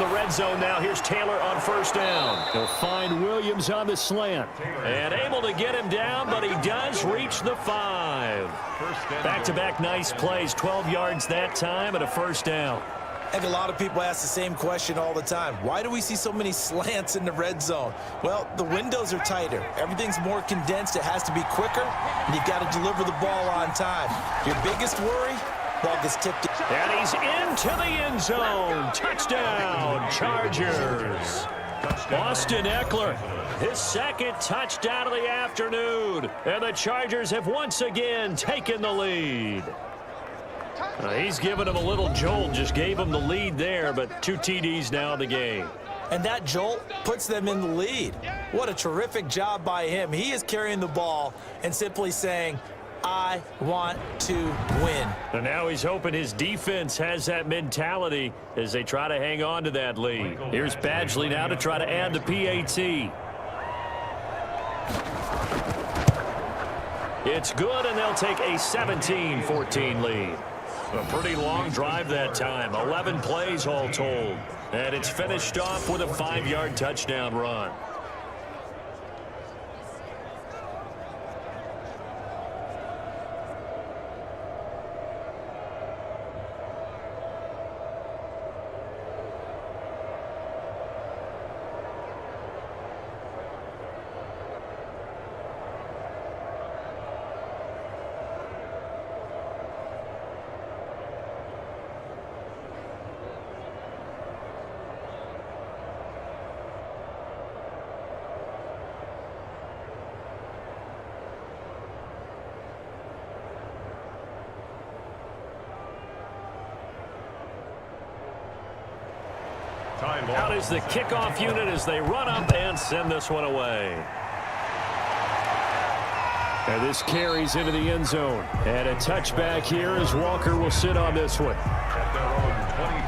the red zone now. Here's Taylor on first down. He'll find Williams on the slant. And able to get him down, but he does reach the 5. Back-to-back nice plays. 12 yards that time and a first down. I think a lot of people ask the same question all the time. Why do we see so many slants in the red zone? Well, the windows are tighter. Everything's more condensed. It has to be quicker, and you've got to deliver the ball on time. Your biggest worry? Ball gets tipped. And he's into the end zone. Touchdown, Chargers. Austin Eckler, his second touchdown of the afternoon. And the Chargers have once again taken the lead. He's given him a little jolt, just gave him the lead there, but 2 TDs now in the game. And that jolt puts them in the lead. What a terrific job by him. He is carrying the ball and simply saying, I want to win. And now he's hoping his defense has that mentality as they try to hang on to that lead. Here's Badgley now to try to add the PAT. It's good, and they'll take a 17-14 lead. A pretty long drive that time, 11 plays all told. And it's finished off with a 5-yard touchdown run. Out is the kickoff unit as they run up and send this one away. And this carries into the end zone. And a touchback here as Walker will sit on this one. At their own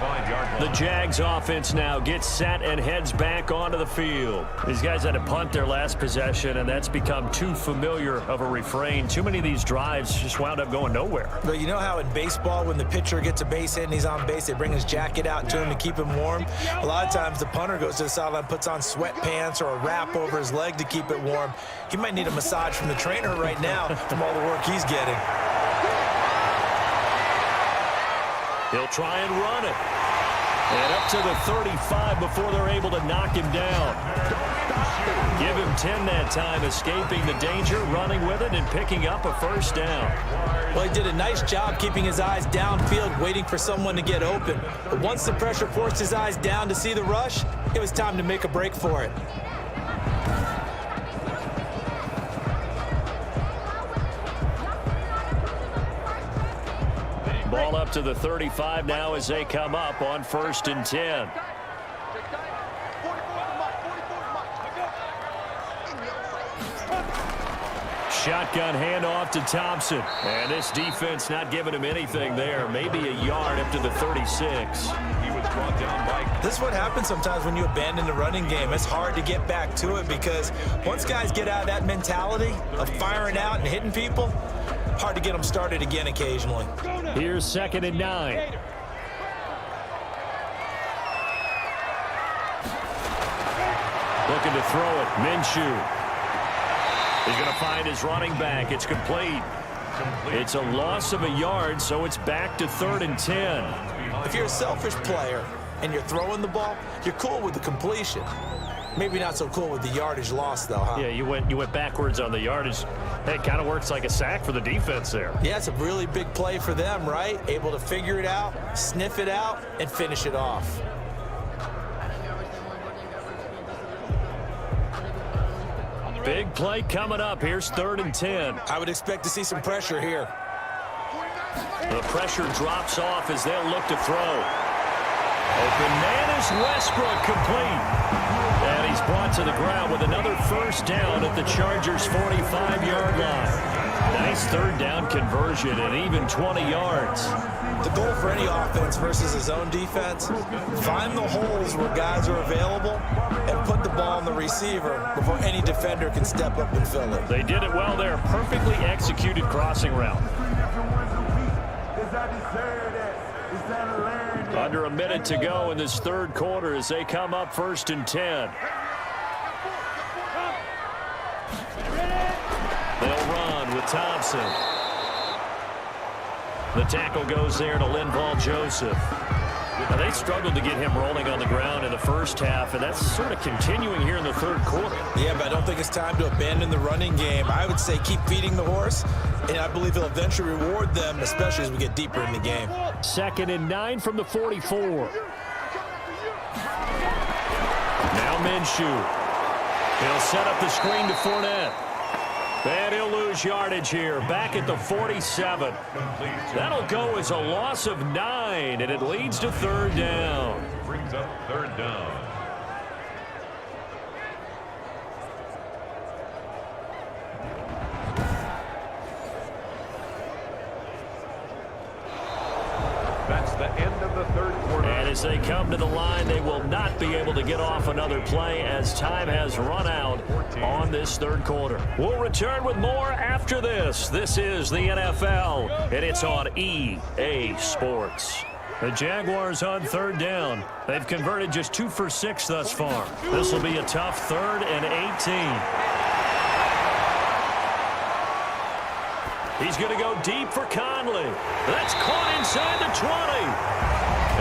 25-yard line. The Jags offense now gets set and heads back onto the field. These guys had to punt their last possession, and that's become too familiar of a refrain. Too many of these drives just wound up going nowhere. But you know how in baseball, when the pitcher gets a base hit and he's on base, they bring his jacket out to him to keep him warm? A lot of times the punter goes to the sideline, puts on sweatpants or a wrap over his leg to keep it warm. He might need a massage from the trainer right now from all the work he's getting. He'll try and run it. And up to the 35 before they're able to knock him down. Give him 10 that time, escaping the danger, running with it, and picking up a first down. Well, he did a nice job keeping his eyes downfield, waiting for someone to get open. But once the pressure forced his eyes down to see the rush, it was time to make a break for it. Ball up to the 35 now as they come up on 1st and 10. Shotgun handoff to Thompson. And this defense not giving him anything there. Maybe a yard up to the 36. He was brought down by... This is what happens sometimes when you abandon the running game. It's hard to get back to it because once guys get out of that mentality of firing out and hitting people, hard to get them started again occasionally. Here's 2nd and 9. Looking to throw it. Minshew. He's going to find his running back. It's complete. It's a loss of a yard, so it's back to 3rd and 10. If you're a selfish player and you're throwing the ball, you're cool with the completion. Maybe not so cool with the yardage loss, though, huh? Yeah, you went backwards on the yardage. Hey, it kind of works like a sack for the defense there. Yeah, it's a really big play for them, right? Able to figure it out, sniff it out, and finish it off. Big play coming up. Here's 3rd and 10. I would expect to see some pressure here. The pressure drops off as they'll look to throw. Open man is Westbrook, complete. And he's brought to the ground with another first down at the Chargers' 45-yard line. Nice 3rd down conversion and even 20 yards. The goal for any offense versus his own defense, find the holes where guys are available and put the ball on the receiver before any defender can step up and fill it. They did it well there. Perfectly executed crossing route. It's time to learn that. Under a minute to go in this third quarter as they come up 1st and 10. They'll run with Thompson. The tackle goes there to Linval Joseph. Now, they struggled to get him rolling on the ground in the first half, and that's sort of continuing here in the third quarter. Yeah, but I don't think it's time to abandon the running game. I would say keep feeding the horse, and I believe he'll eventually reward them, especially as we get deeper in the game. 2nd and 9 from the 44. Now Minshew. He'll set up the screen to Fournette. And he'll lose yardage here, back at the 47. That'll go as a loss of 9, and it leads to 3rd down. Brings up 3rd down. That's the end of the third quarter. And as they come to the line, they will not be able to get off another play as time has run out on this third quarter. We'll return with more after this. This is the NFL, and it's on EA Sports. The Jaguars on 3rd down. They've converted just 2 for 6 thus far. This will be a tough 3rd and 18. He's going to go deep for Conley. That's caught inside the 20.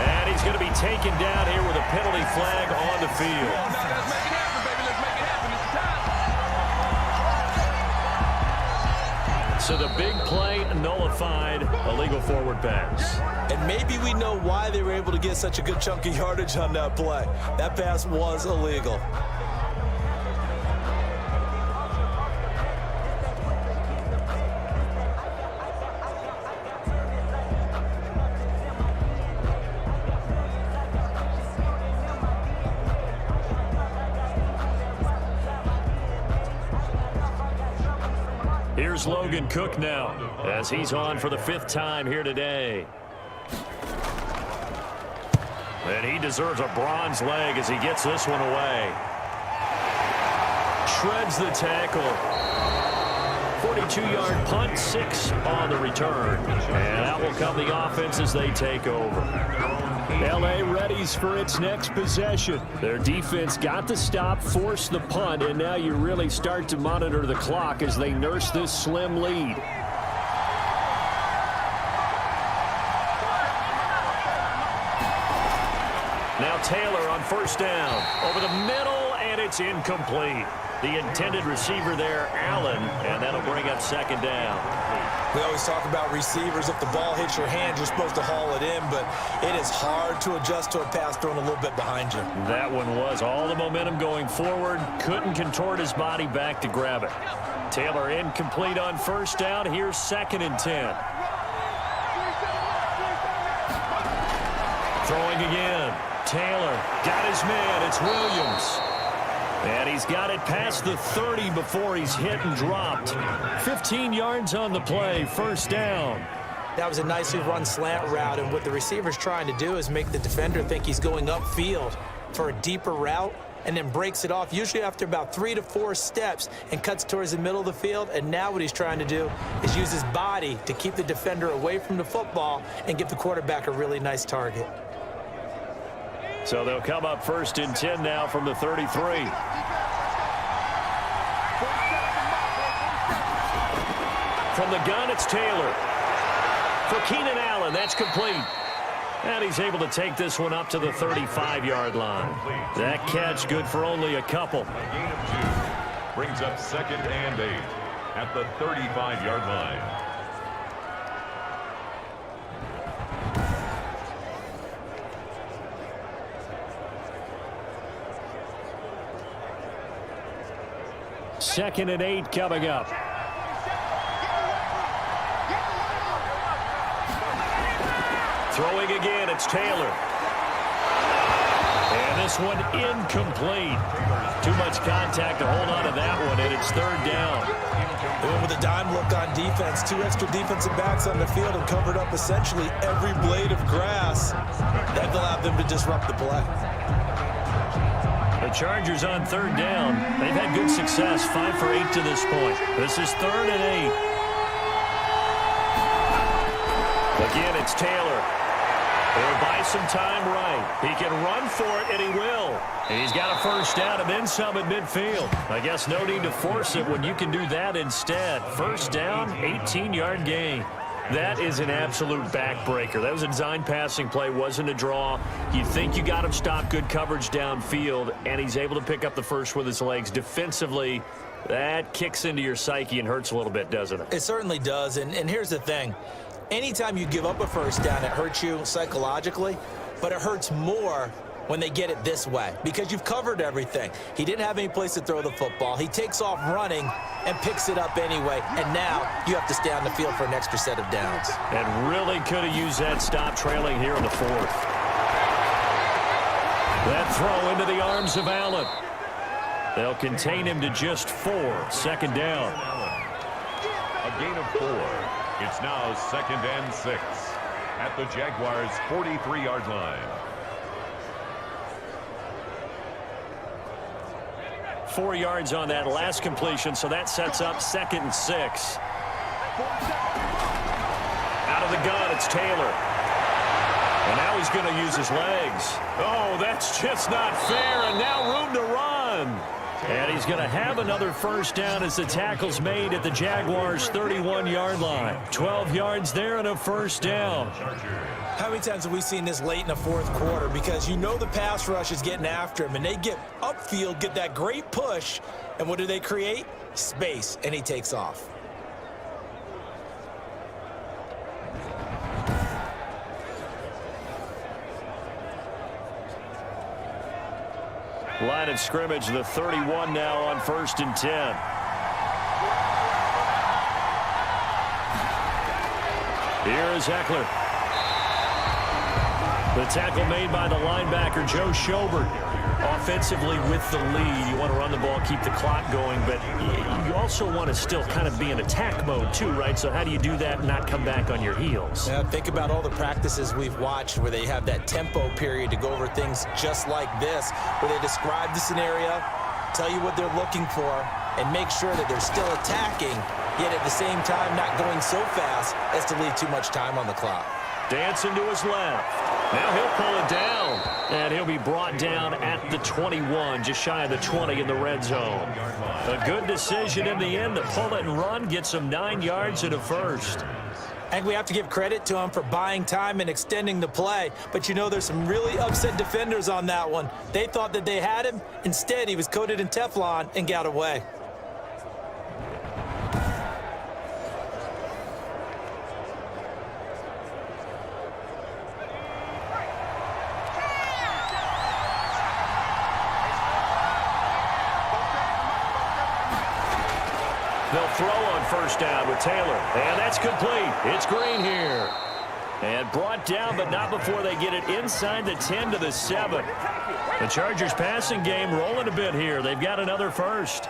And he's going to be taken down here with a penalty flag on the field. Let's make it happen, baby. Let's make it happen. It's time. So the big play nullified, illegal forward pass. And maybe we know why they were able to get such a good chunk of yardage on that play. That pass was illegal. Here's Logan Cook now as he's on for the 5th time here today. And he deserves a bronze leg as he gets this one away. Shreds the tackle. 42-yard punt, 6 on the return. And out will come the offense as they take over. L.A. readies for its next possession. Their defense got the stop, forced the punt, and now you really start to monitor the clock as they nurse this slim lead. Now Taylor on 1st down. Over the middle, and it's incomplete. The intended receiver there, Allen, and that'll bring up 2nd down. We always talk about receivers. If the ball hits your hand, you're supposed to haul it in, but it is hard to adjust to a pass thrown a little bit behind you. That one was all the momentum going forward. Couldn't contort his body back to grab it. Taylor incomplete on 1st down. Here's 2nd and 10. Throwing again. Taylor got his man. It's Williams. And he's got it past the 30 before he's hit and dropped. 15 yards on the play, 1st down. That was a nicely run slant route, and what the receiver's trying to do is make the defender think he's going upfield for a deeper route and then breaks it off, usually after about 3 to 4 steps, and cuts towards the middle of the field. And now what he's trying to do is use his body to keep the defender away from the football and give the quarterback a really nice target. So they'll come up 1st and 10 now from the 33. From the gun, it's Taylor. For Keenan Allen, that's complete. And he's able to take this one up to the 35-yard line. That catch good for only a couple. A gain of 2. Brings up 2nd and 8 at the 35-yard line. Second and 8 coming up. Throwing again, it's Taylor. And this one incomplete. Too much contact to hold on to that one, and it's 3rd down. They went with a dime look on defense. 2 extra defensive backs on the field and covered up essentially every blade of grass. That allowed them to disrupt the play. The Chargers on 3rd down. They've had good success, 5 for 8 to this point. This is 3rd and 8. Again, it's Taylor. He'll buy some time right. He can run for it, and he will. He's got a first down and then some at midfield. I guess no need to force it when you can do that instead. First down, 18-yard gain. That is an absolute backbreaker. That was a design passing play, wasn't a draw. You think you got him stopped, good coverage downfield, and he's able to pick up the first with his legs. Defensively, that kicks into your psyche and hurts a little bit, doesn't it? It certainly does, and here's the thing. Anytime you give up a first down, it hurts you psychologically, but it hurts more when they get it this way because you've covered everything. He didn't have any place to throw the football. He takes off running and picks it up anyway, and now you have to stay on the field for an extra set of downs. And really could have used that stop trailing here in the fourth. That throw into the arms of Allen. They'll contain him to just 4. Second down. A gain of 4. It's now 2nd and 6 at the Jaguars' 43-yard line. 4 yards on that last completion, so that sets up 2nd and 6. Out of the gun, it's Taylor. And now he's going to use his legs. Oh, that's just not fair, and now room to run. And he's going to have another first down as the tackle's made at the Jaguars' 31-yard line. 12 yards there and a first down. How many times have we seen this late in the fourth quarter? Because you know the pass rush is getting after him, and they get upfield, get that great push, and what do they create? Space, and he takes off. Line of scrimmage, the 31 now on 1st and 10. Here is Eckler. The tackle made by the linebacker, Joe Schobert. Offensively with the lead, you want to run the ball, keep the clock going, but you also want to still kind of be in attack mode too, right? So how do you do that and not come back on your heels? Yeah, think about all the practices we've watched where they have that tempo period to go over things just like this, where they describe the scenario, tell you what they're looking for, and make sure that they're still attacking, yet at the same time not going so fast as to leave too much time on the clock. Dancing to his left. Now he'll pull it down, and he'll be brought down at the 21, just shy of the 20 in the red zone. A good decision in the end to pull it and run, gets him 9 yards and a first. I think we have to give credit to him for buying time and extending the play, but you know there's some really upset defenders on that one. They thought that they had him. Instead, he was coated in Teflon and got away. They'll throw on first down with Taylor. And that's complete. It's Green here. And brought down, but not before they get it inside the 10 to the 7. The Chargers passing game rolling a bit here. They've got another first.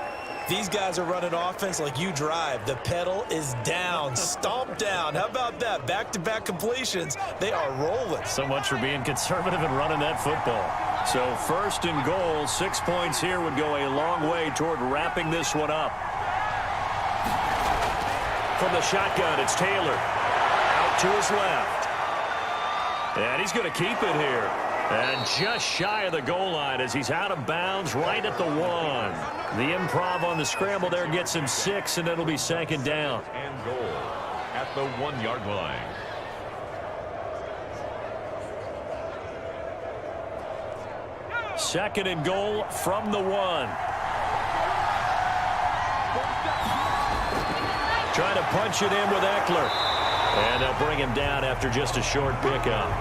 These guys are running offense like you drive. The pedal is down, stomped down. How about that? Back-to-back completions. They are rolling. So much for being conservative and running that football. So 1st and goal, 6 points here would go a long way toward wrapping this one up. From the shotgun, it's Taylor. Out to his left. And he's going to keep it here. And just shy of the goal line as he's out of bounds right at the 1. The improv on the scramble there gets him 6, and it'll be 2nd down. And goal at the 1-yard line. Second and goal from the 1. Trying to punch it in with Eckler. And they'll bring him down after just a short pickup.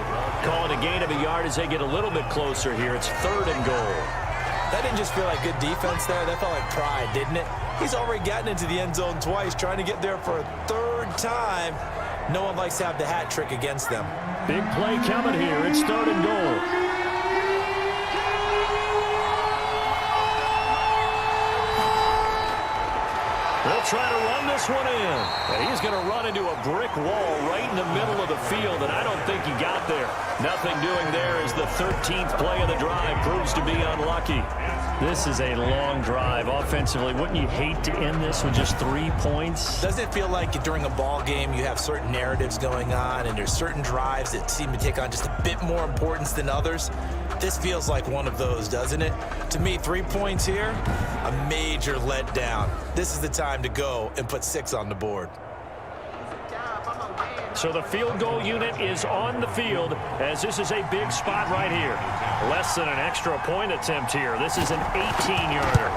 Calling a gain of a yard as they get a little bit closer here. It's 3rd and goal. That didn't just feel like good defense there. That felt like pride, didn't it? He's already gotten into the end zone twice, trying to get there for a 3rd time. No one likes to have the hat trick against them. Big play coming here. It's 3rd and goal. They'll try to run this one in. And he's going to run into a brick wall right in the middle of the field, and I don't think he got there. Nothing doing there as the 13th play of the drive proves to be unlucky. This is a long drive offensively. Wouldn't you hate to end this with just 3 points? Doesn't it feel like during a ball game you have certain narratives going on and there's certain drives that seem to take on just a bit more importance than others? This feels like one of those, doesn't it? To me, 3 points here, a major letdown. This is the time to go and put 6 on the board. So the field goal unit is on the field as this is a big spot right here. Less than an extra point attempt here. This is an 18-yarder.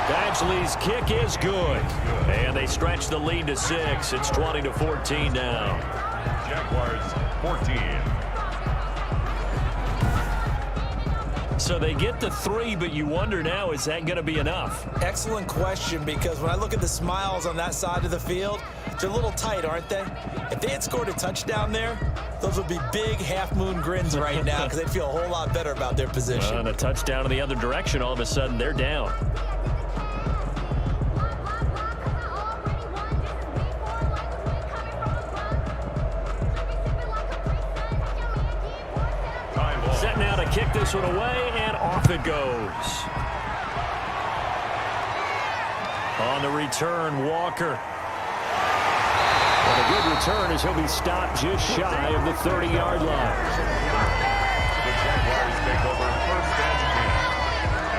Badgley's kick is good. And they stretch the lead to 6. It's 20-14 now. Jaguars 14. So they get the 3, but you wonder now, is that going to be enough? Excellent question, because when I look at the smiles on that side of the field, they're a little tight, aren't they? If they had scored a touchdown there, those would be big half-moon grins right now because they'd feel a whole lot better about their position. And a touchdown in the other direction, all of a sudden they're down. Set now to kick this one away, and off it goes. On the return, Walker. And a good return as he'll be stopped just shy of the 30-yard line. The Jaguars take over first and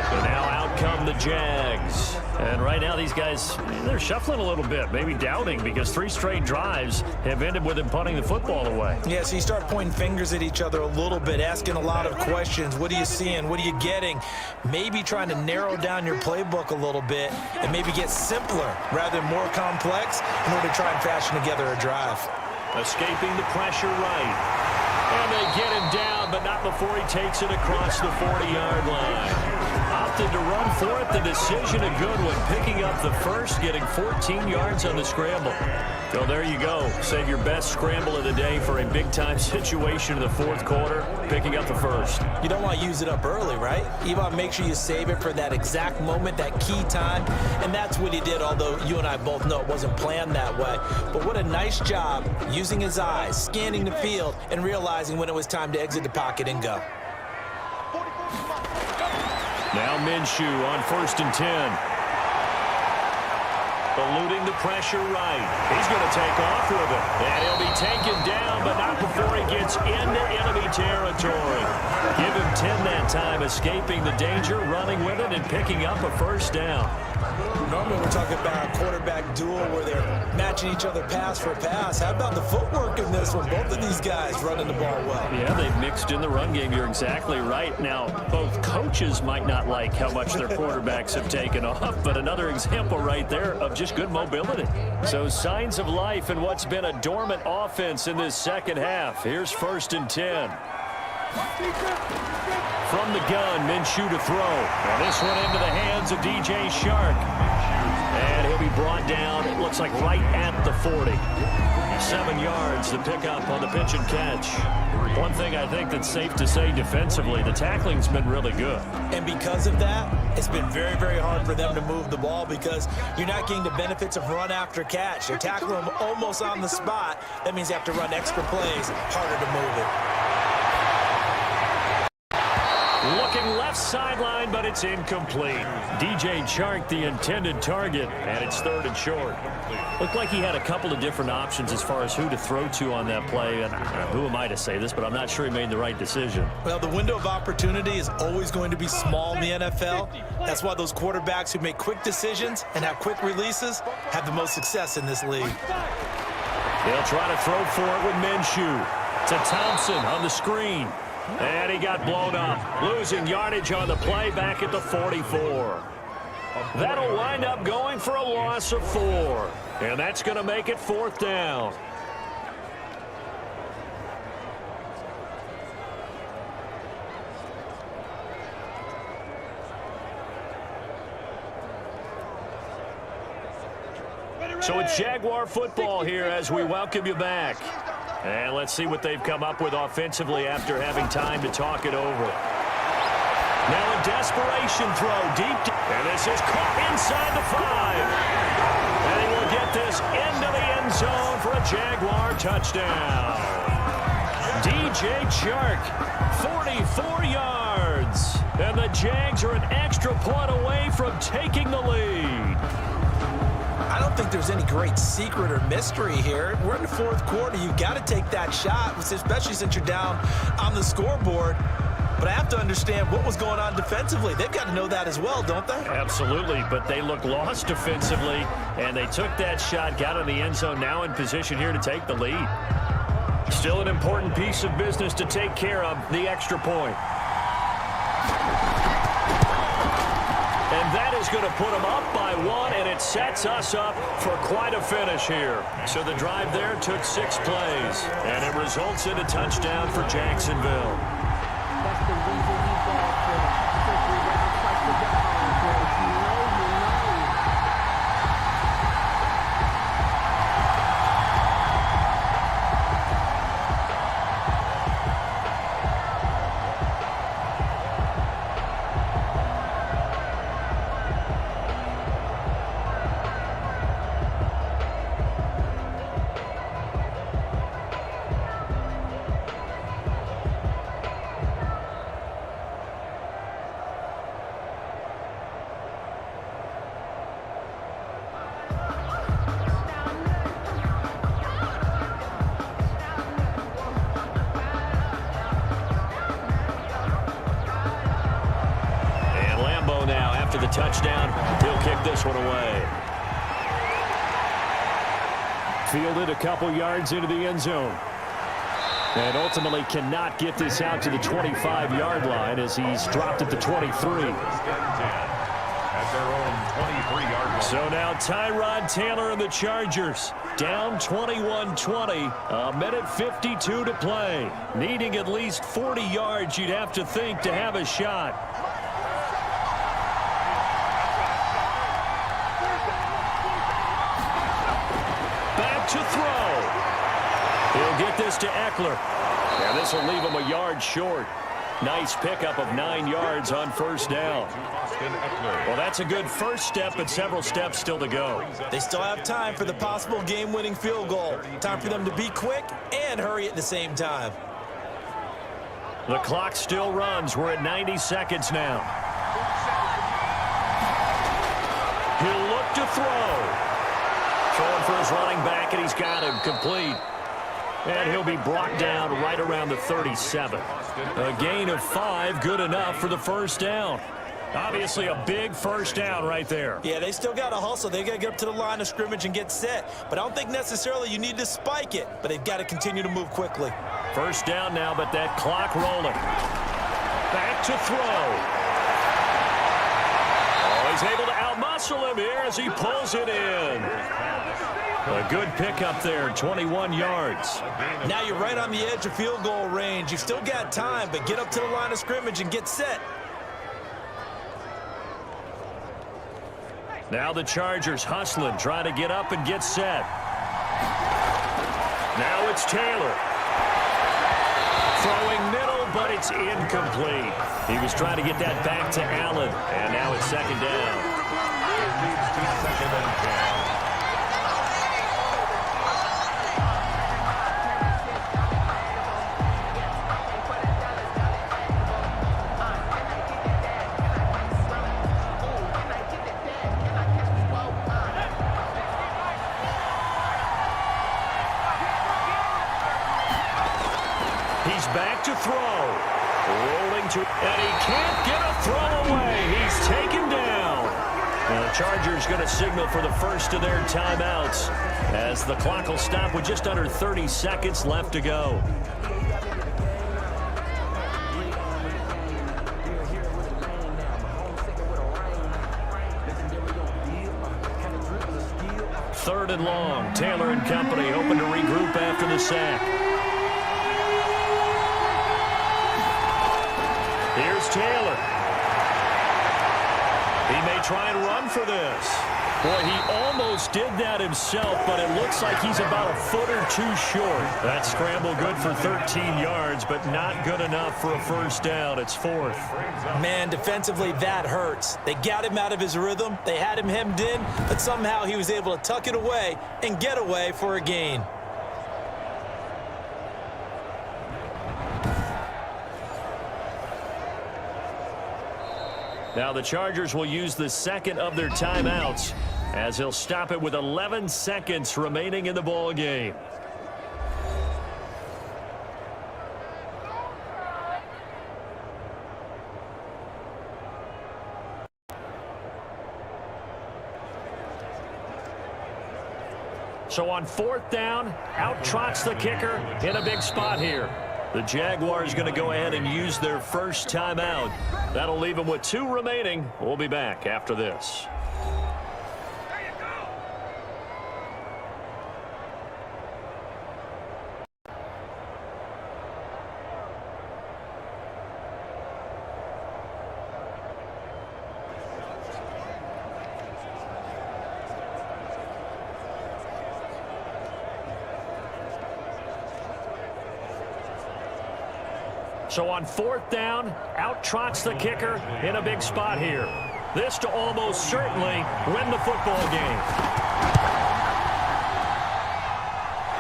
10. So now out come the Jags. And right now these guys, they're shuffling a little bit, maybe doubting, because 3 straight drives have ended with them punting the football away. Yeah, so you start pointing fingers at each other a little bit, asking a lot of questions. What are you seeing? What are you getting? Maybe trying to narrow down your playbook a little bit and maybe get simpler rather than more complex in order to try and fashion together a drive. Escaping the pressure right. And they get him down, but not before he takes it across the 40-yard line. Opted to run for it. The decision a good one. Picking up the first, getting 14 yards on the scramble. So there you go. Save your best scramble of the day for a big-time situation in the fourth quarter. Picking up the first. You don't want to use it up early, right? You want to make sure you save it for that exact moment, that key time. And that's what he did, although you and I both know it wasn't planned that way. But what a nice job using his eyes, scanning the field, and realizing when it was time to exit the pocket and go. Now Minshew on 1st and 10. Eluding the pressure right. He's going to take off with it. And he'll be taken down, but not before he gets into enemy territory. Give him 10 that time, escaping the danger, running with it, and picking up a first down. Normally we're talking about a quarterback duel where they're matching each other pass for pass. How about the footwork in this one? Both of these guys running the ball well. Yeah, they've mixed in the run game. You're exactly right. Now, both coaches might not like how much their quarterbacks have taken off, but another example right there of just good mobility. So signs of life in what's been a dormant offense in this second half. Here's 1st and 10. From the gun, Minshew to throw. And this one into the hands of DJ Shark. And he'll be brought down, it looks like right at the 40. 7 yards to pick up on the pitch and catch. One thing I think that's safe to say defensively, the tackling's been really good. And because of that, it's been very, very hard for them to move the ball because you're not getting the benefits of run after catch. They're tackling them almost on the spot. That means you have to run extra plays, harder to move it. Looking left sideline, but it's incomplete. DJ Chark, the intended target, and it's 3rd and short. Looked like he had a couple of different options as far as who to throw to on that play, and who am I to say this, but I'm not sure he made the right decision. Well, the window of opportunity is always going to be small in the NFL. That's why those quarterbacks who make quick decisions and have quick releases have the most success in this league. They'll try to throw for it with Minshew. To Thompson on the screen. And he got blown up, losing yardage on the play back at the 44. That'll wind up going for a loss of 4. And that's going to make it 4th down. So it's Jaguar football here as we welcome you back. And let's see what they've come up with offensively after having time to talk it over. Now a desperation throw deep. And this is caught inside the 5. this into the end zone for a Jaguar touchdown. DJ Chark, 44 yards. And the Jags are an extra point away from taking the lead. I don't think there's any great secret or mystery here. We're in the fourth quarter. You've got to take that shot, especially since you're down on the scoreboard. But I have to understand what was going on defensively. They've got to know that as well, don't they? Absolutely, but they look lost defensively, and they took that shot, got in the end zone, now in position here to take the lead. Still an important piece of business to take care of, the extra point. And that is going to put them up by 1, and it sets us up for quite a finish here. So the drive there took 6 plays, and it results in a touchdown for Jacksonville. That's the reason we ball for simply round twice the down because you know. After the touchdown, he'll kick this one away. Fielded a couple yards into the end zone. And ultimately cannot get this out to the 25-yard line as he's dropped at the 23. At their own 23-yard line. So now Tyrod Taylor and the Chargers down 21-20. A minute 52 to play. Needing at least 40 yards, you'd have to think, to have a shot. To throw. He'll get this to Eckler. And this will leave him a yard short. Nice pickup of 9 yards on first down. Well, that's a good first step, but several steps still to go. They still have time for the possible game-winning field goal. Time for them to be quick and hurry at the same time. The clock still runs. We're at 90 seconds now. He'll look to throw. Throwing for his running back, and he's got him complete. And he'll be brought down right around the 37. A gain of 5, good enough for the first down. Obviously a big first down right there. Yeah, they still got to hustle. They got to get up to the line of scrimmage and get set. But I don't think necessarily you need to spike it, but they've got to continue to move quickly. First down now, but that clock rolling. Back to throw. Oh, he's able to outmuscle him here as he pulls it in. A good pickup there, 21 yards. Now you're right on the edge of field goal range. You've still got time, but get up to the line of scrimmage and get set. Now the Chargers hustling, trying to get up and get set. Now it's Taylor. Throwing middle, but it's incomplete. He was trying to get that back to Allen, and now it's second down. Second and 10. Back to throw. Rolling to, and he can't get a throw away. He's taken down. And the Chargers going to signal for the first of their timeouts as the clock will stop with just under 30 seconds left to go. Third and long. Taylor and company hoping to regroup after the sack. Here's Taylor. He may try and run for this. Boy, he almost did that himself, but it looks like he's about a foot or two short. That scramble good for 13 yards, but not good enough for a first down. It's fourth. Man, defensively, that hurts. They got him out of his rhythm. They had him hemmed in, but somehow he was able to tuck it away and get away for a gain. Now the Chargers will use the second of their timeouts as he'll stop it with 11 seconds remaining in the ball game. So on fourth down, out trots the kicker in a big spot here. The Jaguars going to go ahead and use their first timeout. That'll leave them with 2 remaining. We'll be back after this. So on fourth down, out trots the kicker in a big spot here. This to almost certainly win the football game.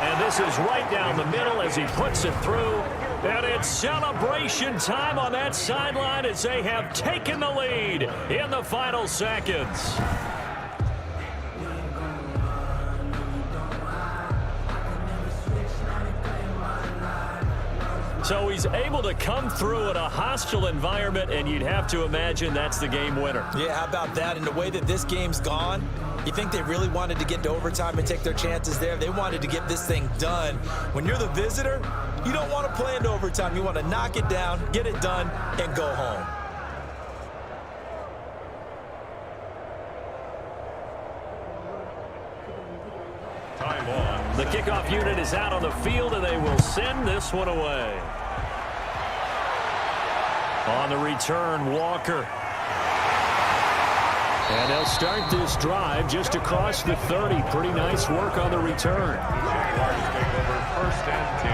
And this is right down the middle as he puts it through. And it's celebration time on that sideline as they have taken the lead in the final seconds. So he's able to come through in a hostile environment, and you'd have to imagine that's the game winner. Yeah, how about that? And the way that this game's gone, you think they really wanted to get to overtime and take their chances there. They wanted to get this thing done. When you're the visitor, you don't want to play into overtime. You want to knock it down, get it done, and go home. Time on. The kickoff unit is out on the field, and they will send this one away. On the return, Walker. And they'll start this drive just across the 30. Pretty nice work on the return. Jaguars take over first and 10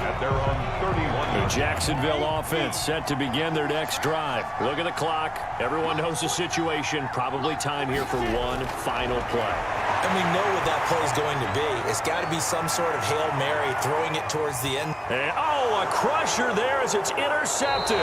at their own 31. The Jacksonville offense set to begin their next drive. Look at the clock. Everyone knows the situation. Probably time here for one final play. And we know what that play is going to be. It's got to be some sort of Hail Mary, throwing it towards the end. And, a crusher there as it's intercepted.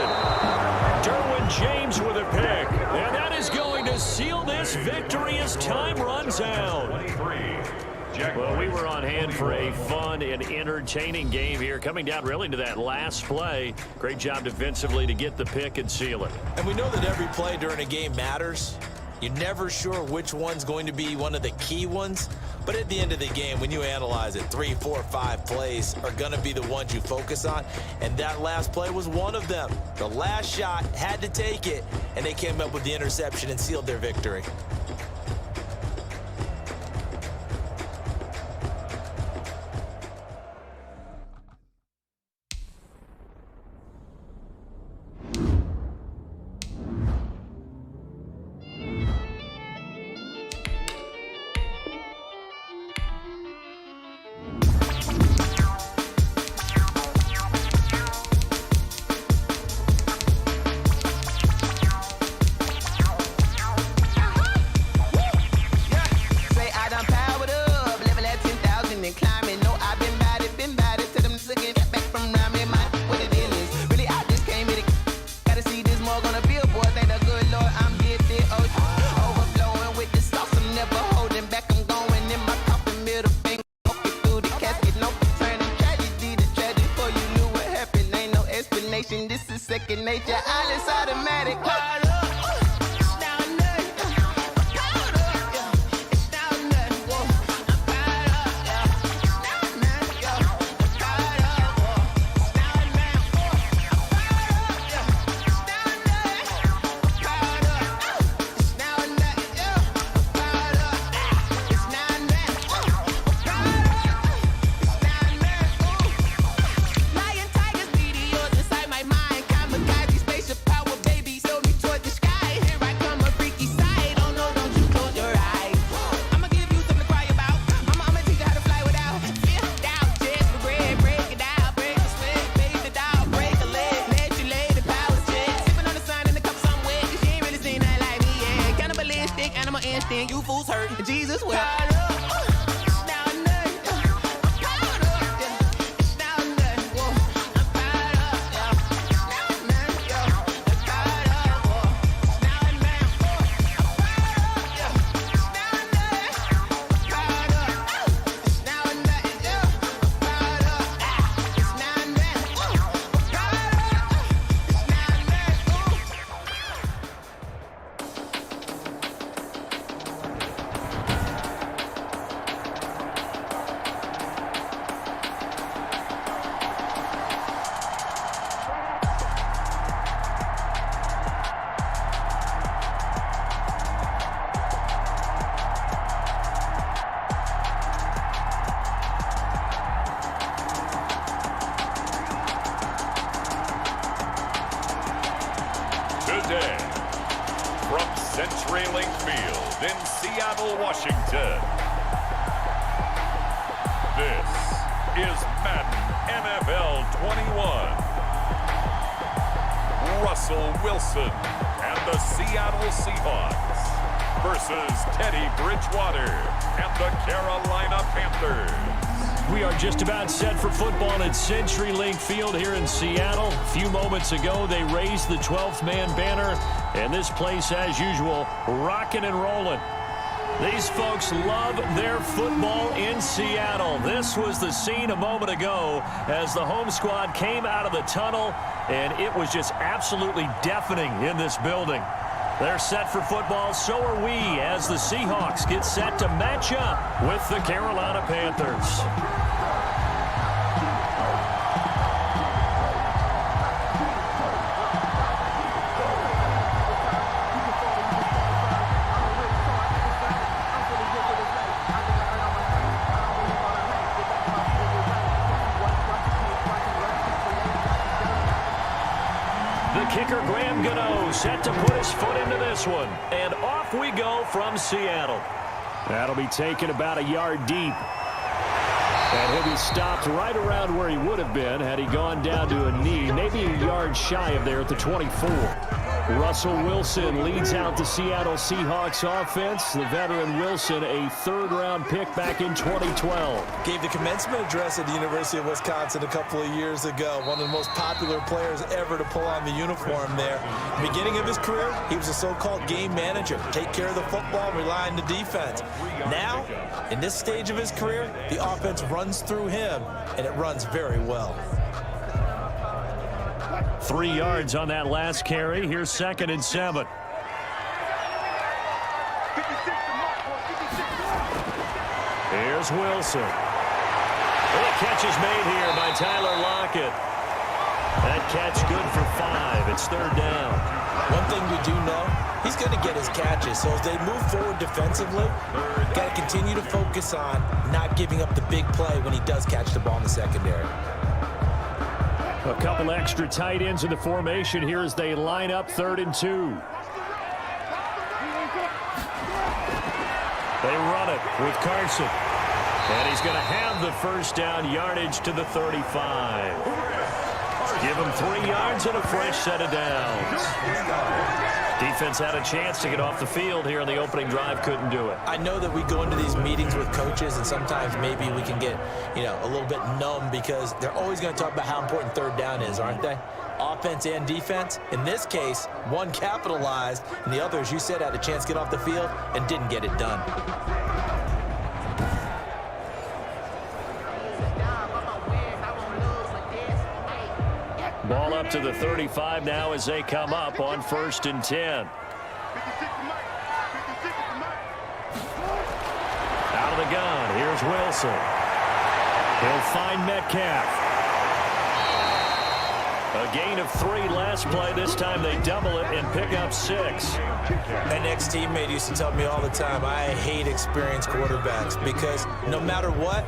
Derwin James with a pick. And that is going to seal this victory as time runs out. 23. Well, we were on hand for a fun and entertaining game here, coming down really to that last play. Great job defensively to get the pick and seal it. And we know that every play during a game matters. You're never sure which one's going to be one of the key ones. But at the end of the game, when you analyze it, 3, 4, 5 plays are going to be the ones you focus on. And that last play was one of them. The last shot had to take it, and they came up with the interception and sealed their victory. Lion, tigers, meteors inside my mind. Kamikaze, spaceship power, baby. Sold me towards the this way. Today, from CenturyLink Field in Seattle, Washington, this is Madden NFL 21. Russell Wilson and the Seattle Seahawks versus Teddy Bridgewater and the Carolina Panthers. We are just about set for football at CenturyLink Field here in Seattle. A few moments ago, they raised the 12th man banner, and this place, as usual, rocking and rolling. These folks love their football in Seattle. This was the scene a moment ago as the home squad came out of the tunnel, and it was just absolutely deafening in this building. They're set for football, so are we, as the Seahawks get set to match up with the Carolina Panthers. Kicker Graham Gano set to put his foot into this one. And off we go from Seattle. That'll be taken about a yard deep. And he'll be stopped right around where he would have been had he gone down to a knee, maybe a yard shy of there at the 24. Russell Wilson leads out the Seattle Seahawks offense. The veteran Wilson, a third-round pick back in 2012. Gave the commencement address at the University of Wisconsin a couple of years ago. One of the most popular players ever to pull on the uniform there. Beginning of his career, he was a so-called game manager. Take care of the football, rely on the defense. Now, in this stage of his career, the offense runs through him, and it runs very well. 3 yards on that last carry. Here's 2nd and 7. Here's Wilson. And the catch is made here by Tyler Lockett. That catch good for 5. It's 3rd down. One thing we do know, he's going to get his catches. So as they move forward defensively, got to continue to focus on not giving up the big play when he does catch the ball in the secondary. A couple extra tight ends in the formation here as they line up 3rd and 2. They run it with Carson. And he's going to have the first down yardage to the 35. Give him 3 yards and a fresh set of downs. Defense had a chance to get off the field here on the opening drive, couldn't do it. I know that we go into these meetings with coaches, and sometimes maybe we can get, a little bit numb because they're always going to talk about how important 3rd down is, aren't they? Offense and defense. In this case, one capitalized, and the other, as you said, had a chance to get off the field and didn't get it done. Ball up to the 35 now as they come up on 1st and 10. Out of the gun, here's Wilson. He'll find Metcalf. A gain of 3 last play. This time they double it and pick up 6. An ex-teammate used to tell me all the time, I hate experienced quarterbacks because no matter what,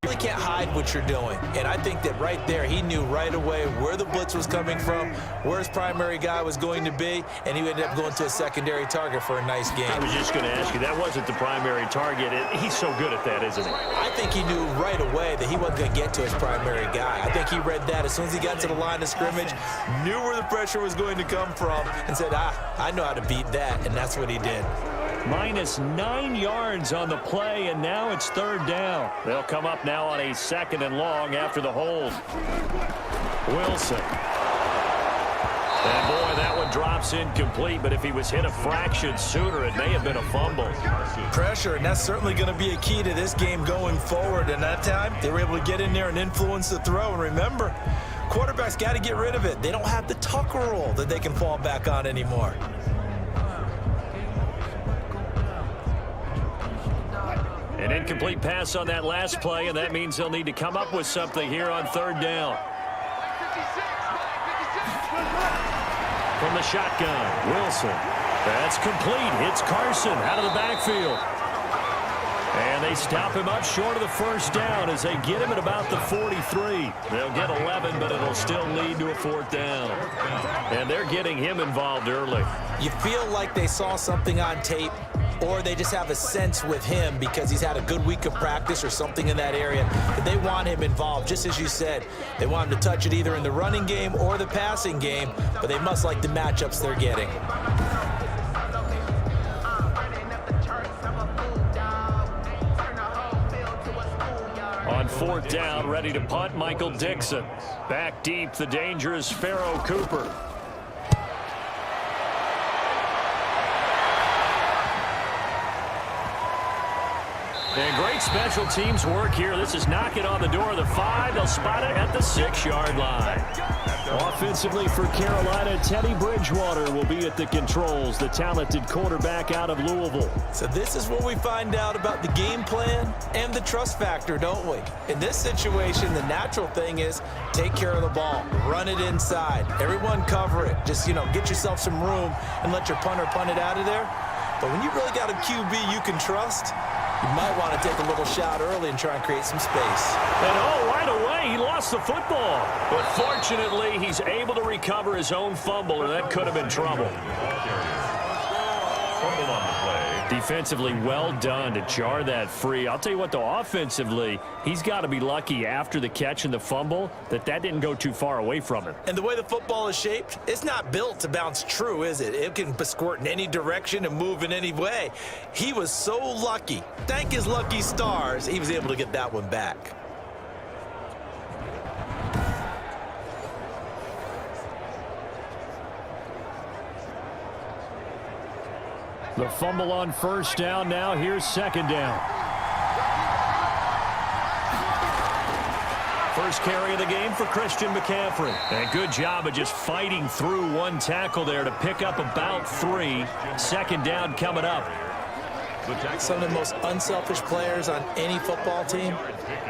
you really can't hide what you're doing. And I think that right there, he knew right away where the blitz was coming from, where his primary guy was going to be, and he ended up going to a secondary target for a nice game. I was just going to ask you, that wasn't the primary target. He's so good at that, isn't he? I think he knew right away that he wasn't going to get to his primary guy. I think he read that as soon as he got to the line of scrimmage, knew where the pressure was going to come from, and said, I know how to beat that, and that's what he did. Minus 9 yards on the play, and now it's 3rd down. They'll come up now on a 2nd and long after the hold. Wilson. And boy, that one drops incomplete, but if he was hit a fraction sooner, it may have been a fumble. Pressure, and that's certainly going to be a key to this game going forward. And that time, they were able to get in there and influence the throw. And remember, quarterbacks got to get rid of it. They don't have the Tucker rule that they can fall back on anymore. An incomplete pass on that last play, and that means they'll need to come up with something here on 3rd down. From the shotgun, Wilson. That's complete. Hits Carson out of the backfield. And they stop him up short of the 1st down as they get him at about the 43. They'll get 11, but it'll still lead to a 4th down. And they're getting him involved early. You feel like they saw something on tape, or they just have a sense with him because he's had a good week of practice or something in that area that they want him involved. Just as you said, they want him to touch it either in the running game or the passing game, but they must like the matchups they're getting. On 4th down, ready to punt, Michael Dixon. Back deep, the dangerous Pharaoh Cooper. And great special teams work here. This is knocking on the door of the 5. They'll spot it at the 6-yard line. Offensively for Carolina, Teddy Bridgewater will be at the controls, the talented quarterback out of Louisville. So this is what we find out about the game plan and the trust factor, don't we? In this situation, the natural thing is take care of the ball, run it inside, everyone cover it. Just, get yourself some room and let your punter punt it out of there. But when you really got a QB you can trust, you might want to take a little shot early and try and create some space. And right away, he lost the football. But fortunately, he's able to recover his own fumble, or that could have been trouble. Fumble on the play. Defensively, well done to jar that free. I'll tell you what, though, offensively, he's got to be lucky after the catch and the fumble that didn't go too far away from him. And the way the football is shaped, it's not built to bounce true, is it? It can squirt in any direction and move in any way. He was so lucky. Thank his lucky stars, he was able to get that one back. The fumble on 1st down. Now here's 2nd down. First carry of the game for Christian McCaffrey. And good job of just fighting through one tackle there to pick up about 3. 2nd down coming up. Some of the most unselfish players on any football team,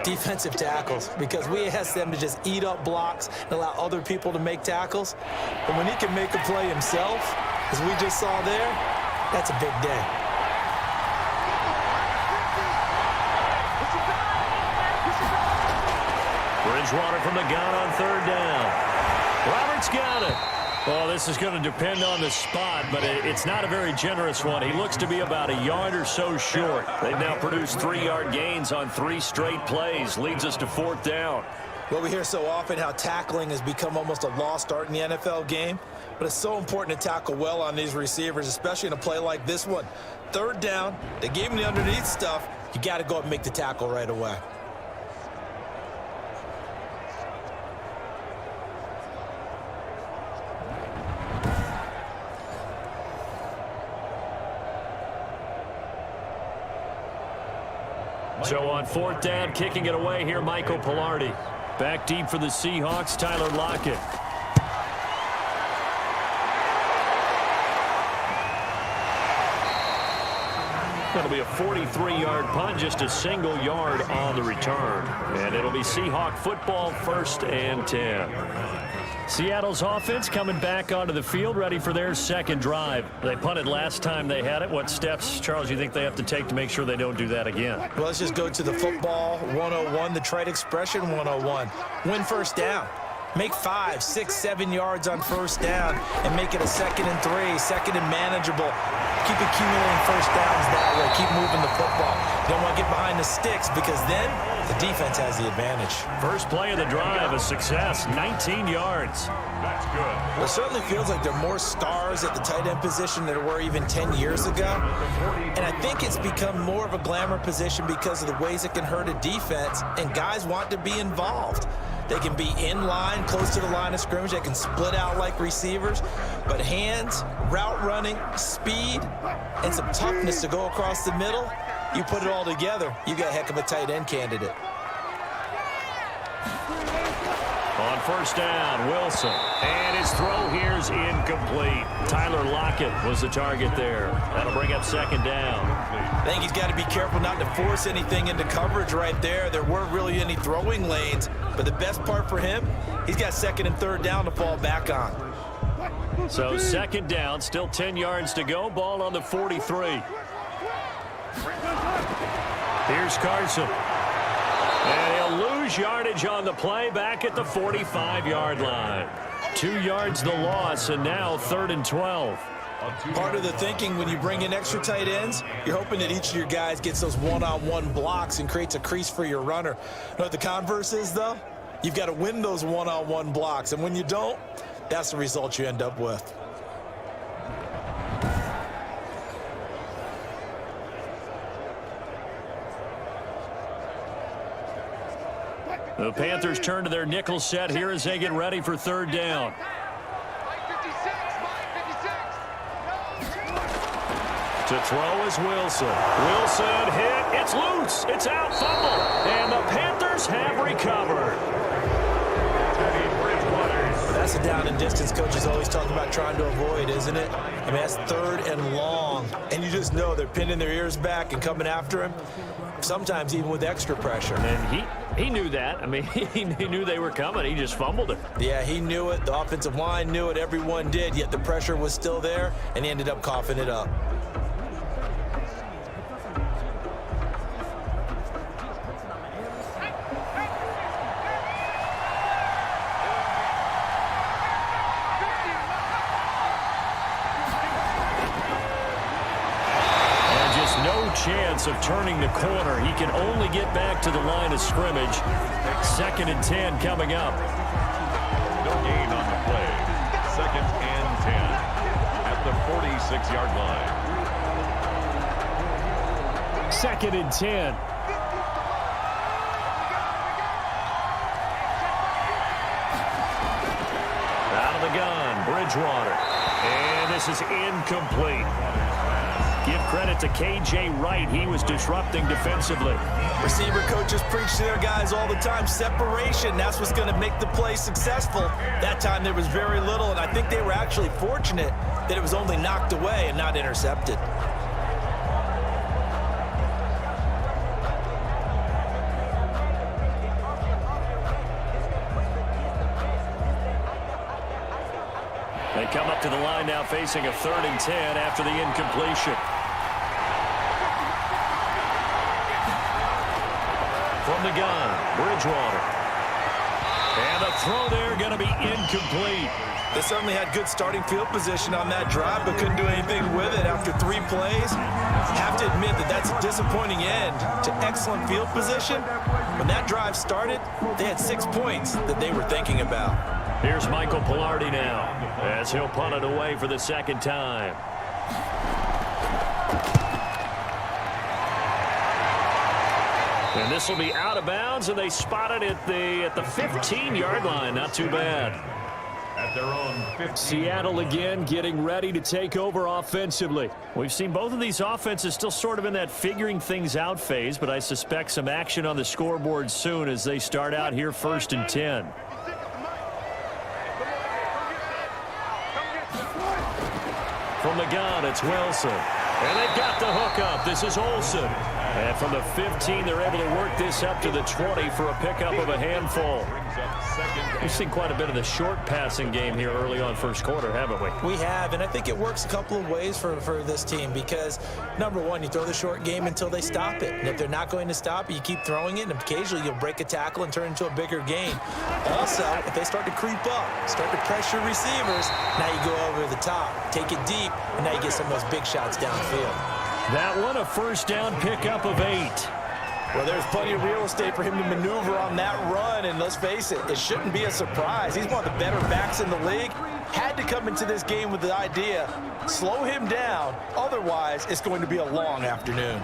defensive tackles, because we ask them to just eat up blocks and allow other people to make tackles. But when he can make a play himself, as we just saw there, that's a big day. Bridgewater from the gun on 3rd down. Roberts got it. Well, this is going to depend on the spot, but it's not a very generous one. He looks to be about a yard or so short. They've now produced 3-yard gains on 3 straight plays. Leads us to 4th down. Well, we hear so often how tackling has become almost a lost art in the NFL game. But it's so important to tackle well on these receivers, especially in a play like this one. 3rd down, they gave him the underneath stuff. You got to go up and make the tackle right away. So on 4th down, kicking it away here, Michael Pilardi. Back deep for the Seahawks, Tyler Lockett. That'll be a 43-yard punt, just a single yard on the return. And it'll be Seahawk football, 1st and 10. Seattle's offense coming back onto the field, ready for their 2nd drive. They punted last time they had it. What steps, Charles, you think they have to take to make sure they don't do that again? Well, let's just go to the football 101, the trite expression 101. Win 1st down. Make 5, 6, 7 yards on 1st down and make it a 2nd and 3, 2nd and manageable. Keep accumulating 1st downs that way. Keep moving the football. You don't want to get behind the sticks because then the defense has the advantage. First play of the drive, a success, 19 yards. That's good. Well, it certainly feels like there are more stars at the tight end position than there were even 10 years ago. And I think it's become more of a glamour position because of the ways it can hurt a defense, and guys want to be involved. They can be in line, close to the line of scrimmage. They can split out like receivers. But hands, route running, speed, and some toughness to go across the middle, you put it all together, you got a heck of a tight end candidate. On first down, Wilson. And his throw here is incomplete. Tyler Lockett was the target there. That'll bring up second down. I think he's got to be careful not to force anything into coverage right there. There weren't really any throwing lanes. But the best part for him, he's got second and third down to fall back on. So second down, still 10 yards to go. Ball on the 43. Here's Carson. And he'll lose yardage on the play back at the 45-yard line. 2 yards the loss, and now 3rd and 12. Part of the thinking when you bring in extra tight ends, you're hoping that each of your guys gets those one-on-one blocks and creates a crease for your runner. You know what the converse is, though? You've got to win those one-on-one blocks, and when you don't, that's the result you end up with. The Panthers turn to their nickel set here as they get ready for third down. To throw is Wilson. Wilson hit. It's loose. It's out. Fumble. And the Panthers have recovered. That's a down and distance coach is always talking about trying to avoid, isn't it? I mean, that's 3rd and long. And you just know they're pinning their ears back and coming after him, sometimes even with extra pressure. And he knew that. I mean, he knew they were coming. He just fumbled it. Yeah, he knew it. The offensive line knew it. Everyone did, yet the pressure was still there, and he ended up coughing it up. Chance of turning the corner. He can only get back to the line of scrimmage. 2nd and 10 coming up. No gain on the play. 2nd and 10 at the 46-yard line. 2nd and 10. Out of the gun, Bridgewater. And this is incomplete. Give credit to K.J. Wright. He was disrupting defensively. Receiver coaches preach to their guys all the time. Separation, that's what's going to make the play successful. That time there was very little, and I think they were actually fortunate that it was only knocked away and not intercepted. They come up to the line now facing a 3rd and 10 after the incompletion. From the gun, Bridgewater. And the throw there going to be incomplete. They certainly had good starting field position on that drive, but couldn't do anything with it after 3 plays. Have to admit that that's a disappointing end to excellent field position. When that drive started, they had 6 points that they were thinking about. Here's Michael Pilardi now as he'll punt it away for the 2nd time. And this will be out of bounds, and they spot it at the 15-yard line. Not too bad. At their own 15. Seattle again getting ready to take over offensively. We've seen both of these offenses still sort of in that figuring things out phase, but I suspect some action on the scoreboard soon as they start out here 1st and 10. From the gun, it's Wilson. And they've got the hook up. This is Olsen. And from the 15, they're able to work this up to the 20 for a pickup of a handful. We've seen quite a bit of the short passing game here early on first quarter, haven't we? We have, and I think it works a couple of ways for this team because, number one, you throw the short game until they stop it. And if they're not going to stop it, you keep throwing it, and occasionally you'll break a tackle and turn into a bigger game. Also, if they start to creep up, start to pressure receivers, now you go over the top, take it deep, and now you get some of those big shots downfield. That one, a first down pickup of 8. Well, there's plenty of real estate for him to maneuver on that run, and let's face it, it shouldn't be a surprise. He's one of the better backs in the league. Had to come into this game with the idea, slow him down, otherwise it's going to be a long afternoon.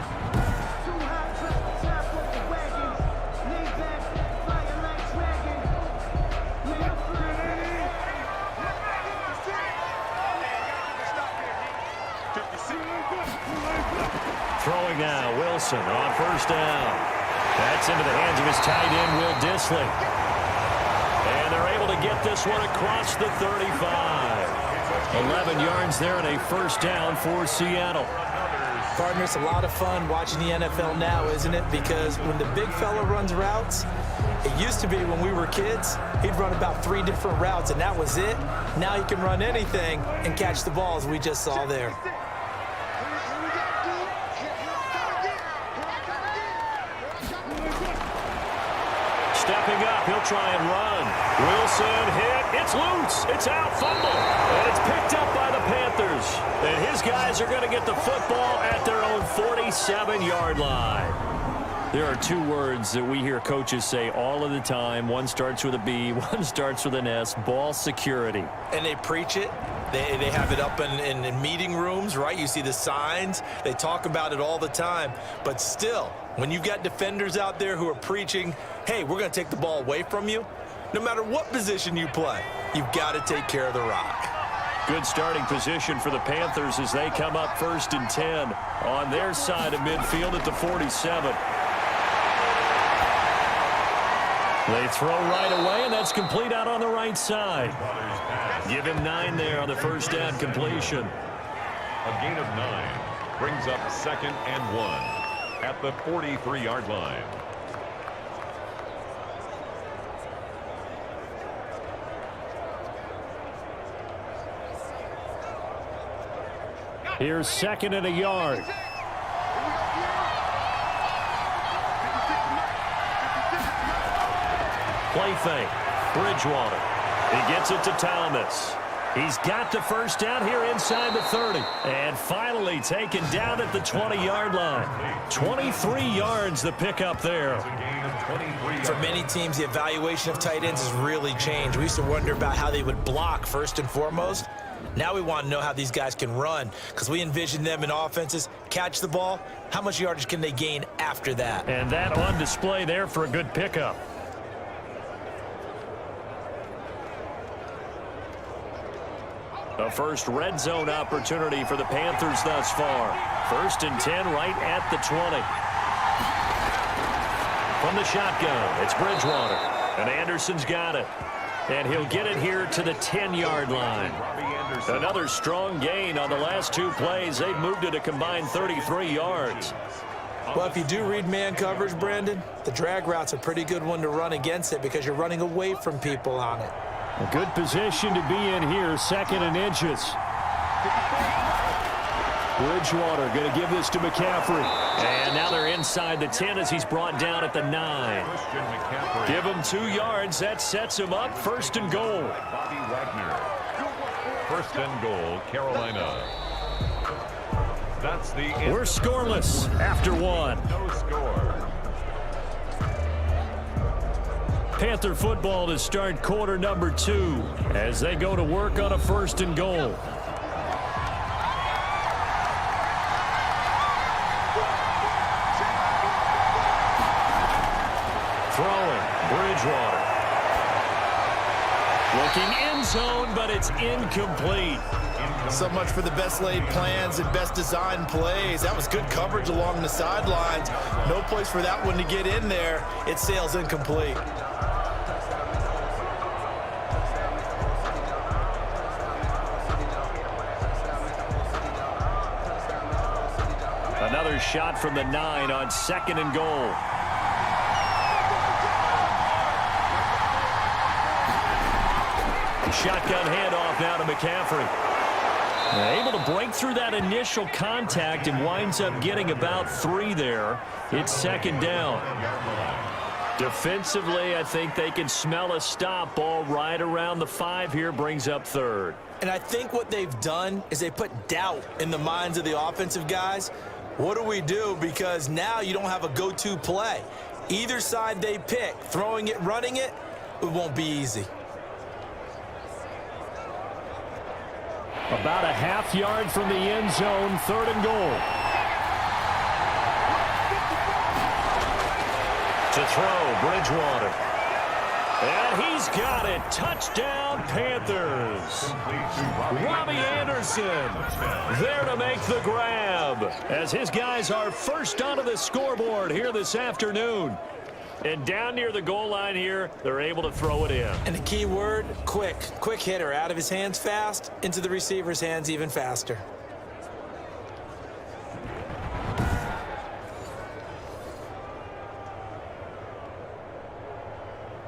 Throwing now, Wilson on first down. That's into the hands of his tight end, Will Dissly. And they're able to get this one across the 35. 11 yards there and a first down for Seattle. Partner, it's a lot of fun watching the NFL now, isn't it? Because when the big fella runs routes, it used to be when we were kids, he'd run about 3 different routes, and that was it. Now he can run anything and catch the ball, as we just saw there. Stepping up, he'll try and run. Wilson hit, it's loose, it's out, fumble, and it's picked up by the Panthers. And his guys are going to get the football at their own 47-yard line. There are 2 words that we hear coaches say all of the time. One starts with a B, one starts with an S, ball security. And they preach it. They have it up in meeting rooms, right? You see the signs. They talk about it all the time. But still, when you've got defenders out there who are preaching, hey, we're going to take the ball away from you, no matter what position you play, you've got to take care of the rock. Good starting position for the Panthers as they come up 1st and 10 on their side of midfield at the 47. They throw right away, and that's complete out on the right side. Give him 9 there on the first down completion. A gain of 9 brings up 2nd and 1 at the 43-yard line. Here's 2nd and a yard. Play fake. Bridgewater. He gets it to Thomas. He's got the first down here inside the 30. And finally taken down at the 20-yard line. 23 yards the pickup there. For many teams, the evaluation of tight ends has really changed. We used to wonder about how they would block first and foremost. Now we want to know how these guys can run, because we envision them in offenses, catch the ball, how much yardage can they gain after that? And that on display there for a good pickup. The first red zone opportunity for the Panthers thus far. 1st and 10 right at the 20. From the shotgun, it's Bridgewater. And Anderson's got it. And he'll get it here to the 10-yard line. Another strong gain on the last 2 plays. They've moved it a combined 33 yards. Well, if you do read man coverage, Brandon, the drag route's a pretty good one to run against it because you're running away from people on it. A good position to be in here, 2nd and inches. Bridgewater going to give this to McCaffrey. And now they're inside the 10 as he's brought down at the 9. Give him 2 yards. That sets him up. 1st and goal. Bobby Wagner. 1st and goal, Carolina. That's the end. We're scoreless after 1. No score. Panther football to start quarter number 2 as they go to work on a 1st and goal. Throwing, Bridgewater. Looking end zone, but it's incomplete. So much for the best laid plans and best designed plays. That was good coverage along the sidelines. No place for that one to get in there. It sails incomplete. Another shot from the 9 on 2nd and goal. Shotgun handoff now to McCaffrey. Able to break through that initial contact and winds up getting about 3 there. It's 2nd down. Defensively, I think they can smell a stop. Ball right around the 5 here, brings up 3rd. And I think what they've done is they put doubt in the minds of the offensive guys. What do we do? Because now you don't have a go-to play. Either side they pick, throwing it, running it, it won't be easy. About a half yard from the end zone, 3rd and goal. To throw, Bridgewater. And he's got it. Touchdown, Panthers. Robbie Anderson there to make the grab as his guys are first onto the scoreboard here this afternoon. And down near the goal line here, they're able to throw it in. And the key word, quick. Quick hitter. Out of his hands fast, into the receiver's hands even faster.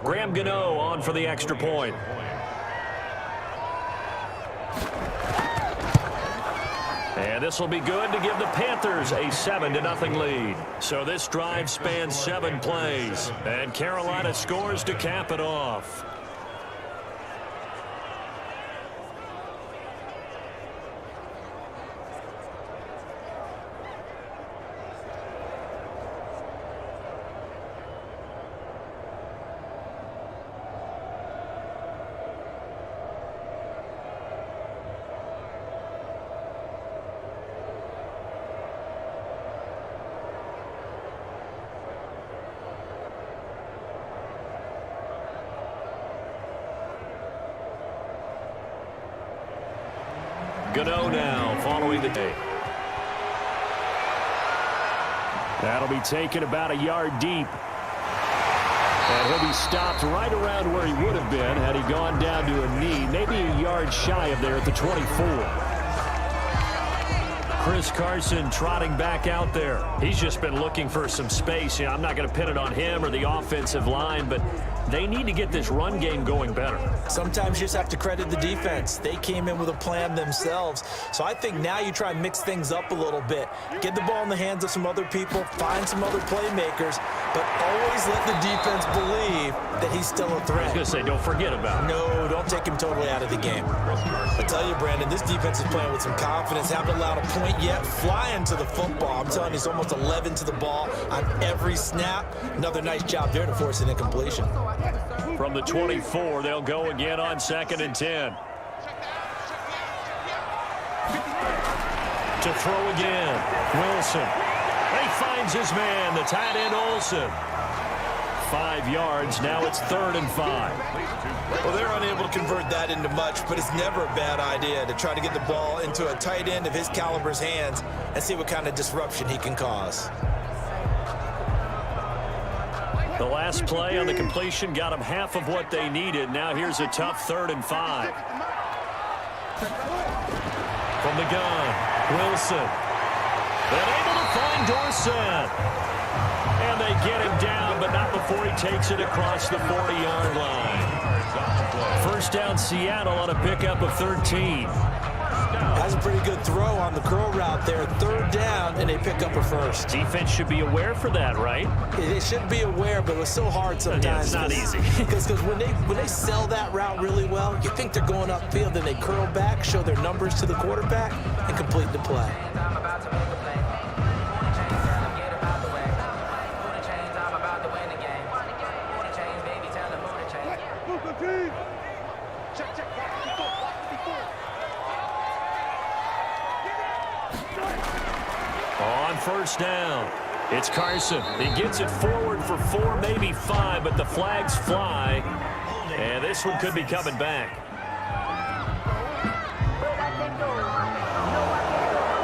Graham Gano on for the extra point. And this will be good to give the Panthers a 7-0 lead. So this drive spans 7 plays. And Carolina scores to cap it off. Gano now following the day. That'll be taken about a yard deep. And he'll be stopped right around where he would have been had he gone down to a knee, maybe a yard shy of there at the 24. Chris Carson trotting back out there. He's just been looking for some space. I'm not going to pin it on him or the offensive line, but they need to get this run game going better. Sometimes you just have to credit the defense. They came in with a plan themselves. So I think now you try and mix things up a little bit. Get the ball in the hands of some other people, find some other playmakers, but always let the defense believe that he's still a threat. I was going to say, don't forget about it. No, don't take him totally out of the game. I tell you, Brandon, this defense is playing with some confidence. Haven't allowed a point yet. Flying to the football. I'm telling you, he's almost 11 to the ball on every snap. Another nice job there to force an incompletion. From the 24, they'll go again on 2nd and 10. To throw again, Wilson. He finds his man, the tight end Olsen. 5 yards, now it's 3rd and 5. Well, they're unable to convert that into much, but it's never a bad idea to try to get the ball into a tight end of his caliber's hands and see what kind of disruption he can cause. The last play on the completion got them half of what they needed. Now here's a tough 3rd and 5. From the gun, Wilson. And able to find Dorsett. And they get him down, but not before he takes it across the 40-yard line. First down, Seattle on a pickup of 13. Has a pretty good throw on the curl route there. 3rd down, and they pick up a first. Defense should be aware for that, right? They should be aware, but it was so hard sometimes. Yeah, it's not easy. Because when they sell that route really well, you think they're going upfield, then they curl back, show their numbers to the quarterback, and complete the play. On first down, it's Carson. He gets it forward for 4, maybe 5, but the flags fly, and this one could be coming back.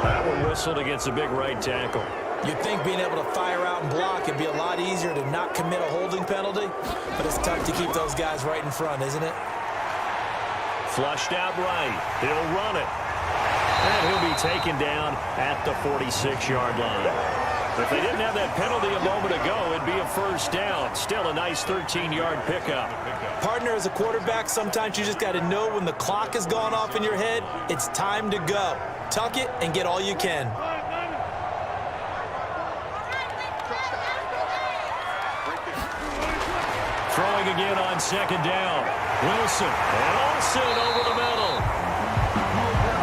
That one whistled against a big right tackle. You'd think being able to fire out and block would be a lot easier to not commit a holding penalty, but it's tough to keep those guys right in front, isn't it? Flushed out right. He'll run it. And he'll be taken down at the 46-yard line. If they didn't have that penalty a moment ago, it'd be a first down. Still a nice 13-yard pickup. Partner, as a quarterback, sometimes you just got to know when the clock has gone off in your head, it's time to go. Tuck it and get all you can. Throwing again on 2nd down. Wilson and Olsen over the middle.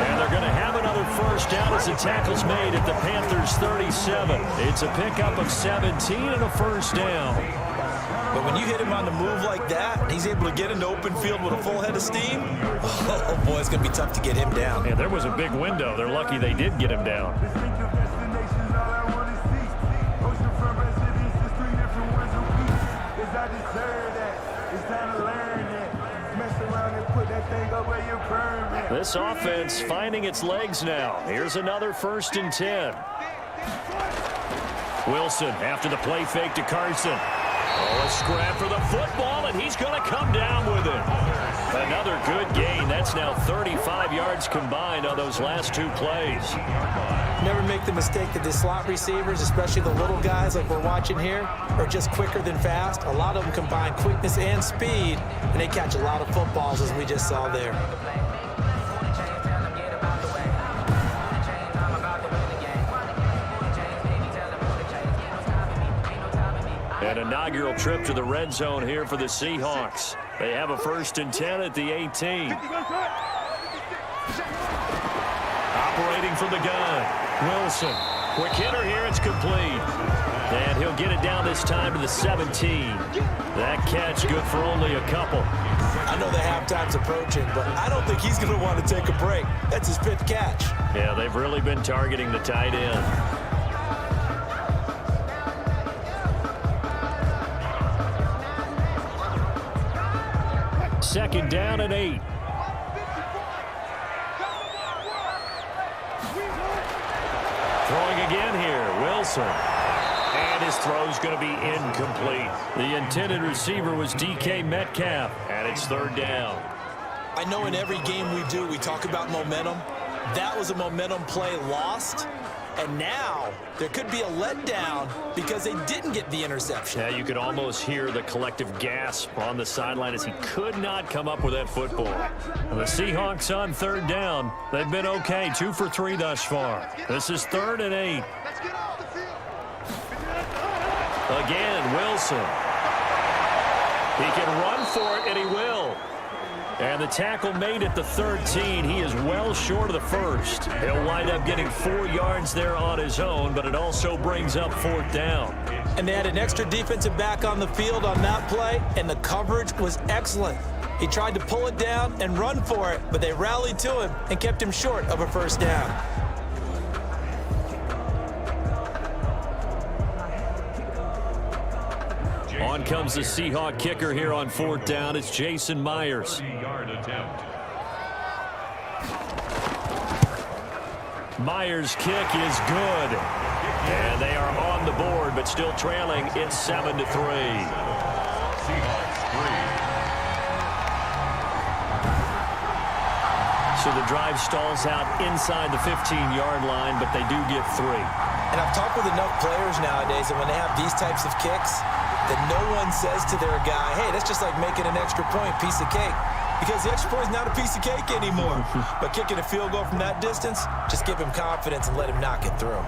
And they're going to have another first down as the tackle's made at the Panthers' 37. It's a pickup of 17 and a first down. But when you hit him on the move like that, he's able to get into open field with a full head of steam. Oh, boy, it's going to be tough to get him down. Yeah, there was a big window. They're lucky they did get him down. This offense finding its legs now. Here's another 1st and 10. Wilson after the play fake to Carson. Oh, a scrap for the football, and he's going to come down with it. Another good gain. That's now 35 yards combined on those last 2 plays. Never make the mistake that the slot receivers, especially the little guys like we're watching here, are just quicker than fast. A lot of them combine quickness and speed, and they catch a lot of footballs, as we just saw there. An inaugural trip to the red zone here for the Seahawks. They have a 1st and 10 at the 18. Operating from the gun, Wilson. Quick hitter here, it's complete. And he'll get it down this time to the 17. That catch good for only a couple. I know the halftime's approaching, but I don't think he's going to want to take a break. That's his 5th catch. Yeah, they've really been targeting the tight end. Second down and 8. Throwing again here, Wilson. And his throw's going to be incomplete. The intended receiver was DK Metcalf, and it's 3rd down. I know in every game we do, we talk about momentum. That was a momentum play lost. And now there could be a letdown because they didn't get the interception. Yeah, you could almost hear the collective gasp on the sideline as he could not come up with that football. And the Seahawks on 3rd down. They've been okay, 2 for 3 thus far. This is 3rd and 8. Again, Wilson. He can run for it, and he will. And the tackle made at the 13. He is well short of the 1st. He'll wind up getting 4 yards there on his own, but it also brings up 4th down. And they had an extra defensive back on the field on that play, and the coverage was excellent. He tried to pull it down and run for it, but they rallied to him and kept him short of a 1st down. On comes the Seahawk kicker here on 4th down. It's Jason Myers. Myers' kick is good. And they are on the board, but still trailing. It's 7-3. Seahawks 3. So the drive stalls out inside the 15-yard line, but they do get 3. And I've talked with enough players nowadays that when they have these types of kicks, that no one says to their guy, hey, that's just like making an extra point, piece of cake. Because the extra point is not a piece of cake anymore. But kicking a field goal from that distance, just give him confidence and let him knock it through.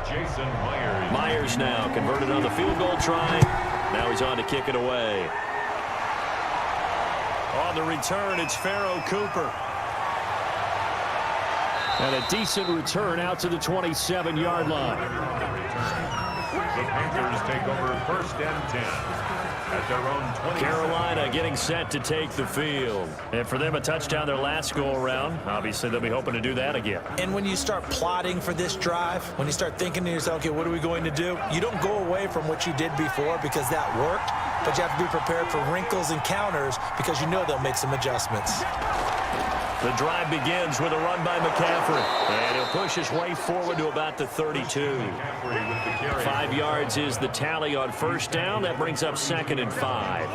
Jason Myers. Myers now converted on the field goal try. Now he's on to kick it away. On the return, it's Pharaoh Cooper. And a decent return out to the 27-yard line. The Panthers take over 1st and 10 at their own 20. Carolina getting set to take the field. And for them, a touchdown their last go-around. Obviously, they'll be hoping to do that again. And when you start plotting for this drive, when you start thinking to yourself, okay, what are we going to do? You don't go away from what you did before because that worked, but you have to be prepared for wrinkles and counters because you know they'll make some adjustments. The drive begins with a run by McCaffrey. And he'll push his way forward to about the 32. 5 yards is the tally on 1st down. That brings up 2nd and 5.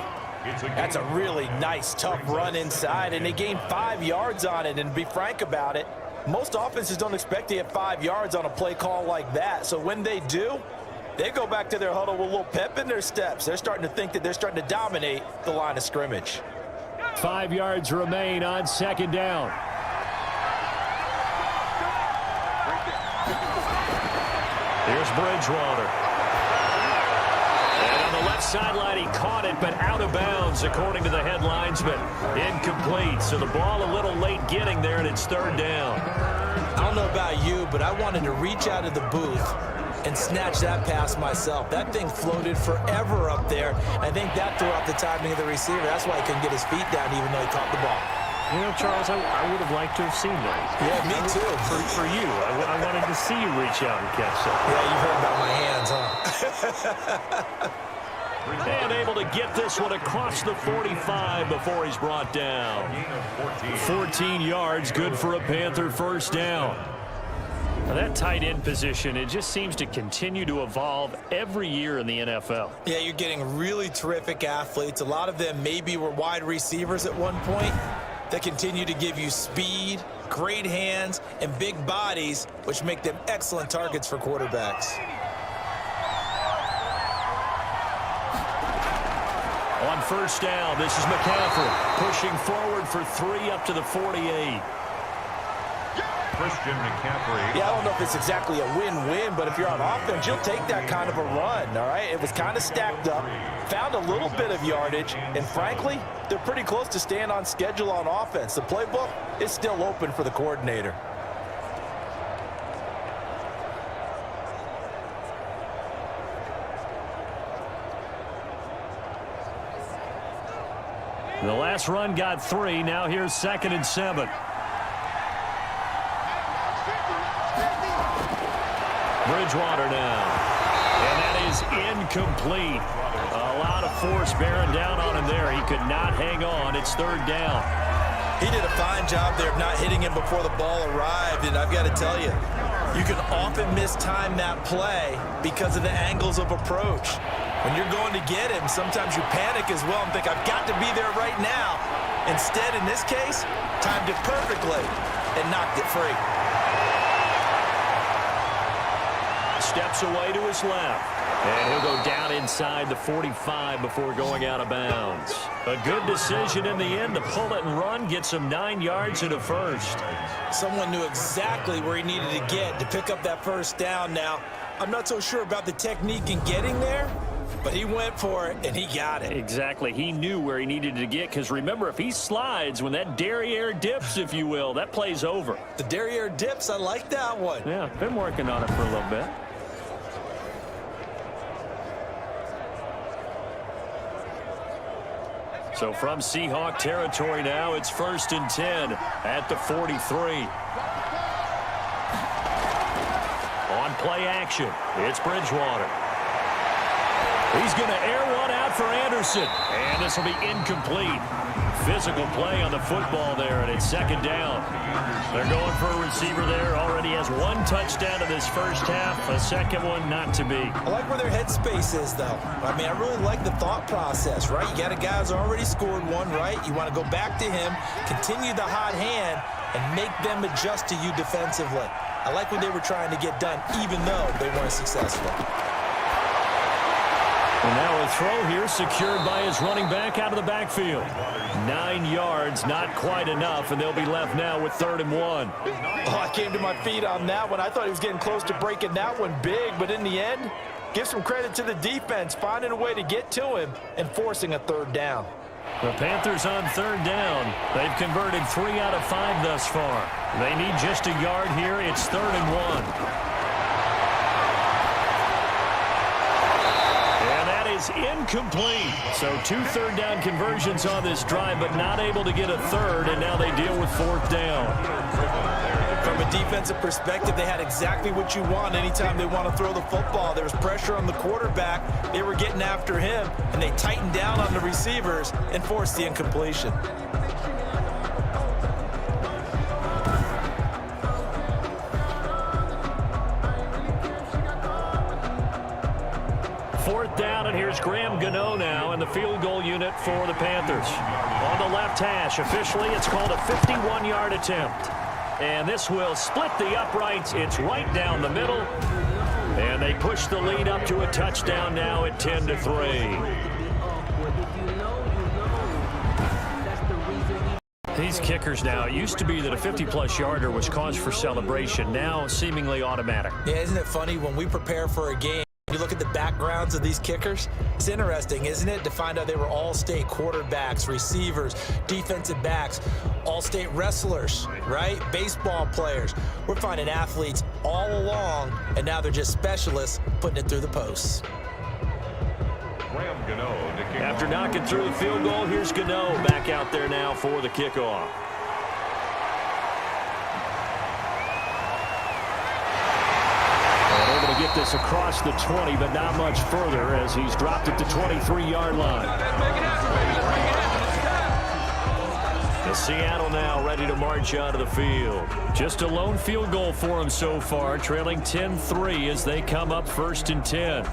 That's a really nice, tough run inside, and they gained 5 yards on it. And to be frank about it, most offenses don't expect to get 5 yards on a play call like that. So when they do, they go back to their huddle with a little pep in their steps. They're starting to think that they're starting to dominate the line of scrimmage. 5 yards remain on 2nd down. Here's Bridgewater. And on the left left sideline. He caught it, but out of bounds, according to the headlines, but incomplete. So the ball a little late getting there, and it's third down. I don't know about you, but I wanted to reach out of the booth and snatch that pass myself. That thing floated forever up there. I think that threw off the timing of the receiver. That's why he couldn't get his feet down even though he caught the ball. You know, Charles, I would have liked to have seen that. Yeah, me too. For you. I wanted to see you reach out and catch that. Yeah, you heard about my hands, huh? And able to get this one across the 45 before he's brought down. 14 yards, good for a Panther first down. Now that tight end position, it just seems to continue to evolve every year in the NFL. Yeah, you're getting really terrific athletes. A lot of them maybe were wide receivers at one point. They continue to give you speed, great hands, and big bodies, which make them excellent targets for quarterbacks. On first down, this is McCaffrey pushing forward for 3 up to the 48. Christian McCaffrey. Yeah, I don't know if it's exactly a win-win, but if you're on offense, you'll take that kind of a run, all right? It was kind of stacked up, found a little bit of yardage, and frankly, they're pretty close to staying on schedule on offense. The playbook is still open for the coordinator. The last run got 3. Now here's 2nd and 7. Bridgewater now. And that is incomplete. A lot of force bearing down on him there. He could not hang on. It's third down. He did a fine job there of not hitting him before the ball arrived, and I've got to tell you, you can often mistime that play because of the angles of approach. When you're going to get him, sometimes you panic as well and think, I've got to be there right now. Instead, in this case, timed it perfectly and knocked it free. Steps away to his left. And he'll go down inside the 45 before going out of bounds. A good decision in the end to pull it and run, gets him 9 yards and a first. Someone knew exactly where he needed to get to pick up that first down. Now, I'm not so sure about the technique in getting there, but he went for it, and he got it. Exactly. He knew where he needed to get, because remember, if he slides, when that derriere dips, if you will, that play's over. The derriere dips, I like that one. Yeah, been working on it for a little bit. So from Seahawk territory now, it's 1st and 10 at the 43. On play action, it's Bridgewater. He's going to air one out for Anderson, and this will be incomplete. Physical play on the football there, and it's 2nd down. They're going for a receiver there. Already has 1 touchdown in this first half, a 2nd one not to be. I like where their headspace is, though. I mean, I really like the thought process, right? You got a guy who's already scored 1, right? You want to go back to him, continue the hot hand, and make them adjust to you defensively. I like what they were trying to get done, even though they weren't successful. And now a throw here secured by his running back out of the backfield. 9 yards, not quite enough, and they'll be left now with 3rd and 1. Oh, I came to my feet on that one. I thought he was getting close to breaking that one big, but in the end, give some credit to the defense, finding a way to get to him and forcing a 3rd down. The Panthers on 3rd down. They've converted 3 out of 5 thus far. They need just a yard here. It's 3rd and 1. Incomplete. So 2 3rd down conversions on this drive, but not able to get a 3rd, and now they deal with 4th down. From a defensive perspective, they had exactly what you want anytime they want to throw the football. There was pressure on the quarterback. They were getting after him, and they tightened down on the receivers and forced the incompletion. Down, and here's Graham Gano now in the field goal unit for the Panthers. On the left hash, officially it's called a 51-yard attempt. And this will split the uprights. It's right down the middle. And they push the lead up to a touchdown now at 10-3. These kickers now, it used to be that a 50-plus yarder was cause for celebration. Now seemingly automatic. Yeah, isn't it funny when we prepare for a game, You look at the backgrounds of these kickers, it's interesting, isn't it, to find out they were all-state quarterbacks, receivers, defensive backs, all-state wrestlers, right? Baseball players. We're finding athletes all along, and now they're just specialists putting it through the posts. After knocking through the field goal, here's Gano back out there now for the kickoff. And able to get this across the 20, but not much further as he's dropped it to 23-yard line. The Seattle now ready to march out of the field. Just a lone field goal for them so far, trailing 10-3 as they come up 1st and 10.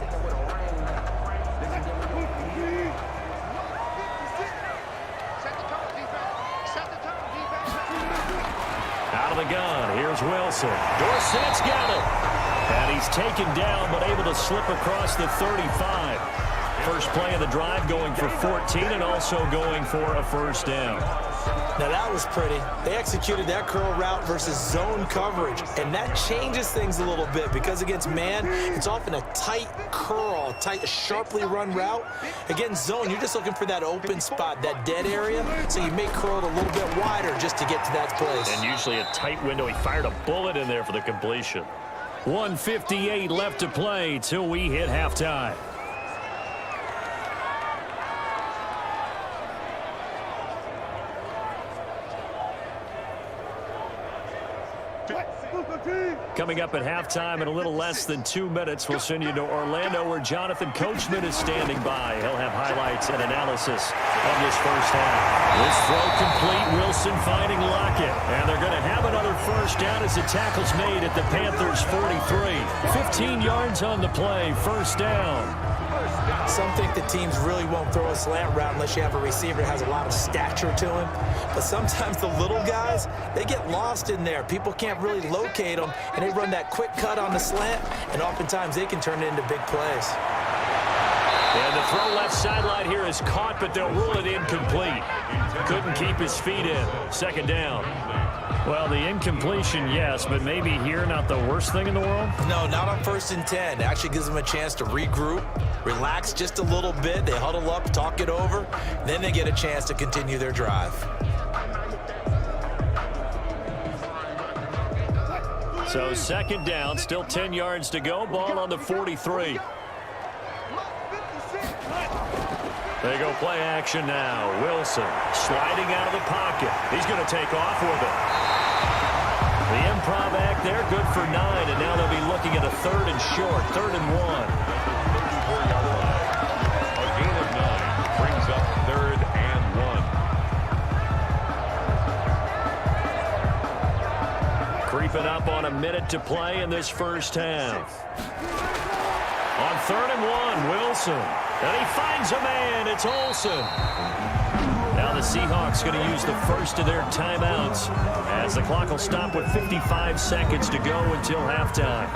The gun. Here's Wilson. Dorsett's got it. And he's taken down, but able to slip across the 35. First play of the drive going for 14 and also going for a first down. Now that was pretty. They executed that curl route versus zone coverage, and that changes things a little bit because against man, it's often a tight curl, tight, sharply run route. Against zone, you're just looking for that open spot, that dead area, so you may curl it a little bit wider just to get to that place. And usually a tight window. He fired a bullet in there for the completion. 1:58 left to play till we hit halftime. Coming up at halftime in a little less than 2 minutes, we'll send you to Orlando where Jonathan Coachman is standing by. He'll have highlights and analysis of this first half. This throw complete. Wilson finding Lockett. And they're going to have another first down as the tackle's made at the Panthers' 43. 15 yards on the play. First down. Some think the teams really won't throw a slant route unless you have a receiver that has a lot of stature to him. But sometimes the little guys, they get lost in there. People can't really locate them, and they run that quick cut on the slant, and oftentimes they can turn it into big plays. And the throw left sideline here is caught, but they'll rule it incomplete. Couldn't keep his feet in. Second down. Well, the incompletion, yes, but maybe here not the worst thing in the world? No, not on 1st and 10. It actually gives them a chance to regroup, relax just a little bit. They huddle up, talk it over. Then they get a chance to continue their drive. So second down, still 10 yards to go. Ball on the 43. They go play action now. Wilson sliding out of the pocket. He's going to take off with it. The improv act there, good for 9, and now they'll be looking at a 3rd and short, 3rd and 1. A gain of 9 brings up 3rd and 1. Creeping up on a minute to play in this first half. On 3rd and 1, Wilson. And he finds a man. It's Olsen. Now the Seahawks going to use the first of their timeouts as the clock will stop with 55 seconds to go until halftime.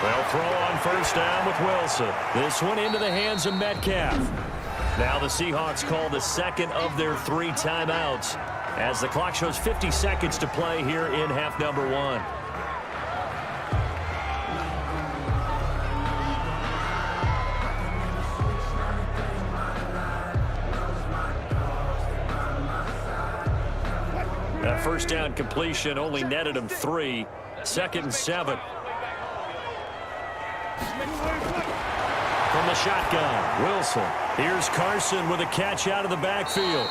They'll throw on first down with Wilson. This one into the hands of Metcalf. Now the Seahawks call the second of their 3 timeouts as the clock shows 50 seconds to play here in half number 1. That first down completion only netted him 3. 2nd and 7. From the shotgun, Wilson. Here's Carson with a catch out of the backfield.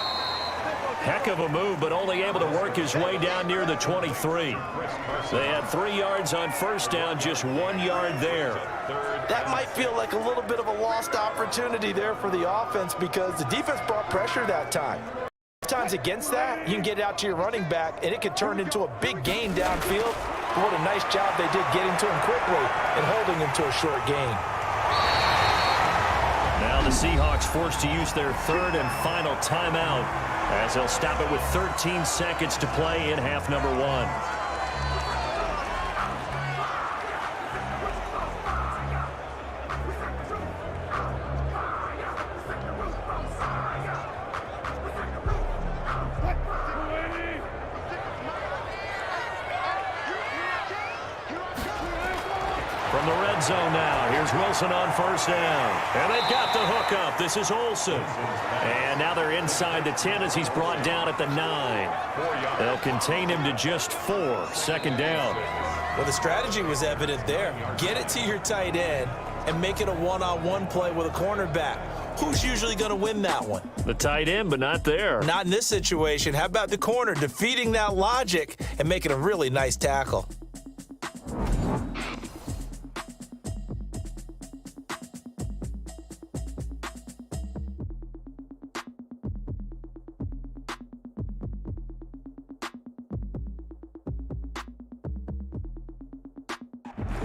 Heck of a move, but only able to work his way down near the 23. They had 3 yards on first down, just 1 yard there. That might feel like a little bit of a lost opportunity there for the offense because the defense brought pressure that time. Sometimes against that, you can get it out to your running back, and it could turn into a big gain downfield. But what a nice job they did getting to him quickly and holding him to a short gain. Now the Seahawks forced to use their 3rd and final timeout as they'll stop it with 13 seconds to play in half number 1. From the red zone now, here's Wilson on first down. And they've got the hook up. This is Olsen. And now they're inside the 10 as he's brought down at the 9. They'll contain him to just 4. Second down. Well, the strategy was evident there. Get it to your tight end and make it a one-on-one play with a cornerback. Who's usually going to win that one? The tight end, but not there. Not in this situation. How about the corner defeating that logic and making a really nice tackle?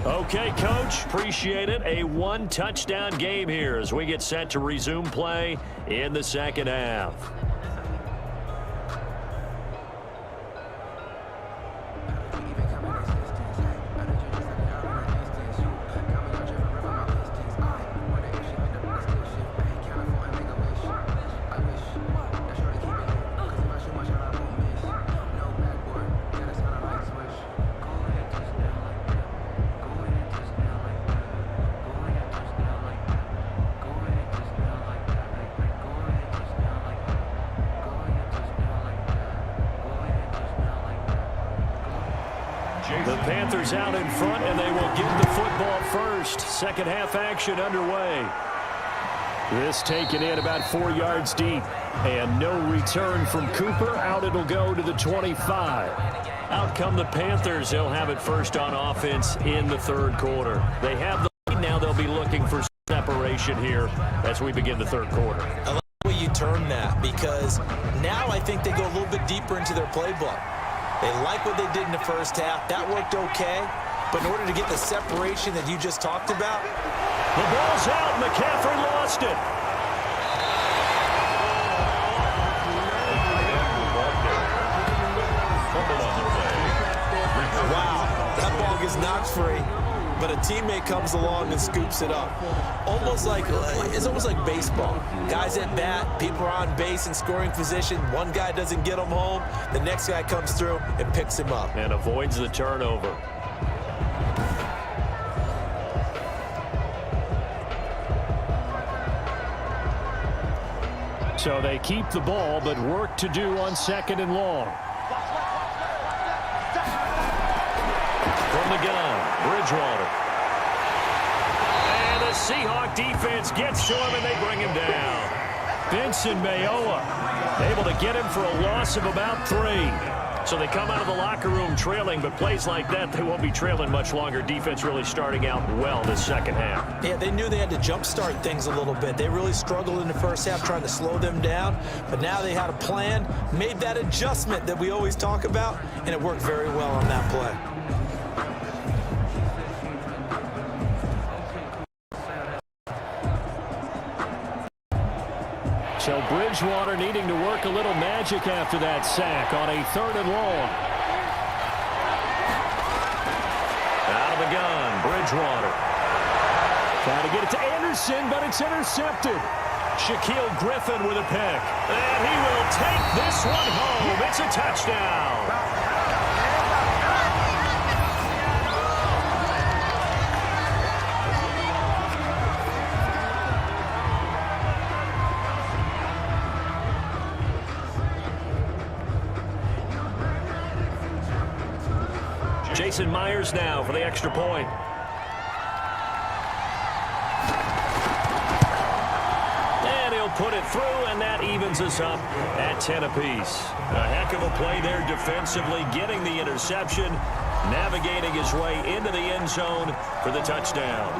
Okay, Coach, appreciate it. A one-touchdown game here as we get set to resume play in the second half. The Panthers out in front, and they will get the football first. Second half action underway. This taken in about 4 yards deep. And no return from Cooper. Out it'll go to the 25. Out come the Panthers. They'll have it first on offense in the third quarter. They have the lead now. They'll be looking for separation here as we begin the third quarter. I like the way you term that, because now I think they go a little bit deeper into their playbook. They like what they did in the first half. That worked okay. But in order to get the separation that you just talked about. The ball's out. McCaffrey lost it. Wow, that ball gets knocked free, but a teammate comes along and scoops it up. It's almost like baseball. Guys at bat, people are on base in scoring position. One guy doesn't get him home. The next guy comes through and picks him up. And avoids the turnover. So they keep the ball, but work to do on second and long. From the gun, Bridgewater. And the Seahawk defense gets to him, and they bring him down. Benson Mayowa able to get him for a loss of about 3. So they come out of the locker room trailing, but plays like that, they won't be trailing much longer. Defense really starting out well this second half. Yeah, they knew they had to jumpstart things a little bit. They really struggled in the first half trying to slow them down, but now they had a plan, made that adjustment that we always talk about, and it worked very well on that play. So Bridgewater needing to work a little magic after that sack on a third and long. Out of the gun, Bridgewater. Trying to get it to Anderson, but it's intercepted. Shaquille Griffin with a pick. And he will take this one home. It's a touchdown. Jason Myers now for the extra point. And he'll put it through, and that evens us up at 10 apiece. A heck of a play there defensively, getting the interception, navigating his way into the end zone for the touchdown.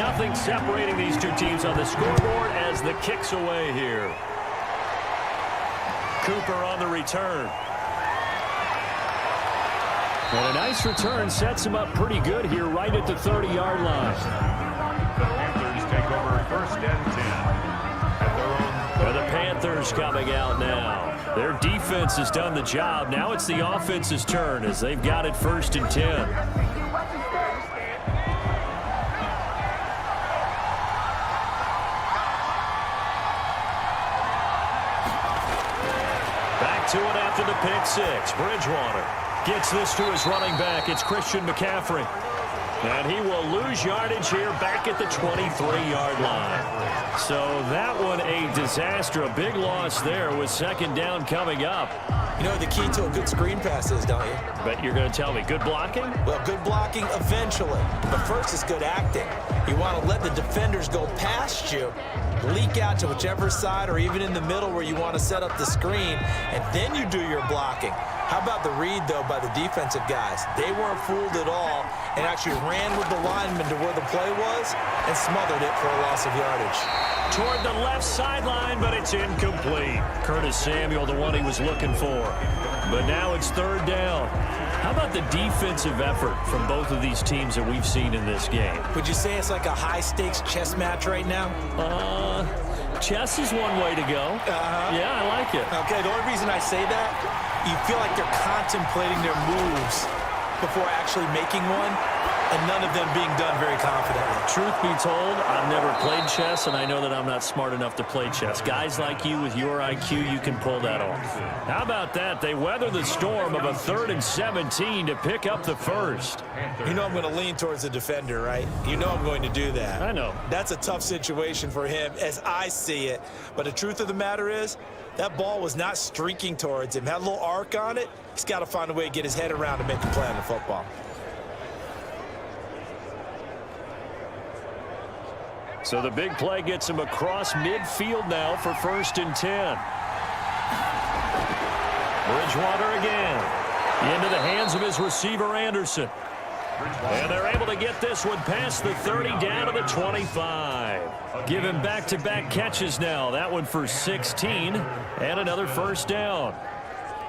Nothing separating these two teams on the scoreboard as the kick's away here. Cooper on the return. And a nice return sets him up pretty good here right at the 30-yard line. The Panthers take over 1st and 10 at their own. And the Panthers coming out now. Their defense has done the job. Now it's the offense's turn as they've got it 1st and 10. Back to it after the pick six. Bridgewater gets this to his running back. It's Christian McCaffrey. And he will lose yardage here back at the 23-yard line. So that one a disaster. A big loss there with 2nd down coming up. You know what the key to a good screen pass is, don't you? But you're going to tell me, good blocking? Well, good blocking eventually. But first is good acting. You want to let the defenders go past you, leak out to whichever side or even in the middle where you want to set up the screen, and then you do your blocking. How about the read, though, by the defensive guys? They weren't fooled at all and actually ran with the lineman to where the play was and smothered it for a loss of yardage. Toward the left sideline, but it's incomplete. Curtis Samuel, the one he was looking for. But now it's 3rd down. How about the defensive effort from both of these teams that we've seen in this game? Would you say it's like a high-stakes chess match right now? Chess is one way to go. Yeah, I like it. Okay, the only reason I say that, you feel like they're contemplating their moves before actually making one, and none of them being done very confidently. Truth be told, I've never played chess, and I know that I'm not smart enough to play chess. Guys like you with your IQ, you can pull that off. How about that? They weather the storm of a 3rd and 17 to pick up the 1st. You know I'm going to lean towards the defender, right? You know I'm going to do that. I know. That's a tough situation for him as I see it. But the truth of the matter is, that ball was not streaking towards him. Had a little arc on it. He's got to find a way to get his head around to make a play on the football. So the big play gets him across midfield now for 1st and 10. Bridgewater again. Into the hands of his receiver, Anderson. And they're able to get this one past the 30 down to the 25. Give him back-to-back catches now. That one for 16 and another 1st down.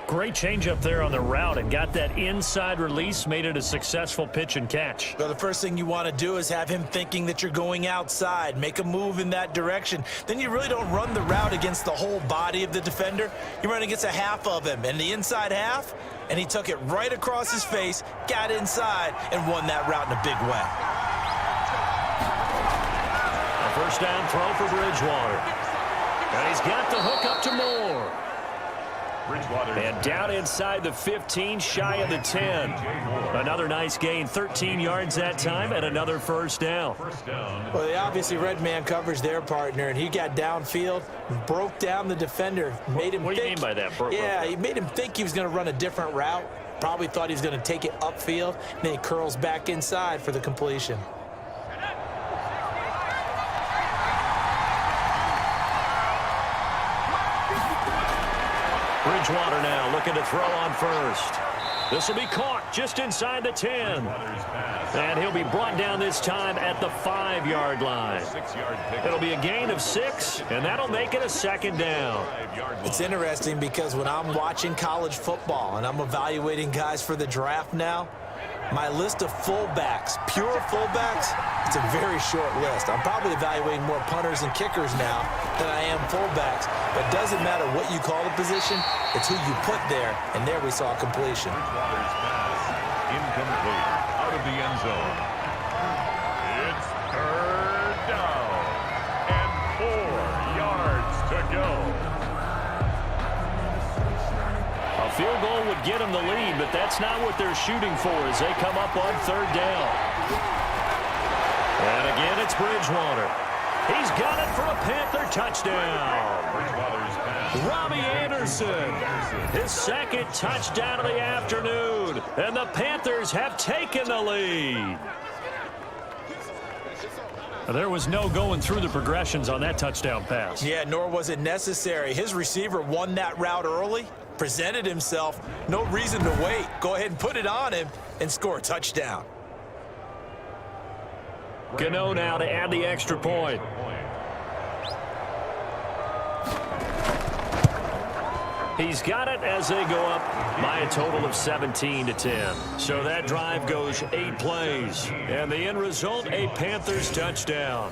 Great change up there on the route and got that inside release, made it a successful pitch and catch. Well, the first thing you want to do is have him thinking that you're going outside, make a move in that direction. Then you really don't run the route against the whole body of the defender. You run against a half of him, and the inside half, and he took it right across his face, got inside, and won that route in a big way. A 1st down throw for Bridgewater. And he's got the hook up to Moore. And down inside the 15, shy of the 10. Another nice gain, 13 yards that time, and another 1st down. Well, they obviously red man coverage their partner, and he got downfield, broke down the defender, made him What do you mean by that? Yeah, he made him think he was going to run a different route. Probably thought he was going to take it upfield, and then he curls back inside for the completion. Bridgewater now looking to throw on 1st. This will be caught just inside the 10. And he'll be brought down this time at the 5-yard line. It'll be a gain of 6, and that'll make it a 2nd down. It's interesting because when I'm watching college football and I'm evaluating guys for the draft now, my list of fullbacks, pure fullbacks, it's a very short list. I'm probably evaluating more punters and kickers now than I am fullbacks. But it doesn't matter what you call the position, it's who you put there, and there we saw completion. Bridgewater's pass incomplete, out of the end zone. It's 3rd down and 4 yards to go. A field goal would get them the lead, but that's not what they're shooting for as they come up on 3rd down. And again, it's Bridgewater. He's got it for a Panther touchdown. Bridgewater's pass. Robbie Anderson, his 2nd touchdown of the afternoon, and the Panthers have taken the lead. There was no going through the progressions on that touchdown pass. Yeah, nor was it necessary. His receiver won that route early, presented himself, no reason to wait. Go ahead and put it on him and score a touchdown. Gano now to add the extra point. He's got it as they go up by a total of 17-10. So that drive goes 8 plays. And the end result, a Panthers touchdown.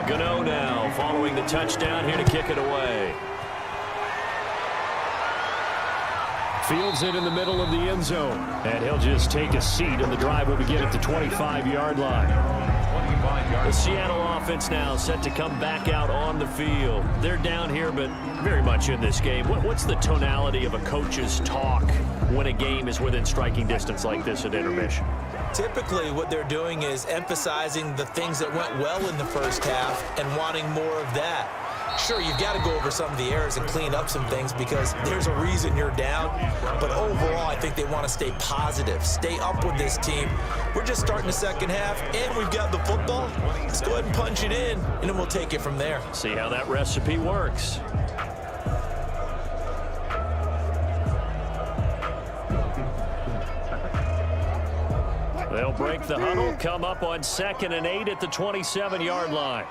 Gano now following the touchdown here to kick it away. Fields it in the middle of the end zone. And he'll just take a seat, and the drive will begin at the 25-yard line. The Seattle offense now set to come back out on the field. They're down here, but very much in this game. What's the tonality of a coach's talk when a game is within striking distance like this at intermission? Typically, what they're doing is emphasizing the things that went well in the first half and wanting more of that. Sure, you've got to go over some of the errors and clean up some things because there's a reason you're down. But overall, I think they want to stay positive, stay up with this team. We're just starting the second half, and we've got the football. Let's go ahead and punch it in, and then we'll take it from there. See how that recipe works. They'll break the huddle, come up on 2nd and 8 at the 27-yard line.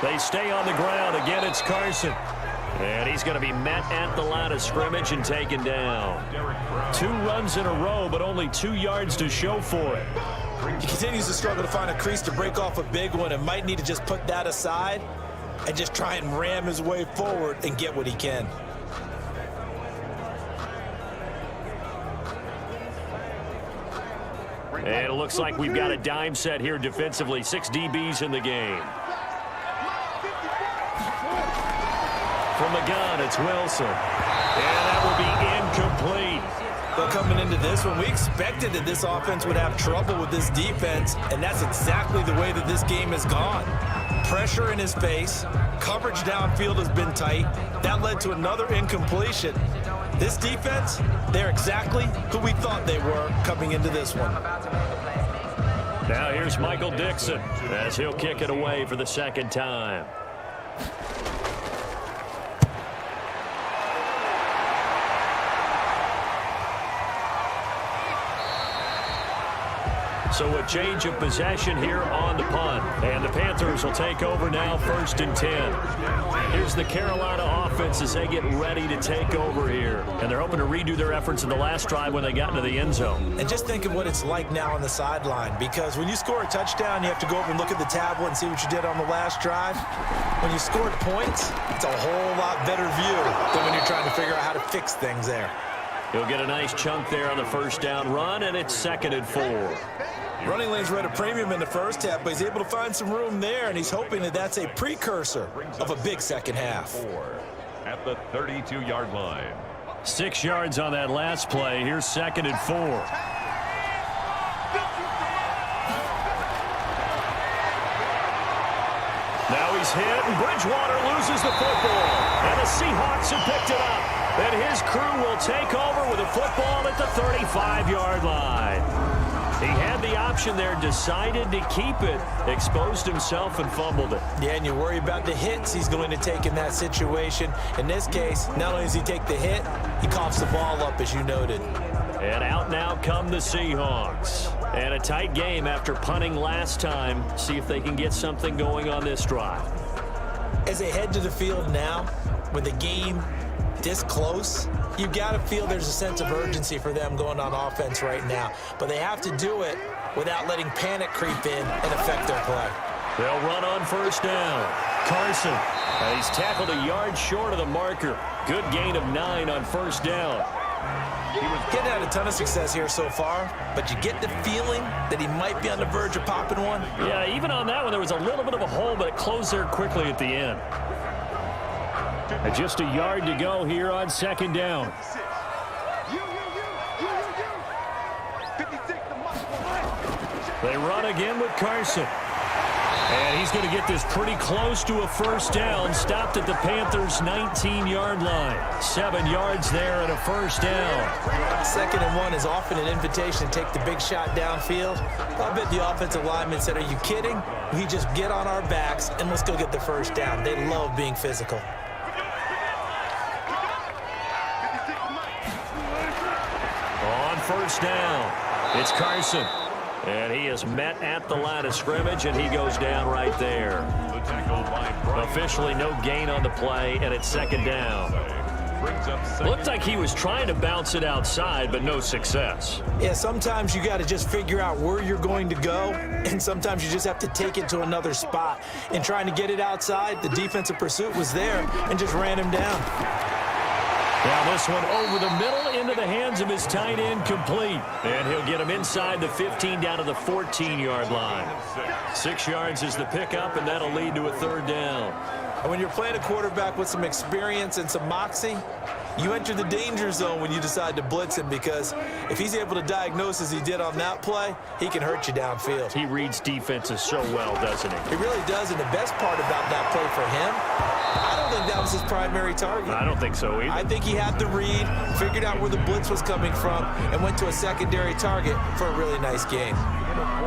They stay on the ground. Again, it's Carson. And he's going to be met at the line of scrimmage and taken down. 2 runs in a row, but only 2 yards to show for it. He continues to struggle to find a crease to break off a big one and might need to just put that aside and just try and ram his way forward and get what he can. And it looks like we've got a dime set here defensively. 6 DBs in the game. From the gun, it's Wilson. And that will be incomplete. But coming into this one, we expected that this offense would have trouble with this defense, and that's exactly the way that this game has gone. Pressure in his face. Coverage downfield has been tight. That led to another incompletion. This defense, they're exactly who we thought they were coming into this one. Now here's Michael Dixon as he'll kick it away for the 2nd time. So a change of possession here on the punt. And the Panthers will take over now 1st and 10. Here's the Carolina offense as they get ready to take over here. And they're hoping to redo their efforts in the last drive when they got into the end zone. And just think of what it's like now on the sideline, because when you score a touchdown, you have to go over and look at the tablet and see what you did on the last drive. When you scored points, it's a whole lot better view than when you're trying to figure out how to fix things there. He'll get a nice chunk there on the 1st down run, and it's 2nd and 4. Running lanes were at a premium in the first half, but he's able to find some room there, and he's hoping that that's a precursor of a big second half. At the 32-yard line. 6 yards on that last play. Here's 2nd and 4. Now he's hit, and Bridgewater loses the football. And the Seahawks have picked it up. And his crew will take over with a football at the 35-yard line. He had the option there, decided to keep it, exposed himself and fumbled it. Yeah, and you worry about the hits he's going to take in that situation. In this case, not only does he take the hit, he coughs the ball up, as you noted. And out now come the Seahawks. And a tight game after punting last time. See if they can get something going on this drive. As they head to the field now, with the game this close, you've got to feel there's a sense of urgency for them going on offense right now. But they have to do it without letting panic creep in and affect their play. They'll run on 1st down. Carson, and he's tackled a yard short of the marker. Good gain of 9 on 1st down. He was getting out a ton of success here so far, but you get the feeling that he might be on the verge of popping one. Yeah, even on that one, there was a little bit of a hole, but it closed there quickly at the end. And just a yard to go here on 2nd down. They run again with Carson. And he's going to get this pretty close to a first down. Stopped at the Panthers' 19-yard line. 7 yards there and a first down. 2nd and 1 is often an invitation to take the big shot downfield. I bet the offensive lineman said, are you kidding? We just get on our backs and let's go get the first down. They love being physical. On first down, it's Carson. And he is met at the line of scrimmage, and he goes down right there. Officially no gain on the play, and it's 2nd down. Looked like he was trying to bounce it outside, but no success. Yeah, sometimes you got to just figure out where you're going to go, and sometimes you just have to take it to another spot. And trying to get it outside, the defensive pursuit was there and just ran him down. Now this one over the middle into the hands of his tight end, complete. And he'll get him inside the 15 down to the 14-yard line. 6 yards is the pickup, and that'll lead to a 3rd down. And when you're playing a quarterback with some experience and some moxie, you enter the danger zone when you decide to blitz him, because if he's able to diagnose as he did on that play, he can hurt you downfield. He reads defenses so well, doesn't he? He really does, and the best part about that play for him, I don't think that was his primary target. I don't think so either. I think he had the read, figured out where the blitz was coming from, and went to a secondary target for a really nice game.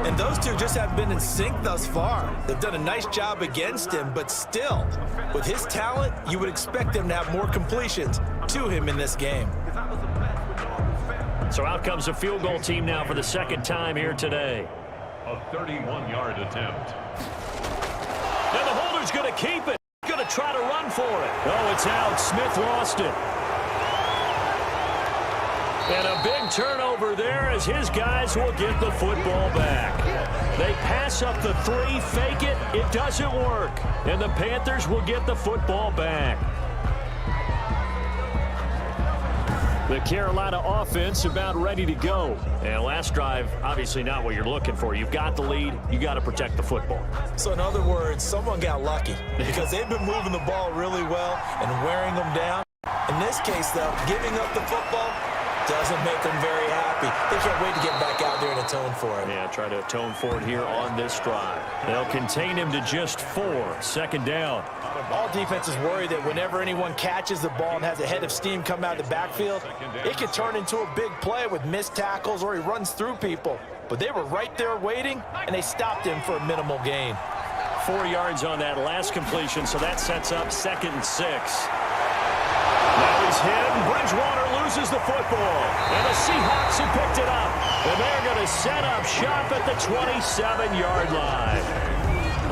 And those two just have been in sync thus far. They've done a nice job against him, but still, with his talent, you would expect them to have more completions to him in this game. So out comes a field goal team now for the 2nd time here today. A 31-yard attempt. And the holder's going to keep it. Going to try to run for it. Oh, it's out. Smith lost it. And a big turnover there as his guys will get the football back. They pass up the 3, fake it. It doesn't work. And the Panthers will get the football back. The Carolina offense about ready to go. And last drive, obviously not what you're looking for. You've got the lead. You got to protect the football. So in other words, someone got lucky because they've been moving the ball really well and wearing them down. In this case, though, giving up the football doesn't make them very happy. They can't wait to get back out there and atone for it. Yeah, try to atone for it here on this drive. They'll contain him to just 4. 2nd down. All defenses worry that whenever anyone catches the ball and has a head of steam come out of the backfield, it can turn into a big play with missed tackles or he runs through people. But they were right there waiting, and they stopped him for a minimal gain. 4 yards on that last completion, so that sets up 2nd and 6. Now he's hit, and Bridgewater loses the football. And the Seahawks have picked it up. And they're going to set up shop at the 27-yard line.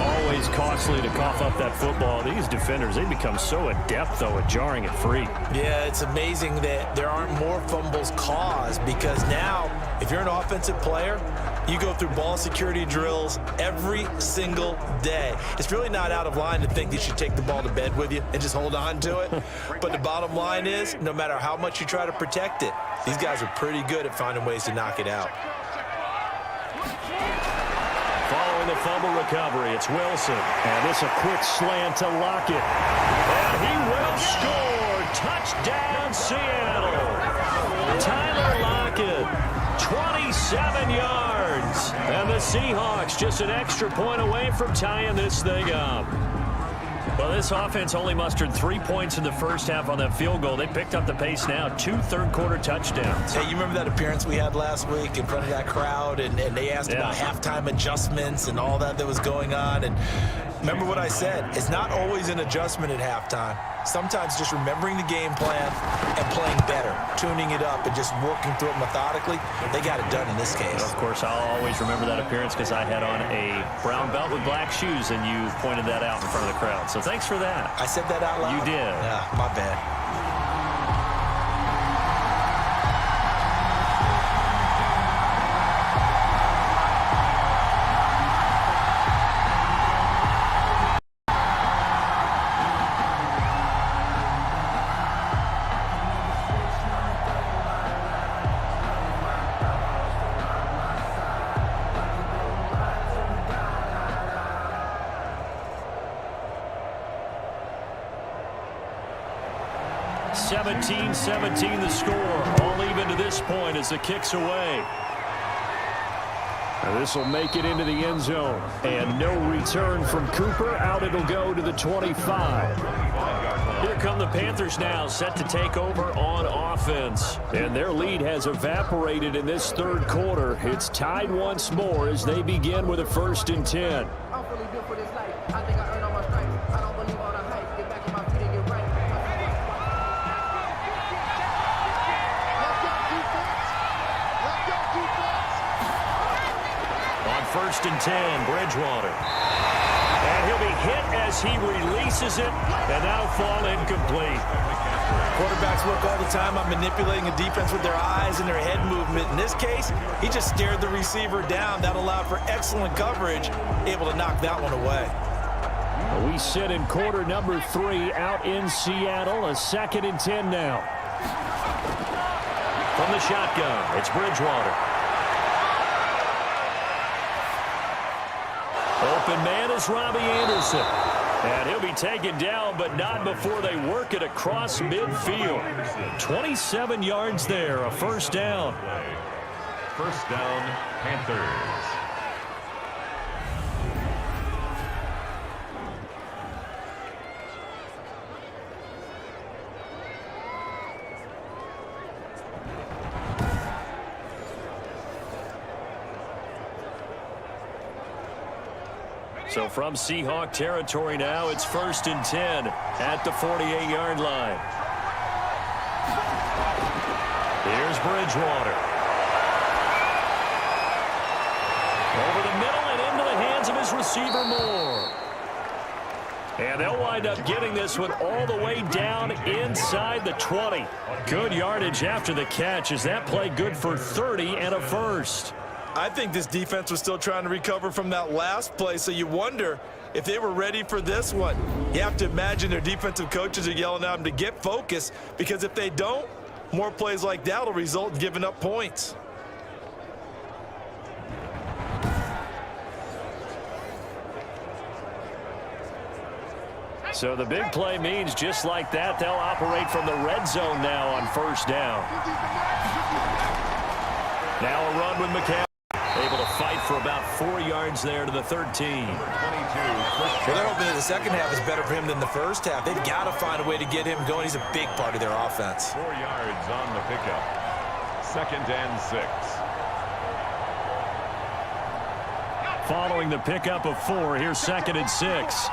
Always costly to cough up that football. These defenders, they become so adept, though, at jarring it free. Yeah, it's amazing that there aren't more fumbles caused, because now, if you're an offensive player, you go through ball security drills every single day. It's really not out of line to think that you should take the ball to bed with you and just hold on to it. But the bottom line is, no matter how much you try to protect it, these guys are pretty good at finding ways to knock it out. Following the fumble recovery, it's Wilson. And this a quick slant to Lockett. And he will score. Touchdown, Seattle. Tyler Lockett, 27 yards. And the Seahawks just an extra point away from tying this thing up. Well, this offense only mustered 3 points in the first half on that field goal. They picked up the pace now. 2 third-quarter touchdowns. Hey, you remember that appearance we had last week in front of that crowd, and they asked about halftime adjustments and all that was going on. And remember what I said. It's not always an adjustment at halftime. Sometimes just remembering the game plan and playing better, tuning it up and just working through it methodically. They got it done in this case. Of course, I'll always remember that appearance because I had on a brown belt with black shoes, and you pointed that out in front of the crowd. So thanks for that. I said that out loud? You did. Yeah, my bad. (17-17) the score. All even to this point as the kick's away. This will make it into the end zone. And no return from Cooper. Out it'll go to the 25. Here come the Panthers now, set to take over on offense. And their lead has evaporated in this third quarter. It's tied once more as they begin with a 1st and 10. I'm fully built for this life. I think I earned all my stripes. I don't believe all the hype. Get back on my feet and get right. On 1st and 10, Bridgewater. And he'll be hit as he releases it, and that'll fall incomplete. Quarterbacks work all the time on manipulating a defense with their eyes and their head movement. In this case, he just stared the receiver down. That allowed for excellent coverage, able to knock that one away. We sit in quarter number 3 out in Seattle, a 2nd and 10 now. From the shotgun, it's Bridgewater. Open man is Robbie Anderson. And he'll be taken down, but not before they work it across midfield. 27 yards there, a 1st down. 1st down, Panthers. So from Seahawk territory now, it's 1st and 10 at the 48-yard line. Here's Bridgewater. Over the middle and into the hands of his receiver Moore. And they'll wind up getting this one all the way down inside the 20. Good yardage after the catch. Is that play good for 30 and a 1st? I think this defense was still trying to recover from that last play, so you wonder if they were ready for this one. You have to imagine their defensive coaches are yelling at them to get focused, because if they don't, more plays like that will result in giving up points. So the big play means just like that, they'll operate from the red zone now on 1st down. Now a run with McCaffrey. Able to fight for about 4 yards there to the 13. 22. Well, they're hoping that the second half is better for him than the first half. They've got to find a way to get him going. He's a big part of their offense. 4 yards on the pickup. 2nd and 6. Following the pickup of 4, here's 2nd and 6.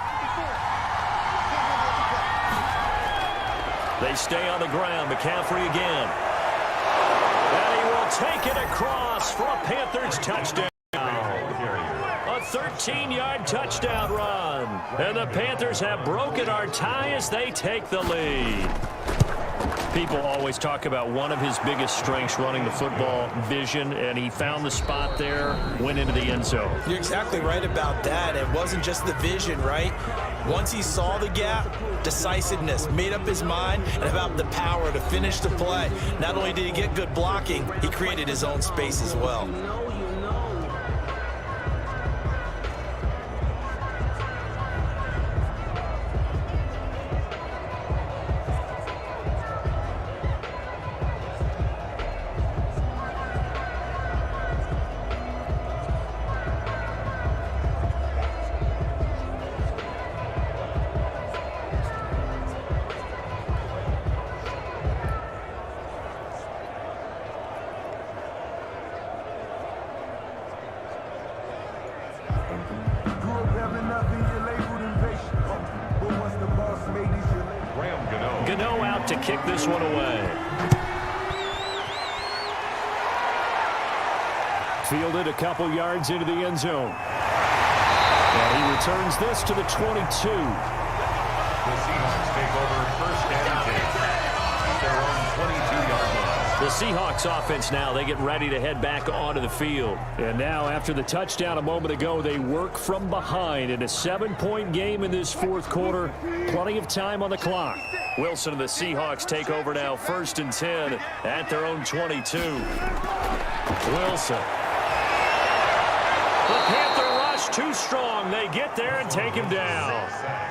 They stay on the ground. McCaffrey again. And he will take it across for a Panthers touchdown. A 13-yard touchdown run. And the Panthers have broken our tie as they take the lead. People always talk about one of his biggest strengths running the football, vision, and he found the spot there, went into the end zone. You're exactly right about that. It wasn't just the vision, right? Once he saw the gap, decisiveness, made up his mind, and about the power to finish the play. Not only did he get good blocking, he created his own space as well. To kick this one away. Fielded a couple yards into the end zone. And he returns this to the 22. The Seahawks take over 1st and 10. Their own 22-yard line. The Seahawks offense now, they get ready to head back onto the field. And now after the touchdown a moment ago, they work from behind in a 7-point game in this 4th quarter. Plenty of time on the clock. Wilson and the Seahawks take over now 1st and 10 at their own 22. Wilson. The Panther rush too strong. They get there and take him down.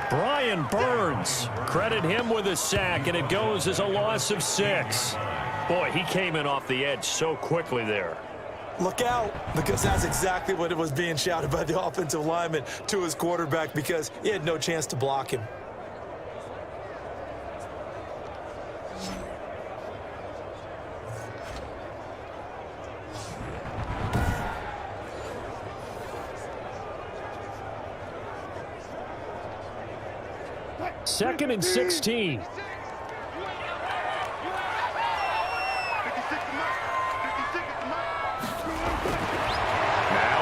Brian Burns, credit him with a sack, and it goes as a loss of 6. Boy, he came in off the edge so quickly there. Look out, because that's exactly what it was being shouted by the offensive lineman to his quarterback, because he had no chance to block him. Second and 16. Now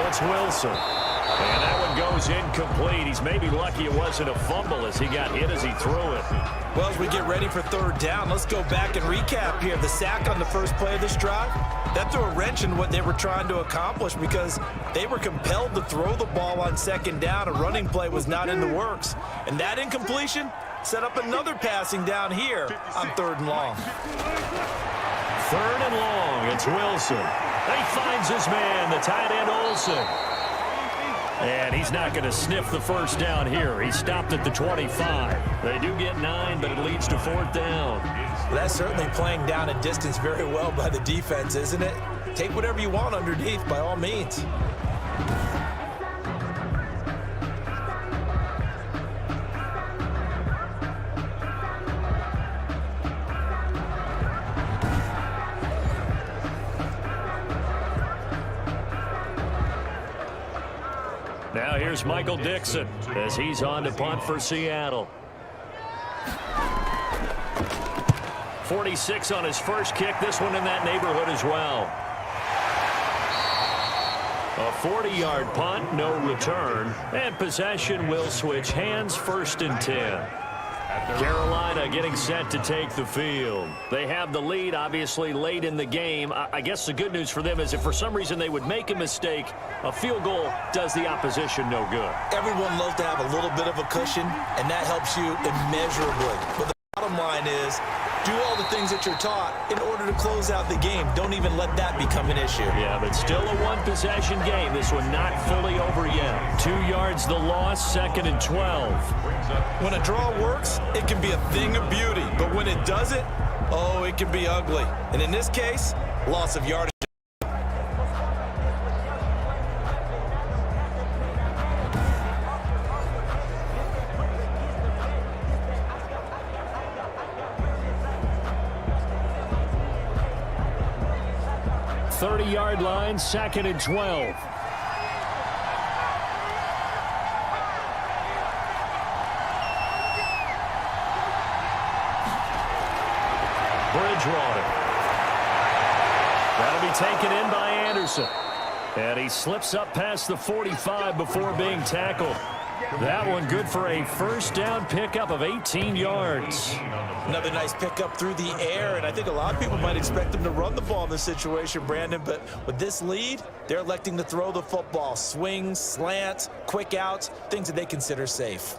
it's Wilson. And that one goes incomplete. He's maybe lucky it wasn't a fumble as he got hit as he threw it. Well, as we get ready for third down, let's go back and recap here. The sack on the first play of this drive, that threw a wrench in what they were trying to accomplish because they were compelled to throw the ball on second down. A running play was not in the works. And that incompletion set up another passing down here on third and long. Third and long, it's Wilson. He finds his man, the tight end Olsen. And he's not going to sniff the first down here. He stopped at the 25. They do get 9, but it leads to fourth down. Well, that's certainly playing down a distance very well by the defense, isn't it? Take whatever you want underneath, by all means. Now here's Michael Dixon as he's on to punt for Seattle. 46 on his first kick. This one in that neighborhood as well. A 40-yard punt, no return. And possession will switch hands, first and 10. Carolina getting set to take the field. They have the lead, obviously, late in the game. I guess the good news for them is if for some reason they would make a mistake, a field goal does the opposition no good. Everyone loves to have a little bit of a cushion, and that helps you immeasurably. But the bottom line is, do all the things that you're taught in order to close out the game. Don't even let that become an issue. Yeah, but still a one-possession game. This one not fully over yet. 2 yards the loss, second and 12. When a draw works, it can be a thing of beauty. But when it doesn't, oh, it can be ugly. And in this case, loss of yardage. Yard line, second and 12. Bridgewater. That'll be taken in by Anderson. And he slips up past the 45 before being tackled. That one good for a first down pickup of 18 yards. Another nice pickup through the air, and I think a lot of people might expect them to run the ball in this situation, Brandon, but with this lead, they're electing to throw the football. Swings, slants, quick outs, things that they consider safe.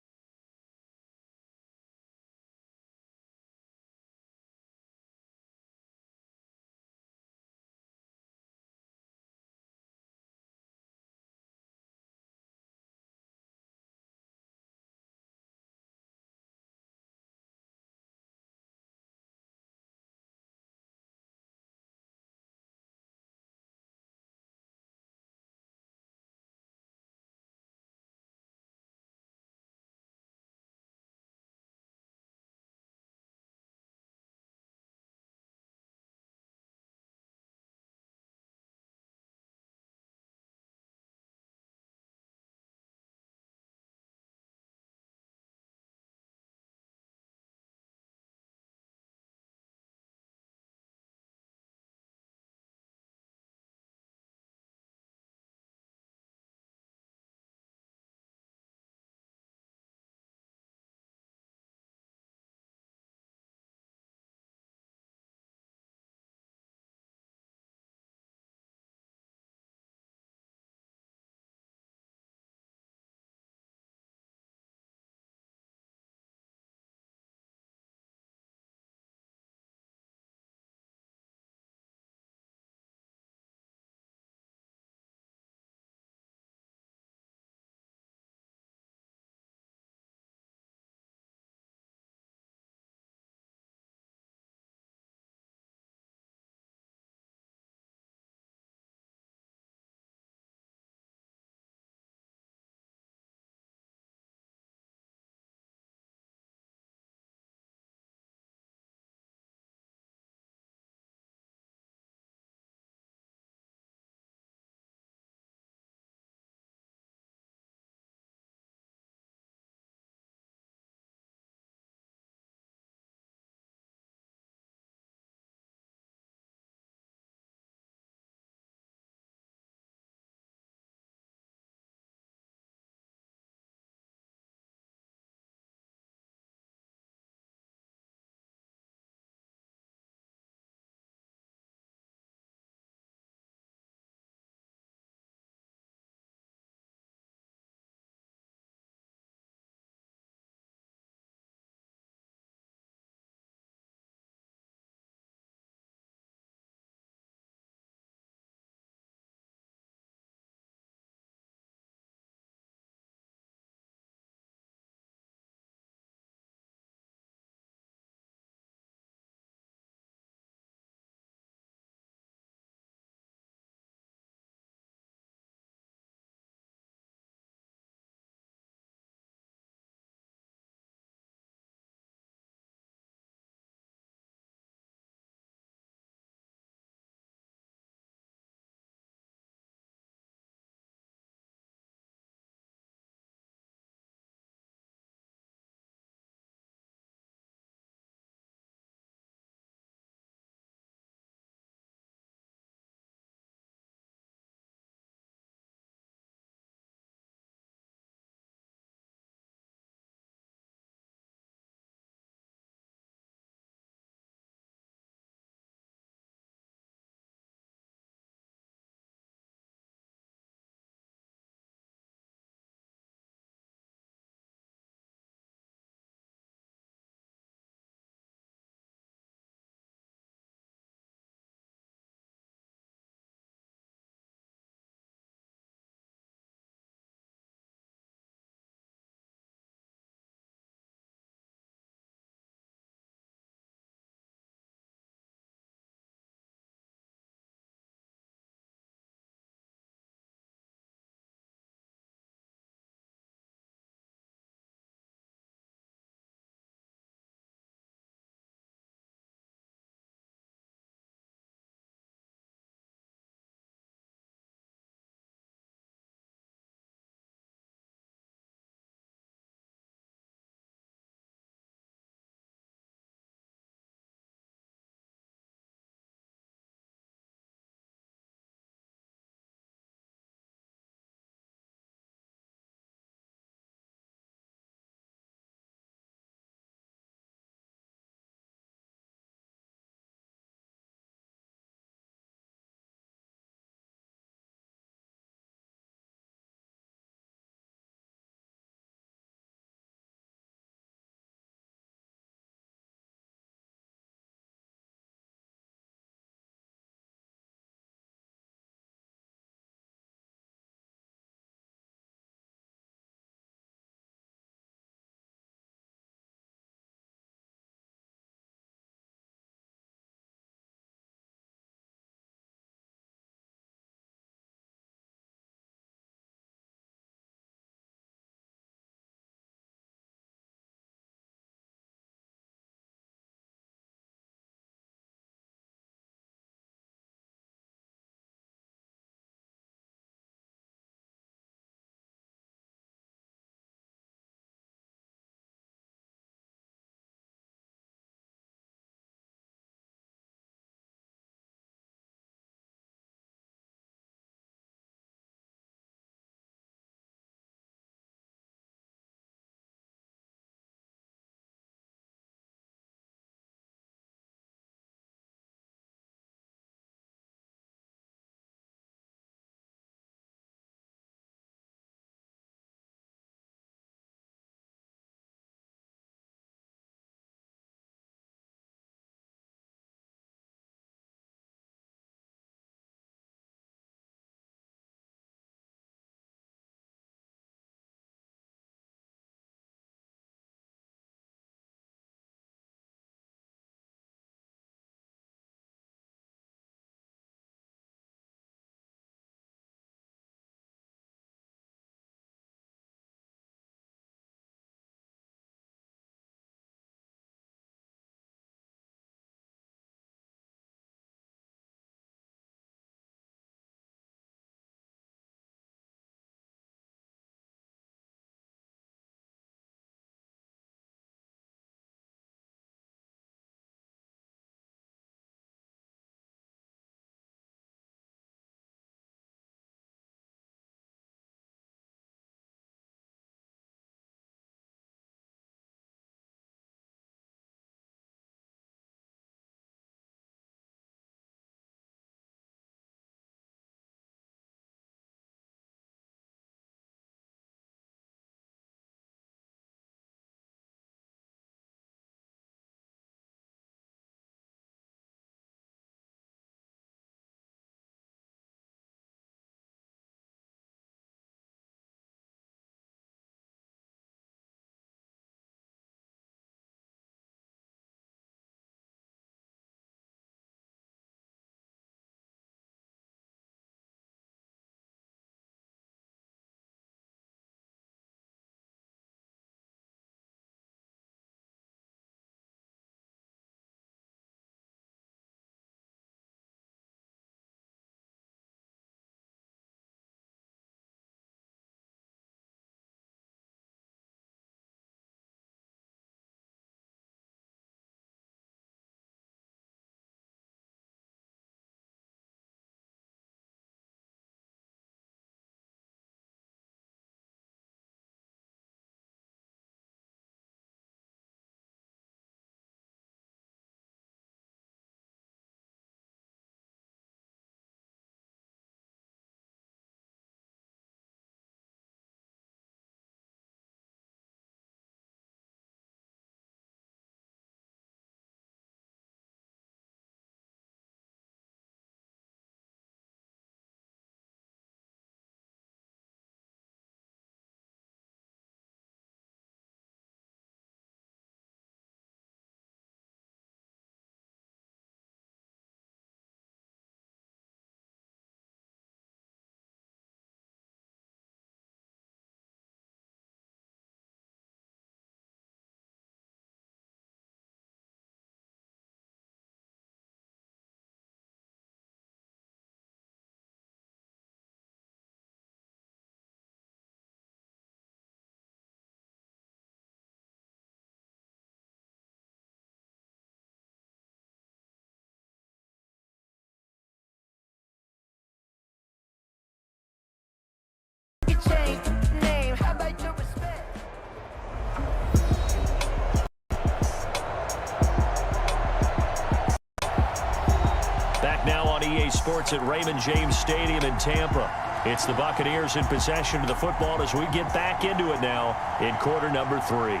EA Sports at Raymond James Stadium in Tampa. It's the Buccaneers in possession of the football as we get back into it now in quarter number 3.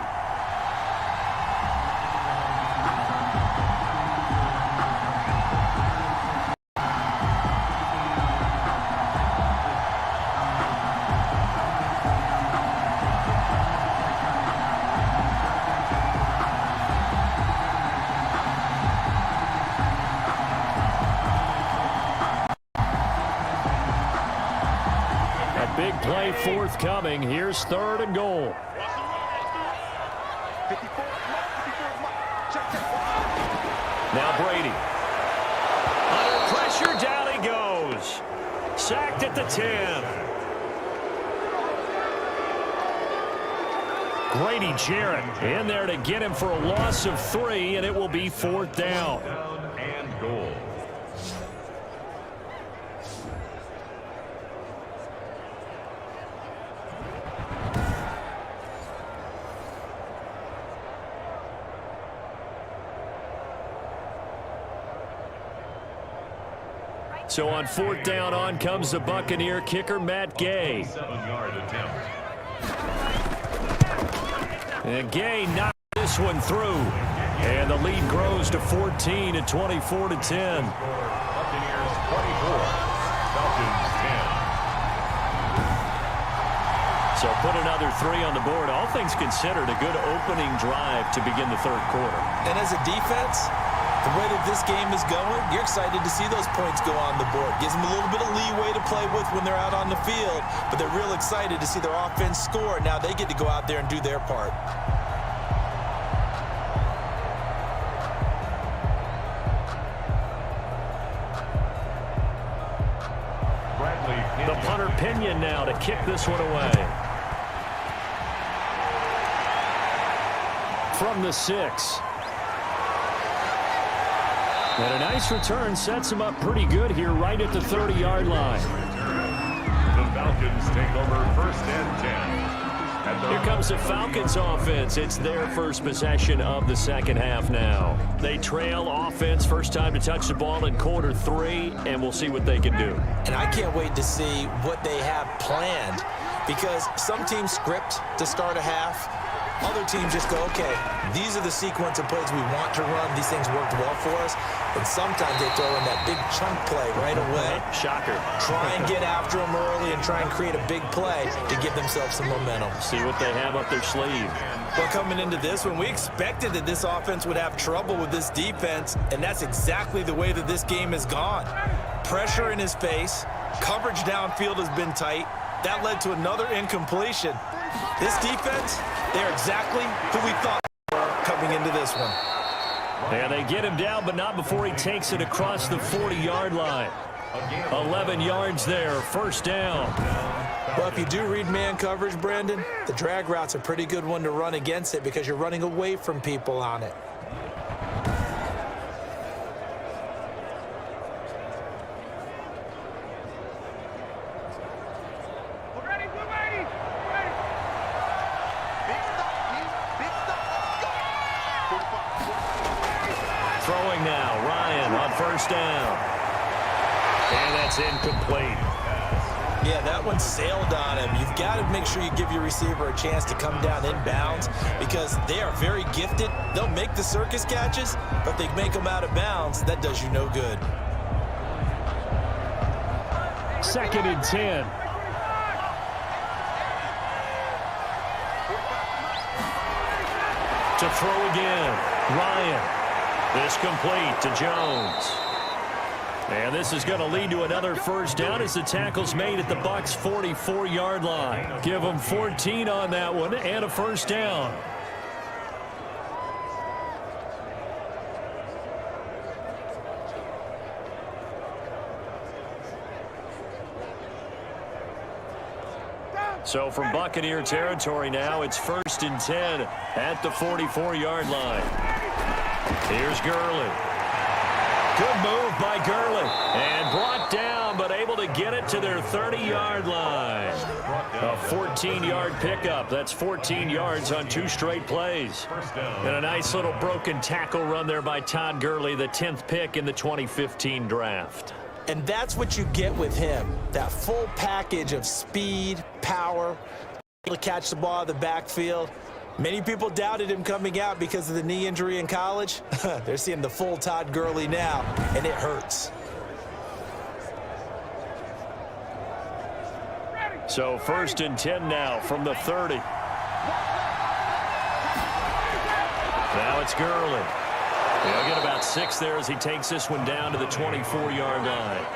Big play forthcoming. Here's 3rd and goal. Now Brady. Under pressure, down he goes. Sacked at the 10. Grady Jarrett in there to get him for a loss of 3, and it will be 4th down. And goal. So on 4th down, on comes the Buccaneer kicker, Matt Gay. 7-yard attempt. And Gay knocked this one through. And the lead grows to 14 at 24-10. Buccaneers 24, Falcons 10. So put another 3 on the board. All things considered, a good opening drive to begin the 3rd quarter. And as a defense, the way that this game is going, you're excited to see those points go on the board. Gives them a little bit of leeway to play with when they're out on the field, but they're real excited to see their offense score. Now they get to go out there and do their part. The punter Pinion now to kick this one away. From the 6. And a nice return sets him up pretty good here right at the 30-yard line. The Falcons take over 1st and 10. Here comes the Falcons offense. It's their first possession of the 2nd half now. They trail offense, first time to touch the ball in quarter 3, and we'll see what they can do. And I can't wait to see what they have planned, because some teams script to start a half. Other teams just go, okay, these are the sequence of plays we want to run. These things worked well for us. And sometimes they throw in that big chunk play right away. Shocker. Try and get after them early and try and create a big play to give themselves some momentum. See what they have up their sleeve. Well, coming into this one, we expected that this offense would have trouble with this defense, and that's exactly the way that this game has gone. Pressure in his face. Coverage downfield has been tight. That led to another incompletion. This defense, they're exactly who we thought coming into this one. And they get him down, but not before he takes it across the 40-yard line. 11 yards there, 1st down. Well, if you do read man coverage, Brandon, the drag route's a pretty good one to run against it because you're running away from people on it. Throwing now, Ryan on 1st down. And that's incomplete. Yeah, that one sailed on him. You've got to make sure you give your receiver a chance to come down inbounds because they are very gifted. They'll make the circus catches, but they make them out of bounds. That does you no good. 2nd and 10. To throw again, Ryan. This complete to Jones. And this is going to lead to another 1st down as the tackle's made at the Bucs' 44-yard line. Give them 14 on that one and a 1st down. So from Buccaneer territory now, it's 1st and 10 at the 44-yard line. Here's Gurley. Good move by Gurley. And brought down, but able to get it to their 30-yard line. A 14-yard pickup. That's 14 yards on 2 straight plays. And a nice little broken tackle run there by Todd Gurley, the 10th pick in the 2015 draft. And that's what you get with him, that full package of speed, power, able to catch the ball in the backfield. Many people doubted him coming out because of the knee injury in college. They're seeing the full Todd Gurley now, and it hurts. So 1st and 10 now from the 30. Now it's Gurley. He'll get about 6 there as he takes this one down to the 24-yard line.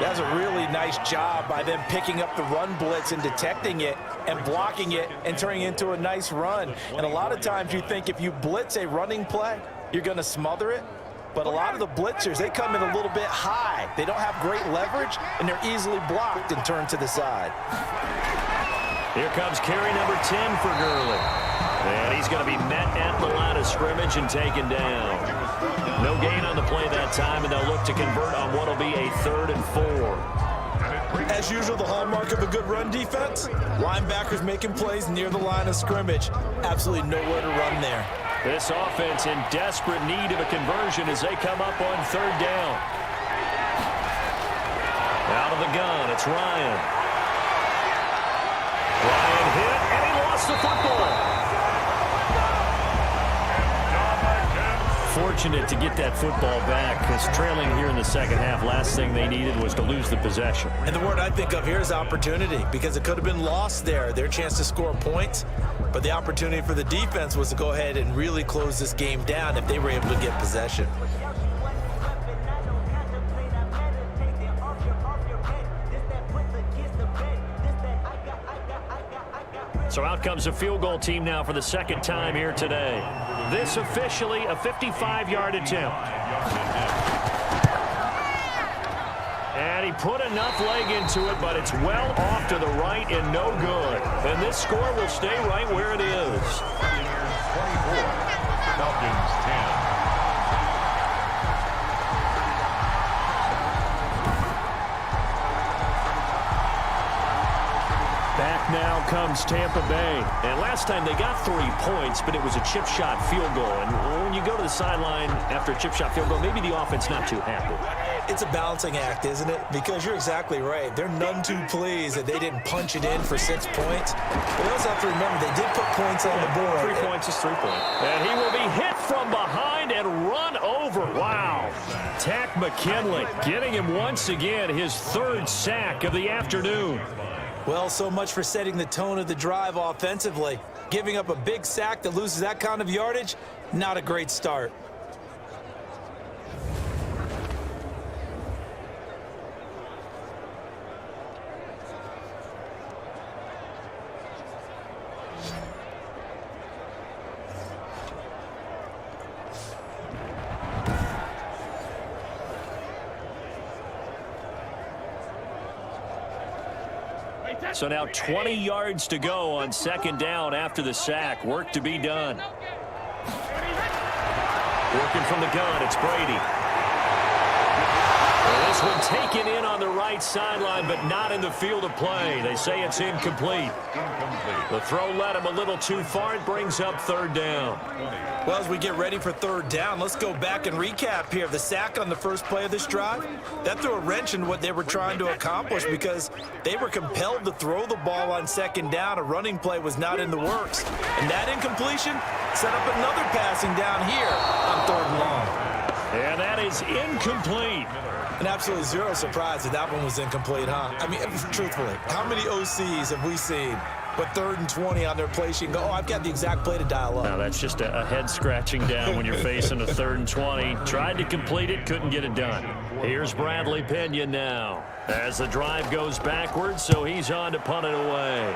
That's a really nice job by them picking up the run blitz and detecting it and blocking it and turning it into a nice run. And a lot of times you think if you blitz a running play, you're going to smother it. But a lot of the blitzers, they come in a little bit high. They don't have great leverage, and they're easily blocked and turned to the side. Here comes carry number 10 for Gurley. And he's going to be met at the line of scrimmage and taken down. No gain on the play that time, and they'll look to convert on what will be a 3rd and 4. As usual, the hallmark of a good run defense, linebackers making plays near the line of scrimmage. Absolutely nowhere to run there. This offense in desperate need of a conversion as they come up on 3rd down. Out of the gun, it's Ryan. Ryan hit, and he lost the football. Fortunate to get that football back because trailing here in the second half, last thing they needed was to lose the possession. And the word I think of here is opportunity, because it could have been lost there, their chance to score points. But the opportunity for the defense was to go ahead and really close this game down if they were able to get possession. So out comes a field goal team now for the 2nd time here today. This officially a 55-yard attempt. And he put enough leg into it, but it's well off to the right and no good. And this score will stay right where it is. 24, Falcons 10. Back now comes Tampa Bay. And last time they got 3 points, but it was a chip shot field goal. And when you go to the sideline after a chip shot field goal, maybe the offense not too happy. It's a balancing act, isn't it? Because you're exactly right. They're none too pleased that they didn't punch it in for 6 points. But you also have to remember they did put points on the board. 3 points is 3 points. And he will be hit from behind and run over. Wow. Tack McKinley getting him once again his 3rd sack of the afternoon. Well, so much for setting the tone of the drive offensively. Giving up a big sack that loses that kind of yardage, not a great start. So now 20 yards to go on 2nd down after the sack. Work to be done. Working from the gun, it's Brady. Well, this one taken in on the right sideline, but not in the field of play. They say it's incomplete. The throw led him a little too far. It brings up 3rd down. Well, as we get ready for 3rd down, let's go back and recap here. The sack on the first play of this drive, that threw a wrench in what they were trying to accomplish because they were compelled to throw the ball on 2nd down. A running play was not in the works. And that incompletion set up another passing down here on 3rd and long. And that is incomplete. And absolutely zero surprise that that one was incomplete, huh? I mean, truthfully, how many OCs have we seen but 3rd and 20 on their play sheet and go, oh, I've got the exact play to dial up? Now, that's just a head scratching down when you're facing a 3rd and 20. Tried to complete it, couldn't get it done. Here's Bradley Pena now as the drive goes backwards, so he's on to punt it away.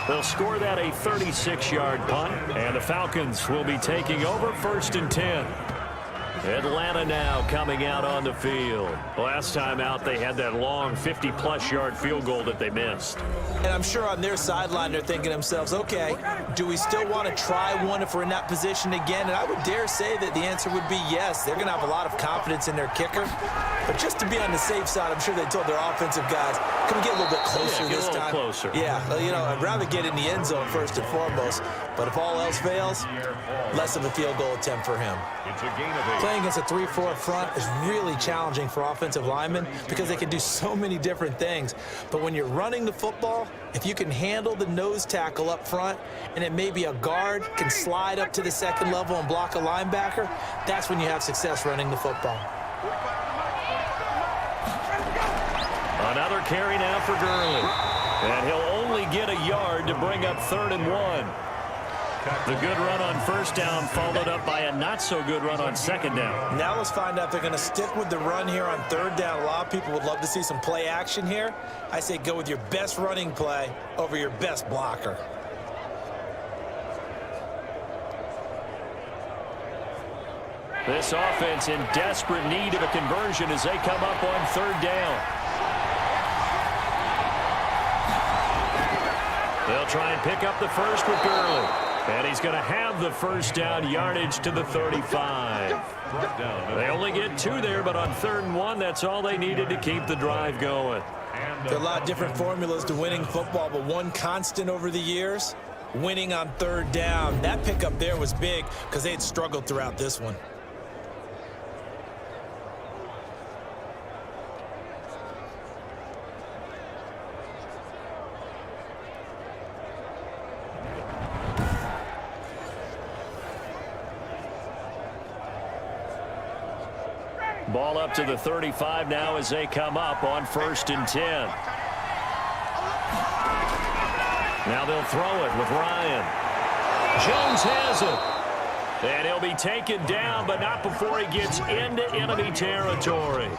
They'll score that a 36-yard punt, and the Falcons will be taking over 1st and 10. Atlanta now coming out on the field. Last time out, they had that long 50-plus yard field goal that they missed. And I'm sure on their sideline they're thinking to themselves, okay, do we still want to try one if we're in that position again? And I would dare say that the answer would be yes. They're going to have a lot of confidence in their kicker. But just to be on the safe side, I'm sure they told their offensive guys, can we get a little bit closer this time? Closer. Yeah, you know, I'd rather get in the end zone first and foremost. But if all else fails, less of a field goal attempt for him. It's a gain of 8. Playing against a 3-4 front is really challenging for offensive linemen because they can do so many different things. But when you're running the football, if you can handle the nose tackle up front and it may be a guard can slide up to the second level and block a linebacker, that's when you have success running the football. Another carry now for Gurley. And he'll only get a yard to bring up 3rd and 1. The good run on first down followed up by a not-so-good run on second down. Now let's find out if they're going to stick with the run here on 3rd down. A lot of people would love to see some play action here. I say go with your best running play over your best blocker. This offense in desperate need of a conversion as they come up on 3rd down. They'll try and pick up the first with Gurley. And he's going to have the first down yardage to the 35. They only get 2 there, but on 3rd and 1, that's all they needed to keep the drive going. There are a lot of different formulas to winning football, but one constant over the years, winning on 3rd down. That pickup there was big because they had struggled throughout this one. Ball up to the 35 now as they come up on 1st and 10. Now they'll throw it with Ryan. Jones has it. And he'll be taken down, but not before he gets into enemy territory.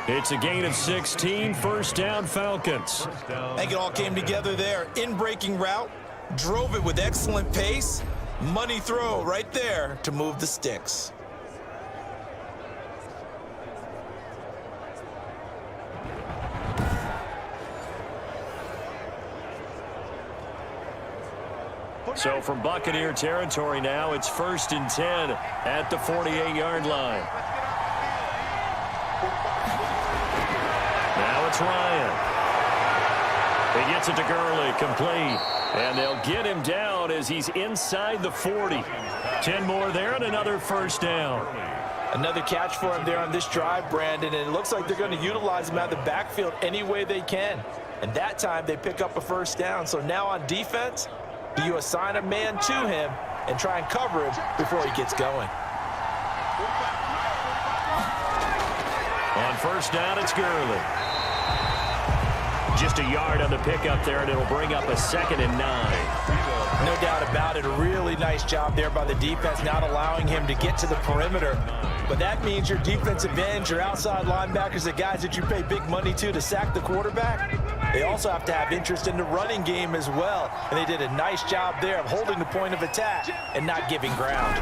It's a gain of 16, 1st down Falcons. I think it all came together there. In-breaking route, drove it with excellent pace. Money throw right there to move the sticks. So from Buccaneer territory now, it's 1st and 10 at the 48-yard line. Now it's Ryan. He gets it to Gurley, complete. And they'll get him down as he's inside the 40. 10 more there and another 1st down. Another catch for him there on this drive, Brandon, and it looks like they're going to utilize him out of the backfield any way they can. And that time they pick up a 1st down. So now on defense, do you assign a man to him and try and cover him before he gets going? On 1st down, it's Gurley. Just a yard on the pickup there, and it'll bring up a 2nd and 9. No doubt about it. A really nice job there by the defense, not allowing him to get to the perimeter. But that means your defensive ends, your outside linebackers, the guys that you pay big money to sack the quarterback, they also have to have interest in the running game as well. And they did a nice job there of holding the point of attack and not giving ground.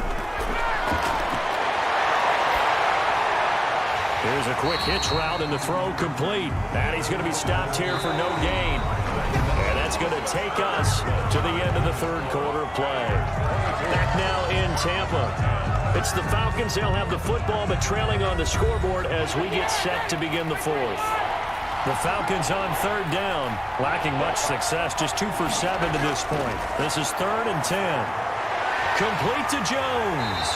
Here's a quick hitch route and the throw complete. And he's going to be stopped here for no gain. And that's going to take us to the end of the 3rd quarter play. Back now in Tampa. It's the Falcons. They'll have the football, but trailing on the scoreboard as we get set to begin the 4th. The Falcons on 3rd down, lacking much success, just 2 for 7 to this point. This is 3rd and 10. Complete to Jones.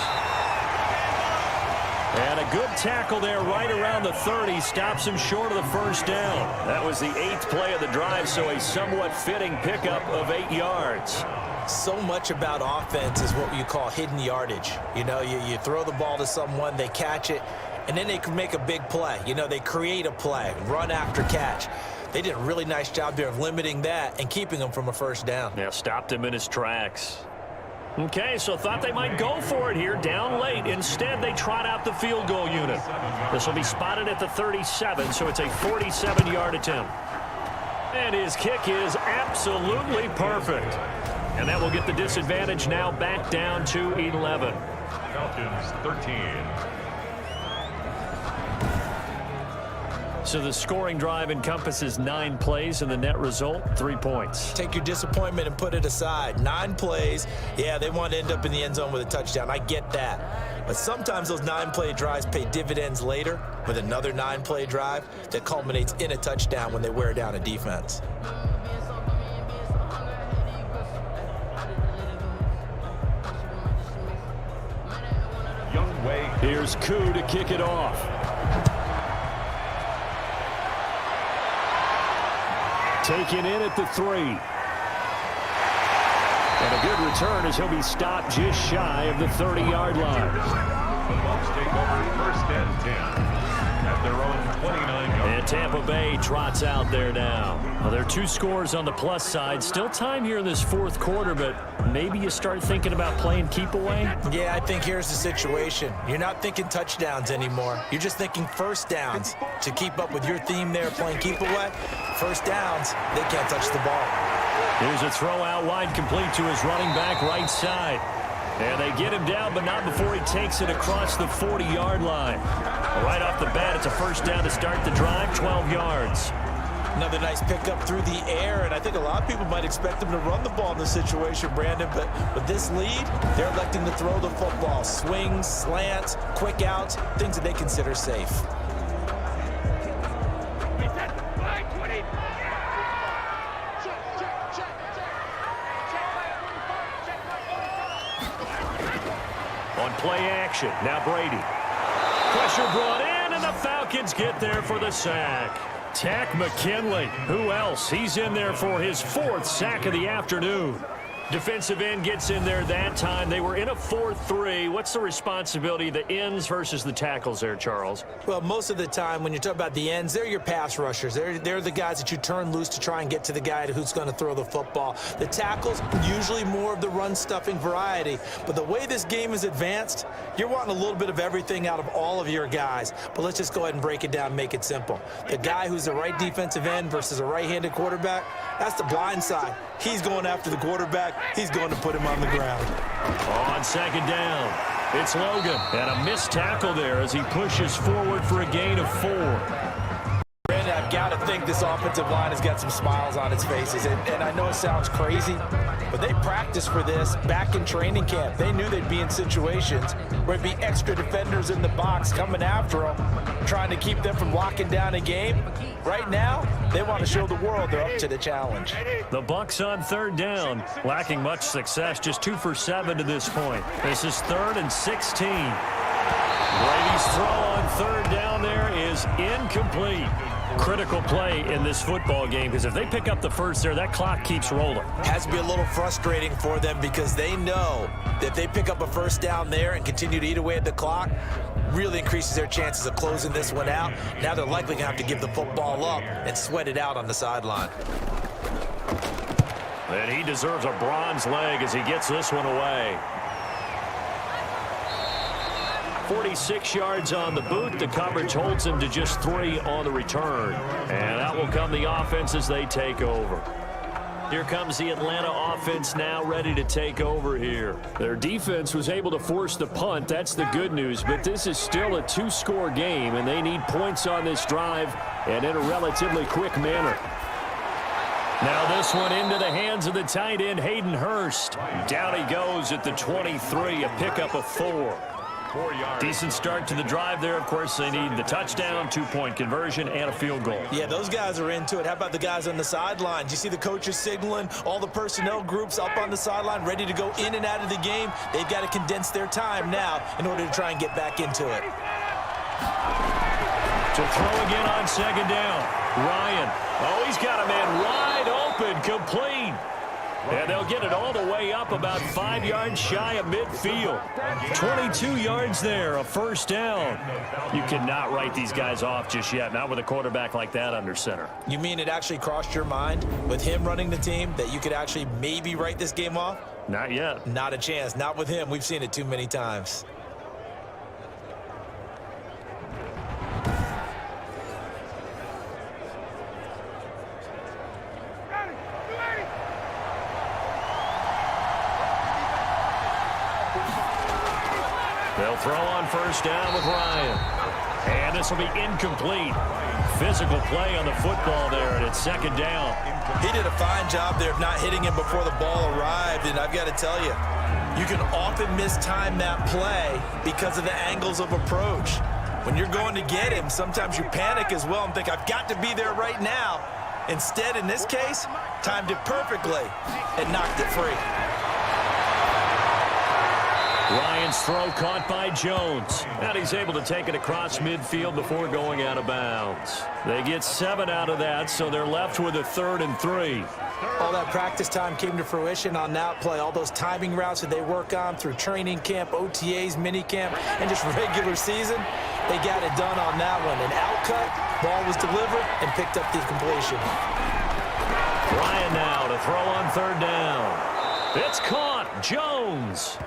And a good tackle there right around the 30, stops him short of the 1st down. That was the 8th play of the drive, so a somewhat fitting pickup of 8 yards. So much about offense is what you call hidden yardage. You know, you throw the ball to someone, they catch it, and then they can make a big play. You know, they create a play, run after catch. They did a really nice job there of limiting that and keeping him from a 1st down. Yeah, stopped him in his tracks. Okay, so thought they might go for it here, down late. Instead, they trot out the field goal unit. This will be spotted at the 37, so it's a 47-yard attempt. And his kick is absolutely perfect. And that will get the disadvantage now back down to 11. Falcons 13, So the scoring drive encompasses 9 plays, and the net result, 3 points. Take your disappointment and put it aside. 9 plays. Yeah, they want to end up in the end zone with a touchdown. I get that. But sometimes those 9-play drives pay dividends later with another 9-play drive that culminates in a touchdown when they wear down a defense. Here's Koo to kick it off. Taken in at the 3. And a good return as he'll be stopped just shy of the 30-yard line. The Bucs take over 1st and 10 at their own 29-yard. And Tampa Bay trots out there now. Well, there are 2 scores on the plus side. Still time here in this 4th quarter, but maybe you start thinking about playing keep away? Yeah, I think here's the situation. You're not thinking touchdowns anymore. You're just thinking first downs. To keep up with your theme there, playing keep away, first downs, they can't touch the ball. Here's a throw out wide, complete to his running back right side. And they get him down, but not before he takes it across the 40-yard line. Right off the bat, it's a first down to start the drive, 12 yards. Another nice pickup through the air, and I think a lot of people might expect them to run the ball in this situation, Brandon, but with this lead, they're electing to throw the football. Swings, slants, quick outs, things that they consider safe. On play action, now Brady. Pressure brought in, and the Falcons get there for the sack. Tack McKinley. Who else? He's in there for his 4th sack of the afternoon. Defensive end gets in there that time. They were in a 4-3. What's the responsibility of the ends versus the tackles there, Charles? Well, most of the time when you talk about the ends, they're your pass rushers. They're the guys that you turn loose to try and get to the guy who's going to throw the football. The tackles, usually more of the run-stuffing variety. But the way this game is advanced, you're wanting a little bit of everything out of all of your guys. But let's just go ahead and break it down and make it simple. The guy who's the right defensive end versus a right-handed quarterback, that's the blind side. He's going after the quarterback. He's going to put him on the ground. On second down, it's Logan. And a missed tackle there as he pushes forward for a gain of 4. Brandon, I've got to think this offensive line has got some smiles on its faces. And I know it sounds crazy, but they practiced for this back in training camp. They knew they'd be in situations where it'd be extra defenders in the box coming after them, trying to keep them from locking down a game. Right now, they want to show the world they're up to the challenge. The Bucs on 3rd down, lacking much success, just 2 for 7 to this point. This is 3rd and 16. Brady's throw on 3rd down there is incomplete. Critical play in this football game, because if they pick up the first there, that clock keeps rolling. Has to be a little frustrating for them because they know that if they pick up a first down there and continue to eat away at the clock, really increases their chances of closing this one out. Now they're likely going to have to give the football up and sweat it out on the sideline. And he deserves a bronze leg as he gets this one away. 46 yards on the boot. The coverage holds him to just 3 on the return. And out will come the offense as they take over. Here comes the Atlanta offense now ready to take over here. Their defense was able to force the punt. That's the good news. But this is still a 2-score game, and they need points on this drive and in a relatively quick manner. Now this one into the hands of the tight end, Hayden Hurst. Down he goes at the 23, a pickup of 4. Decent start to the drive there. Of course, they need the touchdown, 2-point conversion, and a field goal. Yeah, those guys are into it. How about the guys on the sideline? Do you see the coaches signaling? All the personnel groups up on the sideline ready to go in and out of the game. They've got to condense their time now in order to try and get back into it. To throw again on second down. Ryan. Oh, he's got a man wide open, complete. And they'll get it all the way up about 5 yards shy of midfield. 22 yards there, a first down. You cannot write these guys off just yet, not with a quarterback like that under center. You mean it actually crossed your mind with him running the team that you could actually maybe write this game off? Not yet. Not a chance. Not with him. We've seen it too many times. They'll throw on first down with Ryan. And this will be incomplete. Physical play on the football there, and it's second down. He did a fine job there of not hitting him before the ball arrived, and I've got to tell you, you can often mistime that play because of the angles of approach. When you're going to get him, sometimes you panic as well and think, I've got to be there right now. Instead, in this case, timed it perfectly and knocked it free. Ryan's throw caught by Jones. And he's able to take it across midfield before going out of bounds. They get 7 out of that, so they're left with a 3rd and 3. All that practice time came to fruition on that play. All those timing routes that they work on through training camp, OTAs, minicamp, and just regular season, they got it done on that one. An outcut, ball was delivered, and picked up the completion. Ryan now to throw on 3rd down. It's caught. Jones.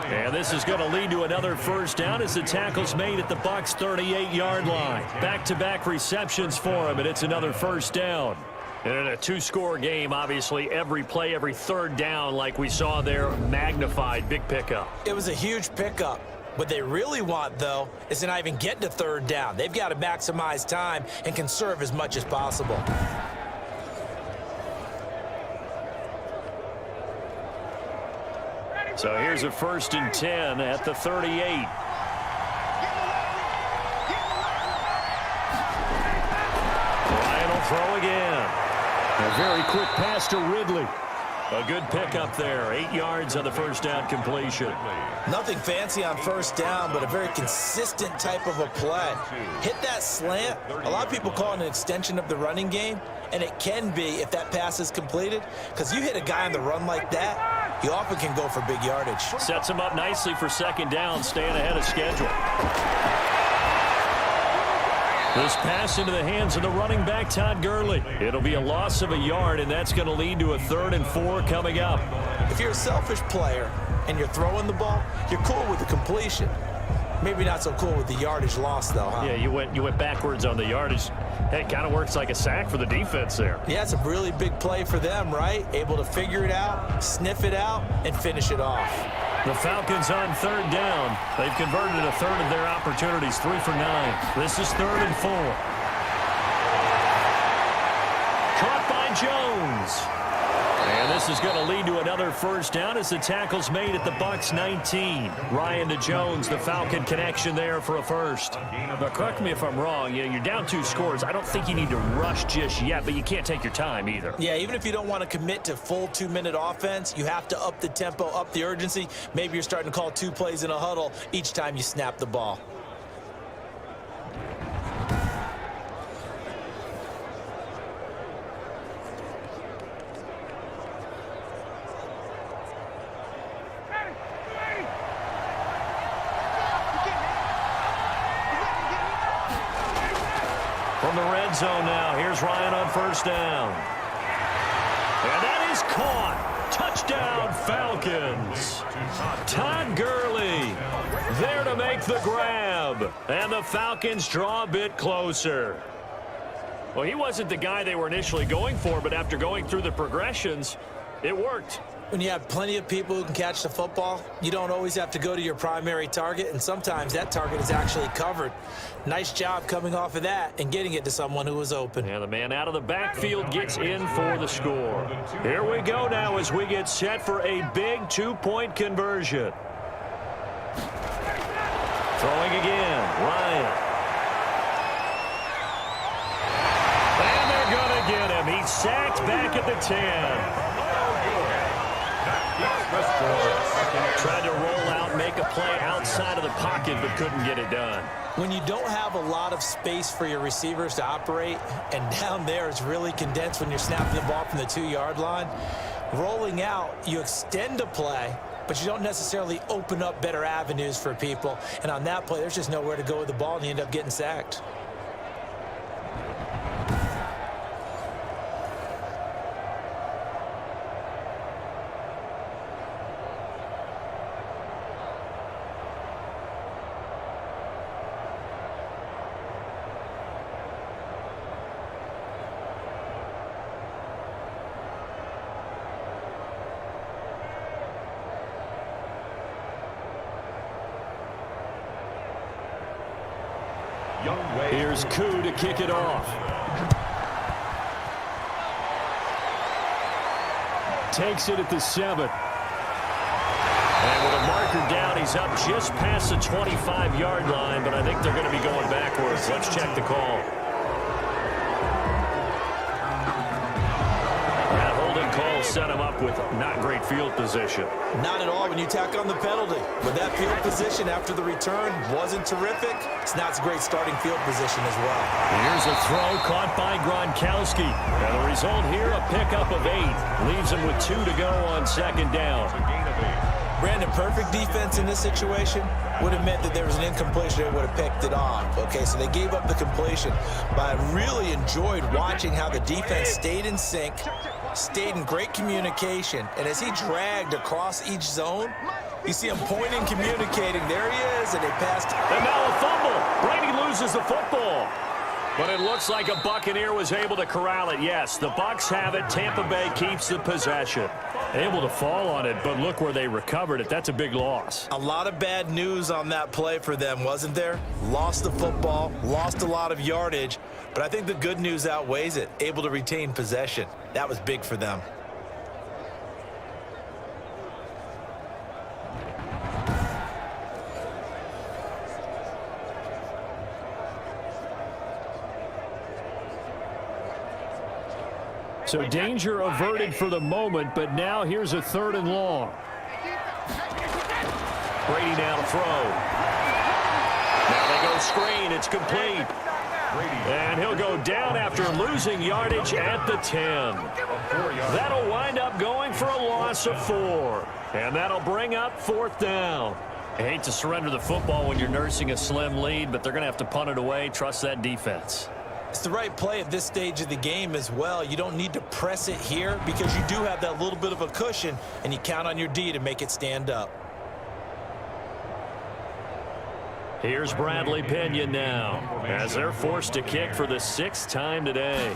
And this is going to lead to another first down as the tackle's made at the Bucs' 38-yard line. Back-to-back receptions for him, and it's another first down. And in a 2-score game, obviously, every play, every 3rd down, like we saw there, magnified, big pickup. It was a huge pickup. What they really want, though, is to not even get to 3rd down. They've got to maximize time and conserve as much as possible. So here's a 1st and 10 at the 38. Ryan will throw again. A very quick pass to Ridley. A good pickup there. 8 yards on the first down completion. Nothing fancy on first down, but a very consistent type of a play. Hit that slant. A lot of people call it an extension of the running game, and it can be if that pass is completed, because you hit a guy on the run like that, you often can go for big yardage. Sets him up nicely for second down, staying ahead of schedule. This pass into the hands of the running back, Todd Gurley. It'll be a loss of a yard, and that's going to lead to a 3rd and 4 coming up. If you're a selfish player and you're throwing the ball, you're cool with the completion. Maybe not so cool with the yardage loss, though, huh? Yeah, you went backwards on the yardage. It kind of works like a sack for the defense there. Yeah, it's a really big play for them, right? Able to figure it out, sniff it out, and finish it off. The Falcons on 3rd down. They've converted a 1/3 of their opportunities, 3 for 9. This is 3rd and 4. Caught by Jones. And this is going to lead to another first down as the tackle's made at the Bucs' 19. Ryan to Jones, the Falcon connection there for a first. Now, correct me if I'm wrong. You're down 2 scores. I don't think you need to rush just yet, but you can't take your time either. Yeah, even if you don't want to commit to full 2-minute offense, you have to up the tempo, up the urgency. Maybe you're starting to call 2 plays in a huddle each time you snap the ball. From the red zone now, here's Ryan on first down. And that is caught. Touchdown, Falcons. Todd Gurley there to make the grab. And the Falcons draw a bit closer. Well, he wasn't the guy they were initially going for, but after going through the progressions, it worked. When you have plenty of people who can catch the football, you don't always have to go to your primary target, and sometimes that target is actually covered. Nice job coming off of that and getting it to someone who was open. And the man out of the backfield gets in for the score. Here we go now as we get set for a big 2-point conversion. Throwing again, Ryan. And they're going to get him. He's sacked back at the 10. Tried to roll out, make a play outside of the pocket, but couldn't get it done. When you don't have a lot of space for your receivers to operate, and down there it's really condensed when you're snapping the ball from the 2-yard line, rolling out, you extend a play, but you don't necessarily open up better avenues for people. And on that play, there's just nowhere to go with the ball, and you end up getting sacked. Here's Koo to kick it off. Takes it at the 7. And with a marker down, he's up just past the 25-yard line, but I think they're going to be going backwards. Let's check the call. That holding call set him up with not great field position. Not at all when you tack on the penalty. But that field position after the return wasn't terrific. It's not a great starting field position as well. Here's a throw caught by Gronkowski. And the result here, a pickup of 8. Leaves him with 2 to go on second down. Brandon, perfect defense in this situation would have meant that there was an incompletion that would have picked it off. Okay, so they gave up the completion. But I really enjoyed watching how the defense stayed in sync, stayed in great communication, and as he dragged across each zone, you see him pointing, communicating. There he is, and they passed. And now a fumble. Brady loses the football. But it looks like a Buccaneer was able to corral it. Yes, the Bucs have it. Tampa Bay keeps the possession. Able to fall on it, but look where they recovered it. That's a big loss. A lot of bad news on that play for them, wasn't there? Lost the football, lost a lot of yardage, but I think the good news outweighs it. Able to retain possession. That was big for them. So danger averted for the moment, but now here's a 3rd and long. Brady now to throw. Now they go screen. It's complete. And he'll go down after losing yardage at the 10. That'll wind up going for a loss of 4. And that'll bring up 4th down. I hate to surrender the football when you're nursing a slim lead, but they're going to have to punt it away. Trust that defense. It's the right play at this stage of the game as well. You don't need to press it here because you do have that little bit of a cushion, and you count on your D to make it stand up. Here's Bradley Pinion now as they're forced to kick for the 6th time today.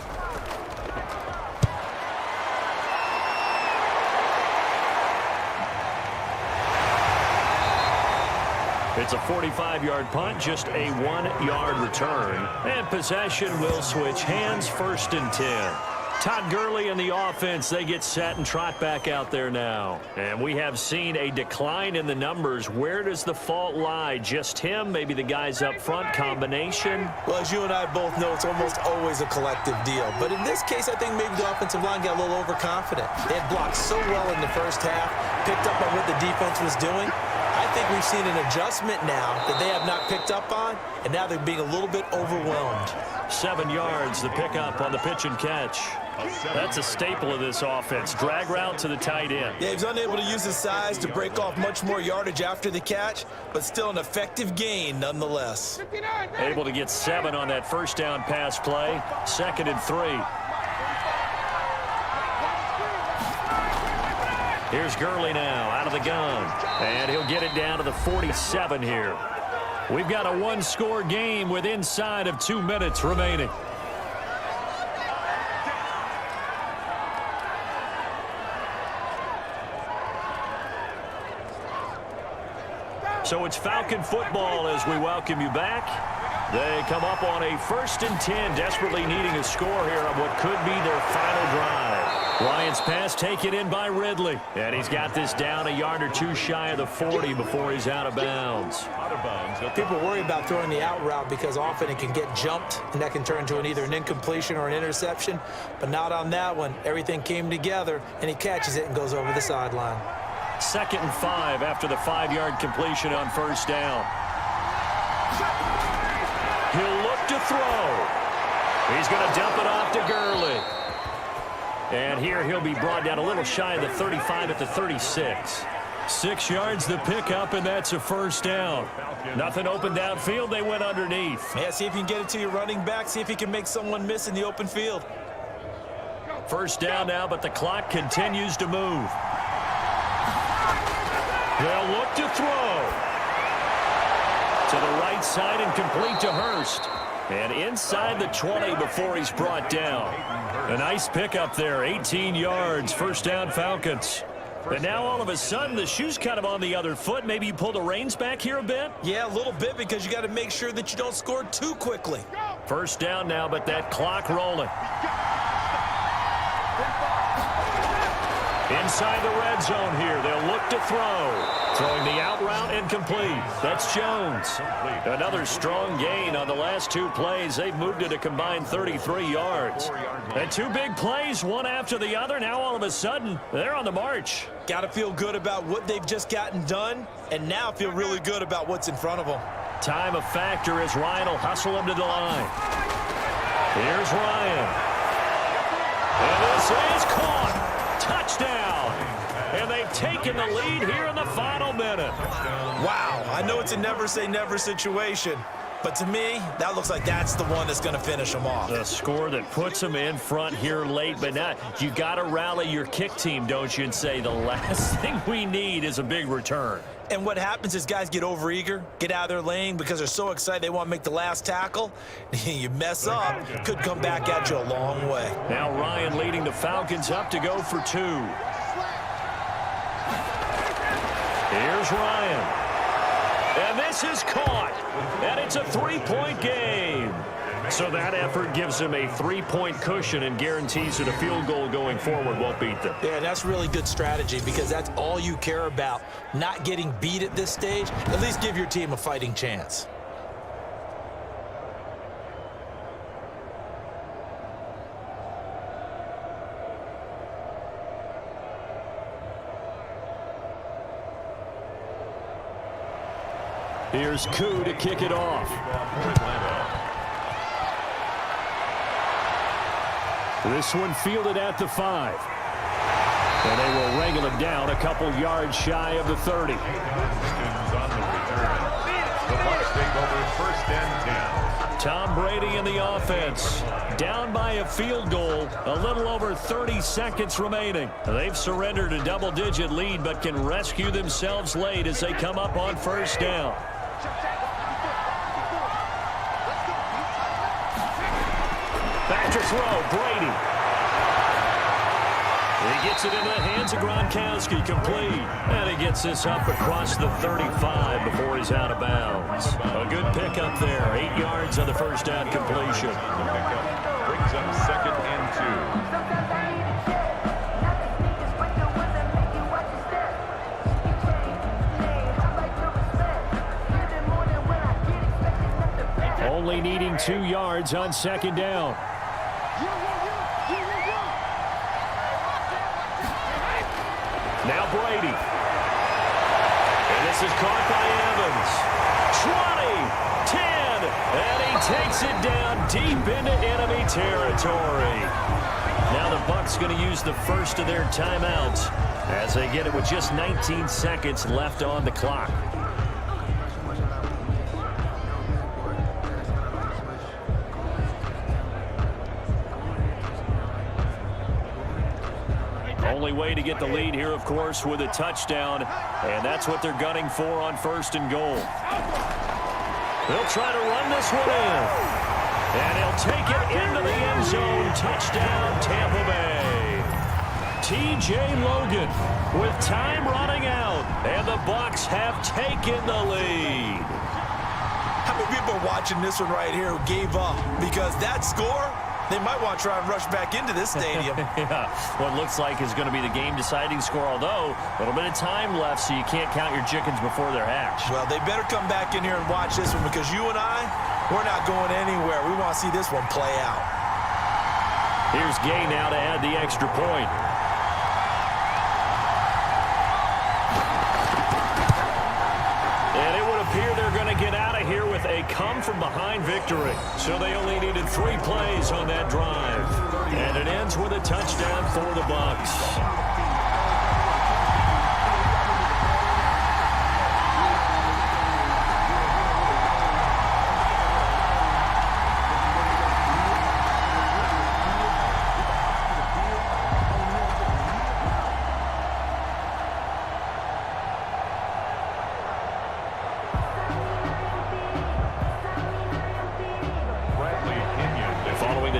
It's a 45-yard punt, just a 1-yard return. And possession will switch hands, 1st and 10. Todd Gurley and the offense, they get set and trot back out there now. And we have seen a decline in the numbers. Where does the fault lie? Just him? Maybe the guys up front? Combination? Well, as you and I both know, it's almost always a collective deal. But in this case, I think maybe the offensive line got a little overconfident. They had blocked so well in the first half, picked up on what the defense was doing. I think we've seen an adjustment now that they have not picked up on, and now they're being a little bit overwhelmed. 7 yards, the pickup on the pitch and catch. That's a staple of this offense. Drag route to the tight end. Yeah, he's unable to use his size to break off much more yardage after the catch, but still an effective gain nonetheless. Able to get 7 on that 1st down pass play. 2nd and 3. Here's Gurley now out of the gun. And he'll get it down to the 47 here. We've got a 1-score game with inside of 2 minutes remaining. So it's Falcon football as we welcome you back. They come up on a 1st and 10, desperately needing a score here on what could be their final drive. Lions pass taken in by Ridley. And he's got this down a yard or 2 shy of the 40 before he's out of bounds. People worry about throwing the out route because often it can get jumped, and that can turn into either an incompletion or an interception. But not on that one. Everything came together, and he catches it and goes over the sideline. 2nd and 5 after the 5-yard completion on 1st down. He'll look to throw. He's going to dump it off to Gurley. And here he'll be brought down a little shy of the 35 at the 36. 6 yards the pickup, and that's a 1st down. Nothing open downfield. They went underneath. Yeah, see if you can get it to your running back. See if you can make someone miss in the open field. 1st down now, but the clock continues to move. They'll look to throw. To the right side and complete to Hurst. And inside the 20 before he's brought down. A nice pickup there, 18 yards, 1st down Falcons. And now all of a sudden the shoe's kind of on the other foot. Maybe you pull the reins back here a bit? Yeah, a little bit, because you got to make sure that you don't score too quickly. First down now, but that clock rolling. Inside the red zone here. They'll look to throw. Throwing the out route incomplete. That's Jones. Another strong gain on the last two plays. They've moved it a combined 33 yards. And two big plays, one after the other. Now all of a sudden, they're on the march. Got to feel good about what they've just gotten done, and now feel really good about what's in front of them. Time a factor as Ryan will hustle him to the line. Here's Ryan. And this is caught. Touchdown. And they've taken the lead here in the final minute. Wow, I know it's a never-say-never situation, but to me, that looks like that's the one that's going to finish them off. The score that puts them in front here late, but now you got to rally your kick team, don't you, and say the last thing we need is a big return. And what happens is guys get overeager, get out of their lane because they're so excited they want to make the last tackle. You mess up, could come back at you a long way. Now Ryan leading the Falcons up to go for two. Here's Ryan. And this is caught. And it's a three-point game. So that effort gives them a three-point cushion and guarantees that a field goal going forward won't beat them. Yeah, that's really good strategy because that's all you care about, not getting beat at this stage. At least give your team a fighting chance. Here's Koo to kick it off. This one fielded at the 5. And they will wrangle him down a couple yards shy of the 30. On the return. The Bucs take over first and 10. Tom Brady in the offense. Down by a field goal. A little over 30 seconds remaining. They've surrendered a double-digit lead but can rescue themselves late as they come up on first down. Back to throw, Brady. He gets it into the hands of Gronkowski, complete. And he gets this up across the 35 before he's out of bounds. A good pickup there, 8 yards on the first down completion. The pickup brings up second and 2. Only needing 2 yards on second down. Now Brady. And this is caught by Evans. 20, 10, and he takes it down deep into enemy territory. Now the Bucs going to use the first of their timeouts as they get it with just 19 seconds left on the clock. Only way to get the lead here, of course, with a touchdown, and that's what they're gunning for on first and goal. They'll try to run this one in, and he'll take it into the end zone. Touchdown, Tampa Bay. T.J. Logan with time running out, and the Bucs have taken the lead. How many people are watching this one right here who gave up? Because that score, they might want to try and rush back into this stadium. Yeah, what looks like is going to be the game-deciding score, although a little bit of time left, so you can't count your chickens before they're hatched. Well, they better come back in here and watch this one because you and I, we're not going anywhere. We want to see this one play out. Here's Gay now to add the extra point. And it would appear they're going to get out of here with a come-from-behind victory. So they only needed 3 plays on that drive. And it ends with a touchdown for the Bucs.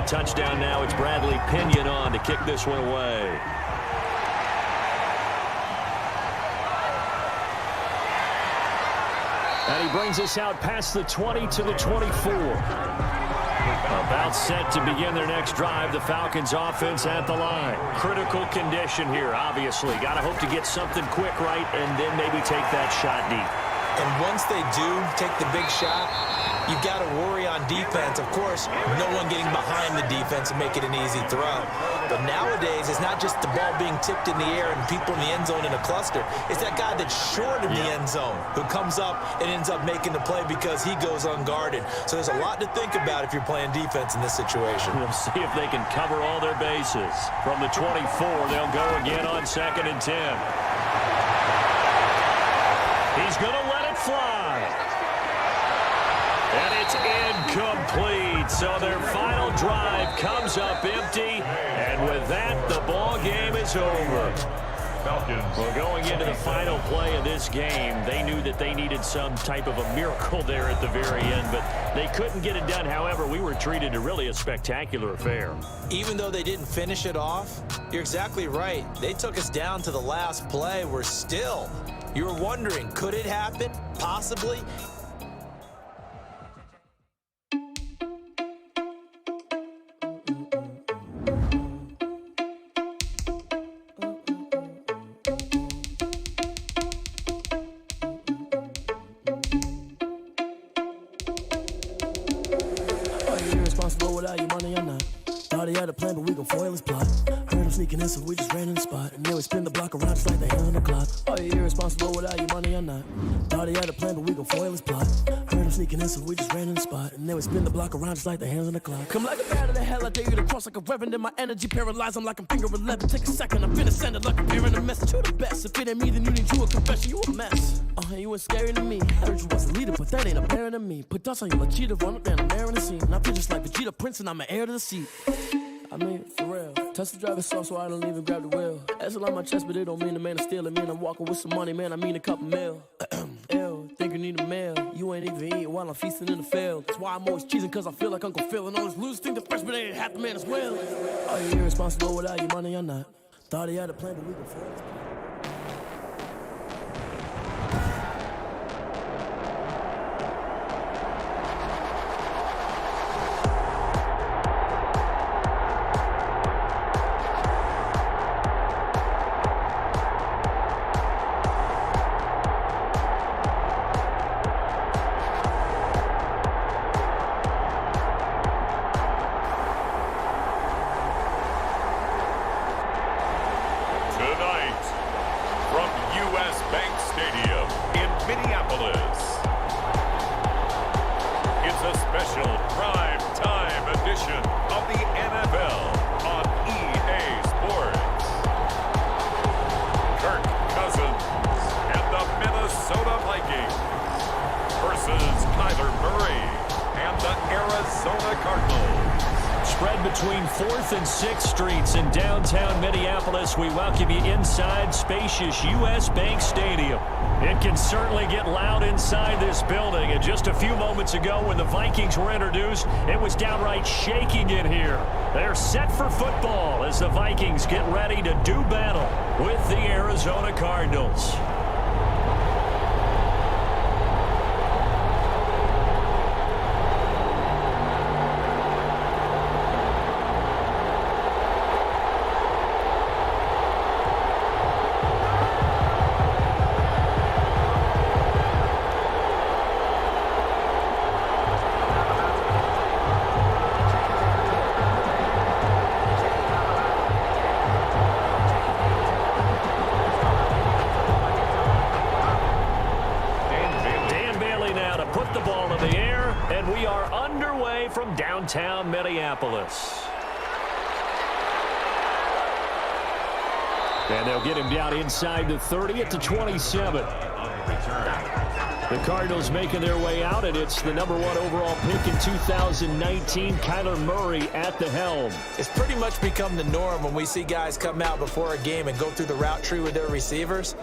Touchdown now. It's Bradley Pinion on to kick this one away. And he brings us out past the 20 to the 24. About set to begin their next drive. The Falcons offense at the line. Critical condition here, obviously. Got to hope to get something quick right and then maybe take that shot deep. And once they do take the big shot, you've got to worry on defense. Of course, no one getting behind the defense and make it an easy throw. But nowadays, it's not just the ball being tipped in the air and people in the end zone in a cluster. It's that guy that's short in the end zone who comes up and ends up making the play because he goes unguarded. So there's a lot to think about if you're playing defense in this situation. We'll see if they can cover all their bases. From the 24, they'll go again on 2nd and 10. He's going to let it fly. And it's incomplete. So their final drive comes up empty. And with that, the ball game is over. Falcons. Well, going into the final play of this game, they knew that they needed some type of a miracle there at the very end, but they couldn't get it done. However, we were treated to really a spectacular affair. Even though they didn't finish it off, you're exactly right. They took us down to the last play. We're still... You were wondering, could it happen? Possibly. Are you irresponsible without your money or not? Thought he had a plan, but we gon' foil his plot. Heard him sneaking in, so we just ran in the spot. And then we spin the block around just like the hand on the clock. Are you irresponsible without your money or not? Thought he had a plan, but we gon' foil his plot. Heard him sneaking in, so we just ran in the spot. And then we spin the block around just like the hands on the clock. Come like a bat of the hell, I dare you to cross like a reverend. In my energy paralyzed, I'm like I'm finger 11. Take a second, I'm finna send it like I'm bearing a message. You the best, if it ain't me, then you need you a confession. You a mess. You was scary to me. Heard you was a leader, but that ain't apparent to me. Put dust on you like cheetah, run up there and I'm airing the scene. And I feel just like Vegeta Prince and I'm an heir to the seat. I mean, for real. Touch the driver's soft so I don't even grab the wheel. That's on my chest, but it don't mean the man is stealing. Man, I'm walking with some money, man, I mean a couple mil. Ew, think you need a meal. You ain't even eating while I'm feasting in the field. That's why I'm always cheesing, cause I feel like Uncle Phil. And all those losers think the freshman ain't half the man as well. Are you irresponsible without your money or not? Thought he had a plan, but we can fail this plan. Between 4th and 6th Streets in downtown Minneapolis, we welcome you inside spacious U.S. Bank Stadium. It can certainly get loud inside this building. And just a few moments ago when the Vikings were introduced, it was downright shaking in here. They're set for football as the Vikings get ready to do battle with the Arizona Cardinals. Downtown Minneapolis. And they'll get him down inside the 30 at the 27. The Cardinals making their way out, and it's the #1 overall pick in 2019, Kyler Murray at the helm. It's pretty much become the norm when we see guys come out before a game and go through the route tree with their receivers.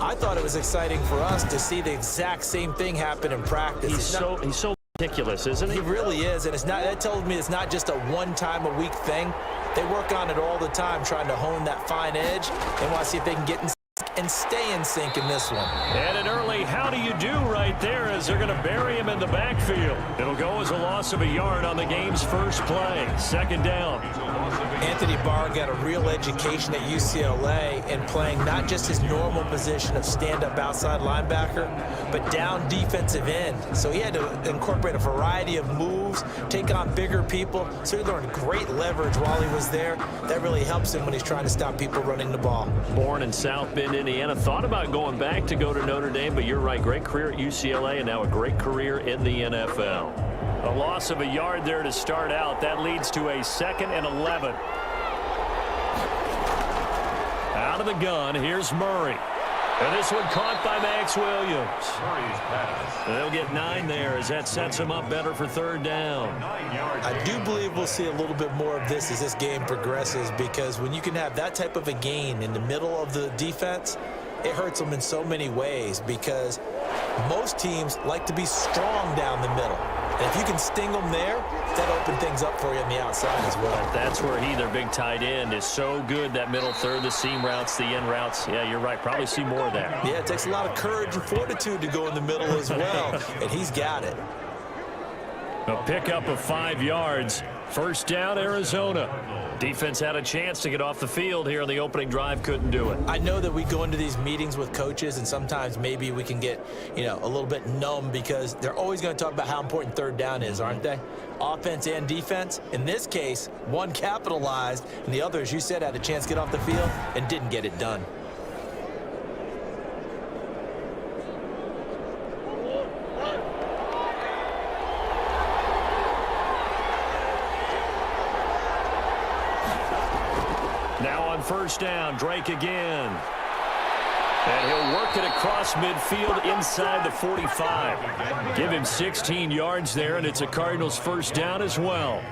I thought it was exciting for us to see the exact same thing happen in practice. He's so ridiculous, isn't he? He really is, and that tells me it's not just a one-time-a-week thing. They work on it all the time, trying to hone that fine edge. They want to see if they can get inside and stay in sync in this one. And an early how do you do right there as they're going to bury him in the backfield. It'll go as a loss of a yard on the game's first play. Second down. Anthony Barr got a real education at UCLA in playing not just his normal position of stand-up outside linebacker, but down defensive end. So he had to incorporate a variety of moves, take on bigger people. So he learned great leverage while he was there. That really helps him when he's trying to stop people running the ball. Born in South Bend, Indiana. Thought about going back to go to Notre Dame, but you're right. Great career at UCLA and now a great career in the NFL. A loss of a yard there to start out. That leads to a 2nd and 11. Out of the gun, here's Murray. And this one caught by Max Williams. They'll get 9 there as that sets him up better for third down. I do believe we'll see a little bit more of this as this game progresses, because when you can have that type of a gain in the middle of the defense, it hurts them in so many ways, because most teams like to be strong down the middle. And if you can sting them there, that open things up for you on the outside as well. That's where their big tight end, is so good. That middle third, the seam routes, the end routes. Yeah, you're right. Probably see more of that. Yeah, it takes a lot of courage and fortitude to go in the middle as well, and he's got it. A pickup of 5 yards. First down, Arizona. Defense had a chance to get off the field here on the opening drive, couldn't do it. I know that we go into these meetings with coaches, and sometimes maybe we can get, a little bit numb, because they're always going to talk about how important third down is, aren't they? Offense and defense. In this case, one capitalized, and the other, as you said, had a chance to get off the field and didn't get it done. First down, Drake again. And he'll work it across midfield inside the 45. Give him 16 yards there, and it's a Cardinals first down as well.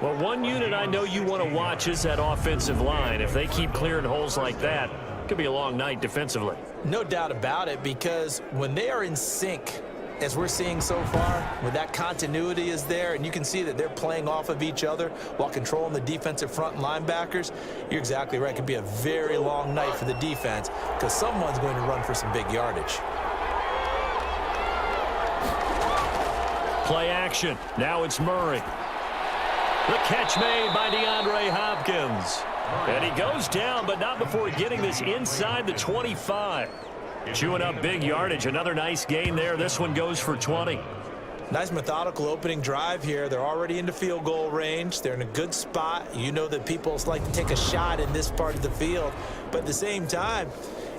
Well, one unit I know you want to watch is that offensive line. If they keep clearing holes like that, it could be a long night defensively. No doubt about it, because when they are in sync, as we're seeing so far, when that continuity is there, and you can see that they're playing off of each other while controlling the defensive front and linebackers, you're exactly right. It could be a very long night for the defense, because someone's going to run for some big yardage. Play action. Now it's Murray. The catch made by DeAndre Hopkins. And he goes down, but not before getting this inside the 25. Chewing up big yardage. Another nice gain there. This one goes for 20. Nice methodical opening drive here. They're already into field goal range. They're in a good spot. You know that people like to take a shot in this part of the field. But at the same time,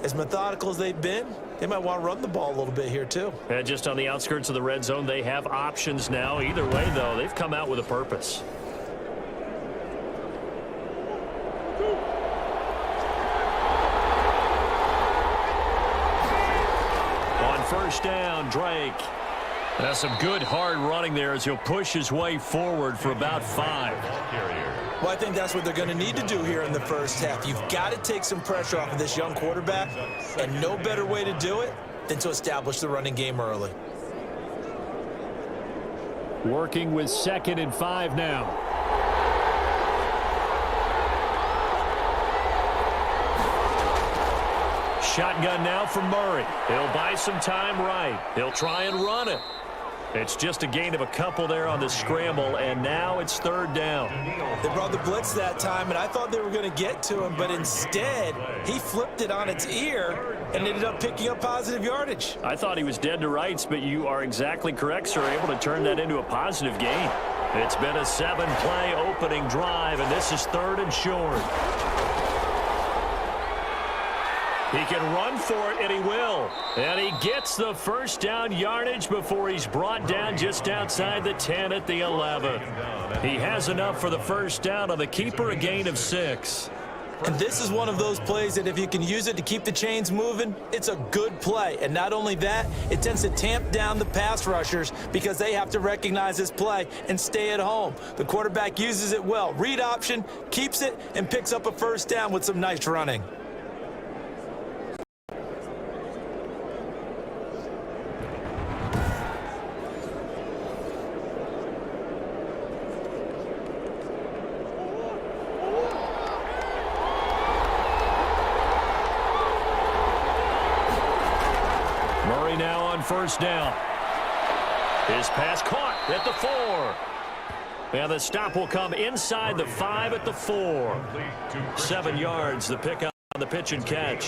as methodical as they've been, they might want to run the ball a little bit here too. And just on the outskirts of the red zone, they have options now. Either way, though, they've come out with a purpose. First down, Drake. That's some good hard running there as he'll push his way forward for about 5. Well, I think that's what they're going to need to do here in the first half. You've got to take some pressure off of this young quarterback, and no better way to do it than to establish the running game early. Working with 2nd and 5 now. Shotgun now for Murray. He'll buy some time right. He'll try and run it. It's just a gain of a couple there on the scramble, and now it's third down. They brought the blitz that time, and I thought they were going to get to him, but instead he flipped it on its ear and ended up picking up positive yardage. I thought he was dead to rights, but you are exactly correct, sir. Able to turn that into a positive gain. It's been a 7-play opening drive, and this is 3rd and short. He can run for it, and he will. And he gets the first down yardage before he's brought down just outside the 10 at the 11. He has enough for the first down on the keeper, a gain of 6. And this is one of those plays that if you can use it to keep the chains moving, it's a good play. And not only that, it tends to tamp down the pass rushers because they have to recognize this play and stay at home. The quarterback uses it well. Read option, keeps it, and picks up a first down with some nice running. Murray now on first down. His pass caught at the 4. And the stop will come inside the 5 at the 4. 7 yards, the pick on the pitch and catch.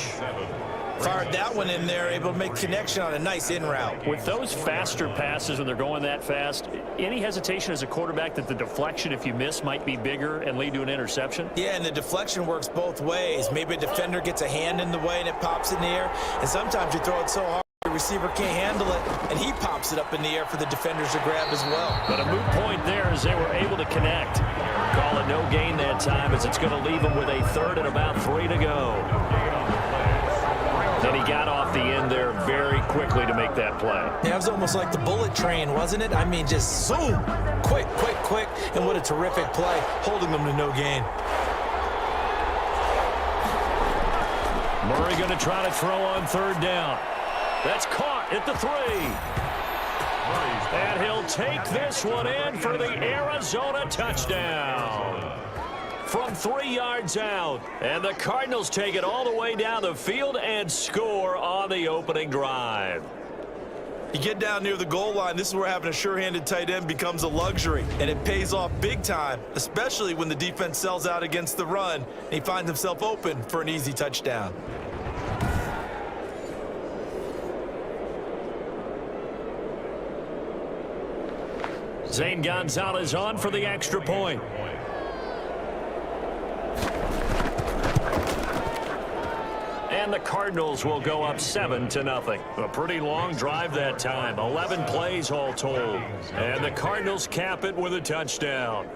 Fired that one in there, able to make connection on a nice in route. With those faster passes when they're going that fast, any hesitation as a quarterback that the deflection, if you miss, might be bigger and lead to an interception? Yeah, and the deflection works both ways. Maybe a defender gets a hand in the way and it pops in the air, and sometimes you throw it so hard the receiver can't handle it, and he pops it up in the air for the defenders to grab as well. But a moot point there as they were able to connect. Call it no gain that time as it's going to leave them with a 3rd and about 3 to go. Then he got off the end there very quickly to make that play. Yeah, it was almost like the bullet train, wasn't it? I mean, just zoom, quick, quick, quick, and what a terrific play, holding them to no gain. Murray going to try to throw on 3rd down. That's caught at the 3. And he'll take this one in for the Arizona touchdown. From 3 yards out. And the Cardinals take it all the way down the field and score on the opening drive. You get down near the goal line, this is where having a sure-handed tight end becomes a luxury, and it pays off big time, especially when the defense sells out against the run, and he finds himself open for an easy touchdown. Zane Gonzalez on for the extra point. And the Cardinals will go up 7-0. A pretty long drive that time. 11 plays all told. And the Cardinals cap it with a touchdown.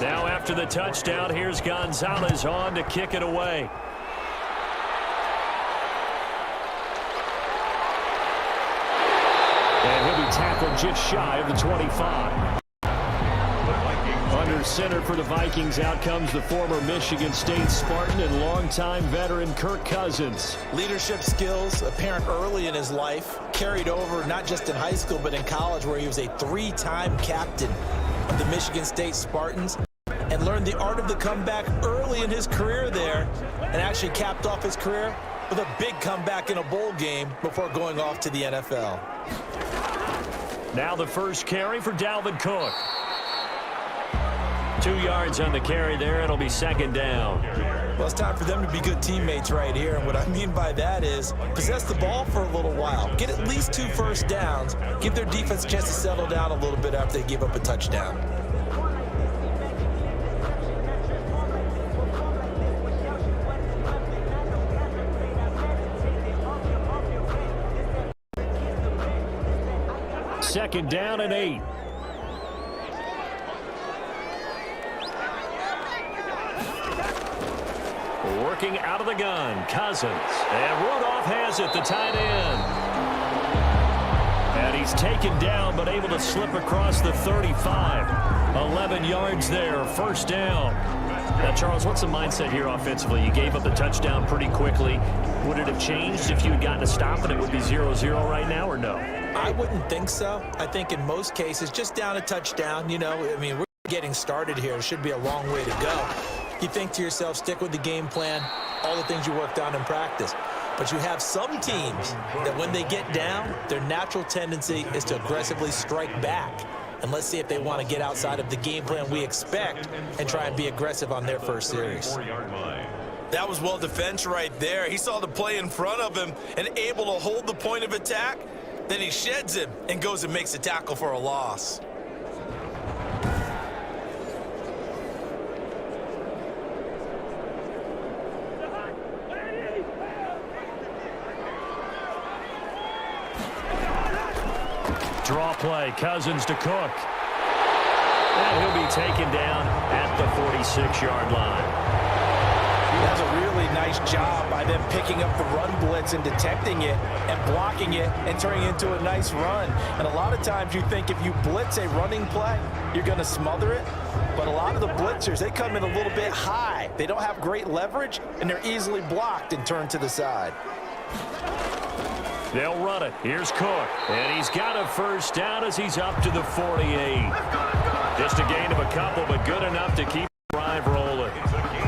Now after the touchdown, here's Gonzalez on to kick it away. And he'll be tackled just shy of the 25. Under center for the Vikings, out comes the former Michigan State Spartan and longtime veteran Kirk Cousins. Leadership skills apparent early in his life, carried over not just in high school but in college, where he was a 3-time captain of the Michigan State Spartans, and learned the art of the comeback early in his career there, and actually capped off his career with a big comeback in a bowl game before going off to the NFL. Now the first carry for Dalvin Cook. 2 yards on the carry there. It'll be 2nd down. Well, it's time for them to be good teammates right here, and what I mean by that is possess the ball for a little while, get at least 2 first downs, give their defense a chance to settle down a little bit after they give up a touchdown. Second down and 8. Working out of the gun, Cousins. And Rudolph has it, the tight end. And he's taken down, but able to slip across the 35. 11 yards there, first down. Now, Charles, what's the mindset here offensively? You gave up the touchdown pretty quickly. Would it have changed if you had gotten a stop and it would be 0-0 right now, or no? I wouldn't think so. I think in most cases, just down a touchdown, you know, I mean, we're getting started here. It should be a long way to go. You think to yourself, stick with the game plan, all the things you worked on in practice. But you have some teams that when they get down, their natural tendency is to aggressively strike back. And let's see if they want to get outside of the game plan we expect and try and be aggressive on their first series. That was well defense right there. He saw the play in front of him and able to hold the point of attack. Then he sheds him and goes and makes a tackle for a loss. Draw play, Cousins to Cook. And he'll be taken down at the 46-yard line. job by them picking up the run blitz and detecting it and blocking it and turning it into a nice run. And a lot of times you think if you blitz a running play, you're going to smother it. But a lot of the blitzers, they come in a little bit high. They don't have great leverage, and they're easily blocked and turned to the side. They'll run it. Here's Cook. And he's got a first down as he's up to the 48. Just a gain of a couple, but good enough to keep the drive rolling.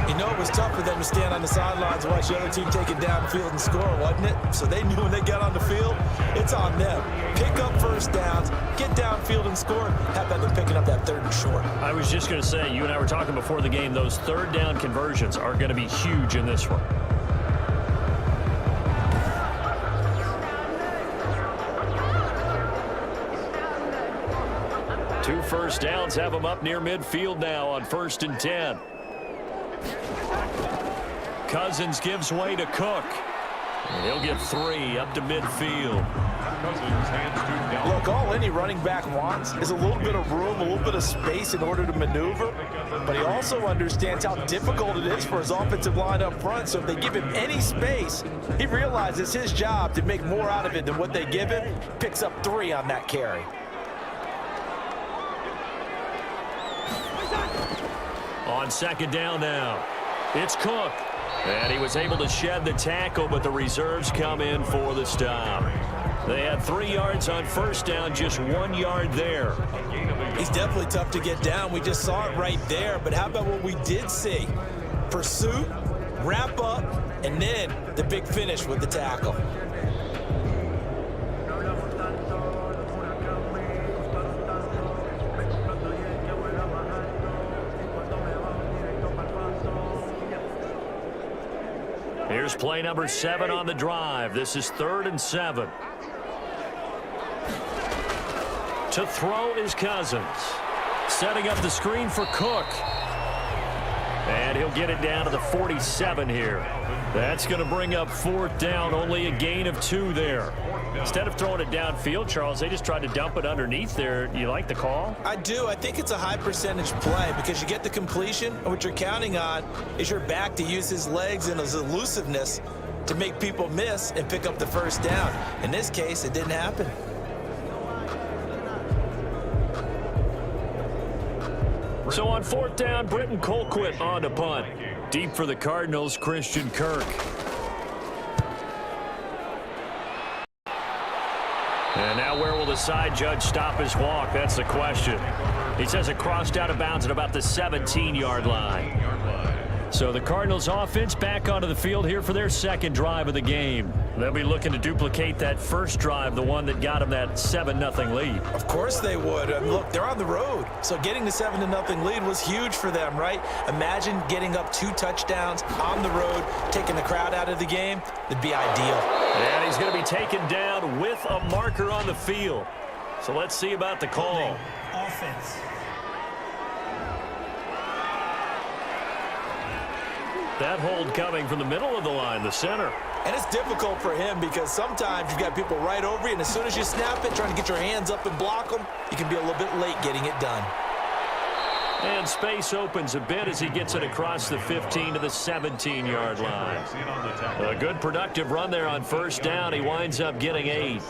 You know, it was tough for them to stand on the sidelines and watch the other team take it downfield and score, wasn't it? So they knew when they got on the field, it's on them. Pick up first downs, get downfield and score. How about them picking up that 3rd and short? I was just going to say, you and I were talking before the game, those 3rd down conversions are going to be huge in this one. Two first downs have them up near midfield now on 1st and 10. Cousins gives way to Cook. And he'll get 3 up to midfield. Look, all any running back wants is a little bit of room, a little bit of space in order to maneuver. But he also understands how difficult it is for his offensive line up front. So if they give him any space, he realizes his job to make more out of it than what they give him. Picks up 3 on that carry. On 2nd down now, it's Cook. And he was able to shed the tackle, but the reserves come in for the stop. They had 3 yards on 1st down, just 1 yard there. He's definitely tough to get down. We just saw it right there. But how about what we did see? Pursuit, wrap up, and then the big finish with the tackle. Here's play number 7 on the drive. This is 3rd and 7. To throw is Cousins. Setting up the screen for Cook. And he'll get it down to the 47 here. That's going to bring up 4th down. Only a gain of 2 there. Instead of throwing it downfield, Charles, they just tried to dump it underneath there. You like the call? I do. I think it's a high percentage play because you get the completion, and what you're counting on is your back to use his legs and his elusiveness to make people miss and pick up the first down. In this case, it didn't happen. So on 4th down, Britton Colquitt on to punt. Deep for the Cardinals, Christian Kirk. And now where will the side judge stop his walk? That's the question. He says it crossed out of bounds at about the 17-yard line. So the Cardinals offense back onto the field here for their 2nd drive of the game. They'll be looking to duplicate that first drive, the one that got them that 7-0 lead. Of course they would. And look, they're on the road. So getting the 7-0 lead was huge for them, right? Imagine getting up 2 touchdowns on the road, taking the crowd out of the game. It'd be ideal. And he's going to be taken down with a marker on the field. So let's see about the call. Offense. That hold coming from the middle of the line, the center. And it's difficult for him because sometimes you've got people right over you, and as soon as you snap it, trying to get your hands up and block them, you can be a little bit late getting it done. And space opens a bit as he gets it across the 15 to the 17-yard line. A good productive run there on 1st down. He winds up getting 8.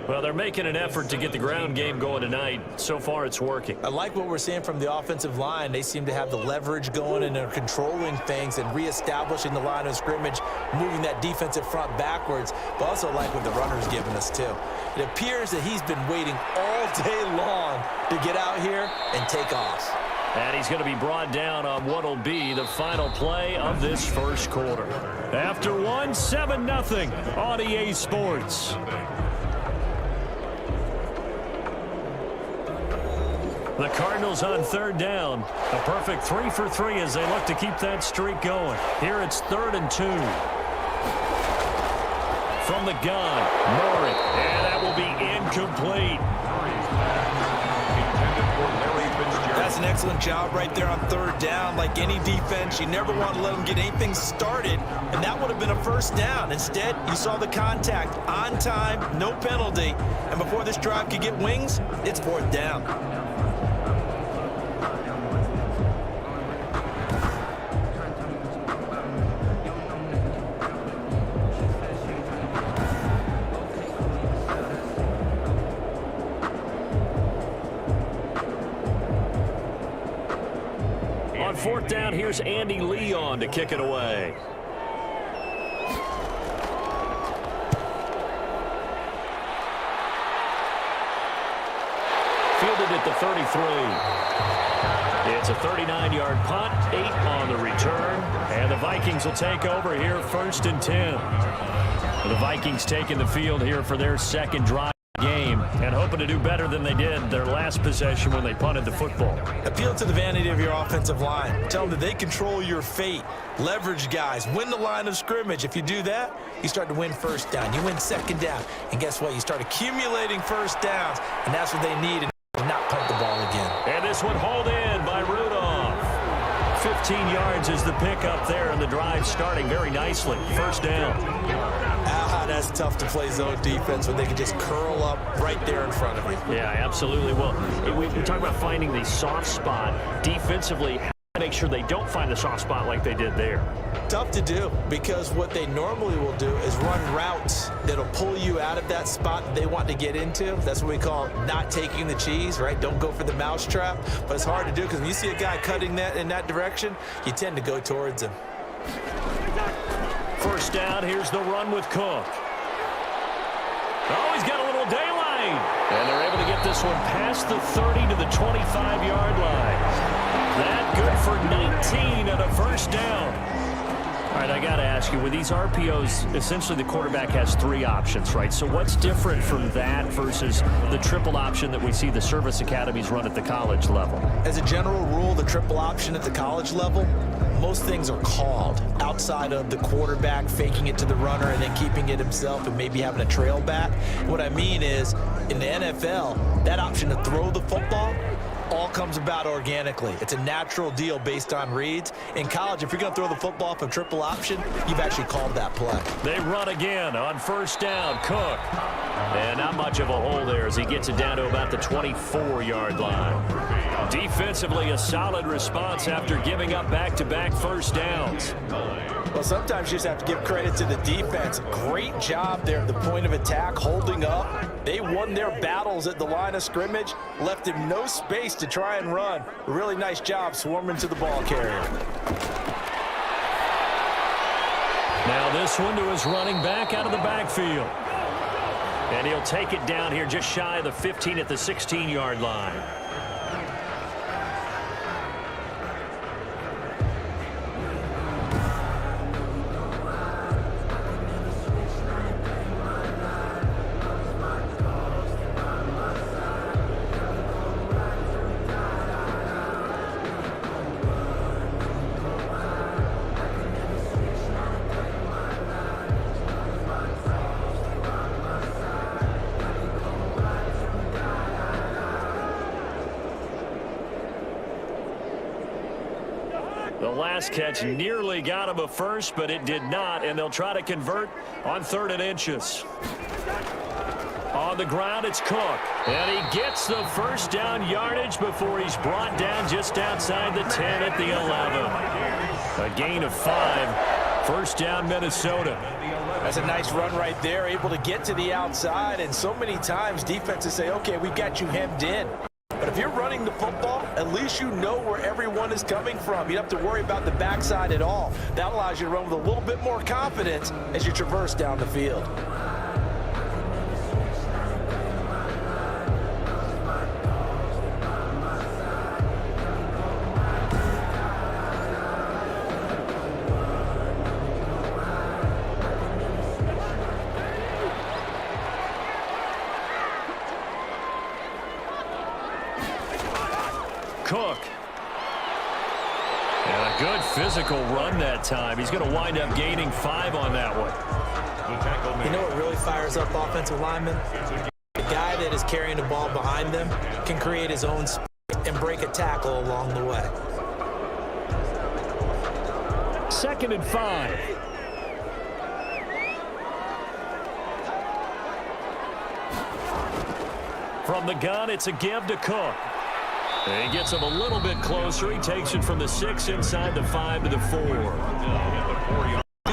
Well, they're making an effort to get the ground game going tonight. So far, it's working. I like what we're seeing from the offensive line. They seem to have the leverage going, and they're controlling things and reestablishing the line of scrimmage, moving that defensive front backwards, but also like what the runner's giving us, too. It appears that he's been waiting all day long to get out here and take off. And he's going to be brought down on what will be the final play of this first quarter. After 7-0 on EA Sports. The Cardinals on 3rd down. A perfect 3 for 3 as they look to keep that streak going. Here it's 3rd and 2. From the gun, Murray. And that will be incomplete. That's an excellent job right there on 3rd down. Like any defense, you never want to let them get anything started, and that would have been a first down. Instead, you saw the contact on time, no penalty, and before this drive could get wings, it's 4th down. 4th down, here's Andy Leon to kick it away. Fielded at the 33. It's a 39-yard punt, 8 on the return, and the Vikings will take over here 1st and 10. The Vikings taking the field here for their second drive game and hoping to do better than they did their last possession when they punted the football. Appeal to the vanity of your offensive line. Tell them that they control your fate. Leverage guys. Win the line of scrimmage. If you do that, you start to win 1st down. You win 2nd down. And guess what? You start accumulating 1st downs, and that's what they need to not punt the ball again. And this one hauled in by Rudolph. 15 yards is the pickup there, and the drive starting very nicely. 1st down. That's tough to play zone defense when they can just curl up right there in front of you. Yeah, absolutely. Well, we talk about finding the soft spot defensively. How to make sure they don't find the soft spot like they did there. Tough to do, because what they normally will do is run routes that'll pull you out of that spot that they want to get into. That's what we call not taking the cheese, right? Don't go for the mousetrap. But it's hard to do because when you see a guy cutting that in that direction, you tend to go towards him. 1st down, here's the run with Cook. Oh, he's got a little daylight. And they're able to get this one past the 30 to the 25-yard line. That good for 19 and a 1st down. All right, I got to ask you, with these RPOs, essentially the quarterback has 3 options, right? So what's different from that versus the triple option that we see the service academies run at the college level? As a general rule, the triple option at the college level, most things are called outside of the quarterback faking it to the runner and then keeping it himself and maybe having a trail back. What I mean is, in the NFL, that option to throw the football all comes about organically. It's a natural deal based on reads. In college, if you're going to throw the football from triple option, you've actually called that play. They run again on 1st down. Cook. And not much of a hole there as he gets it down to about the 24-yard line. Defensively, a solid response after giving up back-to-back 1st downs. Well, sometimes you just have to give credit to the defense. Great job there at the point of attack, holding up. They won their battles at the line of scrimmage, left him no space to try and run. A really nice job swarming to the ball carrier. Now this one to his running back out of the backfield. And he'll take it down here just shy of the 15 at the 16-yard line. The last catch nearly got him a 1st, but it did not, and they'll try to convert on 3rd and inches. On the ground, it's Cook, and he gets the 1st down yardage before he's brought down just outside the 10 at the 11. A gain of 5. 1st down, Minnesota. That's a nice run right there, able to get to the outside, and so many times defenses say, okay, we've got you hemmed in. But if you're running the football, at least you know where everyone is coming from. You don't have to worry about the backside at all. That allows you to run with a little bit more confidence as you traverse down the field. Cook. And a good physical run that time. He's going to wind up gaining 5 on that one. You know what really fires up offensive linemen? The guy that is carrying the ball behind them can create his own speed and break a tackle along the way. 2nd and 5. From the gun, it's a give to Cook. And he gets him a little bit closer. He takes it from the 6 inside the 5 to the 4.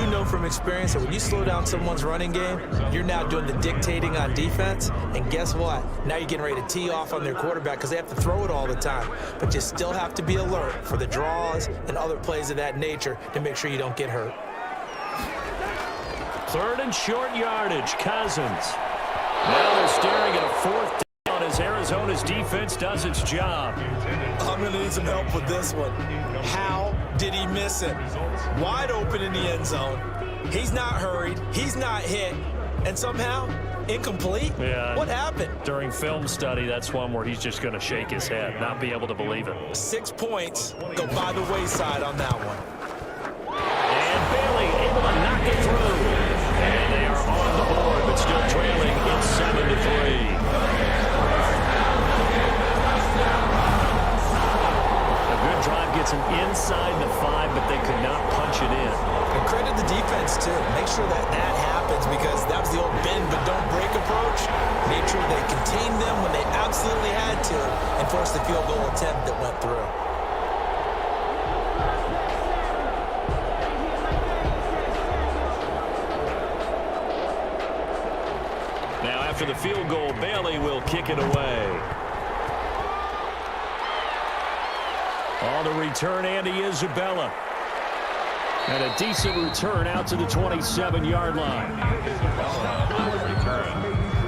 You know from experience that when you slow down someone's running game, you're now doing the dictating on defense. And guess what? Now you're getting ready to tee off on their quarterback because they have to throw it all the time. But you still have to be alert for the draws and other plays of that nature to make sure you don't get hurt. 3rd and short yardage, Cousins. Now they're staring at a 4th down as Arizona's defense does its job. I'm going to need some help with this one. How did he miss it? Wide open in the end zone. He's not hurried. He's not hit. And somehow, incomplete? Yeah. What happened? During film study, that's one where he's just going to shake his head, not be able to believe it. 6 points go by the wayside on that one. And Bailey able to knock it through. And they are on the board, but still trailing. It's 7-3. A good drive gets them inside the 5, but they could not punch it in. And credit the defense, too. Make sure that happens because that was the old bend but don't break approach. Made sure they contained them when they absolutely had to and forced the field goal attempt that went through. Now, after the field goal, Bailey will kick it away. On the return, Andy Isabella. And a decent return out to the 27-yard line.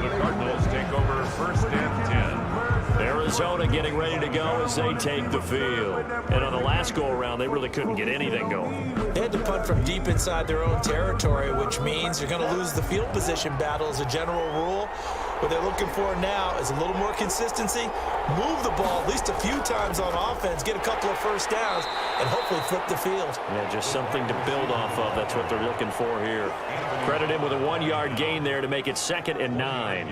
The Cardinals take over 1st and 10. Arizona getting ready to go as they take the field. And on the last go-around, they really couldn't get anything going. They had to punt from deep inside their own territory, which means you're going to lose the field position battle as a general rule. What they're looking for now is a little more consistency, move the ball at least a few times on offense, get a couple of first downs, and hopefully flip the field. Yeah, just something to build off of. That's what they're looking for here. Credit him with a 1-yard gain there to make it 2nd and 9.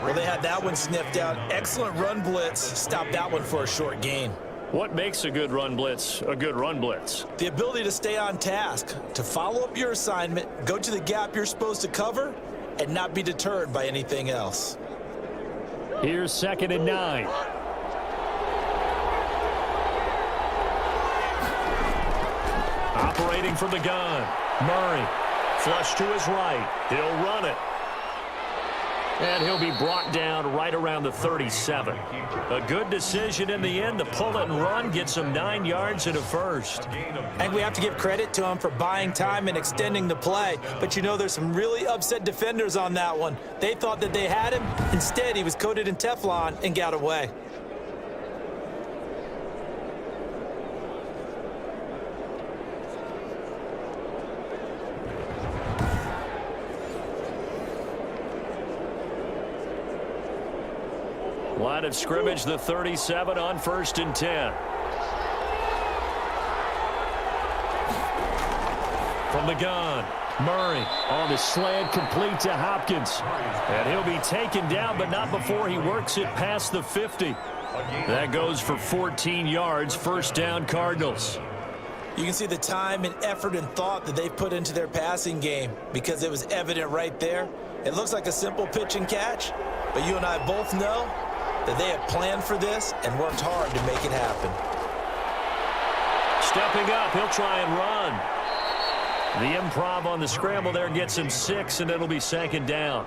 Well, they had that one sniffed out. Excellent run blitz. Stopped that one for a short gain. What makes a good run blitz a good run blitz? The ability to stay on task, to follow up your assignment, go to the gap you're supposed to cover, and not be deterred by anything else. Here's 2nd and 9. Operating from the gun. Murray. Flush to his right. He'll run it. And he'll be brought down right around the 37. A good decision in the end to pull it and run, gets him 9 yards and a first. I think we have to give credit to him for buying time and extending the play. But you know, there's some really upset defenders on that one. They thought that they had him. Instead, he was coated in Teflon and got away. Line of scrimmage, the 37 on 1st and 10. From the gun, Murray on the slant, complete to Hopkins. And he'll be taken down, but not before he works it past the 50. That goes for 14 yards, 1st down Cardinals. You can see the time and effort and thought that they've put into their passing game because it was evident right there. It looks like a simple pitch and catch, but you and I both know that they have planned for this and worked hard to make it happen. Stepping up, he'll try and run. The improv on the scramble there gets him 6, and it'll be 2nd down.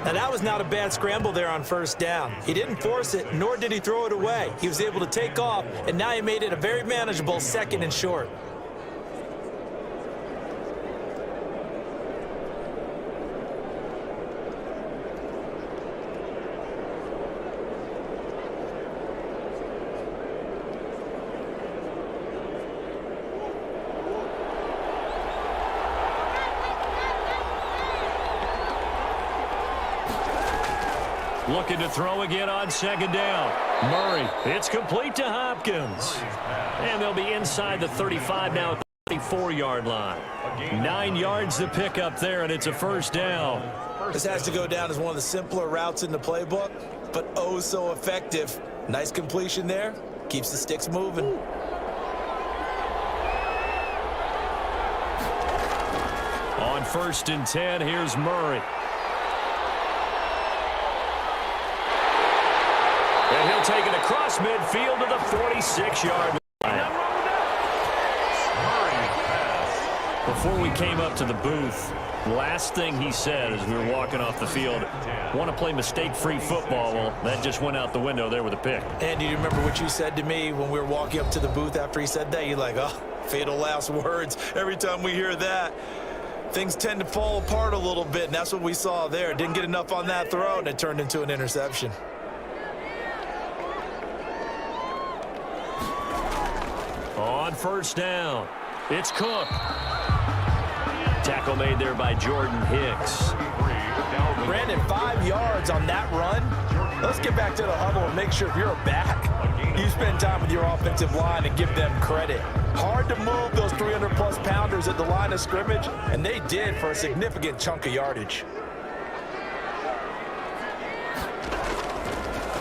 Now, that was not a bad scramble there on 1st down. He didn't force it, nor did he throw it away. He was able to take off, and now he made it a very manageable 2nd and short. Looking to throw again on 2nd down. Murray, it's complete to Hopkins. And they'll be inside the 35 now at the 34-yard line. 9 yards to pick up there, and it's a 1st down. This has to go down as one of the simpler routes in the playbook, but oh so effective. Nice completion there. Keeps the sticks moving. On 1st and 10, here's Murray. And he'll take it across midfield to the 46-yard line. Before we came up to the booth, last thing he said as we were walking off the field, want to play mistake-free football. Well, that just went out the window there with a pick. And do you remember what you said to me when we were walking up to the booth after he said that? You're like, oh, fatal last words. Every time we hear that, things tend to fall apart a little bit, and that's what we saw there. Didn't get enough on that throw, and it turned into an interception. On first down, it's Cook. Tackle made there by Jordan Hicks. Brandon, 5 yards on that run. Let's get back to the huddle and make sure if you're back, you spend time with your offensive line and give them credit. Hard to move those 300-plus pounders at the line of scrimmage, and they did for a significant chunk of yardage.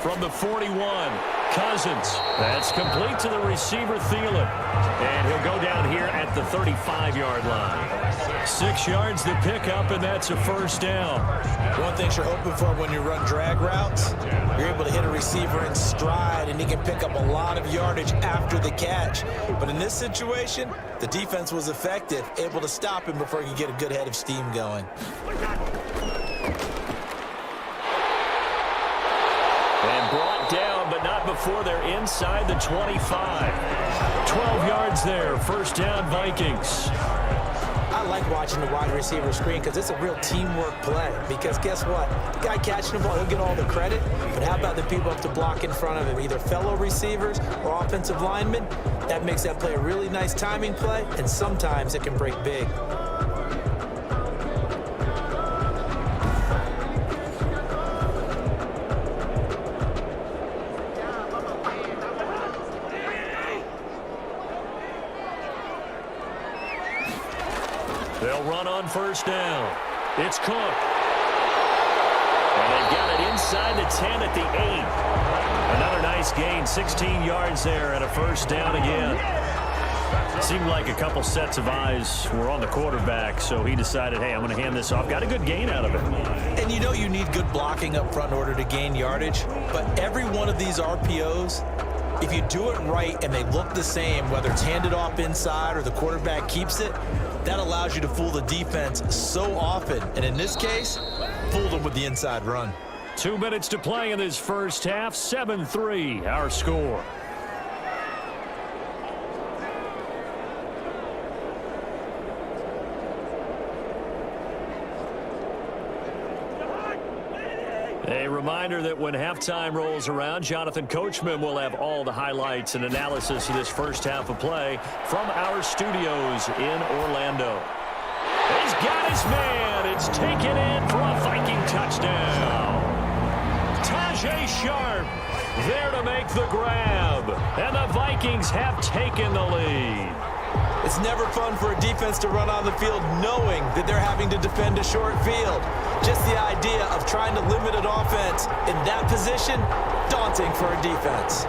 From the 41, Cousins. That's complete to the receiver, Thielen. And he'll go down here at the 35-yard line. 6 yards the pickup, and that's a first down. One thing you're hoping for when you run drag routes, you're able to hit a receiver in stride, and he can pick up a lot of yardage after the catch. But in this situation, the defense was effective, able to stop him before he could get a good head of steam going. And brought down, but not before they're inside the 25. 12 yards there, first down Vikings. I like watching the wide receiver screen because it's a real teamwork play. Because guess what? The guy catching the ball, he'll get all the credit. But how about the people up to block in front of him, either fellow receivers or offensive linemen? That makes that play a really nice timing play, and sometimes it can break big. They'll run on first down. It's Cook. And they've got it inside the 10 at the 8. Another nice gain, 16 yards there and a first down again. It seemed like a couple sets of eyes were on the quarterback, so he decided, hey, I'm going to hand this off. Got a good gain out of it. And you know you need good blocking up front in order to gain yardage, but every one of these RPOs, if you do it right and they look the same, whether it's handed off inside or the quarterback keeps it, that allows you to fool the defense so often. And in this case, fooled them with the inside run. 2 minutes to play in this first half. 7-3, our score. A reminder that when halftime rolls around, Jonathan Coachman will have all the highlights and analysis of this first half of play from our studios in Orlando. He's got his man. It's taken in for a Viking touchdown. Tajay Sharp there to make the grab. And the Vikings have taken the lead. It's never fun for a defense to run on the field knowing that they're having to defend a short field. Just the idea of trying to limit an offense in that position, daunting for a defense.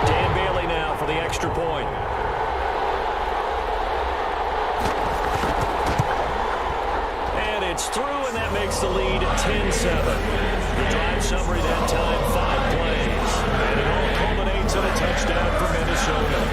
Dan Bailey now for the extra point. And it's through, and that makes the lead 10-7. The drive summary that time, 5 plays. And it all culminates in a touchdown for Minnesota.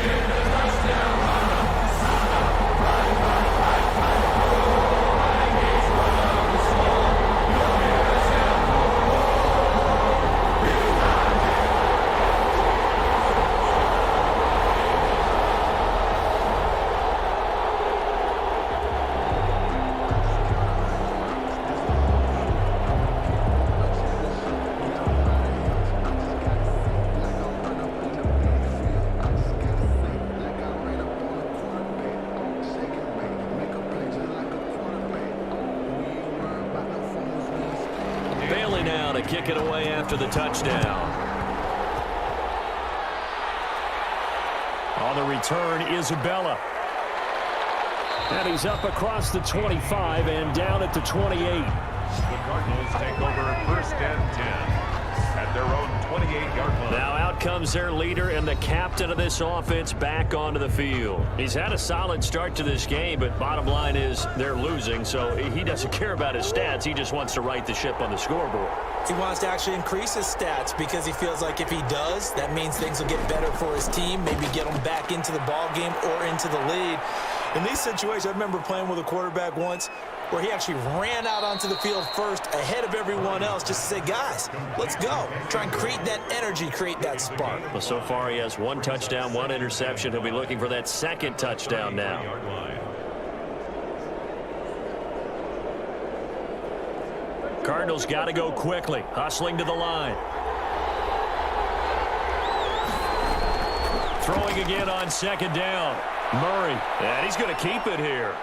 Kick it away after the touchdown. On the return, Isabella. And he's up across the 25 and down at the 28. The Cardinals take over first and 10 at their own 28-yard line. Now out comes their leader and the captain of this offense back onto the field. He's had a solid start to this game, but bottom line is they're losing, so he doesn't care about his stats. He just wants to right the ship on the scoreboard. He wants to actually increase his stats because he feels like if he does, that means things will get better for his team, maybe get him back into the ball game or into the lead. In these situations, I remember playing with a quarterback once where he actually ran out onto the field first ahead of everyone else just to say, guys, let's go. Try and create that energy, create that spark. Well, so far he has 1 touchdown, 1 interception. He'll be looking for that 2nd touchdown now. Cardinals got to go quickly, hustling to the line. Throwing again on 2nd down. Murray, and he's going to keep it here.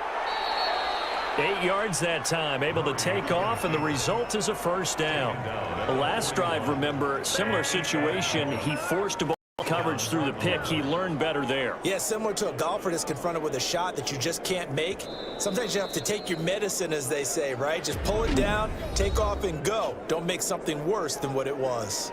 8 yards that time, able to take off, and the result is a 1st down. The last drive, remember, similar situation. He forced a ball coverage through the pick. He learned better there. Yeah, similar to a golfer that's confronted with a shot that you just can't make. Sometimes you have to take your medicine, as they say, right? Just pull it down, take off, and go. Don't make something worse than what it was.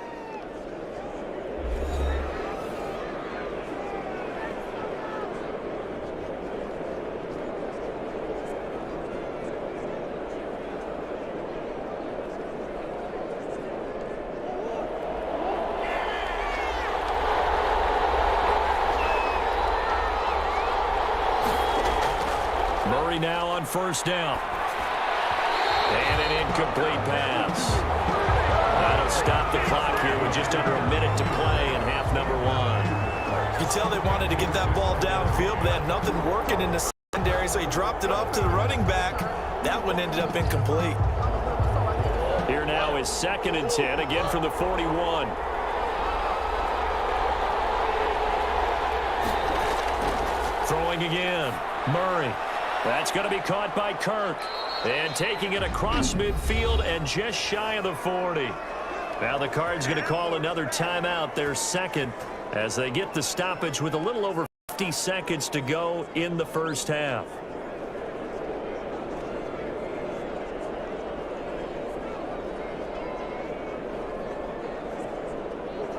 Now on 1st down. And an incomplete pass. That'll stop the clock here with just under a minute to play in half number 1. You can tell they wanted to get that ball downfield, but they had nothing working in the secondary, so he dropped it off to the running back. That one ended up incomplete. Here now is 2nd and 10, again from the 41. Throwing again. Murray. That's going to be caught by Kirk. And taking it across midfield and just shy of the 40. Now the Cards going to call another timeout, their 2nd, as they get the stoppage with a little over 50 seconds to go in the 1st half.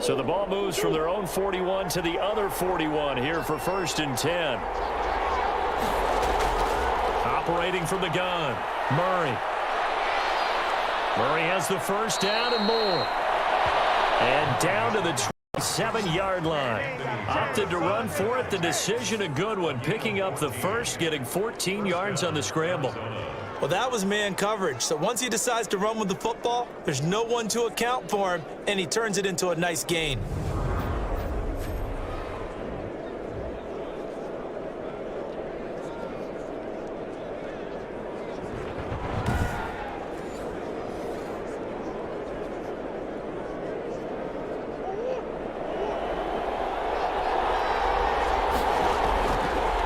So the ball moves from their own 41 to the other 41 here for 1st and 10. Operating from the gun, Murray. Murray has the 1st down and more. And down to the 27-yard line. Opted to run for it. The decision a good one. Picking up the 1st, getting 14 yards on the scramble. Well, that was man coverage. So once he decides to run with the football, there's no one to account for him, and he turns it into a nice gain.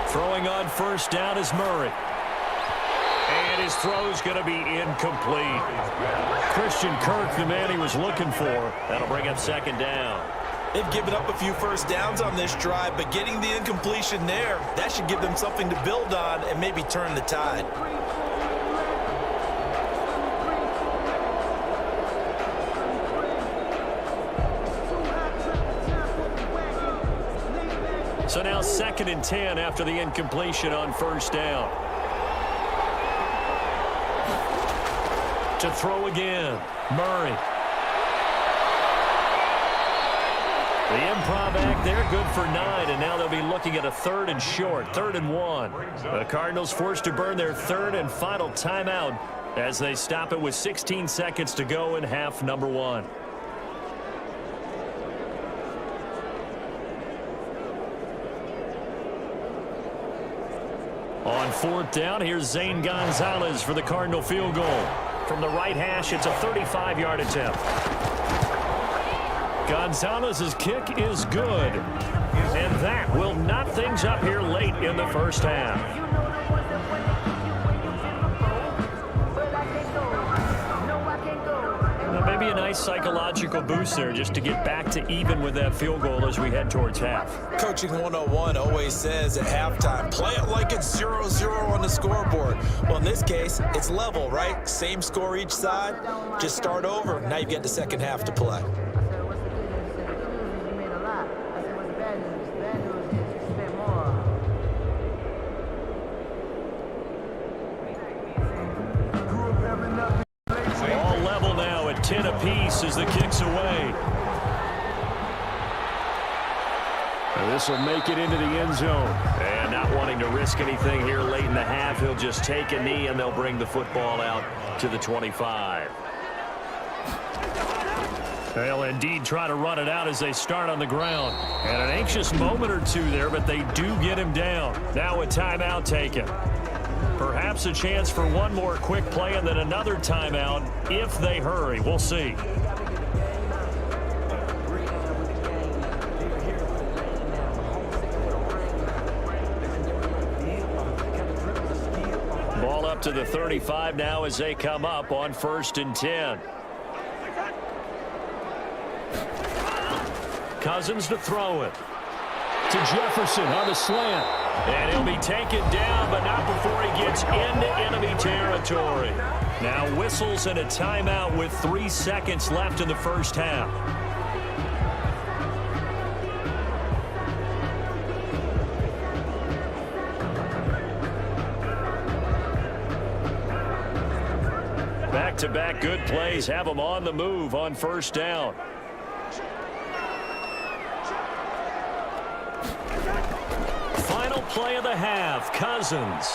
Throwing on 1st down is Murray. And his throw's going to be incomplete. Christian Kirk, the man he was looking for. That'll bring up 2nd down. They've given up a few 1st downs on this drive, but getting the incompletion there, that should give them something to build on and maybe turn the tide. So now 2nd and 10 after the incompletion on 1st down. To throw again, Murray. The improv act there, good for 9, and now they'll be looking at a 3rd and short, 3rd and 1. The Cardinals forced to burn their 3rd and final timeout as they stop it with 16 seconds to go in half number 1. On 4th down, here's Zane Gonzalez for the Cardinal field goal. From the right hash, it's a 35-yard attempt. Gonzalez's kick is good. And that will knot things up here late in the 1st half. Maybe a nice psychological boost there just to get back to even with that field goal as we head towards half. Coaching 101 always says at halftime, play it like it's 0-0 on the scoreboard. Well, in this case, it's level, right? Same score each side. Just start over. Now you get the 2nd half to play. All level now at 10 apiece. as the kick's away. This will make it into the end zone. And not wanting to risk anything here late in the half, he'll just take a knee and they'll bring the football out to the 25. They'll indeed try to run it out as they start on the ground. And an anxious moment or two there, but they do get him down. Now a timeout taken. Perhaps a chance for one more quick play and then another timeout if they hurry. We'll see. Ball up to the 35 now as they come up on 1st and 10. Cousins to throw it. To Jefferson on the slant. And he'll be taken down, but not before he gets into enemy territory. Now whistles and a timeout with 3 seconds left in the first half. Back-to-back good plays have them on the move on 1st down. Final play of the half, Cousins.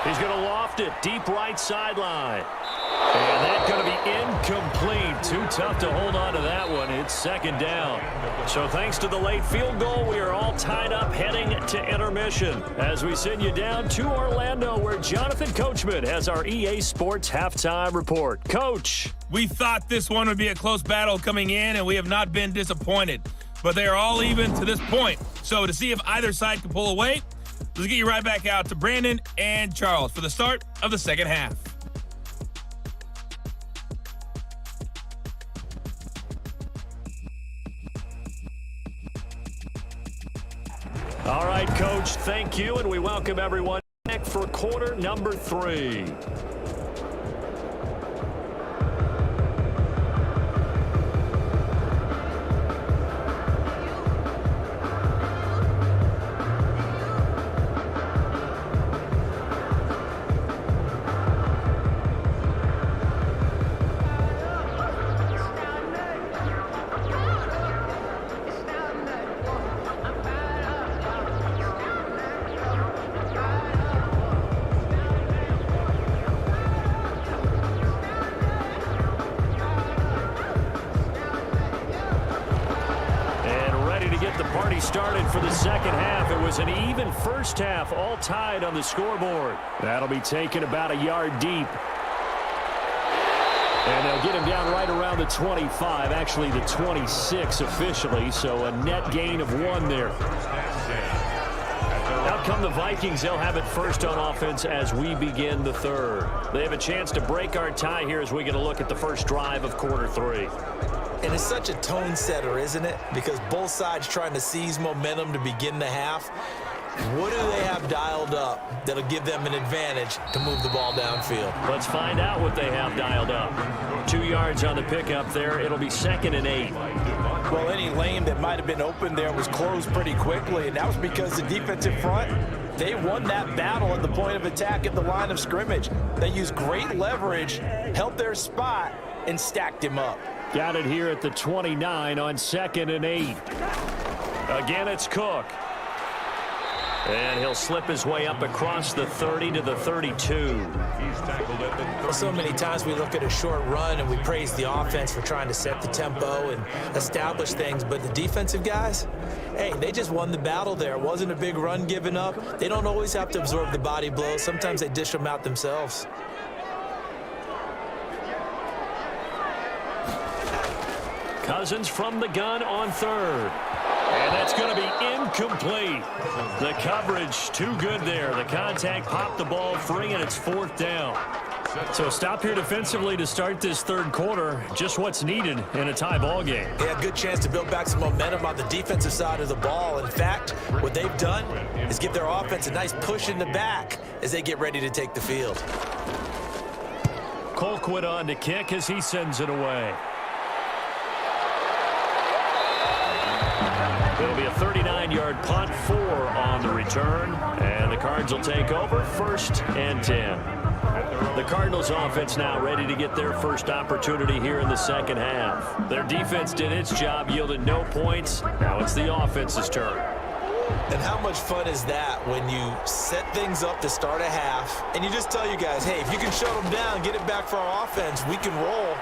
He's going to loft it deep right sideline. And that's going to be incomplete. Too tough to hold on to that one. It's 2nd down. So thanks to the late field goal, we are all tied up heading to intermission as we send you down to Orlando where Jonathan Coachman has our EA Sports Halftime Report. Coach. We thought this one would be a close battle coming in, and we have not been disappointed. But they are all even to this point. So to see if either side can pull away, let's get you right back out to Brandon and Charles for the start of the second half. All right, Coach, thank you, and we welcome everyone back for quarter number 3. Started for the second half. It was an even first half, all tied on the scoreboard. That'll be taken about a yard deep. And they'll get him down right around the 25, actually the 26 officially, so a net gain of 1 there. Out come the Vikings. They'll have it first on offense as we begin the 3rd. They have a chance to break our tie here as we get a look at the first drive of quarter 3. And it's such a tone setter, isn't it? Because both sides trying to seize momentum to begin the half. What do they have dialed up that'll give them an advantage to move the ball downfield? Let's find out what they have dialed up. 2 yards on the pickup there. It'll be 2nd and 8. Well, any lane that might have been open there was closed pretty quickly, and that was because the defensive front, they won that battle at the point of attack at the line of scrimmage. They used great leverage, held their spot, and stacked him up. Got it here at the 29 on 2nd and 8. Again, it's Cook. And he'll slip his way up across the 30 to the 32. So many times we look at a short run and we praise the offense for trying to set the tempo and establish things, but the defensive guys, hey, they just won the battle there. It wasn't a big run given up. They don't always have to absorb the body blows. Sometimes they dish them out themselves. Cousins from the gun on 3rd. And that's going to be incomplete. The coverage too good there. The contact popped the ball free, and it's 4th down. So stop here defensively to start this 3rd quarter. Just what's needed in a tie ball game. Yeah, good chance to build back some momentum on the defensive side of the ball. In fact, what they've done is give their offense a nice push in the back as they get ready to take the field. Colquitt on to kick as he sends it away. It'll be a 39-yard punt, 4 on the return, and the Cards will take over 1st and 10. The Cardinals offense now ready to get their first opportunity here in the second half. Their defense did its job, yielded no points. Now it's the offense's turn. And how much fun is that when you set things up to start a half and you just tell you guys, hey, if you can shut them down, get it back for our offense, we can roll.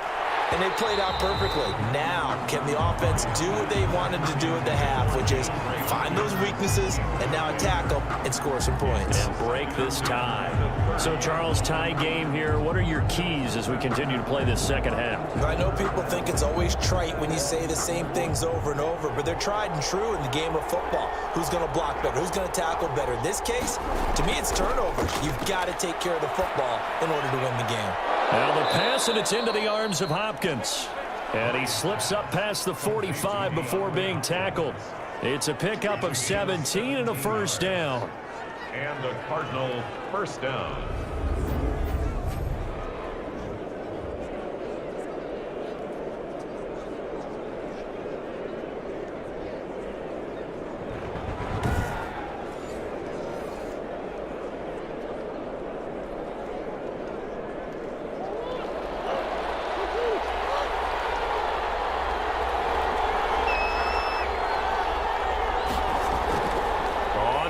And they played out perfectly. Now, can the offense do what they wanted to do at the half, which is find those weaknesses and now attack them and score some points. And break this tie. So, Charles, tie game here. What are your keys as we continue to play this second half? I know people think it's always trite when you say the same things over and over, but they're tried and true in the game of football. Who's going to block better? Who's going to tackle better? In this case, to me, it's turnovers. You've got to take care of the football in order to win the game. Now the pass, and it's into the arms of Hopkins. And he slips up past the 45 before being tackled. It's a pickup of 17 and a first down. And the Cardinal first down.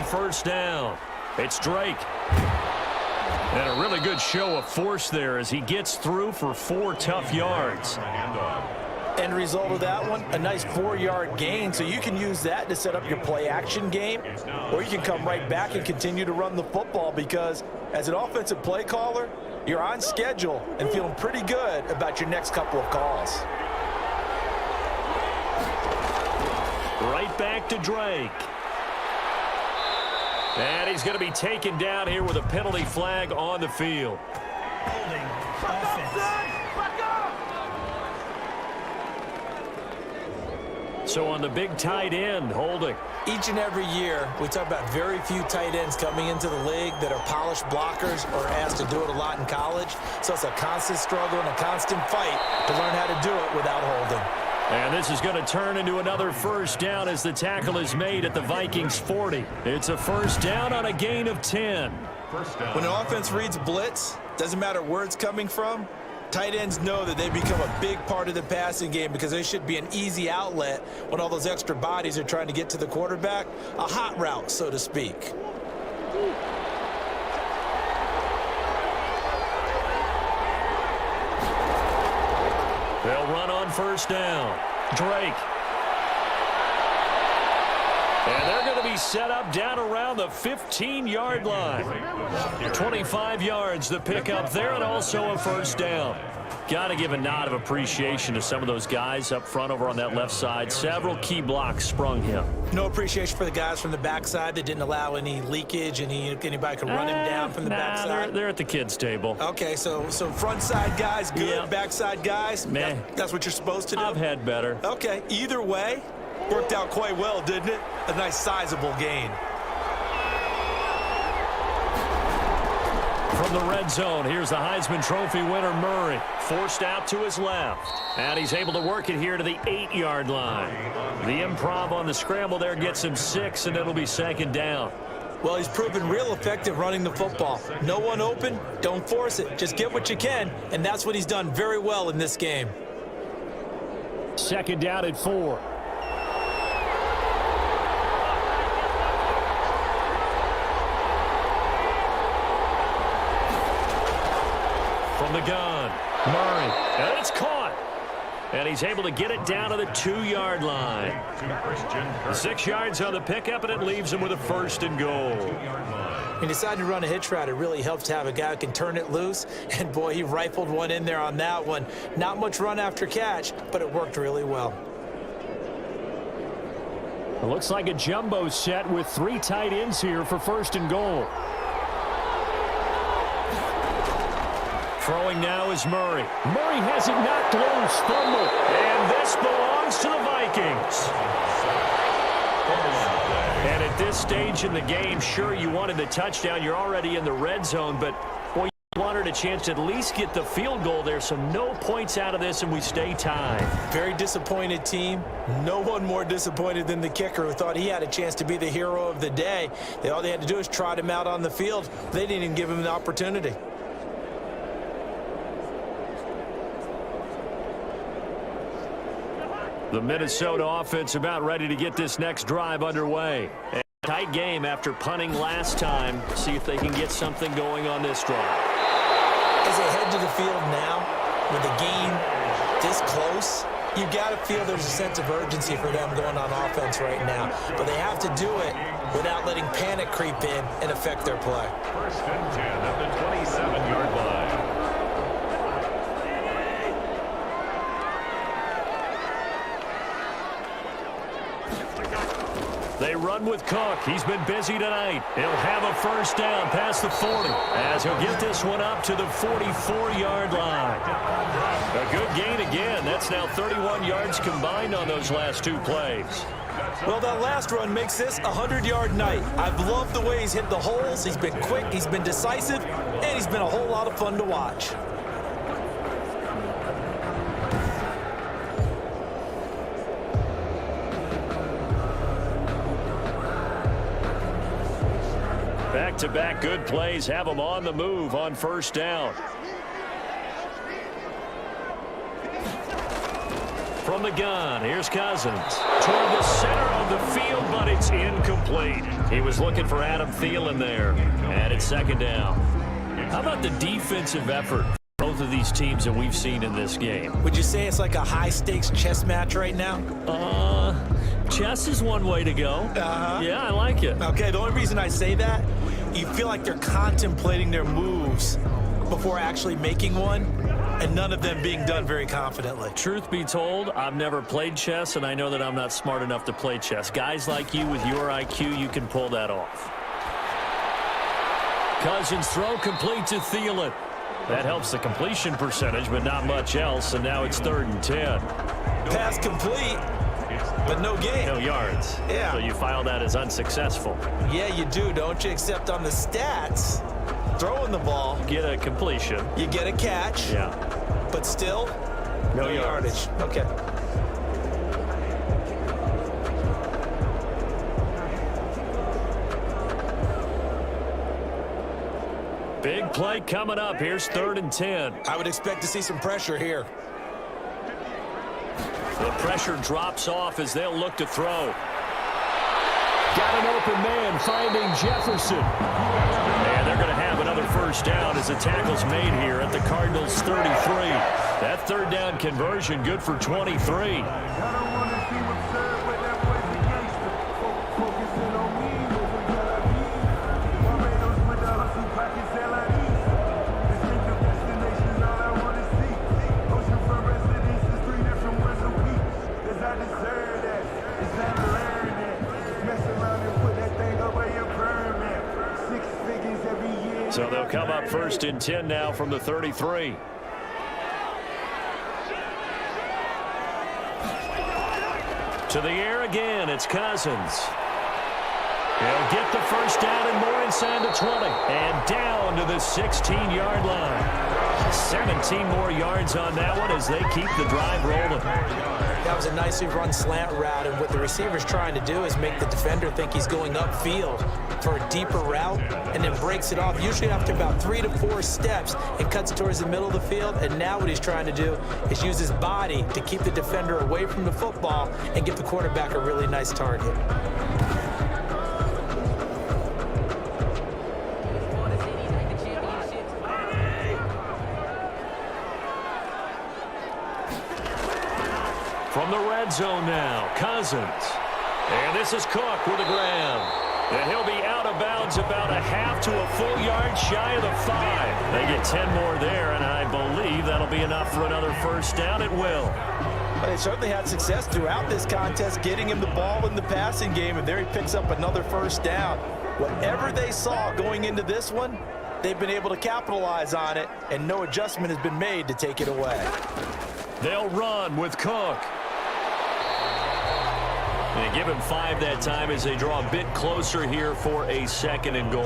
First down. It's Drake. And a really good show of force there as he gets through for 4 tough yards. End result of that one, a nice 4-yard gain, so you can use that to set up your play-action game, or you can come right back and continue to run the football because as an offensive play caller, you're on schedule and feeling pretty good about your next couple of calls. Right back to Drake. And he's going to be taken down here with a penalty flag on the field. Holding offense. So on the big tight end, holding. Each and every year, we talk about very few tight ends coming into the league that are polished blockers or asked to do it a lot in college. So it's a constant struggle and a constant fight to learn how to do it without holding. And this is going to turn into another first down as the tackle is made at the Vikings 40. It's a first down on a gain of 10. When an offense reads blitz, doesn't matter where it's coming from, tight ends know that they become a big part of the passing game because they should be an easy outlet when all those extra bodies are trying to get to the quarterback. A hot route, so to speak. They'll run on first down. Drake. And they're going to be set up down around the 15-yard line. 25 yards the pickup there, and also a first down. Got to give a nod of appreciation to some of those guys up front over on that left side. Several key blocks sprung him. No appreciation for the guys from the backside that didn't allow any leakage, and anybody could run him down from the backside. They're at the kids' table. Okay, so front side guys good, yeah. Backside guys, that's what you're supposed to do? I've had better. Okay, either way, worked out quite well, didn't it? A nice sizable gain. From the red zone, here's the Heisman Trophy winner, Murray. Forced out to his left. And he's able to work it here to the 8-yard line. The improv on the scramble there gets him 6, and it'll be second down. Well, he's proven real effective running the football. No one open, don't force it. Just get what you can, and that's what he's done very well in this game. Second down at 4. From the gun, Murray, and it's caught. And he's able to get it down to the 2-yard line. 6 yards on the pickup, and it leaves him with a first and goal. He decided to run a hitch route. It really helps to have a guy who can turn it loose. And, boy, he rifled one in there on that one. Not much run after catch, but it worked really well. It looks like a jumbo set with 3 tight ends here for first and goal. Throwing now is Murray. Murray has it knocked loose. Fumble. And this belongs to the Vikings. And at this stage in the game, sure, you wanted the touchdown. You're already in the red zone, but boy, you wanted a chance to at least get the field goal there, so no points out of this, and we stay tied. Very disappointed team. No one more disappointed than the kicker, who thought he had a chance to be the hero of the day. All they had to do is trot him out on the field. They didn't even give him the opportunity. The Minnesota offense about ready to get this next drive underway. A tight game after punting last time. See if they can get something going on this drive. As they head to the field now, with the game this close, you got to feel there's a sense of urgency for them going on offense right now. But they have to do it without letting panic creep in and affect their play. 1st and 10 at the 27-yard line. They run with Cook. He's been busy tonight. He'll have a first down past the 40 as he'll get this one up to the 44-yard line. A good gain again. That's now 31 yards combined on those last two plays. Well, that last run makes this a 100-yard night. I've loved the way he's hit the holes. He's been quick, he's been decisive, and he's been a whole lot of fun to watch. Back-to-back good plays have them on the move on first down. From the gun, here's Cousins. Toward the center of the field, but it's incomplete. He was looking for Adam Thielen there. And it's second down. How about the defensive effort for both of these teams that we've seen in this game? Would you say it's like a high-stakes chess match right now? Chess is one way to go. Yeah, I like it. Okay, the only reason I say that, you feel like they're contemplating their moves before actually making one, and none of them being done very confidently. Truth be told, I've never played chess, and I know that I'm not smart enough to play chess. Guys like you with your IQ, you can pull that off. Cousins throw complete to Thielen. That helps the completion percentage, but not much else, and now it's 3rd and 10. Pass complete, but no gain. No yards. Yeah. So you file that as unsuccessful. Yeah, you do, don't you? Except on the stats, throwing the ball. Get a completion. You get a catch. Yeah. But still, no yardage. Okay. Big play coming up. Here's 3rd and 10. I would expect to see some pressure here. The pressure drops off as they'll look to throw. Got an open man finding Jefferson. And they're going to have another first down as the tackle's made here at the Cardinals' 33. That 3rd down conversion good for 23. So they'll come up 1st and 10 now from the 33. To the air again, it's Cousins. He'll get the first down and more inside the 20. And down to the 16-yard line. 17 more yards on that one as they keep the drive rolling. That was a nicely run slant route, and what the receiver's trying to do is make the defender think he's going upfield for a deeper route and then breaks it off, usually after about 3 to 4 steps, and cuts towards the middle of the field. And now what he's trying to do is use his body to keep the defender away from the football and give the quarterback a really nice target. From the red zone now, Cousins. And this is Cook with a grab. And he'll be out of bounds about a half to a full yard shy of the 5. They get 10 more there, and I believe that'll be enough for another first down. It will. Well, they certainly had success throughout this contest, getting him the ball in the passing game, and there he picks up another first down. Whatever they saw going into this one, they've been able to capitalize on it, and no adjustment has been made to take it away. They'll run with Cook. And they give him 5 that time as they draw a bit closer here for a 2nd and goal.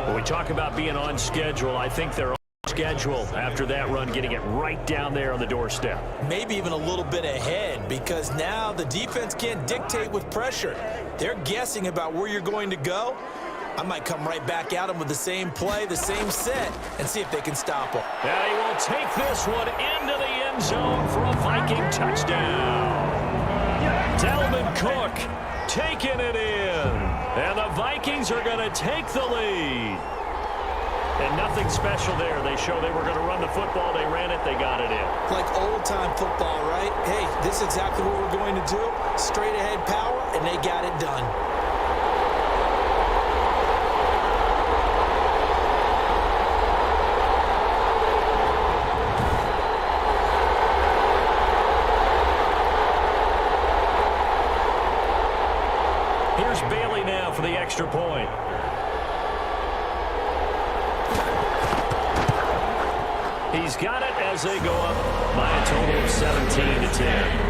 When we talk about being on schedule, I think they're on schedule after that run, getting it right down there on the doorstep. Maybe even a little bit ahead, because now the defense can't dictate with pressure. They're guessing about where you're going to go. I might come right back at them with the same play, the same set, and see if they can stop them. And he will take this one into the end zone for a Viking touchdown. Dalvin Cook taking it in. And the Vikings are going to take the lead. And nothing special there. They show they were going to run the football. They ran it. They got it in. Like old-time football, right? Hey, this is exactly what we're going to do. Straight-ahead power, and they got it done. Here's Bailey now for the extra point. He's got it as they go up by a total of 17-10.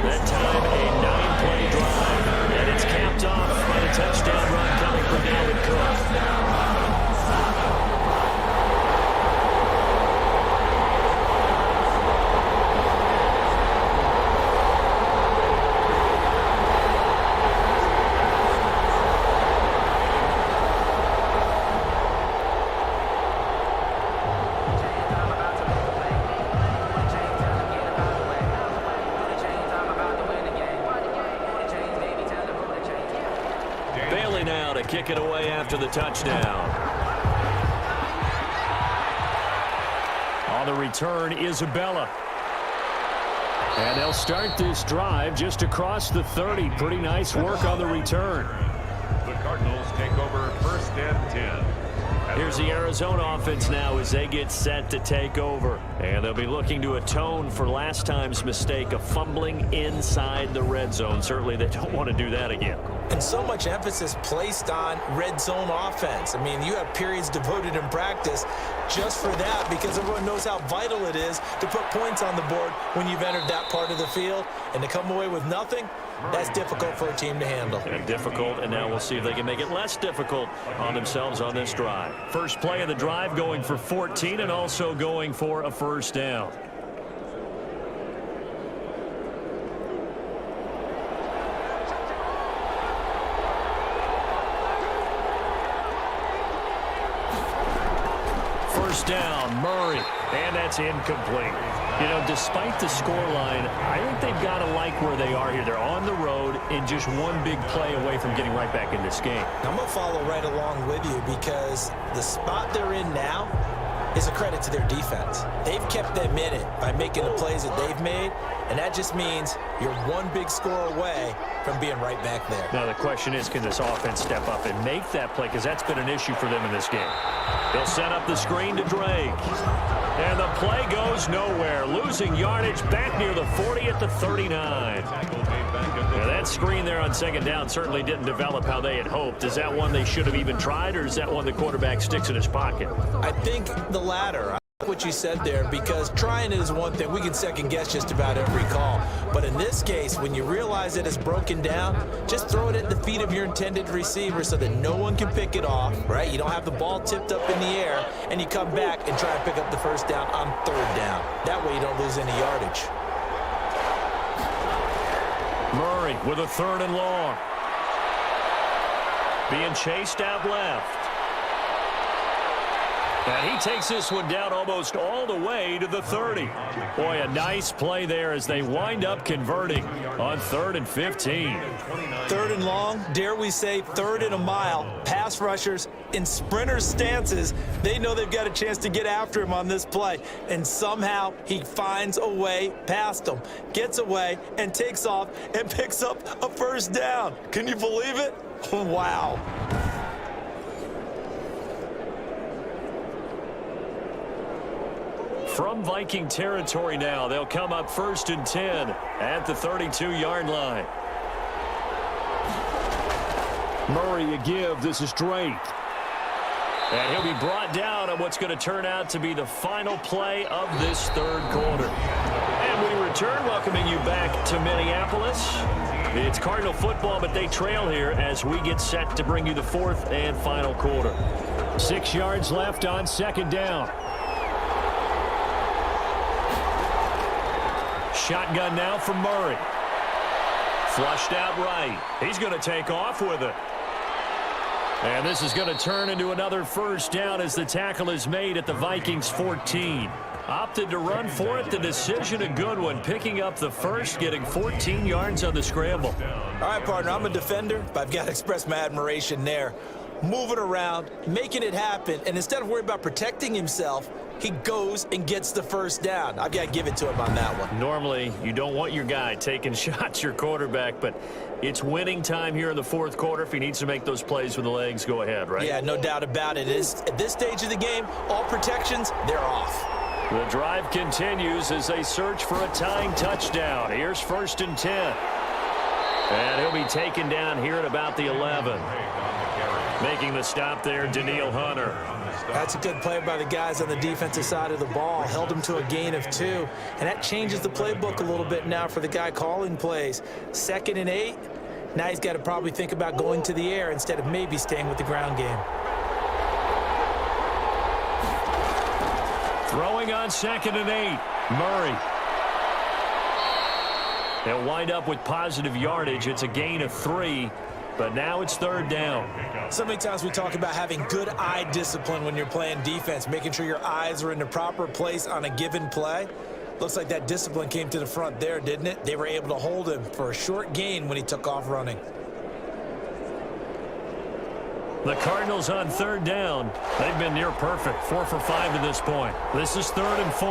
That time a 9-play drive, and it's capped off by the touchdown run coming from Dalvin Cook. Kick it away after the touchdown. On the return, Isabella. And they'll start this drive just across the 30. Pretty nice work on the return. The Cardinals take over 1st and 10. Here's the Arizona offense now as they get set to take over. And they'll be looking to atone for last time's mistake of fumbling inside the red zone. Certainly they don't want to do that again. And so much emphasis placed on red zone offense. I mean, you have periods devoted in practice just for that because everyone knows how vital it is to put points on the board when you've entered that part of the field. And to come away with nothing, that's difficult for a team to handle. And difficult, and now we'll see if they can make it less difficult on themselves on this drive. First play of the drive going for 14 and also going for a first down. First down, Murray, and that's incomplete. You know, despite the scoreline, I think they've got to like where they are here. They're on the road and just one big play away from getting right back in this game. I'm going to follow right along with you because the spot they're in now is a credit to their defense. They've kept them in it by making the plays that they've made, and that just means you're one big score away from being right back there. Now the question is, can this offense step up and make that play? Because that's been an issue for them in this game. They'll set up the screen to Drake. And the play goes nowhere. Losing yardage back near the 40 at the 39. Now that screen there on second down certainly didn't develop how they had hoped. Is that one they should have even tried, or is that one the quarterback sticks in his pocket? I think the latter. I like what you said there, because trying it is one thing. We can second guess just about every call. But in this case, when you realize it is broken down, just throw it at the feet of your intended receiver so that no one can pick it off, right? You don't have the ball tipped up in the air, and you come back and try and pick up the first down on third down. That way you don't lose any yardage. Murray with a 3rd and long. Being chased out left. And he takes this one down almost all the way to the 30. Boy, a nice play there as they wind up converting on 3rd and 15. 3rd and long, dare we say 3rd and a mile. Pass rushers in sprinter stances, they know they've got a chance to get after him on this play. And somehow he finds a way past them, gets away and takes off and picks up a first down. Can you believe it? Wow. From Viking territory now, they'll come up 1st and 10 at the 32-yard line. Murray a give. This is Drake. And he'll be brought down on what's going to turn out to be the final play of this 3rd quarter. And we return, welcoming you back to Minneapolis. It's Cardinal football, but they trail here as we get set to bring you the 4th and final quarter. 6 yards left on 2nd down. Shotgun now from Murray. Flushed out right. He's going to take off with it. And this is going to turn into another first down as the tackle is made at the Vikings 14. Opted to run for it. The decision a good one. Picking up the first, getting 14 yards on the scramble. All right, partner, I'm a defender, but I've got to express my admiration there. Moving around, making it happen, and instead of worrying about protecting himself, he goes and gets the first down. I've got to give it to him on that one. Normally, you don't want your guy taking shots, your quarterback, but it's winning time here in the fourth quarter. If he needs to make those plays with the legs, go ahead, right? Yeah, no doubt about it. At this stage of the game, all protections, they're off. The drive continues as they search for a tying touchdown. Here's 1st and 10. And he'll be taken down here at about the 11. Making the stop there, Daniil Hunter. That's a good play by the guys on the defensive side of the ball. Held him to a gain of 2. And that changes the playbook a little bit now for the guy calling plays. 2nd and 8. Now he's got to probably think about going to the air instead of maybe staying with the ground game. Throwing on 2nd and 8. Murray. They'll wind up with positive yardage. It's a gain of 3. But now it's 3rd down. So many times we talk about having good eye discipline when you're playing defense, making sure your eyes are in the proper place on a given play. Looks like that discipline came to the front there, didn't it? They were able to hold him for a short gain when he took off running. The Cardinals on 3rd down. They've been near perfect. 4 for 5 to this point. This is 3rd and 4.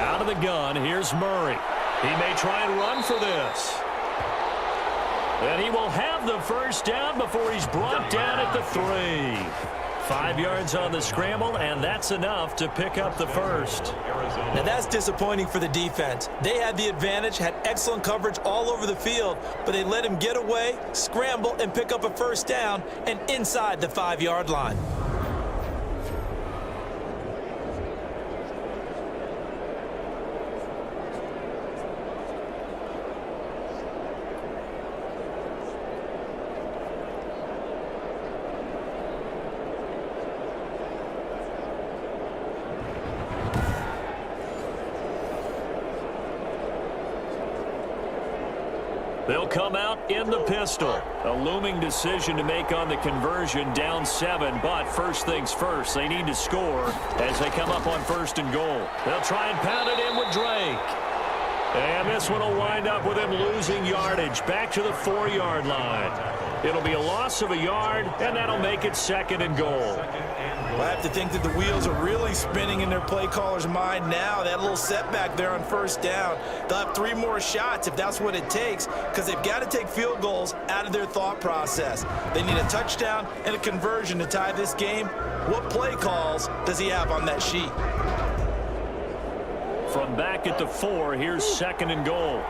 Out of the gun, here's Murray. He may try and run for this. And he will have the first down before he's brought down at the 3. 5 yards on the scramble, and that's enough to pick up the first. Now that's disappointing for the defense. They had the advantage, had excellent coverage all over the field, but they let him get away, scramble, and pick up a first down, and inside the 5-yard line. They'll come out in the pistol. A looming decision to make on the conversion, down 7, but first things first, they need to score as they come up on 1st and goal. They'll try and pound it in with Drake. And this one will wind up with him losing yardage back to the 4-yard line. It'll be a loss of a yard, and that'll make it 2nd and goal. Well, I have to think that the wheels are really spinning in their play caller's mind now. That little setback there on 1st down. They'll have 3 more shots if that's what it takes, because they've got to take field goals out of their thought process. They need a touchdown and a conversion to tie this game. What play calls does he have on that sheet? From back at the 4, here's 2nd and goal.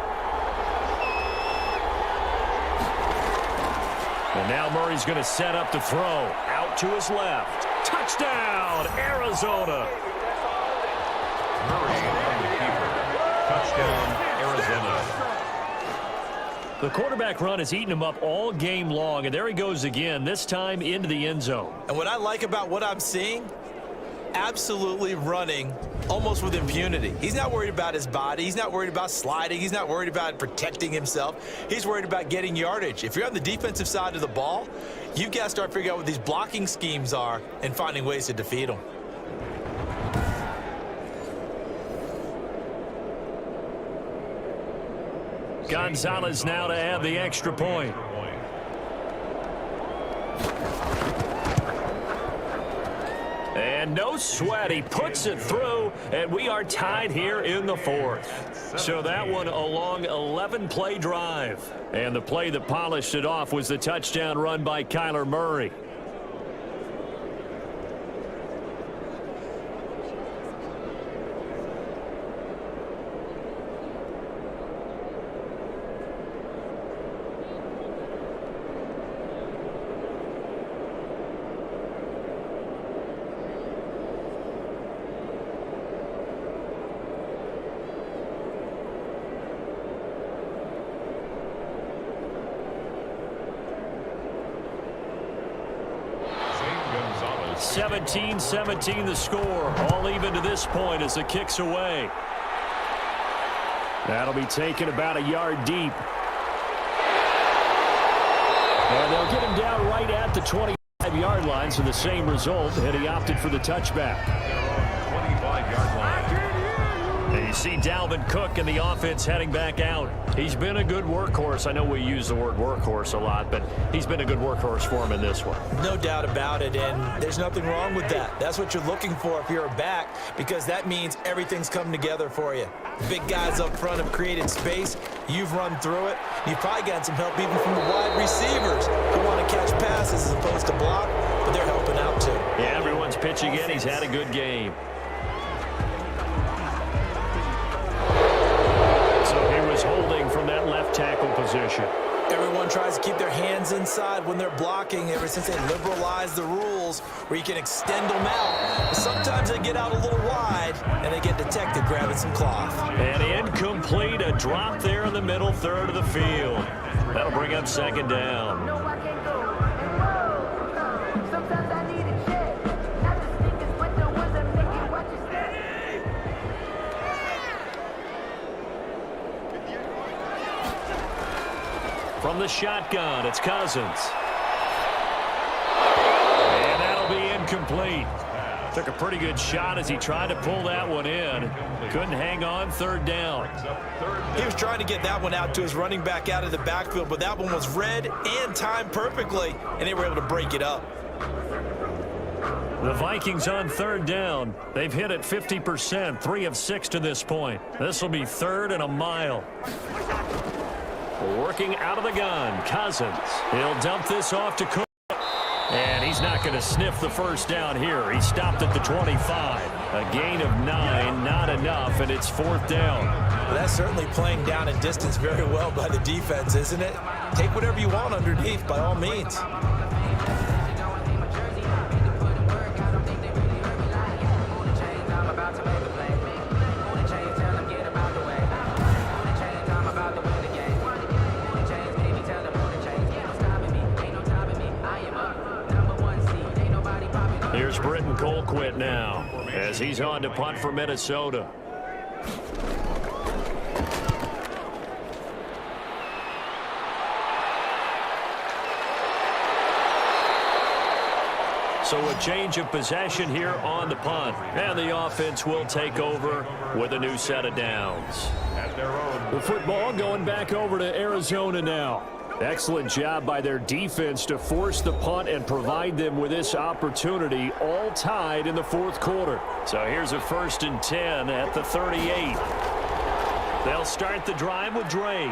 And now Murray's going to set up to throw. Out to his left. Touchdown, Arizona. Murray from the keeper. Touchdown, Arizona. The quarterback run has eaten him up all game long, and there he goes again, this time into the end zone. And what I like about what I'm seeing, absolutely running almost with impunity. He's not worried about his body. He's not worried about sliding. He's not worried about protecting himself. He's worried about getting yardage. If you're on the defensive side of the ball, you've got to start figuring out what these blocking schemes are and finding ways to defeat them. Gonzalez now to add the extra point. And no sweat, he puts it through, and we are tied here in the 4th. So that one a long 11-play drive. And the play that polished it off was the touchdown run by Kyler Murray. Gonzalez 17-17 the score. All even to this point as the kick's away. That'll be taken about a yard deep. And they'll get him down right at the 25 25-yard line, so the same result, and he opted for the touchback. 25-yard line. And you see Dalvin Cook and the offense heading back out. He's been a good workhorse. I know we use the word workhorse a lot, but he's been a good workhorse for him in this one. No doubt about it, and there's nothing wrong with that. That's what you're looking for if you're a back, because that means everything's come together for you. Big guys up front have created space. You've run through it. You've probably gotten some help even from the wide receivers who want to catch passes as opposed to block, but they're helping out too. Yeah, everyone's pitching in. He's had a good game. Holding from that left tackle position. Everyone tries to keep their hands inside when they're blocking ever since they liberalized the rules where you can extend them out. But sometimes they get out a little wide and they get detected grabbing some cloth. And incomplete, a drop there in the middle third of the field. That'll bring up second down. No, I can't go. Whoa. Sometimes I need a check. Not the sneakers, but the ones that make you watch your step. From the shotgun, it's Cousins. And that'll be incomplete. Took a pretty good shot as he tried to pull that one in. Couldn't hang on, third down. He was trying to get that one out to his running back out of the backfield, but that one was read and timed perfectly, and they were able to break it up. The Vikings on third down. They've hit it 50%, 3 of 6 to this point. This will be third and a mile. Working out of the gun, Cousins. He'll dump this off to Cook. And he's not going to sniff the first down here. He stopped at the 25. A gain of 9, not enough, and it's fourth down. Well, that's certainly playing down and distance very well by the defense, isn't it? Take whatever you want underneath, by all means. Here's Britton Colquitt now as he's on to punt for Minnesota. So a change of possession here on the punt. And the offense will take over with a new set of downs. The football going back over to Arizona now. Excellent job by their defense to force the punt and provide them with this opportunity, all tied in the fourth quarter. So here's a 1st and 10 at the 38. They'll start the drive with Drake.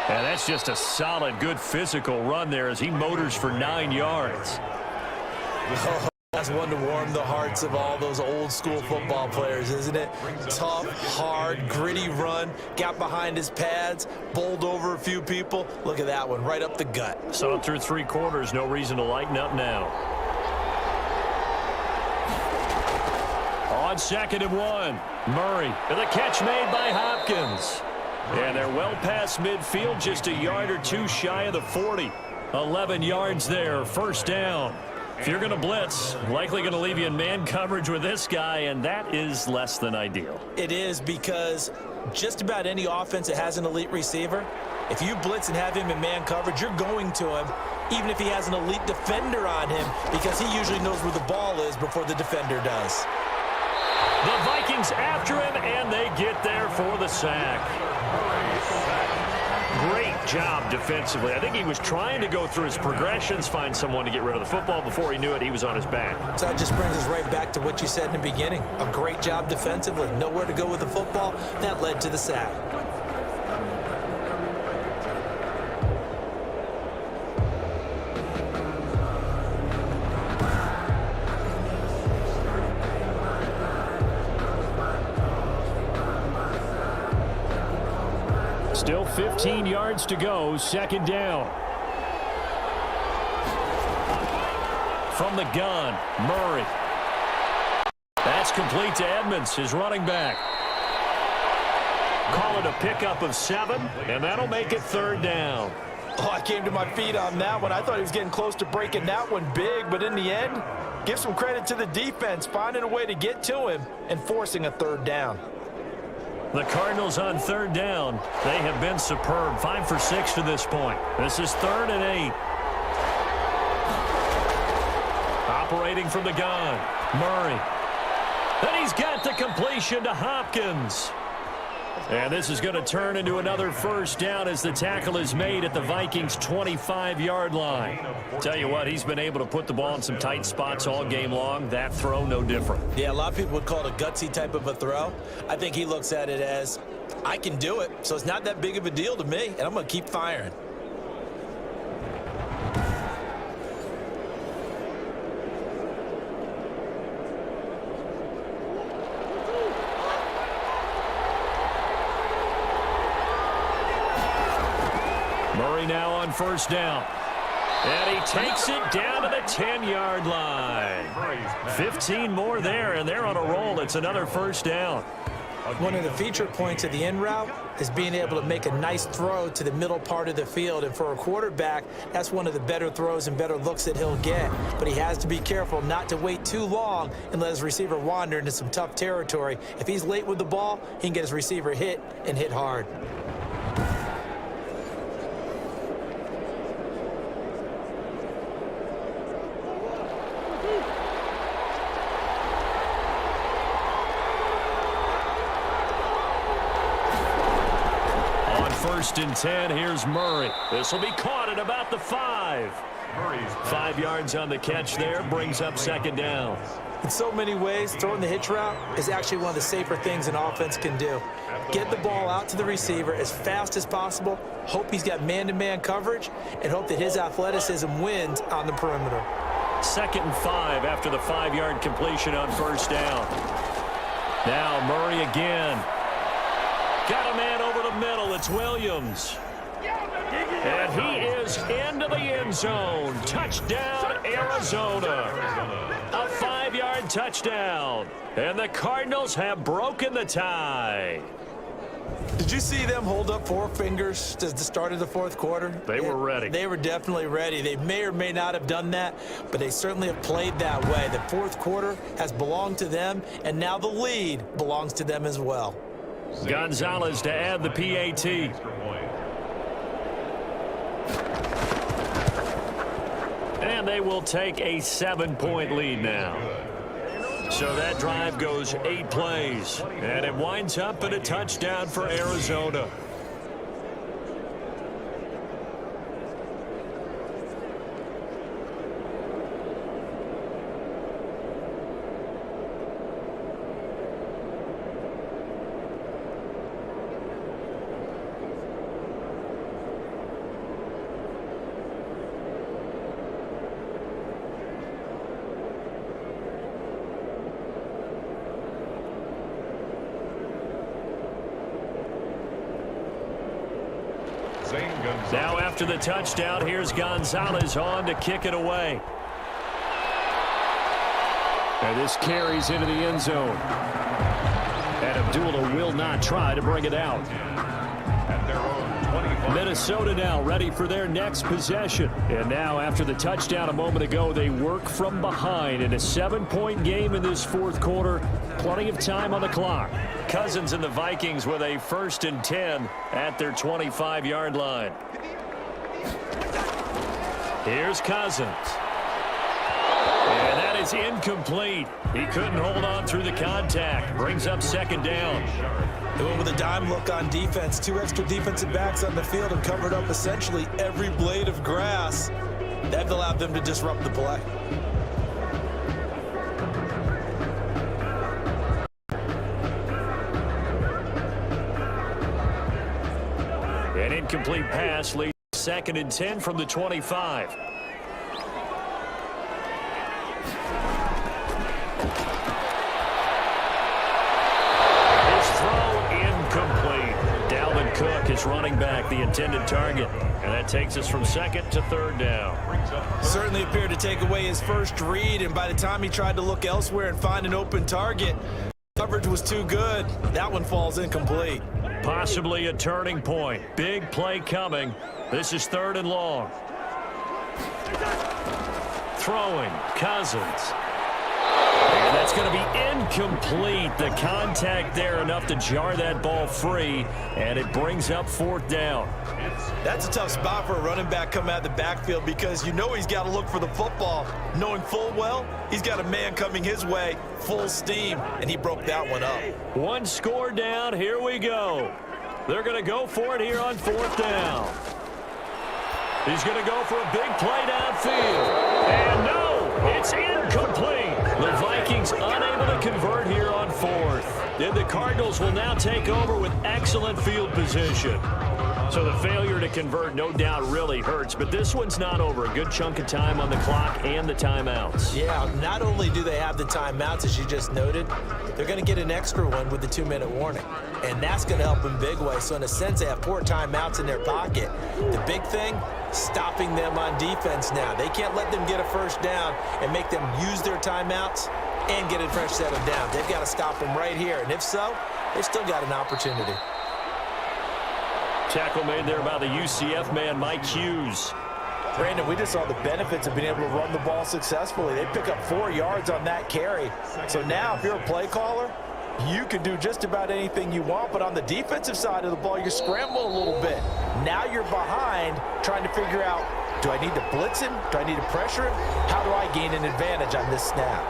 And that's just a solid, good physical run there as he motors for 9 yards. Oh, that's one to warm the hearts of all those old school football players, isn't it? Tough, hard, gritty run, got behind his pads, bowled over a few people. Look at that one, right up the gut. So through 3 quarters, no reason to lighten up now. On 2nd and 1, Murray, and the catch made by Hopkins. And they're well past midfield, just a yard or 2 shy of the 40. 11 yards there, first down. If you're going to blitz, likely going to leave you in man coverage with this guy, and that is less than ideal. It is, because just about any offense that has an elite receiver, if you blitz and have him in man coverage, you're going to him, even if he has an elite defender on him, because he usually knows where the ball is before the defender does. The Vikings after him, and they get there for the sack. Great job defensively. I think he was trying to go through his progressions, find someone to get rid of the football. Before he knew it, he was on his back. So that just brings us right back to what you said in the beginning. A great job defensively. Nowhere to go with the football. That led to the sack. Still 15 yards to go, second down. From the gun, Murray. That's complete to Edmonds, his running back. Call it a pickup of 7, and that'll make it third down. Oh, I came to my feet on that one. I thought he was getting close to breaking that one big, but in the end, give some credit to the defense, finding a way to get to him and forcing a third down. The Cardinals on third down. They have been superb. 5 for 6 to this point. This is 3rd and 8. Operating from the gun, Murray. And he's got the completion to Hopkins. And this is going to turn into another first down as the tackle is made at the Vikings' 25-yard line. Tell you what, he's been able to put the ball in some tight spots all game long. That throw, no different. Yeah, a lot of people would call it a gutsy type of a throw. I think he looks at it as, I can do it, so it's not that big of a deal to me, and I'm going to keep firing. Murray now on first down. And he takes it down to the 10-yard line. 15 more there, and they're on a roll. It's another first down. One of the feature points of the in route is being able to make a nice throw to the middle part of the field. And for a quarterback, that's one of the better throws and better looks that he'll get. But he has to be careful not to wait too long and let his receiver wander into some tough territory. If he's late with the ball, he can get his receiver hit and hit hard. First and 10, here's Murray. This will be caught at about the 5. 5 yards on the catch there, brings up second down. In so many ways, throwing the hitch route is actually one of the safer things an offense can do. Get the ball out to the receiver as fast as possible, hope he's got man-to-man coverage, and hope that his athleticism wins on the perimeter. Second and 5 after the 5-yard completion on first down. Now Murray again. Got a man over the middle. It's Williams. And he is into the end zone. Touchdown, Arizona. A 5-yard touchdown. And the Cardinals have broken the tie. Did you see them hold up 4 fingers at the start of the fourth quarter? They were ready. They were definitely ready. They may or may not have done that, but they certainly have played that way. The fourth quarter has belonged to them, and now the lead belongs to them as well. Gonzalez to add the PAT. And they will take a 7-point lead now. So that drive goes 8 plays. And it winds up in a touchdown for Arizona. Now after the touchdown, here's Gonzalez on to kick it away. And this carries into the end zone. And Abdullah will not try to bring it out. Minnesota now ready for their next possession. And now after the touchdown a moment ago, they work from behind in a 7-point game in this fourth quarter. Plenty of time on the clock. Cousins and the Vikings with a 1st and 10 at their 25-yard line. Here's Cousins. And that is incomplete. He couldn't hold on through the contact. Brings up second down. They went with a dime look on defense. 2 extra defensive backs on the field and covered up essentially every blade of grass. That allowed them to disrupt the play. An incomplete pass leads 2nd and 10 from the 25. His throw incomplete. Dalvin Cook is running back the intended target. And that takes us from 2nd to 3rd down. Certainly appeared to take away his first read, and by the time he tried to look elsewhere and find an open target, coverage was too good. That one falls incomplete. Possibly a turning point. Big play coming. This is 3rd and long. Throwing, Cousins. And that's going to be incomplete. The contact there enough to jar that ball free, and it brings up 4th down. That's a tough spot for a running back coming out of the backfield because you know he's got to look for the football, knowing full well he's got a man coming his way full steam, and he broke that one up. 1 score down. Here we go. They're going to go for it here on 4th down. He's going to go for a big play downfield. And no, it's incomplete. The Vikings unable to convert here on 4th. Then the Cardinals will now take over with excellent field position. So the failure to convert no doubt really hurts, but this one's not over. A good chunk of time on the clock and the timeouts. Yeah, not only do they have the timeouts, as you just noted, they're going to get an extra one with the 2-minute warning. And that's going to help in big way. So in a sense, they have 4 timeouts in their pocket. The big thing, stopping them on defense now. They can't let them get a first down and make them use their timeouts and get a fresh set of downs. They've got to stop them right here. And if so, they've still got an opportunity. Tackle made there by the UCF man, Mike Hughes. Brandon, we just saw the benefits of being able to run the ball successfully. They pick up 4 yards on that carry. So now if you're a play caller, you can do just about anything you want. But on the defensive side of the ball, you're scrambling a little bit. Now you're behind trying to figure out, do I need to blitz him? Do I need to pressure him? How do I gain an advantage on this snap?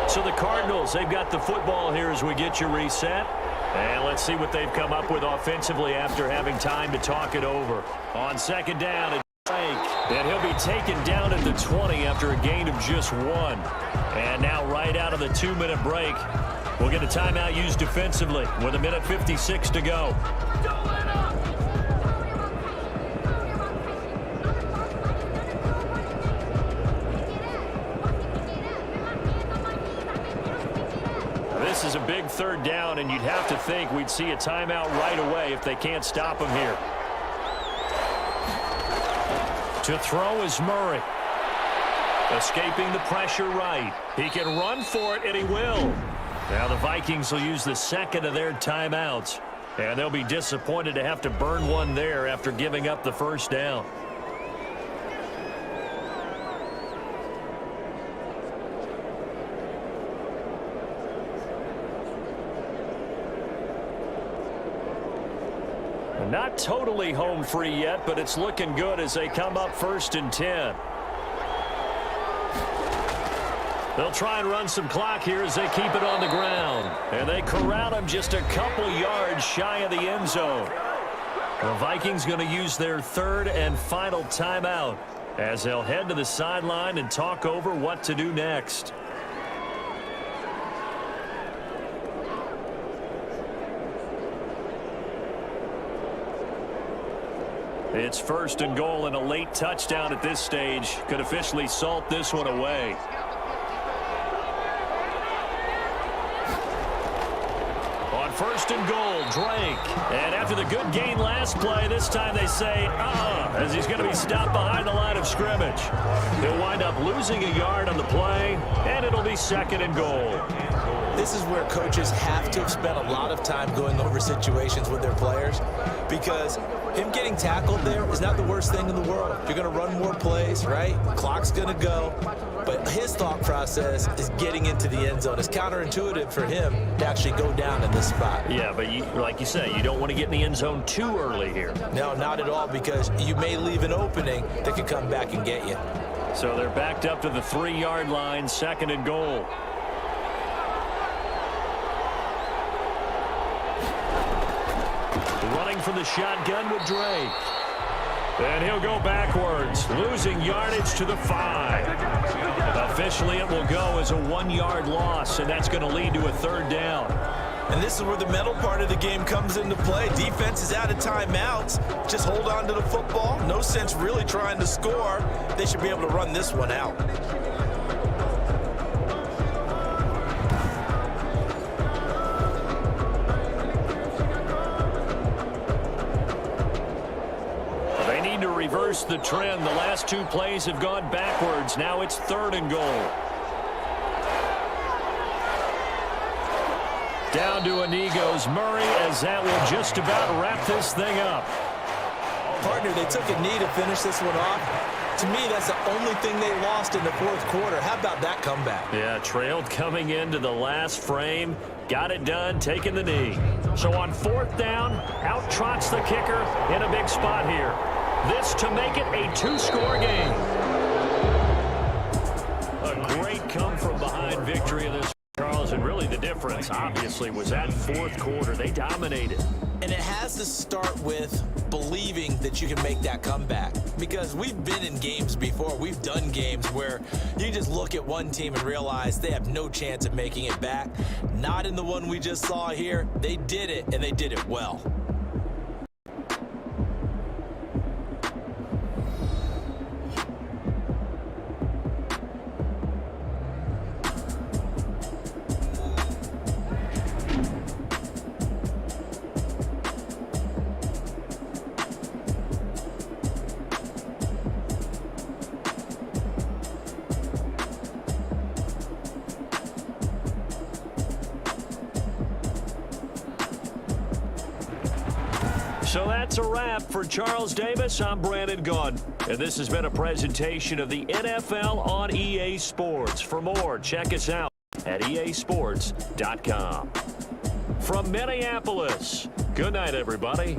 So the Cardinals, they've got the football here as we get you reset. And let's see what they've come up with offensively after having time to talk it over. On 2nd down, it's Drake. And he'll be taken down at the 20 after a gain of just 1. And now right out of the 2-minute break, we'll get a timeout used defensively with 1:56 to go. This is a big 3rd down, and you'd have to think we'd see a timeout right away if they can't stop him here. To throw is Murray. Escaping the pressure right. He can run for it, and he will. Now the Vikings will use the 2nd of their timeouts, and they'll be disappointed to have to burn one there after giving up the 1st down. Not totally home free yet, but it's looking good as they come up 1st and 10. They'll try and run some clock here as they keep it on the ground. And they corral him just a couple yards shy of the end zone. The Vikings going to use their 3rd and final timeout as they'll head to the sideline and talk over what to do next. It's 1st and goal, and a late touchdown at this stage could officially salt this one away. On 1st and goal, Drake. And after the good gain last play, this time they say, as he's going to be stopped behind the line of scrimmage. He'll wind up losing a yard on the play, and it'll be 2nd and goal. This is where coaches have to have spent a lot of time going over situations with their players, because him getting tackled there is not the worst thing in the world. You're going to run more plays, right? Clock's going to go. But his thought process is getting into the end zone. It's counterintuitive for him to actually go down in this spot. Yeah, but like you say, you don't want to get in the end zone too early here. No, not at all, because you may leave an opening that could come back and get you. So they're backed up to the 3-yard line, 2nd and goal. Running from the shotgun with Drake. And he'll go backwards, losing yardage to the 5. Officially, it will go as a 1-yard loss, and that's going to lead to a 3rd down. And this is where the mental part of the game comes into play. Defense is out of timeouts. Just hold on to the football. No sense really trying to score. They should be able to run this one out. Reverse the trend. The last 2 plays have gone backwards. Now it's 3rd and goal. Down to a knee goes Murray, as that will just about wrap this thing up. Partner, they took a knee to finish this one off. To me, that's the only thing they lost in the fourth quarter. How about that comeback? Yeah, trailed coming into the last frame. Got it done, taking the knee. So on fourth down, out trots the kicker in a big spot here. This to make it a two-score game. A great come-from-behind victory in this, Charles, and really the difference, obviously, was that fourth quarter. They dominated. And it has to start with believing that you can make that comeback. Because we've been in games before. We've done games where you just look at one team and realize they have no chance of making it back. Not in the one we just saw here. They did it, and they did it well. So that's a wrap for Charles Davis. I'm Brandon Gunn, and this has been a presentation of the NFL on EA Sports. For more, check us out at easports.com. From Minneapolis, good night, everybody.